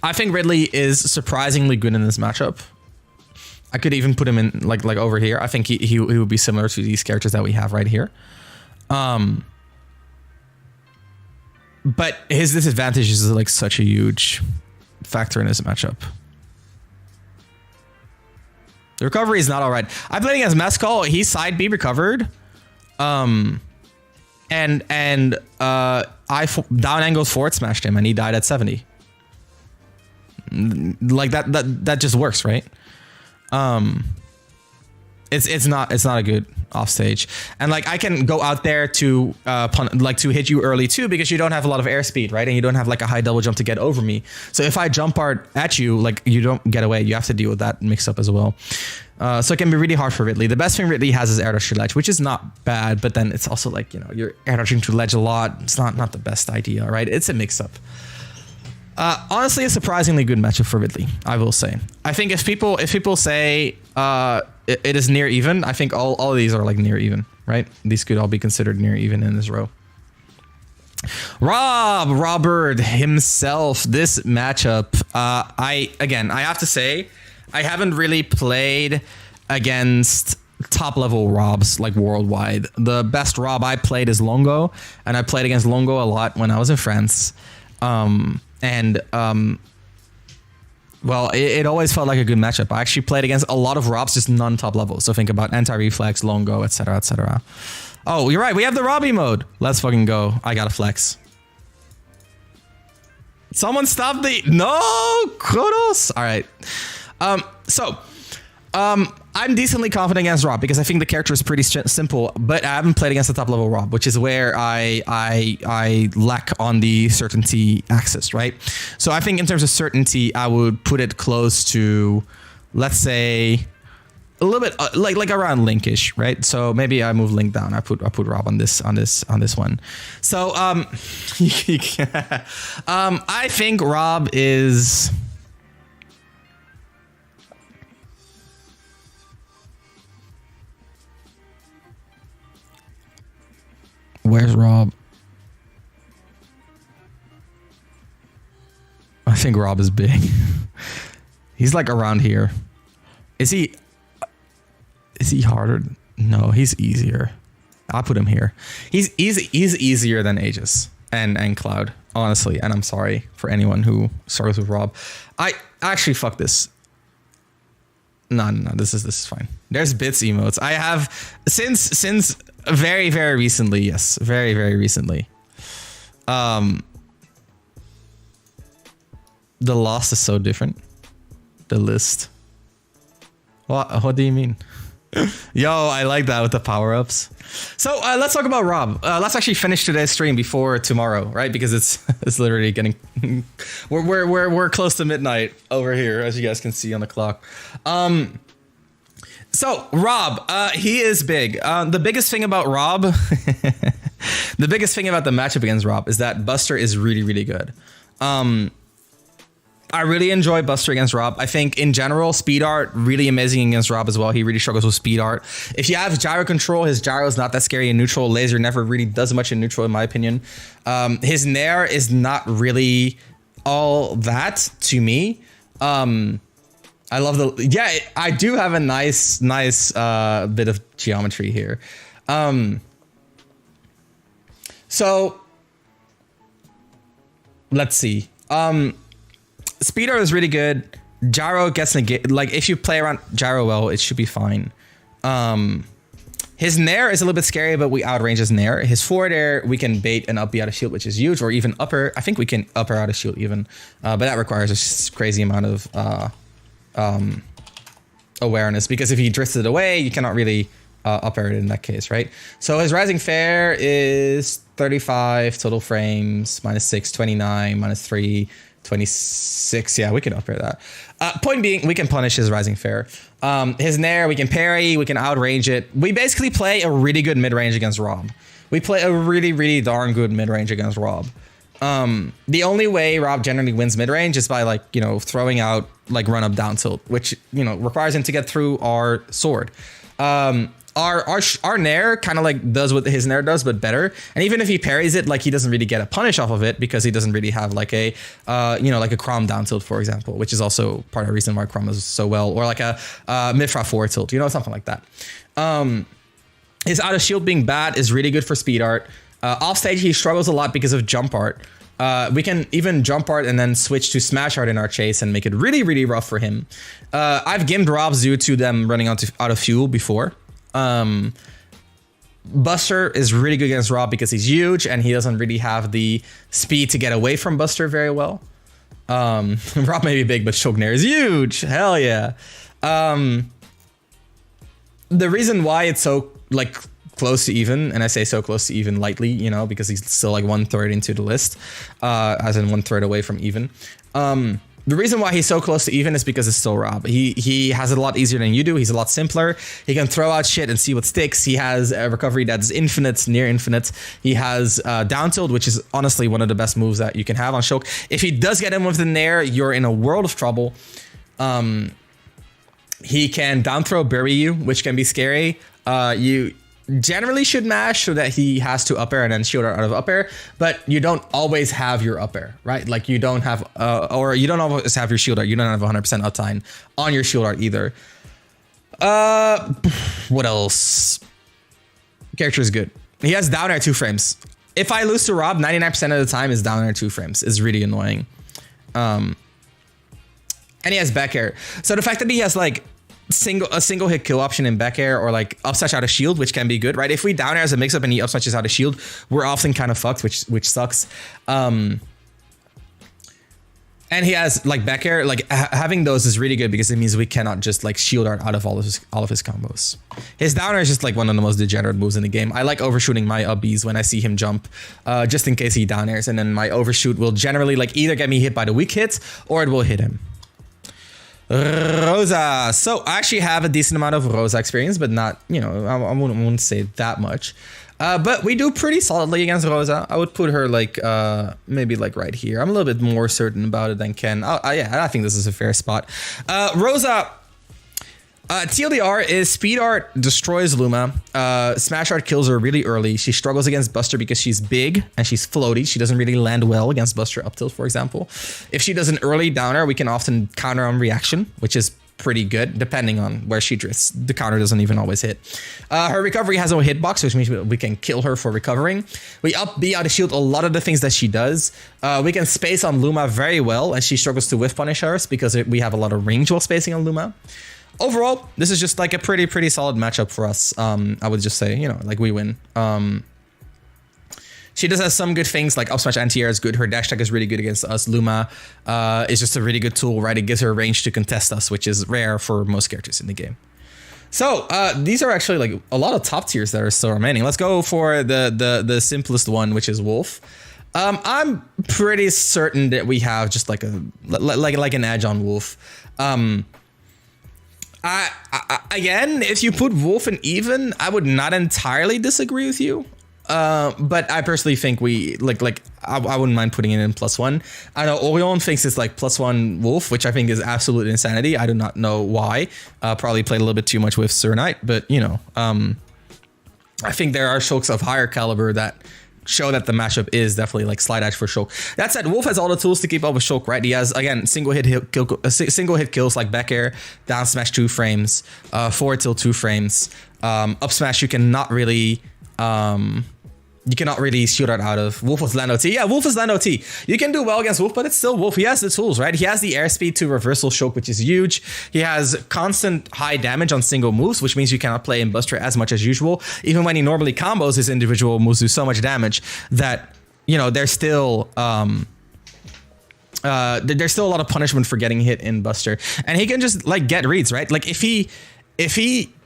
I think Ridley is surprisingly good in this matchup. I could even put him in like over here. I think he would be similar to these characters that we have right here. But his disadvantage is like such a huge factor in this matchup. The recovery is not all right. I played against Mescal. He side B recovered. And I down angle forward smashed him and he died at 70. Like that just works, right? It's not a good offstage, and like I can go out there to to hit you early too because you don't have a lot of airspeed, right? And you don't have like a high double jump to get over me. So if I jump hard at you, like you don't get away. You have to deal with that mix up as well. So it can be really hard for Ridley. The best thing Ridley has is air dodge to ledge, which is not bad, but then it's also like, you know, you're air dodging to ledge a lot. It's not the best idea, right? It's a mix up. Honestly, a surprisingly good matchup for Ridley, I will say. I think if people say it is near even, I think all of these are like near even, right? These could all be considered near even in this row. Robert himself, this matchup. I have to say, I haven't really played against top level Robs like worldwide. The best Rob I played is Longo, and I played against Longo a lot when I was in France. Well, it always felt like a good matchup. I actually played against a lot of Robs, just none top level. So think about anti-reflex, Longo, etc., etc. Oh, you're right. We have the Robbie mode. Let's fucking go. I gotta flex. Someone stop the... No! Kudos! All right. I'm decently confident against Rob because I think the character is pretty simple, but I haven't played against the top level Rob, which is where I lack on the certainty axis, right? So I think in terms of certainty, I would put it close to, let's say, a little bit like around Linkish, right? So maybe I move Link down. I put Rob on this one. So I think Rob is. Where's Rob? I think Rob is big. He's like around here. Is he harder? No, he's easier. I'll put him here. He's easier than Aegis and Cloud, honestly. And I'm sorry for anyone who struggles with Rob. I actually fuck this. No, this is fine. There's bits emotes. I have since very, very recently. Yes, very, very recently. The lost is so different. The list. What do you mean? Yo, I like that with the power-ups. So let's talk about Rob. Let's actually finish today's stream before tomorrow, right? Because it's literally getting we're close to midnight over here, as you guys can see on the clock. So Rob, he is big. The biggest thing about Rob, the biggest thing about the matchup against Rob is that Buster is really, really good. I really enjoy Buster against Rob. I think in general, speed art, really amazing against Rob as well. He really struggles with speed art. If you have gyro control, his gyro is not that scary in neutral. Laser never really does much in neutral, in my opinion. His Nair is not really all that to me. I love I do have a nice bit of geometry here. So let's see. Speed art is really good. Gyro gets negated. Like if you play around gyro well, it should be fine. His Nair is a little bit scary, but we outrange his Nair. His forward air, we can bait and up B out of shield, which is huge, or even upper. I think we can upper out of shield even, but that requires a crazy amount of awareness, because if he drifts it away, you cannot really upper it in that case, right? So his rising fair is 35 total frames, -6, 29, -3. 26. Yeah, we can upgrade that. Point being, we can punish his rising fair. His Nair, we can parry, we can outrange it. We basically play a really good mid-range against Rob. We play a really, really darn good mid-range against Rob. The only way Rob generally wins mid-range is by throwing out run-up down tilt, which requires him to get through our sword. Our Nair kind of does what his Nair does, but better. And even if he parries it, he doesn't really get a punish off of it, because he doesn't really have a Chrom down tilt, for example, which is also part of the reason why Chrom is so well, or a mid-fra forward tilt, something like that. His out of shield being bad is really good for speed art. Off stage, he struggles a lot because of jump art. We can even jump art and then switch to smash art in our chase and make it really, really rough for him. I've gimped Robs due to them running out of fuel before. Buster is really good against Rob because he's huge and he doesn't really have the speed to get away from Buster very well. Rob may be big, but Shulk Nair is huge. Hell yeah. The reason why it's so close to even, and I say so close to even lightly, because he's still 1/3 into the list, as in 1/3 away from even. The reason why he's so close to even is because it's still Rob. He has it a lot easier than you do. He's a lot simpler. He can throw out shit and see what sticks. He has a recovery that's infinite, near infinite. He has down tilt, which is honestly one of the best moves that you can have on Shulk. If he does get him with the Nair, you're in a world of trouble. He can down throw bury you, which can be scary. You generally should mash so that he has to up air and then shield out of up air, but you don't always have your up air, right? You don't have, or you don't always have your shield art. You don't have 100% uptime on your shield art either. What else? Character is good. He has down air 2 frames. If I lose to Rob, 99% of the time is down air 2 frames. It's really annoying. And he has back air. So the fact that he has a single hit kill option in back air, or up smash out of shield, which can be good, right? If we down air as a mix up and he up smashes out of shield, we're often kind of fucked, which sucks. And he has back air, having those is really good because it means we cannot just shield art out of all of his combos. His down air is just one of the most degenerate moves in the game. I like overshooting my up Bs when I see him jump, just in case he down airs, and then my overshoot will generally either get me hit by the weak hits or it will hit him. Rosa. So I actually have a decent amount of Rosa experience, but not, I wouldn't say that much. But we do pretty solidly against Rosa. I would put her like maybe like right here. I'm a little bit more certain about it than Ken. Yeah, I think this is a fair spot. Rosa. TLDR is Speed Art destroys Luma. Smash Art kills her really early. She struggles against Buster because she's big and she's floaty. She doesn't really land well against Buster up tilt, for example. If she does an early downer, we can often counter on reaction, which is pretty good depending on where she drifts. The counter doesn't even always hit. Her recovery has no hitbox, which means we can kill her for recovering. We up B out of shield a lot of the things that she does. We can space on Luma very well, and she struggles to whiff punish us because we have a lot of range while spacing on Luma. Overall, this is just like a pretty solid matchup for us. I would just say, like we win. She does have some good things, like up smash anti-air is good. Her dash attack is really good against us. Luma is just a really good tool, right? It gives her range to contest us, which is rare for most characters in the game. So these are actually like a lot of top tiers that are still remaining. Let's go for the simplest one, which is Wolf. I'm pretty certain that we have just like an edge on Wolf. Again, if you put Wolf in even, I would not entirely disagree with you. But I personally think I wouldn't mind putting it in +1. I know Orion thinks it's like +1 Wolf, which I think is absolute insanity. I do not know why. Probably played a little bit too much with Sir Knight, but I think there are Shulks of higher caliber that show that the matchup is definitely like slide edge for Shulk. That said, Wolf has all the tools to keep up with Shulk, right? He has, again, single hit kills like back air, down smash 2 frames, forward tilt 2 frames, up smash you cannot really shoot out of. Wolf with land OT. Yeah, Wolf is land OT. You can do well against Wolf, but it's still Wolf. He has the tools, right? He has the airspeed to reversal Shulk, which is huge. He has constant high damage on single moves, which means you cannot play in Buster as much as usual. Even when he normally combos, his individual moves do so much damage that, there's still there's still a lot of punishment for getting hit in Buster. And he can just like get reads, right? Like if he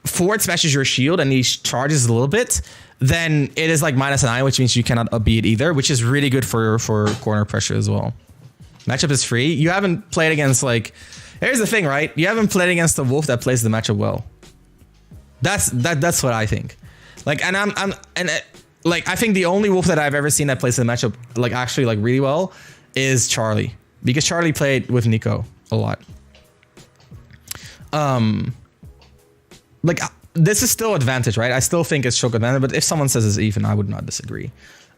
forward smashes your shield and he charges a little bit, then it is like -9, which means you cannot up B it either, which is really good for corner pressure as well. Matchup is free. You haven't played against here's the thing, right? You haven't played against a Wolf that plays the matchup well. That's what I think. I think the only Wolf that I've ever seen that plays the matchup actually really well is Charlie, because Charlie played with Nico a lot. This is still advantage, right? I still think it's Shulk advantage, but if someone says it's even, I would not disagree.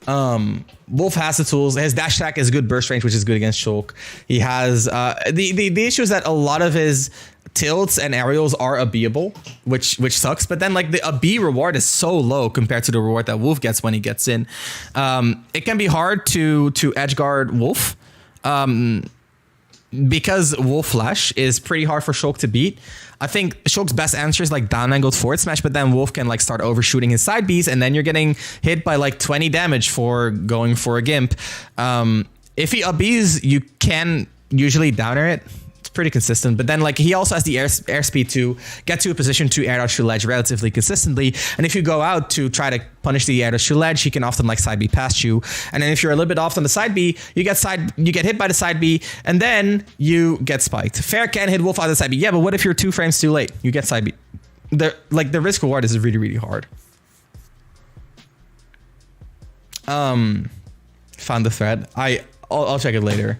Wolf has the tools. His dash attack is good burst range, which is good against Shulk. He has the issue is that a lot of his tilts and aerials are a-beable, which sucks. But then the a-B reward is so low compared to the reward that Wolf gets when he gets in. It can be hard to edge guard Wolf. Because Wolf Flash is pretty hard for Shulk to beat. I think Shulk's best answer is down angled forward smash, but then Wolf can start overshooting his side Bs, and then you're getting hit by 20 damage for going for a gimp. If he up Bs, you can usually downer it. Pretty consistent, but then he also has the airspeed to get to a position to air dodge through ledge relatively consistently, and if you go out to try to punish the air dodge through ledge, he can often side B past you, and then if you're a little bit off on the side B, you get hit by the side B, and then you get spiked. Fair can hit Wolf out of the side B, yeah, but what if you're 2 frames too late? You get side B. The risk reward is really hard. Found the thread. I'll check it later.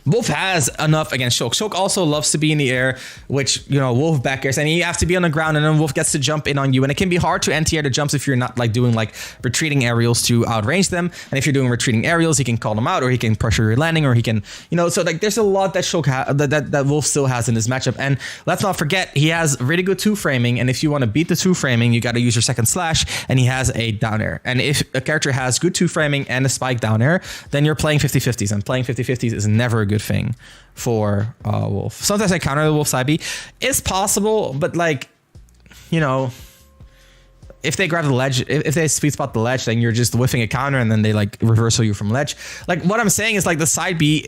Wolf has enough against Shulk. Shulk also loves to be in the air, which, Wolf back airs, and you have to be on the ground, and then Wolf gets to jump in on you. And it can be hard to anti-air the jumps if you're not doing retreating aerials to outrange them. And if you're doing retreating aerials, he can call them out, or he can pressure your landing, or he can, so there's a lot that Shulk that Wolf still has in this matchup. And let's not forget, he has really good 2 framing. And if you want to beat the 2 framing, you got to use your second slash, and he has a down air. And if a character has good 2 framing and a spike down air, then you're playing 50-50s, and playing 50-50s is never a good thing for Wolf. Sometimes I counter the Wolf side B. It's possible, but if they grab the ledge, if they speed spot the ledge, then you're just whiffing a counter, and then they reversal you from ledge. What I'm saying is the side B,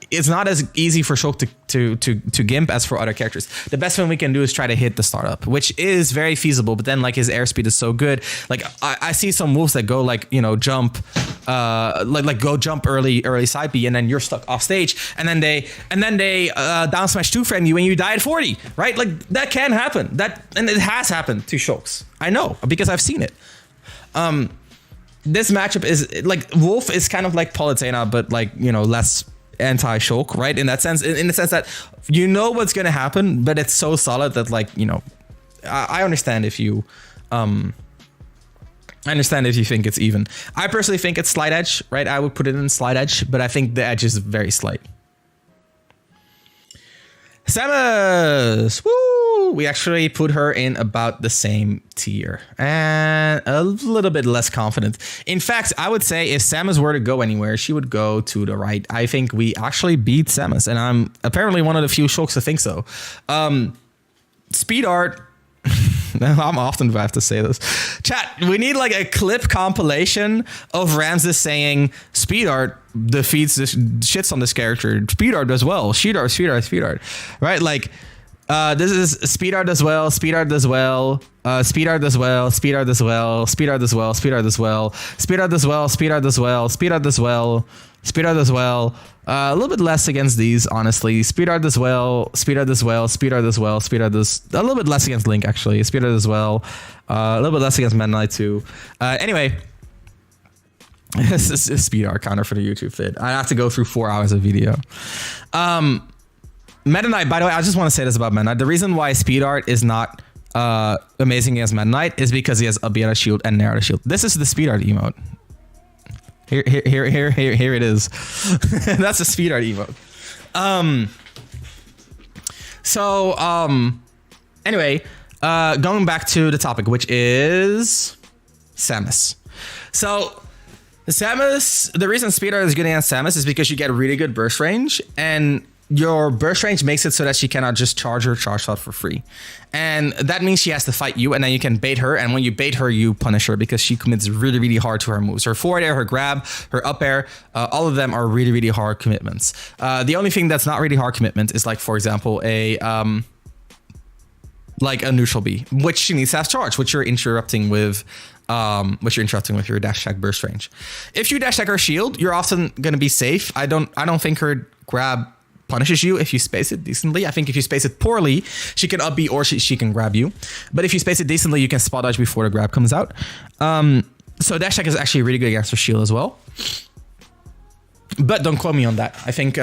it's not as easy for Shulk to gimp as for other characters. The best thing we can do is try to hit the startup, which is very feasible. But then like his airspeed is so good. Like I see some moves that go like, you know, jump, like go jump early side B, and then you're stuck off stage, and then they down smash 2-frame you and you die at 40, right? Like that can happen. And it has happened to Shulks. I know because I've seen it. This matchup is like Wolf is kind of like Palutena, but like, you know, less anti-Shulk, right? In that sense, in the sense that you know what's gonna happen, but it's so solid that like, you know, I understand if you think it's even. I personally think it's slight edge, right? I would put it in slight edge, but I think the edge is very slight. Samus, woo! We actually put her in about the same tier and a little bit less confident. In fact, I would say if Samus were to go anywhere, she would go to the right. I think we actually beat Samus, and I'm apparently one of the few Shulks to think so. Speed art. I'm often I have to say this. Chat, we need like a clip compilation of Ramses saying speed art defeats this shits on this character. Speed art does well. Speed art. Right? Like this is speed art does well, speed art does well, speed art does well, speed art does well, speed art does well, speed art does well, speed art does well, speed art does well, speed art does well, speed art does well. A little bit less against these, honestly. Speed art does well, speed art does well, speed art does well, speed art does a little bit less against Link actually. Speed art does well, a little bit less against Meta Knight too. Anyway, this is a speed art counter for the YouTube vid. I have to go through 4 hours of video. Meta Knight, by the way, I just want to say this about Meta Knight. The reason why speed art is not amazing against Meta Knight is because he has up B on a shield and narrow shield. This is the speed art emote. Here it is. That's a speed art emote. Anyway, going back to the topic, which is Samus. So Samus, the reason speed art is good against Samus is because you get really good burst range, and your burst range makes it so that she cannot just charge her charge shot for free. And that means she has to fight you, and then you can bait her, and when you bait her, you punish her because she commits really, really hard to her moves. Her forward air, her grab, her up air, all of them are really, really hard commitments. The only thing that's not really hard commitment is like, for example, a neutral B, which she needs to have charge, which you're interrupting with your dash attack burst range. If you dash attack her shield, you're often gonna be safe. I don't think her grab punishes you if you space it decently. I think if you space it poorly, she can up B or she can grab you. But if you space it decently, you can spot dodge before the grab comes out. So dash attack is actually really good against her shield as well. But don't quote me on that. I think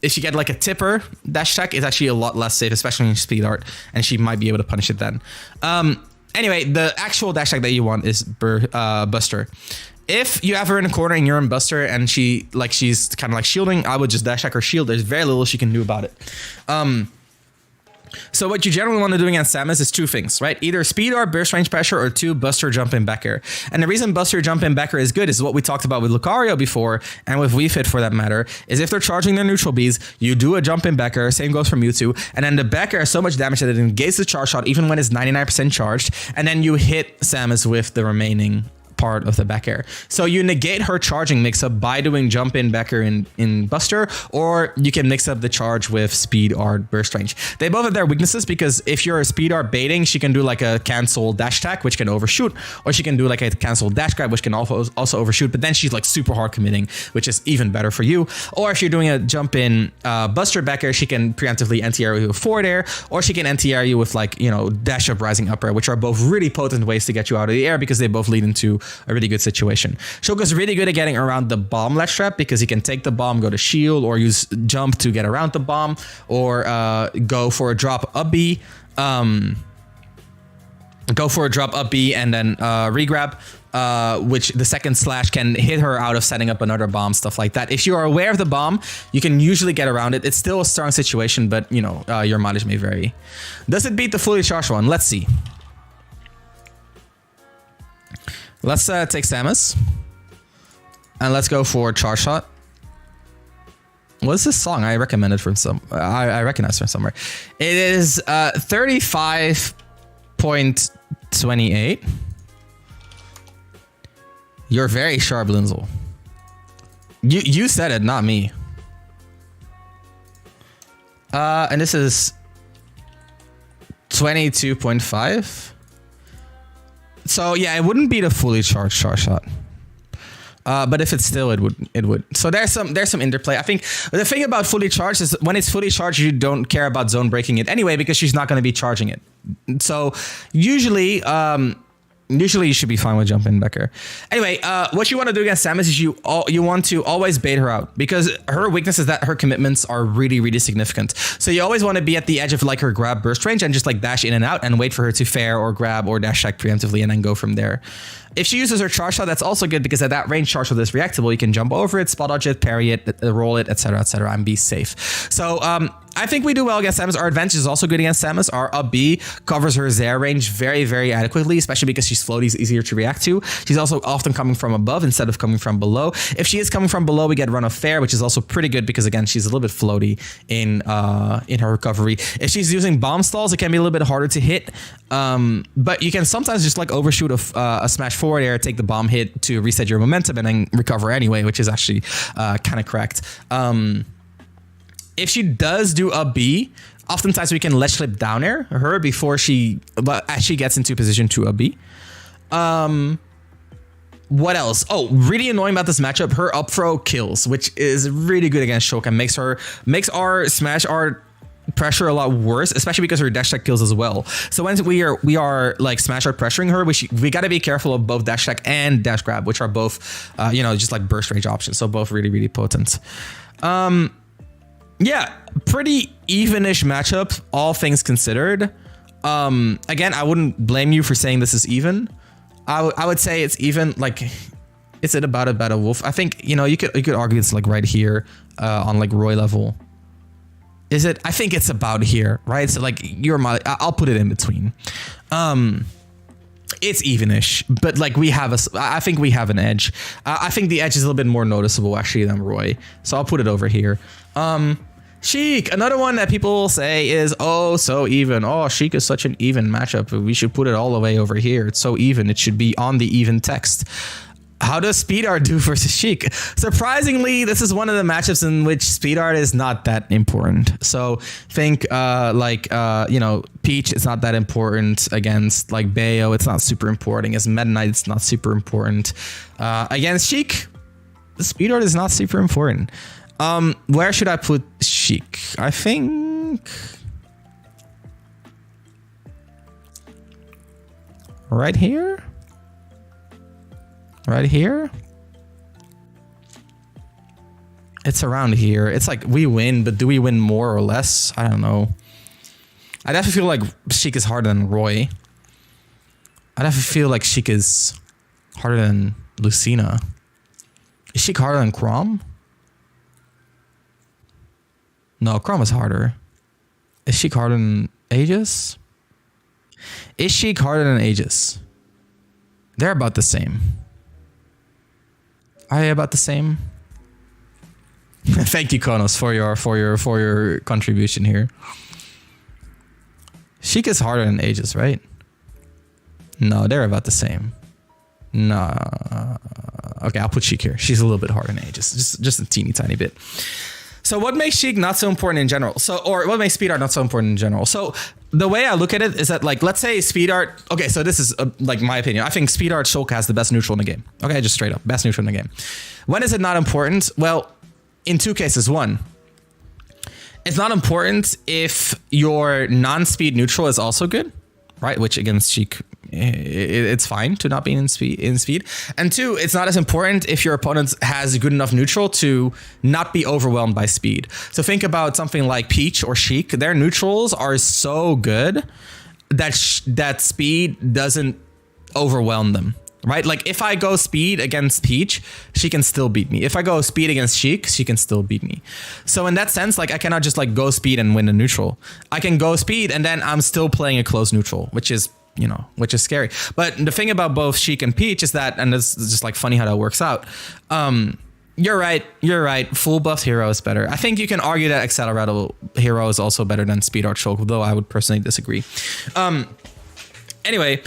if you get like a tipper dash attack, it's actually a lot less safe, especially in speed art, and she might be able to punish it then. Anyway, the actual dash attack that you want is Buster. If you have her in a corner and you're in Buster and she's kind of like shielding, I would just dash attack her shield. There's very little she can do about it. So what you generally want to do against Samus is two things, right? Either speed art, burst range pressure, or two, Buster jump in back air. And the reason Buster jump in back air is good is what we talked about with Lucario before, and with Wii Fit for that matter, is if they're charging their neutral Bs, you do a jump in back air, same goes for Mewtwo, and then the back air has so much damage that it negates the charge shot even when it's 99% charged, and then you hit Samus with the remaining part of the back air. So you negate her charging mix-up by doing jump in back air in Buster, or you can mix up the charge with speed art burst range. They both have their weaknesses because if you're a speed art baiting, she can do like a cancel dash attack, which can overshoot, or she can do like a cancel dash grab, which can also overshoot, but then she's like super hard committing, which is even better for you. Or if you're doing a jump in Buster back air, she can preemptively anti-air you with forward air, or she can anti-air you with like, you know, dash up rising up air, which are both really potent ways to get you out of the air because they both lead into a really good situation. Shulk is really good at getting around the bomb ledge trap because he can take the bomb, go to shield, or use jump to get around the bomb, or go for a drop up B. Go for a drop up B and then regrab, which the second slash can hit her out of setting up another bomb, stuff like that. If you are aware of the bomb, you can usually get around it. It's still a strong situation, but you know, your mileage may vary. Does it beat the fully charged one? Let's see. Let's take Samus, and let's go for Charge Shot. What's this song? I recommended from some. I recognize from somewhere. It is 35.28. You're very sharp, Linzel. You said it, not me. And this is 22.5. So yeah, it wouldn't be the fully charged charge shot. But if it's still, it would. So there's some interplay. I think the thing about fully charged is when it's fully charged, you don't care about zone breaking it anyway because she's not going to be charging it. So usually you should be fine with jump in Becker. Anyway, what you want to do against Samus is you want to always bait her out because her weakness is that her commitments are really, really significant. So you always want to be at the edge of like her grab burst range and just like dash in and out and wait for her to fair or grab or dash attack preemptively and then go from there. If she uses her charge shot, that's also good because at that range, charge shot is reactable. You can jump over it, spot dodge it, parry it, roll it, etc., and be safe. So I think we do well against Samus. Our advantage is also good against Samus. Our up B covers her Zair range very, very adequately, especially because she's floaty, is easier to react to. She's also often coming from above instead of coming from below. If she is coming from below, we get run of fair, which is also pretty good because again, she's a little bit floaty in her recovery. If she's using bomb stalls, it can be a little bit harder to hit. But you can sometimes just like overshoot a smash forward air, take the bomb hit to reset your momentum and then recover anyway, which is actually kind of correct. If she does do up B, oftentimes we can ledge slip down air her before as she gets into position to up B. What else? Oh, really annoying about this matchup, her up throw kills, which is really good against Shulk and makes our smash art pressure a lot worse, especially because her dash attack kills as well. So when we are like smash art pressuring her, we got to be careful of both dash attack and dash grab, which are both just like burst range options. So both really, really potent. Yeah, pretty evenish matchup, all things considered. Again, I wouldn't blame you for saying this is even. I would say it's even. Like, is it about a wolf? I think you could argue it's like right here on like Roy level. Is it? I think it's about here, right? So like I'll put it in between. It's evenish, but like I think we have an edge. I think the edge is a little bit more noticeable actually than Roy. So I'll put it over here. Sheik, another one that people say is, oh, so even. Oh, Sheik is such an even matchup. We should put it all the way over here. It's so even. It should be on the even text. How does Speed Art do versus Sheik? Surprisingly, this is one of the matchups in which Speed Art is not that important. So think Peach, it's not that important. Against like Bayo, it's not super important. Against Meta Knight, it's not super important. Against Sheik, the Speed Art is not super important. Where should I put Sheik? I think right here. Right here? It's around here. It's like we win, but do we win more or less? I don't know. I definitely feel like Sheik is harder than Roy. I definitely feel like Sheik is harder than Lucina. Is Sheik harder than Chrom? No, Chrom is harder. Is Sheik harder than Aegis? Is Sheik harder than Aegis? They're about the same. Are they about the same? Thank you, Konos, for your contribution here. Sheik is harder than Aegis, right? No, they're about the same. No. Okay, I'll put Sheik here. She's a little bit harder than Aegis. Just a teeny tiny bit. So what makes Sheik not so important in general? Or what makes Speed Art not so important in general? So the way I look at it is that, like, let's say Speed Art. Okay, so this is like my opinion. I think Speed Art Shulk has the best neutral in the game. Okay, just straight up, best neutral in the game. When is it not important? Well, in two cases. One, it's not important if your non-speed neutral is also good, right? Which against Sheik, it's fine to not be in speed. And two, it's not as important if your opponent has good enough neutral to not be overwhelmed by speed. So think about something like Peach or Sheik. Their neutrals are so good that speed doesn't overwhelm them, right? Like if I go speed against Peach, she can still beat me. If I go speed against Sheik, she can still beat me. So in that sense, like I cannot just like go speed and win a neutral. I can go speed and then I'm still playing a close neutral, which is scary. But the thing about both Sheik and Peach is that, and it's just like funny how that works out. You're right. Full buff hero is better. I think you can argue that Accelerado hero is also better than Speed Art Shulk, though I would personally disagree. Anyway,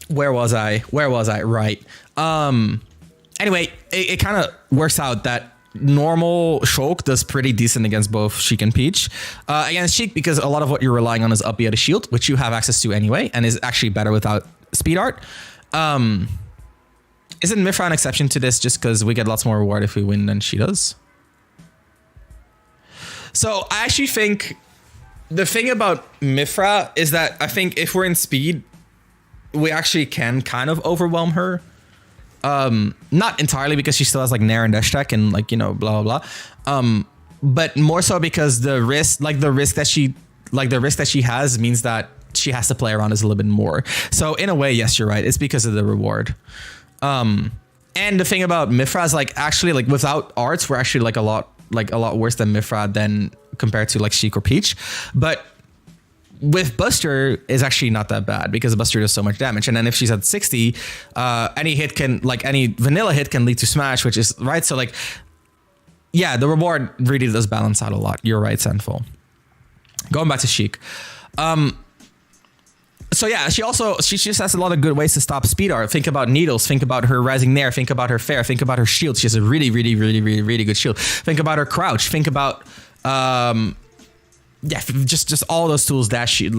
where was I? Right. Anyway, it kind of works out that normal Shulk does pretty decent against both Sheik and Peach. Against Sheik, because a lot of what you're relying on is up B at a shield, which you have access to anyway, and is actually better without speed art. Isn't Mifra an exception to this just because we get lots more reward if we win than she does? So I actually think the thing about Mifra is that I think if we're in speed, we actually can kind of overwhelm her. Not entirely because she still has like Nair and dash tech and like, you know, blah blah blah. But more so because the risk that she has means that she has to play around us a little bit more. So in a way, yes, you're right. It's because of the reward. And the thing about Mifra is like actually like without arts, we're actually like a lot worse than Mifra than compared to like Sheik or Peach. But with Buster is actually not that bad because Buster does so much damage. And then if she's at 60, any hit can, like any vanilla hit can lead to smash, which is right. So like, yeah, the reward really does balance out a lot. You're right, Sandful. Going back to Sheik. So yeah, she just has a lot of good ways to stop speed art. Think about needles, think about her rising Nair, think about her fair, think about her shield. She has a really good shield. Think about her crouch, think about yeah, just all those tools, dash shield,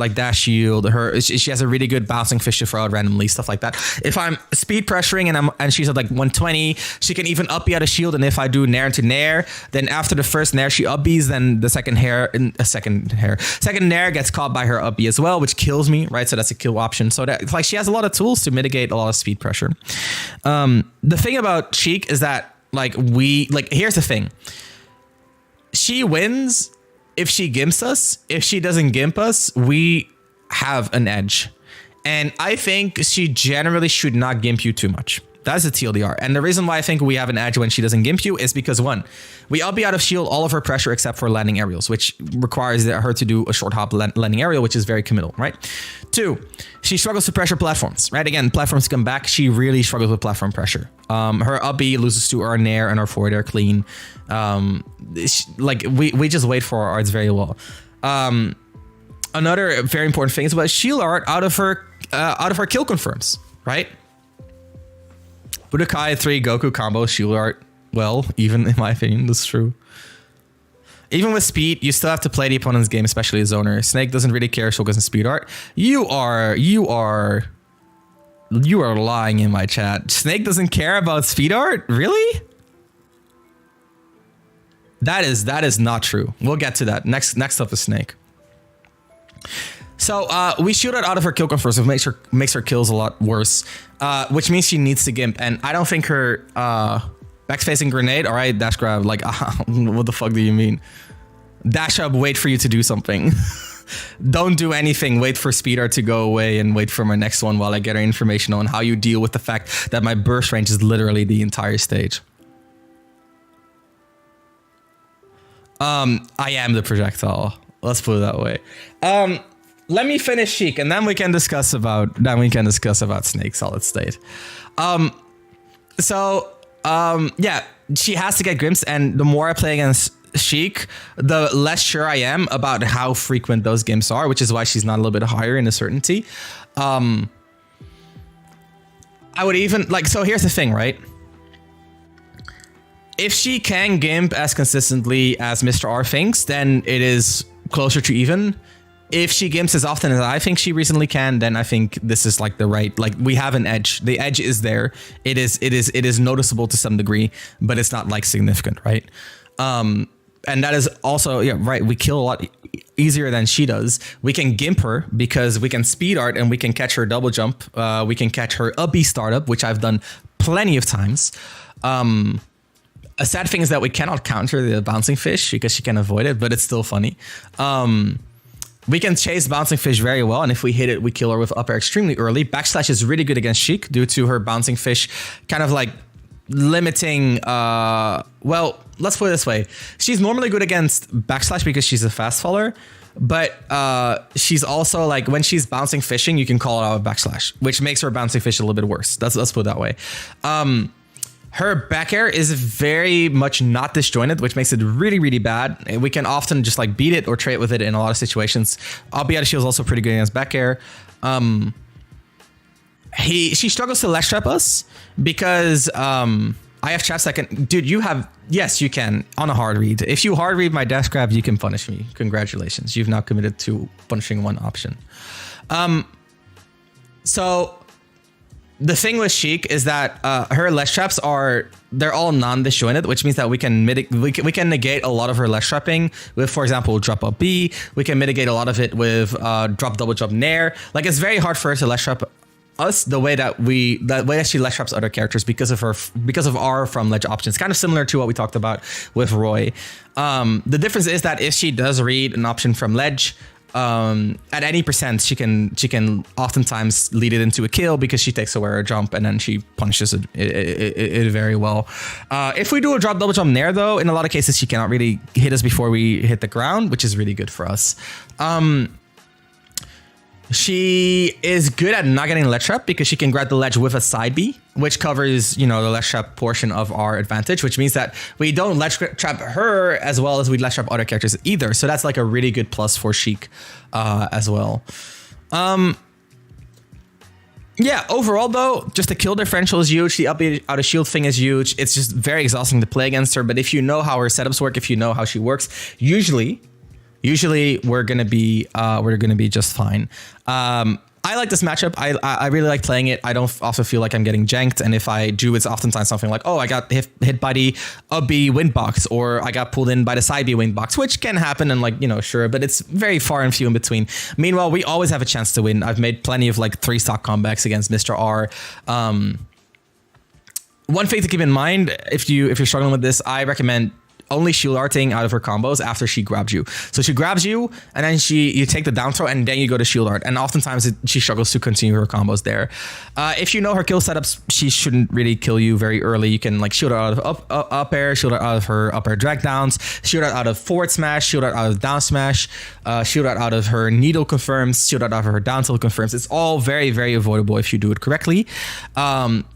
she has a really good bouncing fish to throw out randomly, stuff like that. If I'm speed pressuring and she's at like 120, she can even up B out a shield, and if I do Nair into Nair, then after the first Nair she up B's, then the second Nair gets caught by her up B as well, which kills me, right? So that's a kill option. So that like she has a lot of tools to mitigate a lot of speed pressure. The thing about Sheik is that here's the thing. She wins if she gimps us. If she doesn't gimp us, we have an edge. And I think she generally should not gimp you too much. That's a TLDR. And the reason why I think we have an edge when she doesn't gimp you is because, one, we up B out of shield all of her pressure except for landing aerials, which requires her to do a short hop landing aerial, which is very committal, right? Two, she struggles to pressure platforms, right? Again, platforms come back. She really struggles with platform pressure. Her up B loses to our Nair and our forward air clean. We just wait for our arts very well. Another very important thing is about shield art out of her kill confirms, right? Budokai 3 Goku combo shield art, well, even in my opinion, that's true. Even with speed, you still have to play the opponent's game, especially a zoner. Snake doesn't really care, Shulk doesn't speed art. You are lying in my chat. Snake doesn't care about speed art? Really? That is not true. We'll get to that. Next up is Snake. So we shoot it out of her kill confirms, which makes her kills a lot worse, which means she needs to gimp. And I don't think her back facing grenade. All right, dash grab. Like, what the fuck do you mean? Dash up, wait for you to do something. Don't do anything. Wait for speed art to go away and wait for my next one while I get her information on how you deal with the fact that my burst range is literally the entire stage. I am the projectile. Let's put it that way. Let me finish Sheik, and then we can discuss about Snake solid state. Yeah, she has to get Grimps, and the more I play against Sheik, the less sure I am about how frequent those games are, which is why she's not a little bit higher in the certainty. I would even so here's the thing, right? If she can gimp as consistently as Mr. R thinks, then it is closer to even. If she gimps as often as I think she recently can, then I think this is like the right, we have an edge. The edge is there. It is noticeable to some degree, but it's not like significant, right? And that is also, yeah, right. We kill a lot easier than she does. We can gimp her because we can speed art and we can catch her double jump. We can catch her up B startup, which I've done plenty of times. A sad thing is that we cannot counter the bouncing fish because she can avoid it, but it's still funny. We can chase bouncing fish very well, and if we hit it, we kill her with up air extremely early. Backslash is really good against Sheik due to her bouncing fish kind of like limiting, well, let's put it this way. She's normally good against backslash because she's a fast faller, but she's also like, when she's bouncing fishing, you can call it out with backslash, which makes her bouncing fish a little bit worse. Let's put it that way. Her back air is very much not disjointed, which makes it really, really bad. We can often just like beat it or trade with it in a lot of situations. Up B out of shield is also pretty good against back air. She struggles to ledge trap us because I have chat second. Dude, you have... Yes, you can. On a hard read. If you hard read my death grab, you can punish me. Congratulations. You've now committed to punishing one option. So the thing with Sheik is that her ledge traps they're all non-disjointed, which means that we can negate a lot of her ledge trapping with, for example, drop up B. We can mitigate a lot of it with drop double jump nair. Like, it's very hard for her to ledge trap us the way that she ledge traps other characters because of our from ledge options. Kind of similar to what we talked about with Roy. The difference is that if she does read an option from ledge, at any percent, she can oftentimes lead it into a kill because she takes away her jump and then she punishes it very well. If we do a drop double jump nair though, in a lot of cases she cannot really hit us before we hit the ground, which is really good for us. She is good at not getting ledge trap because she can grab the ledge with a side B, which covers, the ledge trap portion of our advantage, which means that we don't ledge trap her as well as we ledge trap other characters either. So that's like a really good plus for Sheik as well. Yeah, overall though, just the kill differential is huge. The up out of shield thing is huge. It's just very exhausting to play against her. But if you know how her setups work, if you know how she works, usually we're gonna be just fine. I like this matchup. I really like playing it. I don't also feel like I'm getting janked, and if I do, it's oftentimes something like, oh, I got hit by the up B wind box, or I got pulled in by the side B wind box, which can happen, and sure, but it's very far and few in between. Meanwhile, we always have a chance to win. I've made plenty of 3-stock comebacks against Mr. R. One thing to keep in mind, if you're struggling with this, I recommend only shield arting out of her combos after she grabs you. So she grabs you, and then you take the down throw, and then you go to shield art. And oftentimes she struggles to continue her combos there. If you know her kill setups, she shouldn't really kill you very early. You can shield her out of up air, shield her out of her up air drag downs, shield her out of forward smash, shield her out of down smash, shield her out of her needle confirms, shield her out of her down tilt confirms. It's all very, very avoidable if you do it correctly.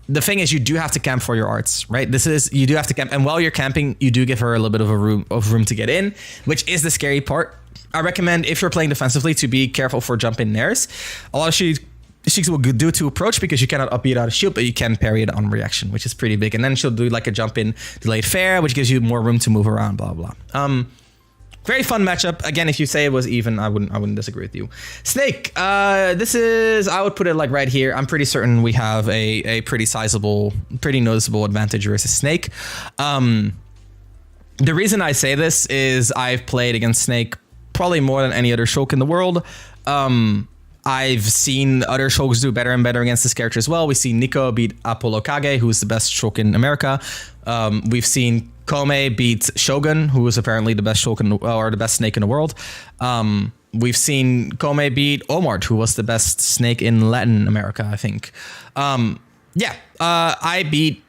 The thing is, you do have to camp for your arts, right? You do have to camp, and while you're camping, you do give her a little bit of room to get in, which is the scary part. I recommend, if you're playing defensively, to be careful for jump in nairs. A lot of Sheiks will do to approach because you cannot upbeat out of shield, but you can parry it on reaction, which is pretty big. And then she'll do a jump in delayed fair, which gives you more room to move around, blah blah. Very fun matchup. Again, if you say it was even, I wouldn't disagree with you. Snake, this is, I would put it right here. I'm pretty certain we have a pretty sizable, pretty noticeable advantage versus Snake. The reason I say this is I've played against Snake probably more than any other Shulk in the world. I've seen other Shulks do better and better against this character as well. We've seen Nico beat Apollo Kage, who's the best Shulk in America. We've seen Kome beat Shogun, who is apparently the best Shulk or the best Snake in the world. We've seen Kome beat Omart, who was the best Snake in Latin America, I think. I beat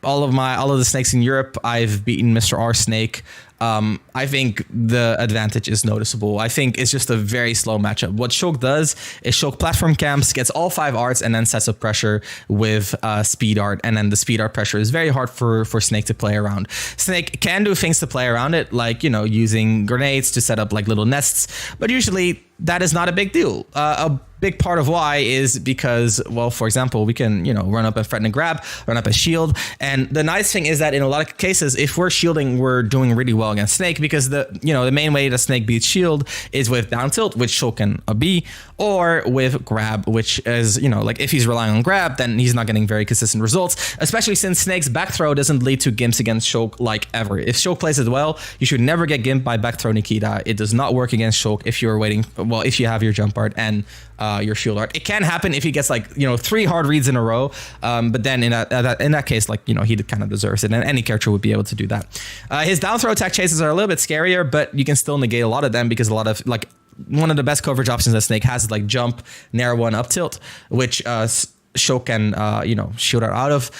all of the snakes in Europe. I've beaten Mr. R Snake. I think the advantage is noticeable. I think it's just a very slow matchup. What Shulk does is Shulk platform camps, gets all 5 arts, and then sets up pressure with speed art. And then the speed art pressure is very hard for Snake to play around. Snake can do things to play around it, like, using grenades to set up little nests, but usually that is not a big deal. A big part of why is because, well, for example, we can, run up and threaten and grab, run up and shield. And the nice thing is that in a lot of cases, if we're shielding, we're doing really well against Snake, because the main way that Snake beats shield is with down tilt, which Shulk can be, or with grab, which is, if he's relying on grab, then he's not getting very consistent results, especially since Snake's back throw doesn't lead to gimps against Shulk ever. If Shulk plays it well, you should never get gimped by back throw Nikita. It does not work against Shulk if you're waiting, if you have your jump art and your shield art. It can happen if he gets 3 hard reads in a row, but then in that case, he kind of deserves it, and any character would be able to do that. His down throw attack chases are a little bit scarier, but you can still negate a lot of them, because a lot of one of the best coverage options that Snake has is jump, nair 1 up tilt, which Shulk can shield out of.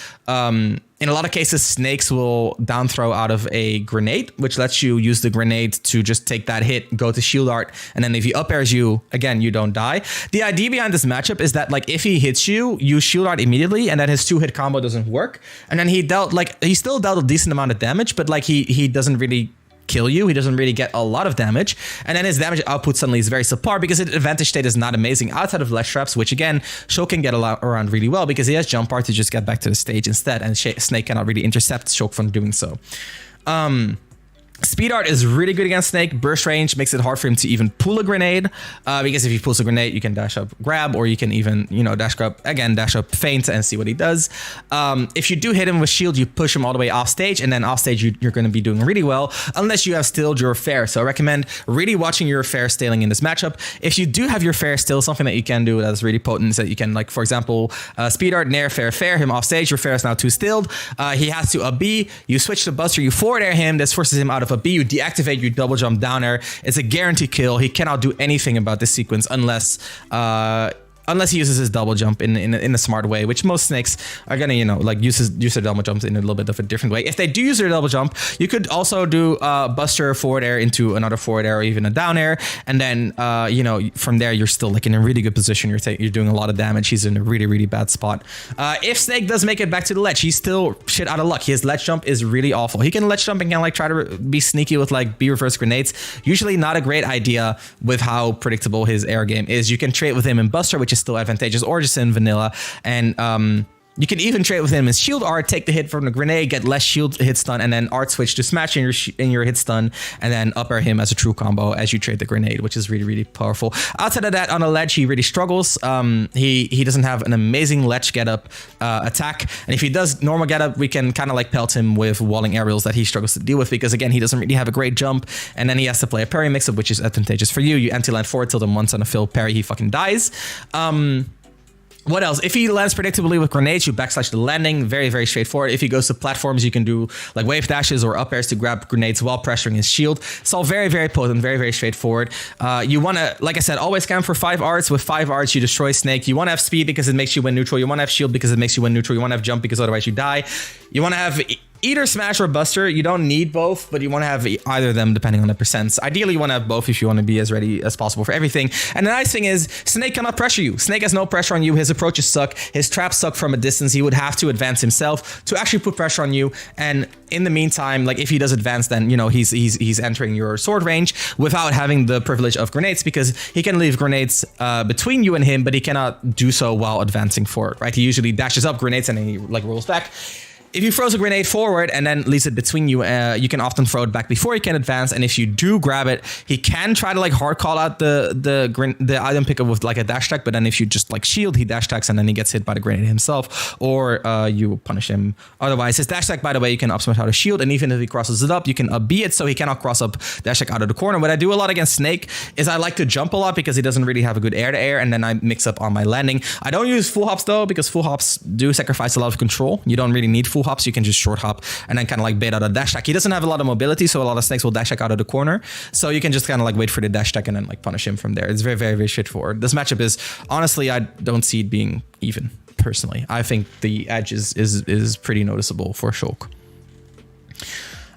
In a lot of cases, Snakes will down throw out of a grenade, which lets you use the grenade to just take that hit, go to shield art, and then if he up airs you, again, you don't die. The idea behind this matchup is that if he hits you, you shield art immediately, and then his 2-hit combo doesn't work. And then he still dealt a decent amount of damage, but he doesn't really kill you. He doesn't really get a lot of damage. And then his damage output suddenly is very subpar because his advantage state is not amazing outside of ledge traps, which again, Shulk can get around really well because he has jump art to just get back to the stage instead, and Snake cannot really intercept Shulk from doing so. Speed art is really good against Snake. Burst range makes it hard for him to even pull a grenade, because if he pulls a grenade, you can dash up grab, or you can even, dash up feint and see what he does. If you do hit him with shield, you push him all the way off stage, and then off stage you're going to be doing really well unless you have stilled your fair. So I recommend really watching your fair staling in this matchup. If you do have your fair still, something that you can do that's really potent is that you can, like, for example, speed art, nair, fair him off stage. Your fair is now 2 stilled. He has to up B. You switch to Buster, you forward air him. This forces him out of a B. You deactivate, you double jump down air. It's a guaranteed kill. He cannot do anything about this sequence unless he uses his double jump in a smart way, which most snakes are gonna, use their double jumps in a little bit of a different way. If they do use their double jump, you could also do Buster forward air into another forward air or even a down air, and then from there you're still like in a really good position. You're doing a lot of damage. He's in a really, really bad spot. If Snake does make it back to the ledge, he's still shit out of luck. His ledge jump is really awful. He can ledge jump and can try to be sneaky with B reverse grenades. Usually not a great idea with how predictable his air game is. You can trade with him in Buster, which is still advantageous, or just in vanilla, and you can even trade with him as shield art, take the hit from the grenade, get less shield hit stun, and then art switch to smash in your hit stun, and then up air him as a true combo as you trade the grenade, which is really, really powerful. Outside of that, on a ledge, he really struggles. He doesn't have an amazing ledge get up attack, and if he does normal get up, we can kind of pelt him with walling aerials that he struggles to deal with, because again, he doesn't really have a great jump, and then he has to play a parry mix up, which is advantageous for you. You anti-land forward tilt him once on a fill parry, he fucking dies. What else? If he lands predictably with grenades, you backslash the landing. Very, very straightforward. If he goes to platforms, you can do wave dashes or up airs to grab grenades while pressuring his shield. It's all very, very potent, very, very straightforward. You want to, like I said, always scan for 5 arts. With 5 arts, you destroy Snake. You want to have speed because it makes you win neutral. You want to have shield because it makes you win neutral. You want to have jump because otherwise you die. You want to have either Smash or Buster. You don't need both, but you want to have either of them depending on the percents. Ideally, you want to have both if you want to be as ready as possible for everything. And the nice thing is, Snake cannot pressure you. Snake has no pressure on you. His approaches suck. His traps suck from a distance. He would have to advance himself to actually put pressure on you. And in the meantime, if he does advance, then he's entering your sword range without having the privilege of grenades, because he can leave grenades between you and him, but he cannot do so while advancing forward. Right? He usually dashes up grenades and then he rolls back. If you throws a grenade forward and then leaves it between you, you can often throw it back before he can advance. And if you do grab it, he can try to hard call out the item pickup with a dash attack. But then if you just shield, he dash attacks and then he gets hit by the grenade himself, or you punish him. Otherwise, his dash attack, by the way, you can up smash out a shield, and even if he crosses it up, you can up B it so he cannot cross up dash attack out of the corner. What I do a lot against Snake is I like to jump a lot because he doesn't really have a good air to air, and then I mix up on my landing. I don't use full hops though, because full hops do sacrifice a lot of control. You don't really need full hops. You can just short hop and then bait out a dash attack. He doesn't have a lot of mobility, so a lot of Snakes will dash attack out of the corner. So you can just wait for the dash attack and then punish him from there. It's very, very, very straightforward. This matchup is, honestly, I don't see it being even, personally. I think the edge is pretty noticeable for Shulk.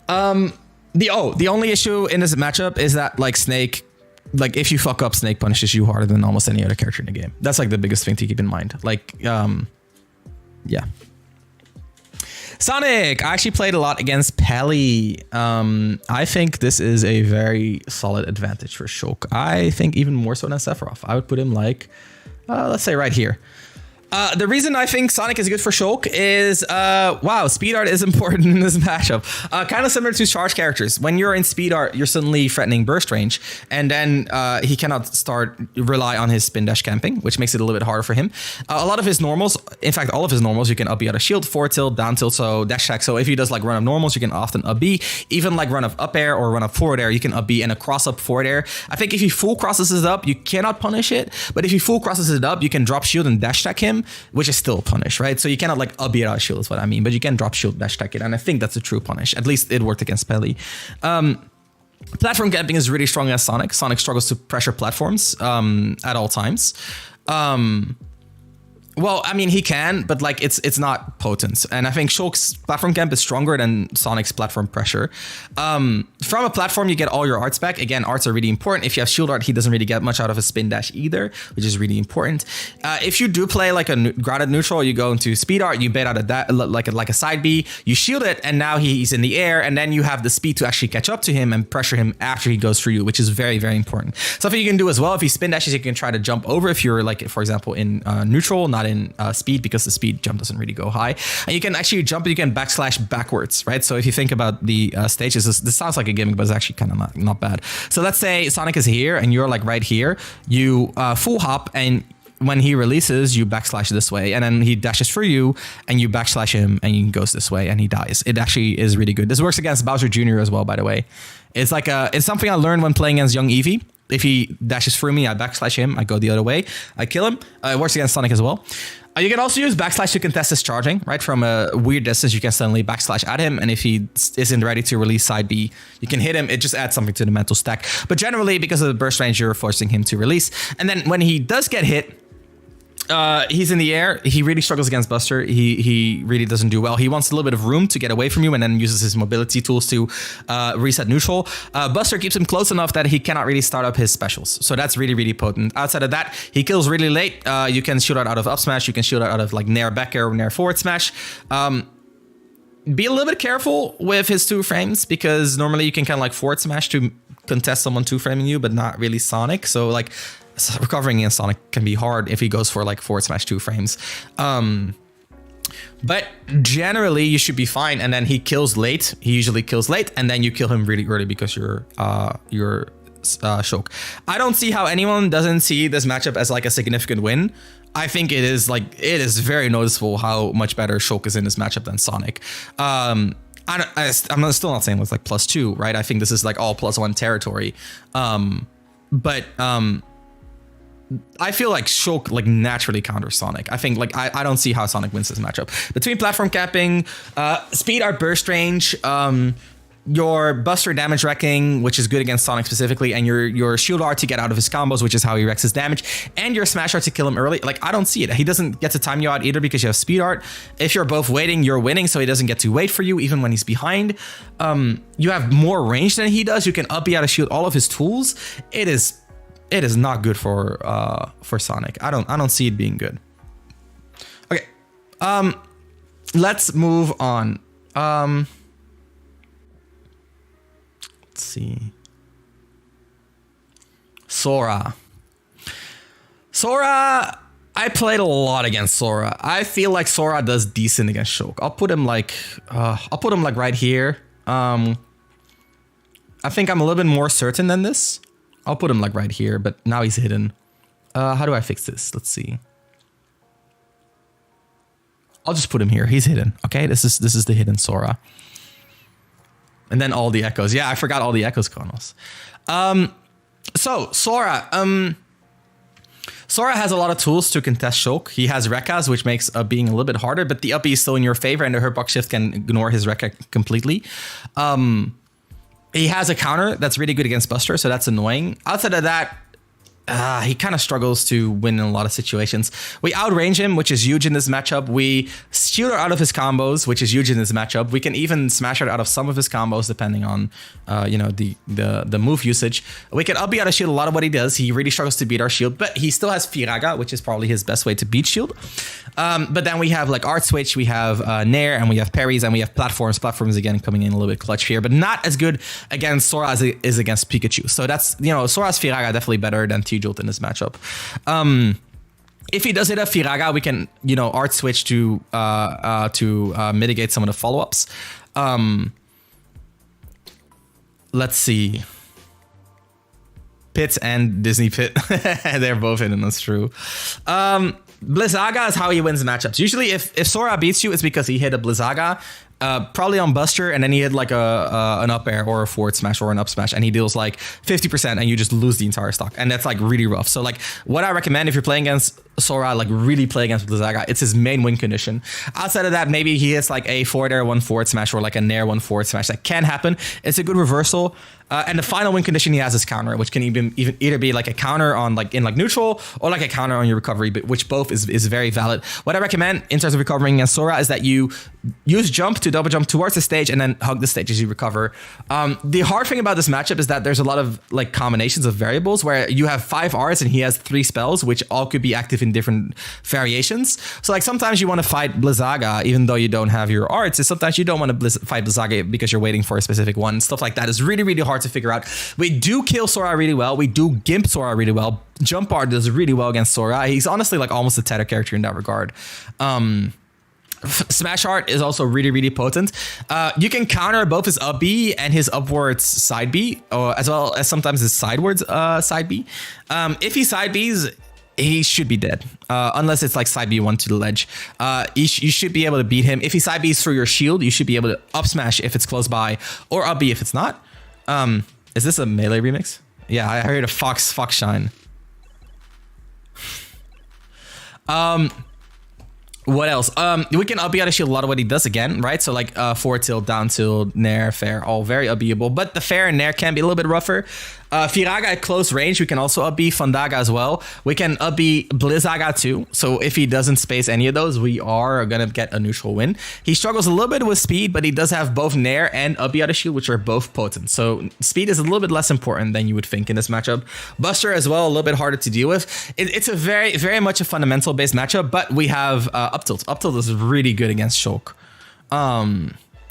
The only issue in this matchup is that Snake, if you fuck up, Snake punishes you harder than almost any other character in the game. That's the biggest thing to keep in mind. Yeah. Sonic, I actually played a lot against Peli. I think this is a very solid advantage for Shulk. I think even more so than Sephiroth. I would put him let's say right here. The reason I think Sonic is good for Shulk is, wow, speed art is important in this matchup. Kind of similar to charge characters. When you're in speed art, you're suddenly threatening burst range, and then he cannot rely on his spin dash camping, which makes it a little bit harder for him. A lot of his normals, in fact, all of his normals, you can up B out of shield, forward tilt, down tilt, so dash attack. So if he does run of normals, you can often up B. Even run of up air or run of forward air, you can up B and a cross up forward air. I think if he full crosses it up, you cannot punish it, but if he full crosses it up, you can drop shield and dash attack him, which is still a punish, right? So you cannot up B out shield is what I mean, but you can drop shield, dash attack it, and I think that's a true punish. At least it worked against Peli. Platform camping is really strong as Sonic. Sonic struggles to pressure platforms at all times. Well, I mean, he can, but like it's not potent. And I think Shulk's platform camp is stronger than Sonic's platform pressure. From a platform, you get all your arts back. Again, arts are really important. If you have shield art, he doesn't really get much out of a spin dash either, which is really important. If you do play like a grounded neutral, you go into speed art, you bait out like a side B, you shield it, and now he's in the air, and then you have the speed to actually catch up to him and pressure him after he goes through you, which is very, very important. Something you can do as well, if he spin dashes, you can try to jump over if you're like, for example, in neutral, not in speed, because the speed jump doesn't really go high. And you can actually jump, you can backslash backwards, right? So if you think about the stages, this sounds like a gimmick, but it's actually kind of not bad. So let's say Sonic is here and you're like right here, you full hop, and when he releases, you backslash this way, and then he dashes through you and you backslash him and he goes this way and he dies. It actually is really good. This works against Bowser Jr. as well, by the way. It's like it's something I learned when playing against young Eevee. If he dashes through me, I backslash him, I go the other way, I kill him. It works against Sonic as well. You can also use backslash to contest his charging, right? From a weird distance, you can suddenly backslash at him, and if he isn't ready to release side B, you can hit him. It just adds something to the mental stack. But generally, because of the burst range, you're forcing him to release. And then when he does get hit, he's in the air. He really struggles against Buster. He really doesn't do well. He wants a little bit of room to get away from you, and then uses his mobility tools to reset neutral. Buster keeps him close enough that he cannot really start up his specials. So that's really, really potent. Outside of that, he kills really late. You can shoot out of up smash. You can shoot out of like nair back air or nair forward smash. Be a little bit careful with his 2 frames, because normally you can kind of like forward smash to contest someone 2 framing you, but not really Sonic. So like, recovering against Sonic can be hard if he goes for like forward smash 2 frames. But generally you should be fine. And then he kills late. He usually kills late, and then you kill him really early because you're Shulk. I don't see how anyone doesn't see this matchup as like a significant win. I think it is very noticeable how much better Shulk is in this matchup than Sonic. I'm still not saying it's like +2, right? I think this is like all +1 territory. But I feel like Shulk like naturally counters Sonic. I think like I don't see how Sonic wins this matchup. Between platform capping, speed art burst range, your Buster damage wrecking, which is good against Sonic specifically, and your shield art to get out of his combos, which is how he wrecks his damage, and your smash art to kill him early. Like, I don't see it. He doesn't get to time you out either because you have speed art. If you're both waiting, you're winning, so he doesn't get to wait for you even when he's behind. You have more range than he does. You can up B out of shield all of his tools. It is not good for Sonic. I don't see it being good. Okay. Let's move on. Let's see. Sora. I played a lot against Sora. I feel like Sora does decent against Shulk. I'll put him like right here. I think I'm a little bit more certain than this. I'll put him like right here, but now he's hidden. How do I fix this? Let's see. I'll just put him here. He's hidden. Okay, this is the hidden Sora. And then all the echoes. Yeah, I forgot all the echoes, Kronos. So Sora. Sora has a lot of tools to contest Shulk. He has Rekkas, which makes being a little bit harder, but the up B is still in your favor, and the Hurtbox Shift can ignore his Rekka completely. He has a counter that's really good against Buster, so that's annoying. Outside of that, he kind of struggles to win in a lot of situations. We outrange him, which is huge in this matchup. We shield out of his combos, which is huge in this matchup. We can even smash out of some of his combos, depending on the move usage. We can up B out of shield a lot of what he does. He really struggles to beat our shield, but he still has Firaga, which is probably his best way to beat shield. But then we have like Art Switch, we have Nair, and we have parries, and we have platforms. Platforms again coming in a little bit clutch here, but not as good against Sora as it is against Pikachu. So that's, Sora's Firaga definitely better than T-Jolt in this matchup. If he does hit a Firaga, we can, Art Switch to mitigate some of the follow-ups. Let's see. Pit and Disney Pit. They're both hidden, that's true. Blizzaga is how he wins matchups. Usually if Sora beats you, it's because he hit a Blizzaga. probably on Buster, and then he hit like an up air or a forward smash or an up smash, and he deals like 50%, and you just lose the entire stock, and that's like really rough. So like, what I recommend if you're playing against Sora, like really play against Blizzaga, it's his main win condition. Outside of that, maybe he hits like a forward air, one forward smash, or like a nair, one forward smash. That can happen. It's a good reversal. And the final win condition he has is counter, which can even either be like a counter on like in like neutral or like a counter on your recovery, but which both is very valid. What I recommend in terms of recovering against Sora is that you use jump to double jump towards the stage and then hug the stage as you recover. The hard thing about this matchup is that there's a lot of like combinations of variables where you have 5 R's and he has 3 spells, which all could be active in different variations. So like sometimes you want to fight Blizzaga even though you don't have your arts, and sometimes you don't want to fight Blizzaga because you're waiting for a specific one. Stuff like that is really, really hard to figure out. We do kill Sora really well. We do gimp Sora really well. Jump art does really well against Sora. He's honestly like almost a tether character in that regard. Smash art is also really, really potent. You can counter both his up B and his upwards side B, or as well as sometimes his sidewards side B. If he side Bs, he should be dead, unless it's like side B1 to the ledge. You should be able to beat him. If he side Bs through your shield, you should be able to up smash if it's close by, or up B if it's not. Is this a melee remix? Yeah, I heard a Fox Shine. What else? We can up B out of shield a lot of what he does again, right? So like forward tilt, down tilt, nair, fair, all very upbeatable. But the fair and nair can be a little bit rougher. Firaga at close range, we can also up B Fandaga as well. We can up B Blizzaga too. So if he doesn't space any of those, we are gonna get a neutral win. He struggles a little bit with speed, but he does have both nair and up B out of shield, which are both potent. So speed is a little bit less important than you would think in this matchup. Buster as well, a little bit harder to deal with. It's a very, very much a fundamental based matchup, but we have up tilt. Up tilt is really good against Shulk.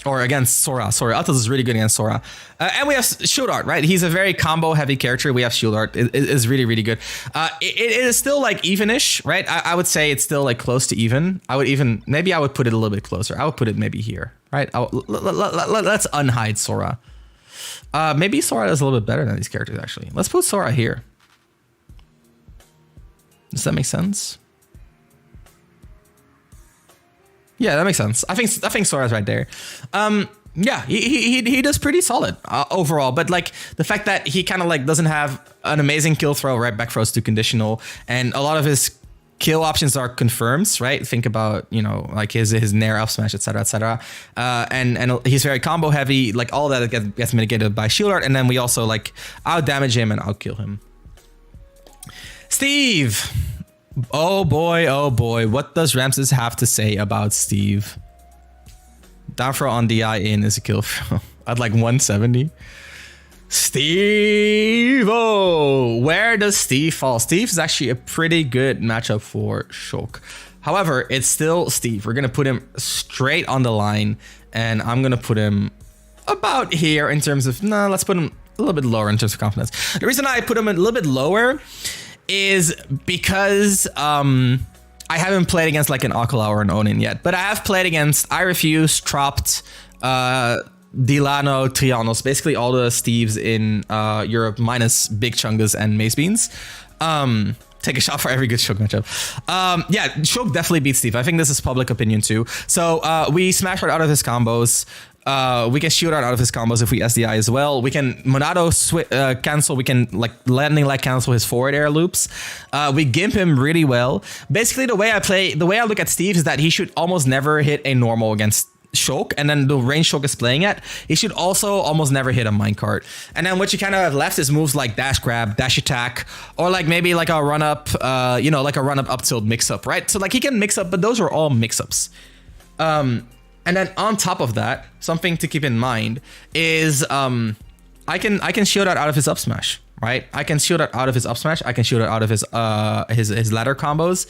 Or against Sora. Sorry, up tilt is really good against Sora. And we have shield art, right? He's a very combo heavy character. We have shield art. It is really, really good. It is still like even-ish, right? I would say it's still like close to even. Maybe I would put it a little bit closer. I would put it maybe here, right? Let's unhide Sora. Maybe Sora is a little bit better than these characters, actually. Let's put Sora here. Does that make sense? Yeah, that makes sense. I think Sora's right there. Yeah, he does pretty solid overall, but like the fact that he kind of like doesn't have an amazing kill throw, right? Back throws to conditional, and a lot of his kill options are confirms, right? Think about, you know, like his nair up smash, etc., etc. And he's very combo heavy. Like all that gets mitigated by shield art, and then we also like out damage him and out kill him. Steve. Oh boy, what does Ramses have to say about Steve? Down throw on DI in is a kill throw. At like 170. Steve! Oh, where does Steve fall? Steve is actually a pretty good matchup for Shulk. However, it's still Steve. We're going to put him straight on the line, and I'm going to put him about here in terms of... No, let's put him a little bit lower in terms of confidence. The reason I put him a little bit lower is because I haven't played against like an Akala or an Onin yet, but I have played against I Refuse, Trapped, Dilano, Trianos, basically all the Steves in Europe minus Big Chungus and Mace Beans. Take a shot for every good Shulk matchup. Yeah, Shulk definitely beats Steve. I think this is public opinion too. So we smash out of his combos. We can shoot out of his combos if we SDI as well. We can Monado cancel. We can like landing leg cancel his forward air loops. We gimp him really well. Basically, the way I look at Steve is that he should almost never hit a normal against Shulk, and then the range Shulk is playing at, he should also almost never hit a minecart. And then what you kind of have left is moves like dash grab, dash attack, or like maybe like a run up, you know, like a run up tilt mix up, right? So like he can mix up, but those are all mix ups. And then on top of that, something to keep in mind is I can shield out of his up smash, right? I can shield out of his up smash. I can shield out of his ladder combos.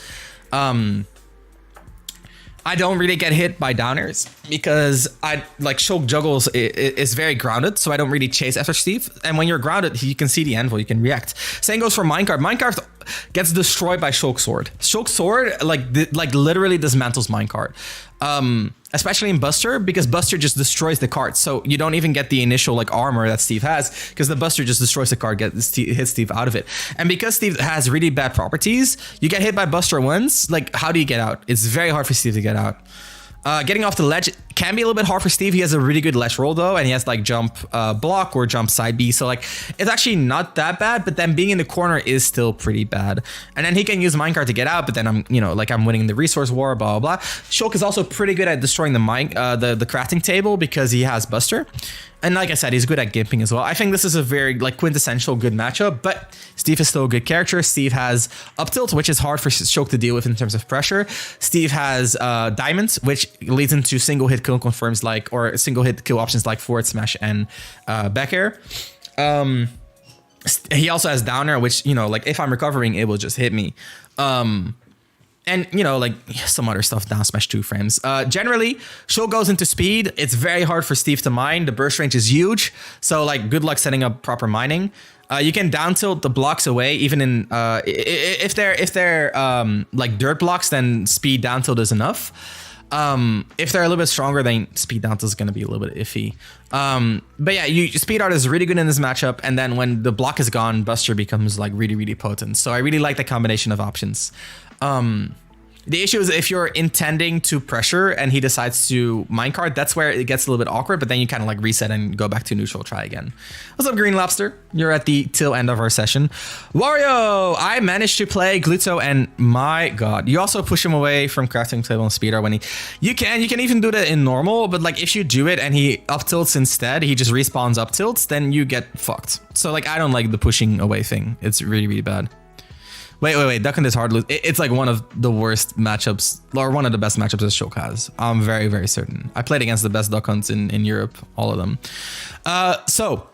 I don't really get hit by downers because I like Shulk juggles is very grounded, so I don't really chase after Steve. And when you're grounded, you can see the anvil, you can react. Same goes for minecart. Minecart gets destroyed by Shulk sword. Shulk sword like literally dismantles minecart. Especially in Buster, because Buster just destroys the cart, so you don't even get the initial like armor that Steve has, because the Buster just destroys the cart, hits Steve out of it. And because Steve has really bad properties, you get hit by Buster once, like how do you get out? It's very hard for Steve to get out. Getting off the ledge can be a little bit hard for Steve. He has a really good ledge roll though, and he has like jump block or jump side B. So like it's actually not that bad, but then being in the corner is still pretty bad. And then he can use minecart to get out, but then I'm winning the resource war, blah blah blah. Shulk is also pretty good at destroying the the crafting table because he has Buster. And like I said, he's good at gimping as well. I think this is a very like quintessential good matchup, but Steve is still a good character. Steve has up tilt, which is hard for Shulk to deal with in terms of pressure. Steve has diamonds, which leads into single hit kill confirms or single hit kill options like forward smash and back air. He also has down air, which, like if I'm recovering, it will just hit me. And, like some other stuff, down smash 2 frames. Generally, Shulk goes into speed. It's very hard for Steve to mine. The burst range is huge. So, like, good luck setting up proper mining. You can down tilt the blocks away, even in if they're like dirt blocks, then speed down tilt is enough. If they're a little bit stronger, then speed down tilt is going to be a little bit iffy. But yeah, speed art is really good in this matchup. And then when the block is gone, Buster becomes like really, really potent. So I really like the combination of options. The issue is if you're intending to pressure and he decides to minecart, that's where it gets a little bit awkward, but then you kind of like reset and go back to neutral, try again. What's up, Green Lobster? You're at the till end of our session. Wario, I managed to play Gluto, and my god, you also push him away from crafting table and speed art when you can even do that in normal, but like if you do it and he up tilts instead, he just respawns up tilts, then you get fucked. So like I don't like the pushing away thing. It's really, really bad. Wait. Duck Hunt is hard to lose. It's like one of the worst matchups, or one of the best matchups that Shulk has. I'm very, very certain. I played against the best Duck Hunts in Europe, all of them. So,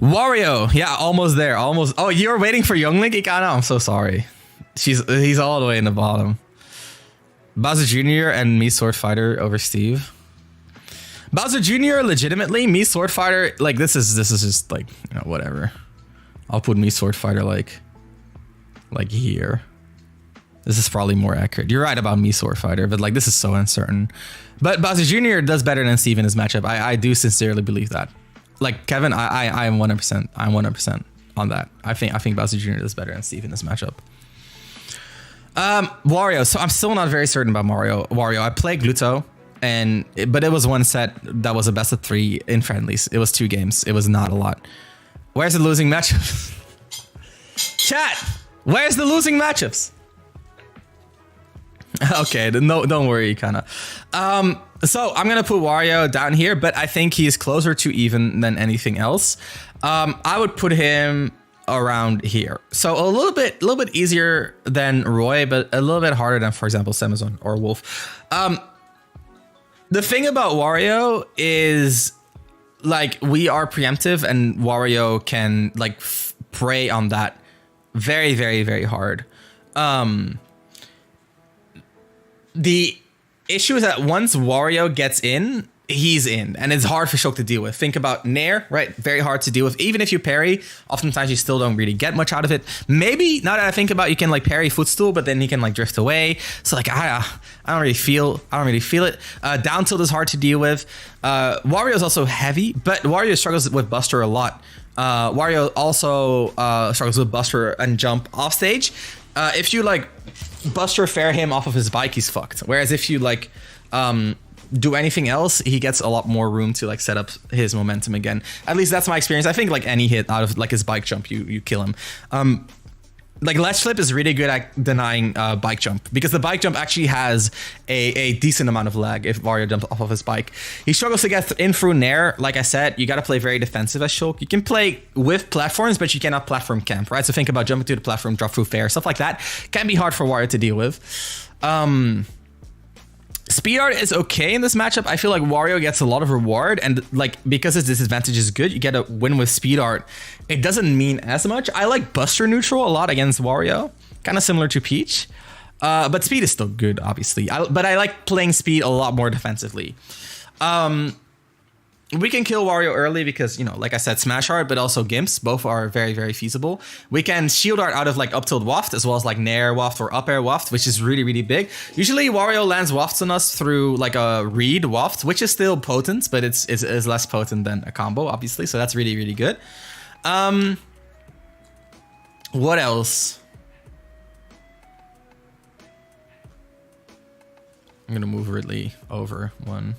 Wario. Yeah, almost there. Almost. Oh, you're waiting for Young Link, Ikana? I'm so sorry. He's all the way in the bottom. Bowser Jr. and me Sword Fighter over Steve. Bowser Jr. legitimately, me Sword Fighter, like this is just like, whatever. I'll put me Sword Fighter like here. This is probably more accurate. You're right about me Sword Fighter, but like this is so uncertain. But Bowser Jr. does better than Steve in his matchup. I do sincerely believe that. Like Kevin, I am 100%. I'm 100% on that. I think Bowser Jr. does better than Steve in this matchup. Wario. So I'm still not very certain about Wario. I played Gluto, but it was one set that was a best of 3 in friendlies. It was 2 games. It was not a lot. Where's the losing matchups? Chat, where's the losing matchups? Okay, no, don't worry, kinda. So I'm gonna put Wario down here, but I think he's closer to even than anything else. I would put him around here. So a little bit easier than Roy, but a little bit harder than, for example, Samazon or Wolf. The thing about Wario is, like, we are preemptive, and Wario can like prey on that very, very, very hard. The issue is that once Wario gets in, he's in, and it's hard for Shulk to deal with. Think about Nair, right? Very hard to deal with. Even if you parry, oftentimes you still don't really get much out of it. Maybe, now that I think about it, you can like parry footstool, but then he can like drift away. So like I don't really feel it. Down tilt is hard to deal with. Wario is also heavy, but Wario struggles with Buster a lot. Wario also struggles with Buster and jump off stage. If you like Buster fair him off of his bike, he's fucked. Whereas if you like do anything else, he gets a lot more room to like set up his momentum again. At least that's my experience. I think like any hit out of like his bike jump, you kill him. Like ledge flip is really good at denying bike jump, because the bike jump actually has a decent amount of lag if Wario jumps off of his bike. He struggles to get in through Nair. Like I said, you got to play very defensive as Shulk. You can play with platforms, but you cannot platform camp, right? So think about jumping to the platform, drop through fair, stuff like that can be hard for Wario to deal with. Speed art is okay in this matchup. I feel like Wario gets a lot of reward, and like because his disadvantage is good, you get a win with speed art. It doesn't mean as much. I like Buster neutral a lot against Wario, kind of similar to Peach, but speed is still good, obviously. But I like playing speed a lot more defensively. We can kill Wario early because, like I said, Smash Art, but also Gimps, both are very, very feasible. We can shield art out of like up tilt waft, as well as like Nair waft or up air waft, which is really, really big. Usually Wario lands wafts on us through like a reed waft, which is still potent, but it's less potent than a combo, obviously. So that's really, really good. What else? I'm gonna move Ridley over 1.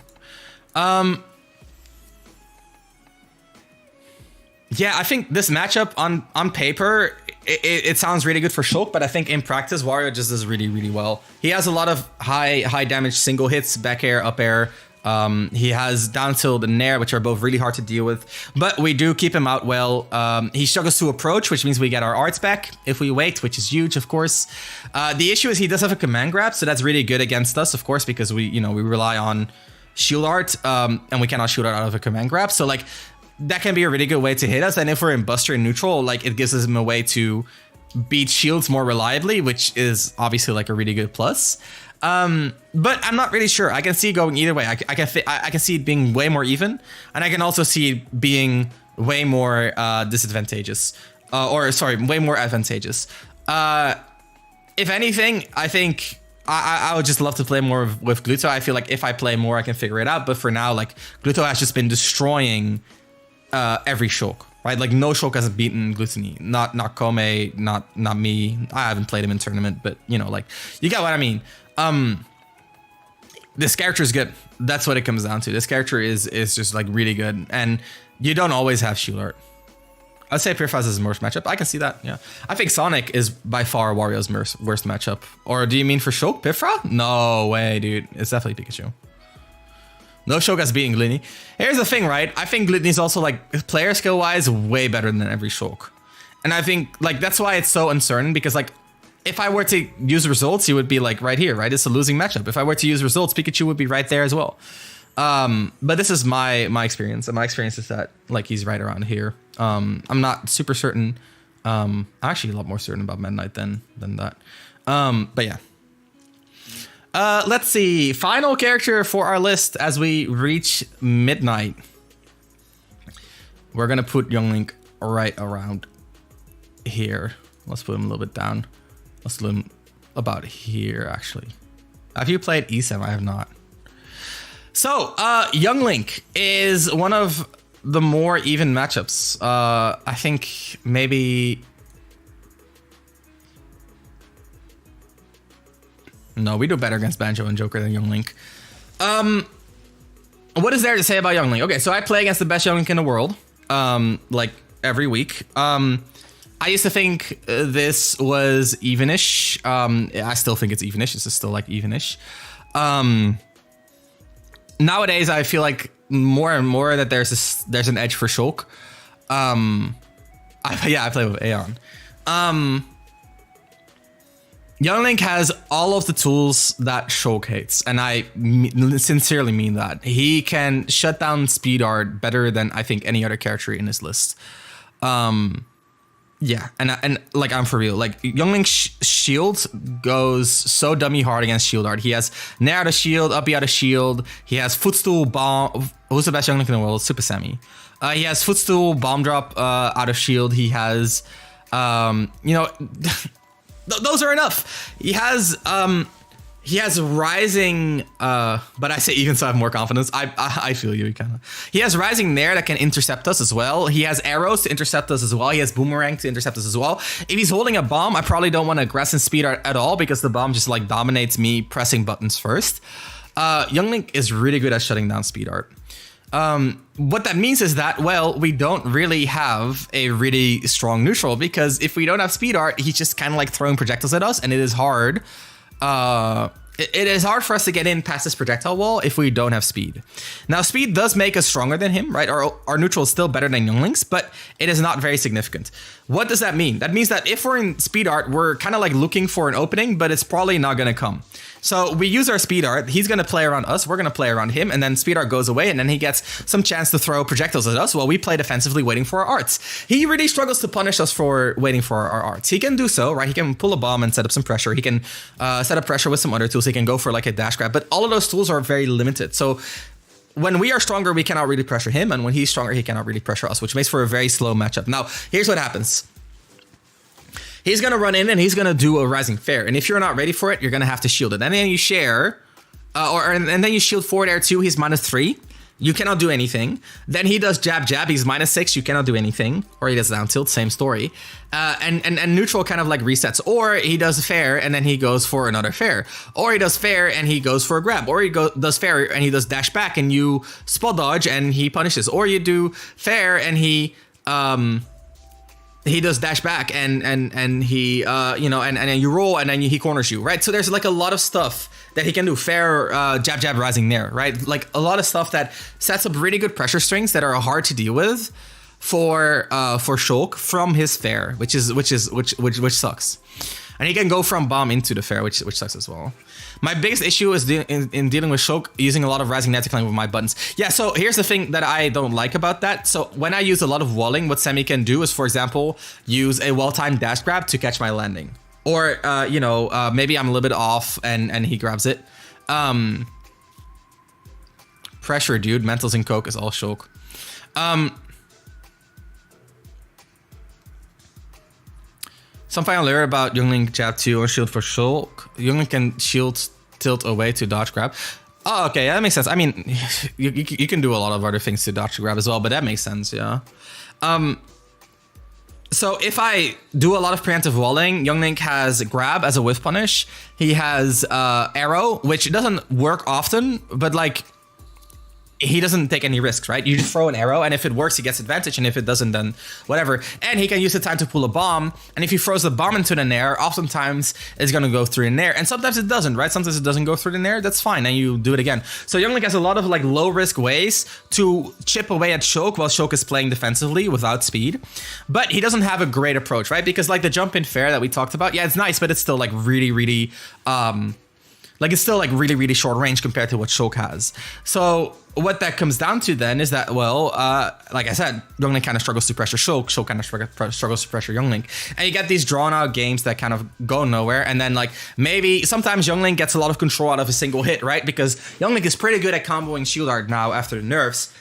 Yeah, I think this matchup on paper, it sounds really good for Shulk, but I think in practice, Wario just does really, really well. He has a lot of high damage single hits, back air, up air. He has down tilt and nair, which are both really hard to deal with, but we do keep him out well. He struggles to approach, which means we get our arts back if we wait, which is huge, of course. The issue is he does have a command grab, so that's really good against us, of course, because we rely on shield art, and we cannot shoot out of a command grab. So like, that can be a really good way to hit us. And if we're in Buster and neutral, like it gives us a way to beat shields more reliably, which is obviously like a really good plus. But I'm not really sure. I can see it going either way. I can see it being way more even, and I can also see it being way more disadvantageous, way more advantageous. If anything, I think I would just love to play more with Gluto. I feel like if I play more, I can figure it out. But for now, like Gluto has just been destroying every Shulk, right? Like no Shulk has beaten Gluttony. Not Kome, not me. I haven't played him in tournament, but like you get what I mean. This character is good. That's what it comes down to. This character is just like really good, and you don't always have shield art. I'd say Purifaz is his worst matchup. I can see that. Yeah, I think Sonic is by far Wario's worst matchup. Or do you mean for Shulk, Pifra? No way, dude. It's definitely Pikachu. No Shulk has beaten Glitney. Here's the thing, right? I think Glitney's also like player skill wise way better than every Shulk, and I think like that's why it's so uncertain, because like if I were to use results, he would be like right here, right? It's a losing matchup. If I were to use results, Pikachu would be right there as well. But this is my experience, and my experience is that like he's right around here. I'm not super certain. I'm actually a lot more certain about Meta Knight than that. But yeah. Let's see. Final character for our list as we reach midnight. We're gonna put Young Link right around here. Let's put him a little bit down. Let's put him about here, actually. Have you played ESEM? I have not. So, Young Link is one of the more even matchups. I think maybe... No, we do better against Banjo and Joker than Young Link. What is there to say about Young Link? Okay, so I play against the best Young Link in the world, like every week. I used to think this was evenish. I still think it's evenish. This is still like evenish. Nowadays, I feel like more and more that there's an edge for Shulk. I play with Aeon. Young Link has all of the tools that Shulk hates, and I sincerely mean that. He can shut down speed art better than I think any other character in this list. Yeah, and like I'm for real. Like Young Link's shield goes so dummy hard against shield art. He has nair out of shield, up B out of shield. He has footstool bomb. Who's the best Young Link in the world? Super Sammy. He has footstool bomb drop out of shield. He has, those are enough. He has rising, but I say even so I have more confidence. I feel you kind of. He has rising nair that can intercept us as well. He has arrows to intercept us as well. He has boomerang to intercept us as well. If he's holding a bomb, I probably don't want to aggress in speed art at all, because the bomb just like dominates me pressing buttons first. Young Link is really good at shutting down speed art. What that means is that, well, we don't really have a really strong neutral, because if we don't have speed art, he's just kind of like throwing projectiles at us, and it is hard. It is hard for us to get in past this projectile wall if we don't have speed. Now, speed does make us stronger than him, right? Our neutral is still better than Young Link's, but it is not very significant. What does that mean? That means that if we're in speed art, we're kind of like looking for an opening, but it's probably not going to come. So we use our speed art. He's going to play around us. We're going to play around him. And then speed art goes away. And then he gets some chance to throw projectiles at us while we play defensively waiting for our arts. He really struggles to punish us for waiting for our arts. He can do so, right? He can pull a bomb and set up some pressure. He can set up pressure with some other tools. He can go for like a dash grab. But all of those tools are very limited. So when we are stronger, we cannot really pressure him. And when he's stronger, he cannot really pressure us, which makes for a very slow matchup. Now, here's what happens. He's going to run in and he's going to do a Rising Fair. And if you're not ready for it, you're going to have to shield it. And then you share, and then you shield forward air 2, he's -3. you cannot do anything. Then he does jab jab, he's -6, you cannot do anything. Or he does down tilt, same story. And neutral kind of like resets. Or he does fair and then he goes for another fair. Or he does fair and he goes for a grab. Or he does fair and he does dash back and you spot dodge and he punishes. Or you do fair and he does dash back and he you know, and then you roll and then he corners you, right? So there's like a lot of stuff that he can do. Fair, jab jab rising there, right? Like a lot of stuff that sets up really good pressure strings that are hard to deal with for Shulk from his fair, which sucks. And he can go from bomb into the fair, which sucks as well. My biggest issue is in dealing with Shulk using a lot of rising net decline with my buttons. Yeah, so here's the thing that I don't like about that. So when I use a lot of walling, what Semi can do is, for example, use a well-timed dash grab to catch my landing. Or, you know, maybe I'm a little bit off and he grabs it. Pressure, dude. Mentals and Coke is all Shulk. Something I learned about Youngling jab 2 or shield for Shulk. Youngling can shield tilt away to dodge grab. Oh, okay, that makes sense. I mean, you can do a lot of other things to dodge grab as well, but that makes sense, yeah. So if I do a lot of preemptive walling, Youngling has grab as a whiff punish. He has arrow, which doesn't work often, but like, he doesn't take any risks, right? You just throw an arrow, and if it works, he gets advantage, and if it doesn't, then whatever. And he can use the time to pull a bomb, and if he throws the bomb into the nair, oftentimes it's gonna go through the nair, and sometimes it doesn't, right? Sometimes it doesn't go through the nair, that's fine, and you do it again. So Youngling has a lot of like low-risk ways to chip away at Shulk while Shulk is playing defensively without speed, but he doesn't have a great approach, right? Because like the jump in fair that we talked about, yeah, it's nice, but it's still like really really short range compared to what Shulk has. So what that comes down to then is that, well, like I said, Youngling kind of struggles to pressure Shulk. Shulk kind of struggles to pressure Youngling. And you get these drawn out games that kind of go nowhere. And then like maybe sometimes Youngling gets a lot of control out of a single hit, right? Because Youngling is pretty good at comboing shield art now after the nerfs.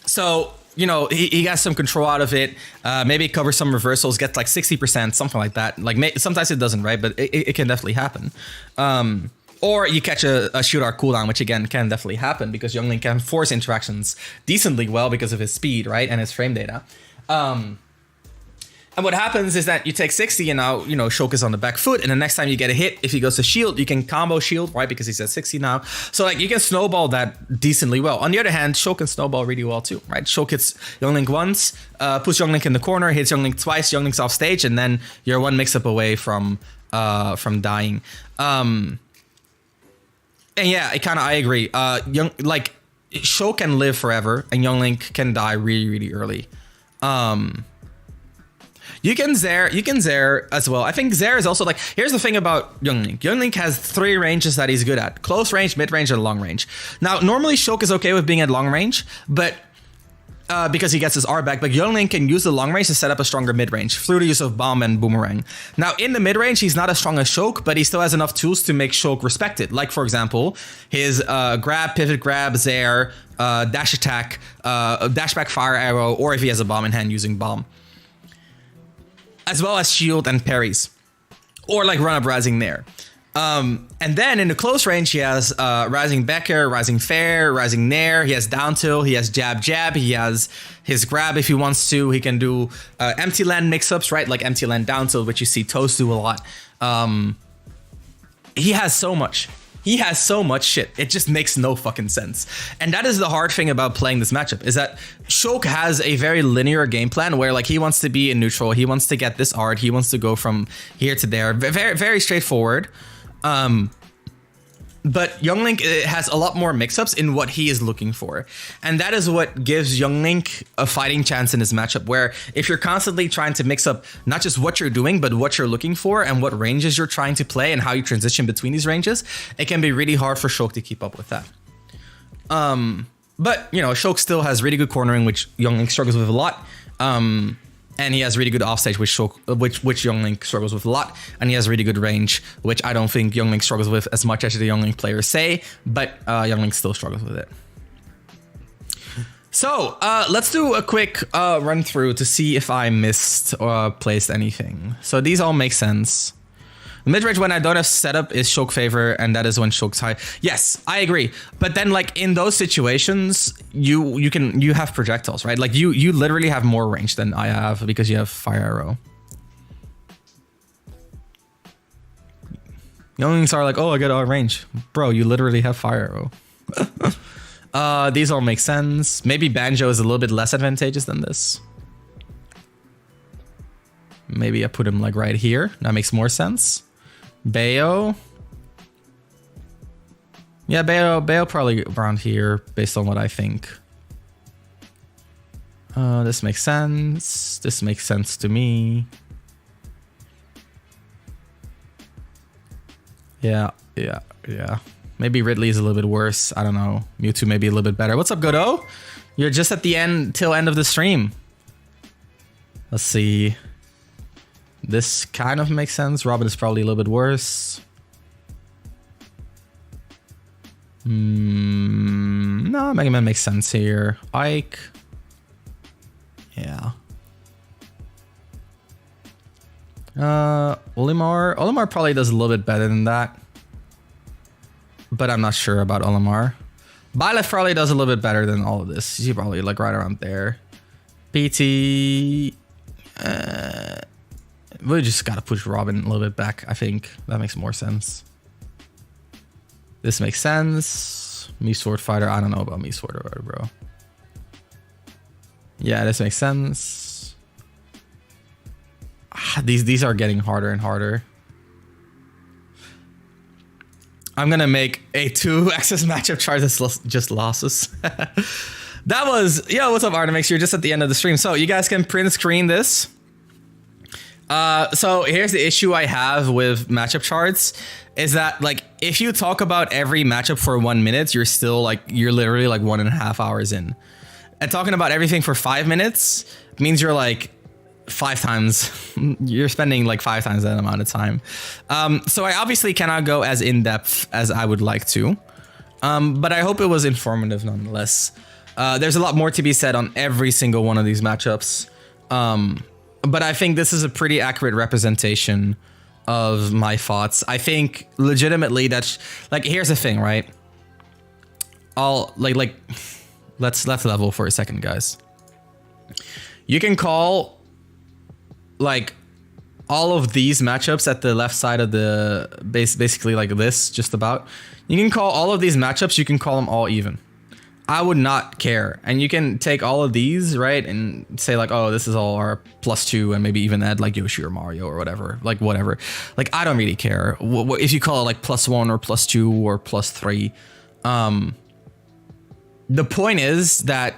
So, you know, he got some control out of it. Maybe cover some reversals, gets like 60%, something like that. Like sometimes it doesn't, right? But it can definitely happen. Or you catch a shield art cooldown, which again can definitely happen because Youngling can force interactions decently well because of his speed, right? And his frame data. And what happens is that you take 60 and now, you know, Shulk is on the back foot. And the next time you get a hit, if he goes to shield, you can combo shield, right? Because he's at 60 now. So like you can snowball that decently well. On the other hand, Shulk can snowball really well too, right? Shulk hits Youngling once, puts Youngling in the corner, hits Youngling twice, Youngling's off stage, and then you're one mix-up away from dying. And yeah, I agree. Shulk can live forever and Youngling can die really, really early. You can Zair as well. I think Zair is also like, here's the thing about Youngling. Youngling has 3 ranges that he's good at. Close range, mid range, and long range. Now, normally Shulk is okay with being at long range, but because he gets his R back, but Youngling can use the long range to set up a stronger mid range through the use of bomb and boomerang. Now, in the mid range, he's not as strong as Shulk, but he still has enough tools to make Shulk respected. Like, for example, his grab, pivot grab, Zair, dash attack, dash back fire arrow, or if he has a bomb in hand using bomb. As well as shield and parries, or like run up rising there. And then in the close range, he has rising backer, rising fair, rising nair. He has down tilt, he has jab jab, he has his grab if he wants to. He can do empty land mix-ups, right? Like empty land down tilt, which you see Toast do a lot. He has so much. He has so much shit. It just makes no fucking sense. And that is the hard thing about playing this matchup, is that Shulk has a very linear game plan where like he wants to be in neutral, he wants to get this art, he wants to go from here to there. Very, very straightforward. But Youngling has a lot more mix-ups in what he is looking for. And that is what gives Youngling a fighting chance in this matchup, where if you're constantly trying to mix up not just what you're doing, but what you're looking for and what ranges you're trying to play and how you transition between these ranges, it can be really hard for Shulk to keep up with that. But, you know, Shulk still has really good cornering, which Youngling struggles with a lot. And he has really good offstage, which Youngling struggles with a lot. And he has really good range, which I don't think Youngling struggles with as much as the Youngling players say, but Youngling still struggles with it. So let's do a quick run through to see if I missed or placed anything. So these all make sense. Mid-range when I don't have setup is Shulk favor, and that is when Shulk's high. Yes, I agree. But then like in those situations, you have projectiles, right? Like you literally have more range than I have because you have fire arrow. Younglings are like, oh, I get out range. Bro, you literally have fire arrow. These all make sense. Maybe Banjo is a little bit less advantageous than this. Maybe I put him like right here. That makes more sense. Bayo. Yeah, Bayo probably around here based on what I think. This makes sense. This makes sense to me. Yeah. Maybe Ridley is a little bit worse. I don't know. Mewtwo may be a little bit better. What's up, Godot? You're just at the end, till end of the stream. Let's see. This kind of makes sense. Robin is probably a little bit worse. No, Mega Man makes sense here. Ike. Yeah. Olimar. Olimar probably does a little bit better than that. But I'm not sure about Olimar. Byleth probably does a little bit better than all of this. He's probably like right around there. PT. We just gotta push Robin a little bit back, I think. That makes more sense. This makes sense. Me Sword Fighter. I don't know about me Sword Fighter, bro. Yeah, this makes sense. These are getting harder and harder. I'm gonna make a 2-axis matchup chart that's just losses. That was, yo, what's up, Artemis? You're just at the end of the stream. So you guys can print screen this. So here's the issue I have with matchup charts is that like if you talk about every matchup for 1 minute, you're literally like 1.5 hours in. And talking about everything for 5 minutes means you're like 5 times, you're spending like 5 times that amount of time. So I obviously cannot go as in depth as I would like to. But I hope it was informative nonetheless. There's a lot more to be said on every single one of these matchups. But I think this is a pretty accurate representation of my thoughts. I think legitimately that's like, here's the thing, right? Let's level for a second, guys. You can call like all of these matchups at the left side of the basically like this, just about. You can call all of these matchups, you can call them all even. I would not care. And you can take all of these, right, and say like, oh, this is all our +2, and maybe even add like Yoshi or Mario or whatever, like whatever. Like, I don't really care. If you call it like +1 or +2 or +3. The point is that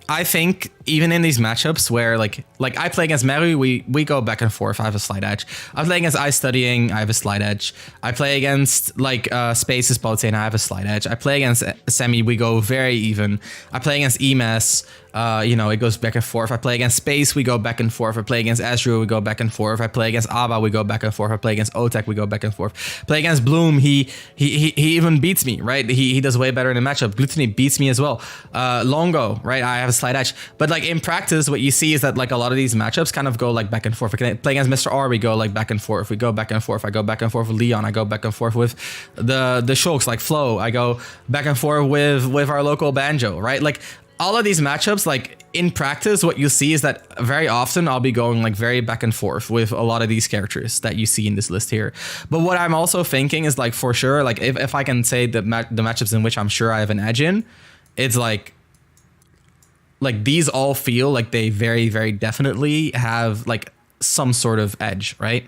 I think even in these matchups where like I play against Meru, we go back and forth. I have a slight edge. I play against Ice Studying, I have a slight edge. I play against like Space's Boatsane, I have a slight edge. I play against Semi, we go very even. I play against EMS, it goes back and forth. I play against Space, we go back and forth. I play against Ezreal, we go back and forth. I play against Abba, we go back and forth. I play against Otek, we go back and forth. Play against Bloom, he even beats me, right? He does way better in the matchup. Gluttony beats me as well. Longo, right? I have a slight edge. But like in practice, what you see is that like a lot of these matchups kind of go like back and forth. We can play against Mr. R, we go like back and forth. We go back and forth. I go back and forth with Leon. I go back and forth with the Shulks like Flo. I go back and forth with our local Banjo, right? Like all of these matchups, like in practice, what you see is that very often I'll be going like very back and forth with a lot of these characters that you see in this list here. But what I'm also thinking is like for sure, like if I can say the matchups in which I'm sure I have an edge in, it's like these all feel like they very, very definitely have like some sort of edge, right?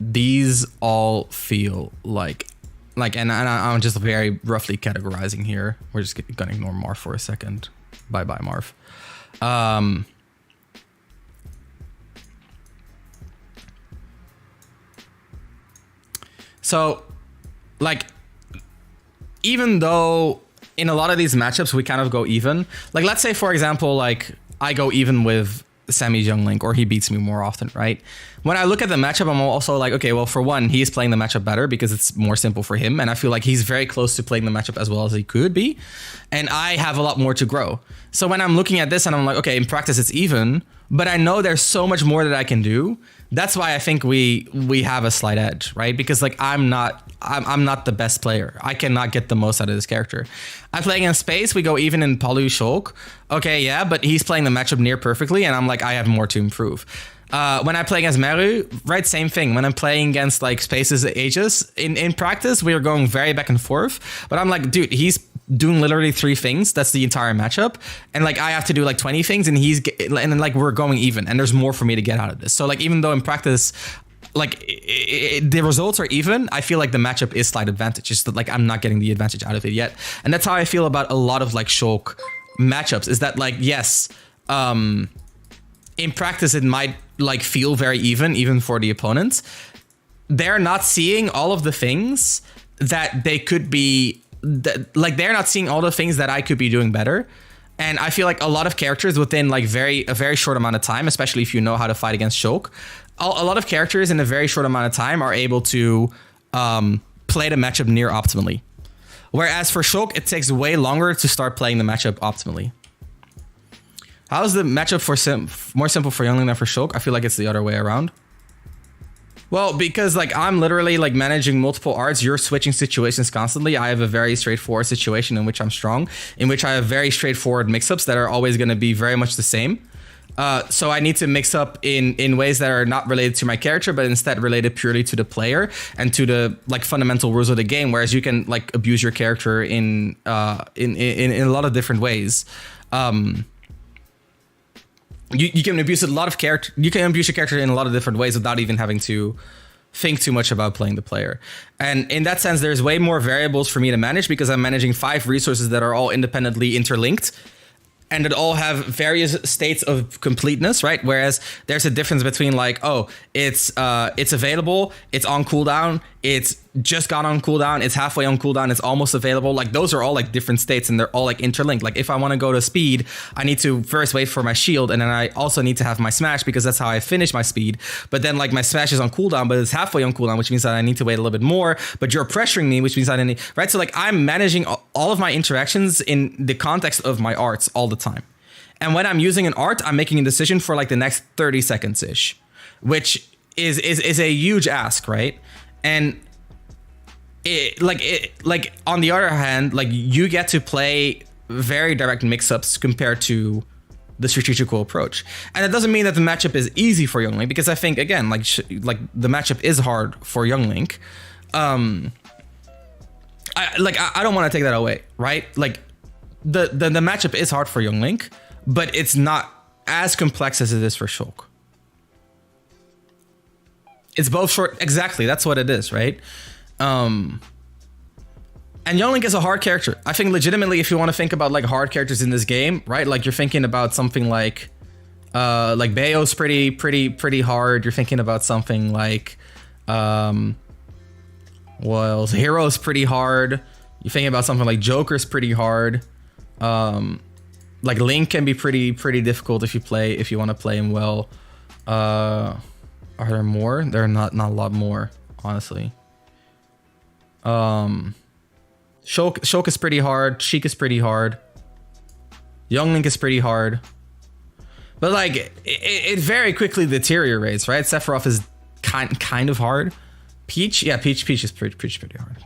These all feel like, and I'm just very roughly categorizing here. We're just gonna ignore Marv for a second. Bye, Marv. So, like, even though in a lot of these matchups we kind of go even, like let's say for example, like I go even with Sammy's Young Link, or he beats me more often, right? When I look at the matchup, I'm also like, okay, well, for one, he's playing the matchup better because it's more simple for him, and I feel like he's very close to playing the matchup as well as he could be, and I have a lot more to grow. So when I'm looking at this and I'm like, okay, in practice it's even, but I know there's so much more that I can do. That's why I think we have a slight edge, right? Because like I'm not the best player. I cannot get the most out of this character. I play against Space. We go even in Palu Shulk. Okay, yeah, but he's playing the matchup near perfectly, and I'm like, I have more to improve. When I play against Meru, right, same thing. When I'm playing against like Space's Aegis, in practice, we are going very back and forth. But I'm like, dude, he's doing literally 3 things. That's the entire matchup. And like, I have to do like 20 things, and then like we're going even, and there's more for me to get out of this. So like, even though in practice, like the results are even, I feel like the matchup is slight advantage. Just that like, I'm not getting the advantage out of it yet. And that's how I feel about a lot of like Shulk matchups, is that like, yes, in practice, it might like feel very even for the opponents. They're not seeing all of the things that they could be, like they're not seeing all the things that I could be doing better. And I feel like a lot of characters within like a very short amount of time, especially if you know how to fight against Shulk, a lot of characters in a very short amount of time are able to play the matchup near optimally. Whereas for Shulk, it takes way longer to start playing the matchup optimally. How is the matchup for more simple for Youngling than for Shulk? I feel like it's the other way around. Well, because like I'm literally like managing multiple arts, you're switching situations constantly. I have a very straightforward situation in which I'm strong, in which I have very straightforward mix-ups that are always going to be very much the same. So I need to mix up in ways that are not related to my character, but instead related purely to the player and to the like fundamental rules of the game. Whereas you can like abuse your character in a lot of different ways. You can abuse a lot of character. You can abuse your character in a lot of different ways without even having to think too much about playing the player. And in that sense, there's way more variables for me to manage because I'm managing 5 resources that are all independently interlinked and that all have various states of completeness, right? Whereas there's a difference between like, oh, it's available, it's on cooldown, it's just got on cooldown, it's halfway on cooldown, it's almost available. Like those are all like different states and they're all like interlinked. Like if I want to go to speed, I need to first wait for my shield, and then I also need to have my smash because that's how I finish my speed. But then like my smash is on cooldown, but it's halfway on cooldown, which means that I need to wait a little bit more, but you're pressuring me, which means I need, right? So like I'm managing all of my interactions in the context of my arts all the time. And when I'm using an art, I'm making a decision for like the next 30 seconds ish, which is a huge ask, right? And like on the other hand, like you get to play very direct mix-ups compared to the strategical approach. And it doesn't mean that the matchup is easy for Young Link, because I think again, like the matchup is hard for Young Link. I don't want to take that away, right? Like the matchup is hard for Young Link, but it's not as complex as it is for Shulk. It's both short. Exactly. That's what it is, right? And Young Link is a hard character. I think legitimately, if you want to think about like hard characters in this game, right? Like you're thinking about something like Bayo's pretty hard. You're thinking about something like, well, Hero's pretty hard. You're thinking about something like Joker's pretty hard. Like Link can be pretty difficult if you want to play him well. Are there more? There are not a lot more, honestly. Shulk is pretty hard. Sheik is pretty hard. Young Link is pretty hard. But like it very quickly deteriorates, right? Sephiroth is kind of hard. Peach is pretty hard.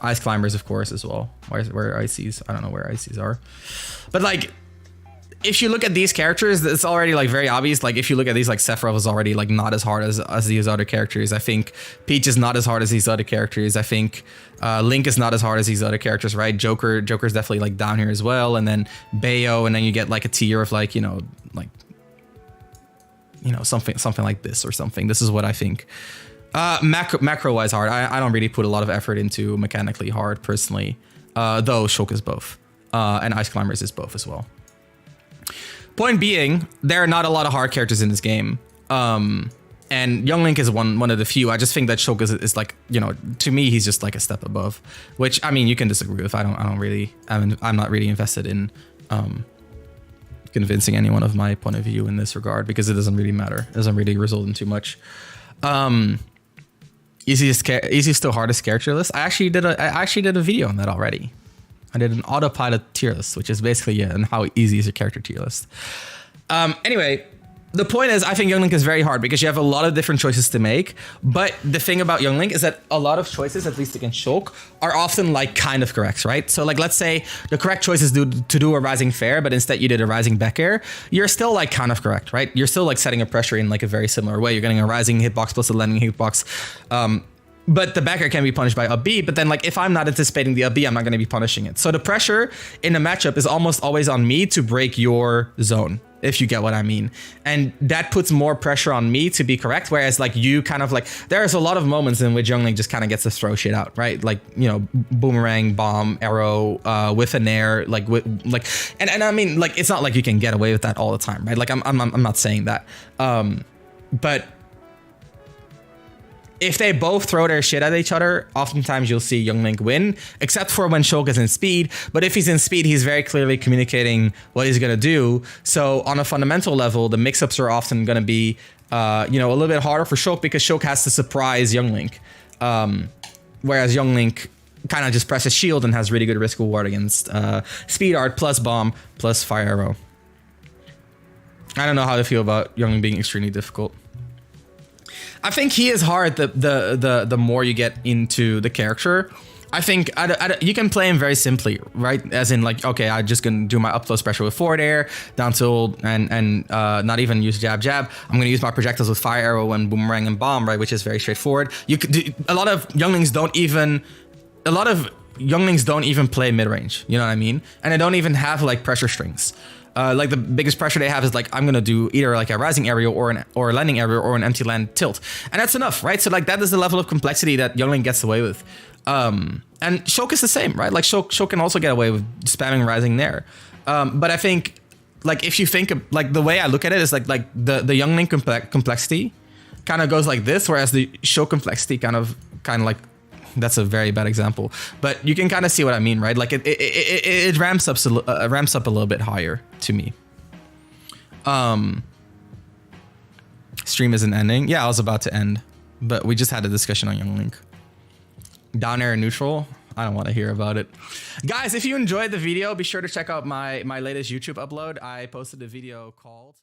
Ice Climbers, of course, as well. Where ICs? I don't know where ICs are. But like, if you look at these characters, it's already like very obvious. Like if you look at these, like Sephiroth is already like not as hard as these other characters. I think Peach is not as hard as these other characters. I think Link is not as hard as these other characters, right? Joker's definitely like down here as well. And then Bayo, and then you get like a tier of like, something like this or something. This is what I think. Macro wise hard. I don't really put a lot of effort into mechanically hard personally. Though Shulk is both. And Ice Climbers is both as well. Point being, there are not a lot of hard characters in this game. And Young Link is one of the few. I just think that Shulk is like, to me, he's just like a step above. Which, I mean, you can disagree with. I'm not really invested in convincing anyone of my point of view in this regard, because it doesn't really matter. It doesn't really result in too much. Easiest to hardest character list. I actually did a video on that already. I did an autopilot tier list, which is basically and how easy is your character tier list. Anyway, the point is, I think Young Link is very hard because you have a lot of different choices to make. But the thing about Young Link is that a lot of choices, at least against Shulk, are often like kind of correct, right? So like, let's say the correct choice is to do a rising fair, but instead you did a rising back air. You're still like kind of correct, right? You're still like setting a pressure in like a very similar way. You're getting a rising hitbox plus a landing hitbox. But the back air can be punished by up B, but then like if I'm not anticipating the up B, I'm not going to be punishing it. So the pressure in a matchup is almost always on me to break your zone, if you get what I mean. And that puts more pressure on me to be correct, whereas like you kind of like, there's a lot of moments in which Young Link just kind of gets to throw shit out, right? Like, you know, boomerang, bomb, arrow, with an air, like with like, and I mean, like, it's not like you can get away with that all the time, right? Like I'm not saying that, but if they both throw their shit at each other, oftentimes you'll see Young Link win, except for when Shulk is in speed. But if he's in speed, he's very clearly communicating what he's going to do. So on a fundamental level, the mix-ups are often going to be, you know, a little bit harder for Shulk because Shulk has to surprise Young Link. Whereas Young Link kind of just presses shield and has really good risk reward against speed art plus bomb plus fire arrow. I don't know how to feel about Young Link being extremely difficult. I think he is hard the more you get into the character. I think you can play him very simply, right? As in like, okay, I'm just gonna do my up close pressure with forward air, down tilt, and not even use jab. I'm gonna use my projectiles with fire arrow and boomerang and bomb, right? Which is very straightforward. You could do, a lot of younglings don't even play mid range. You know what I mean? And they don't even have like pressure strings. Like the biggest pressure they have is like, I'm gonna do either like a rising aerial or a landing aerial or an empty land tilt, and that's enough, right? So like that is the level of complexity that Young Link gets away with. And Shulk is the same, right? Like Shulk can also get away with spamming rising there. But I think like if you think of, like the way I look at it is like the Young Link complexity kind of goes like this, whereas the Shulk complexity kind of like, that's a very bad example, but you can kind of see what I mean, right? Like it ramps up a little bit higher to me. Stream isn't ending. Yeah, I was about to end, but we just had a discussion on Young Link. Down air and neutral. I don't want to hear about it. Guys, if you enjoyed the video, be sure to check out my latest YouTube upload. I posted a video called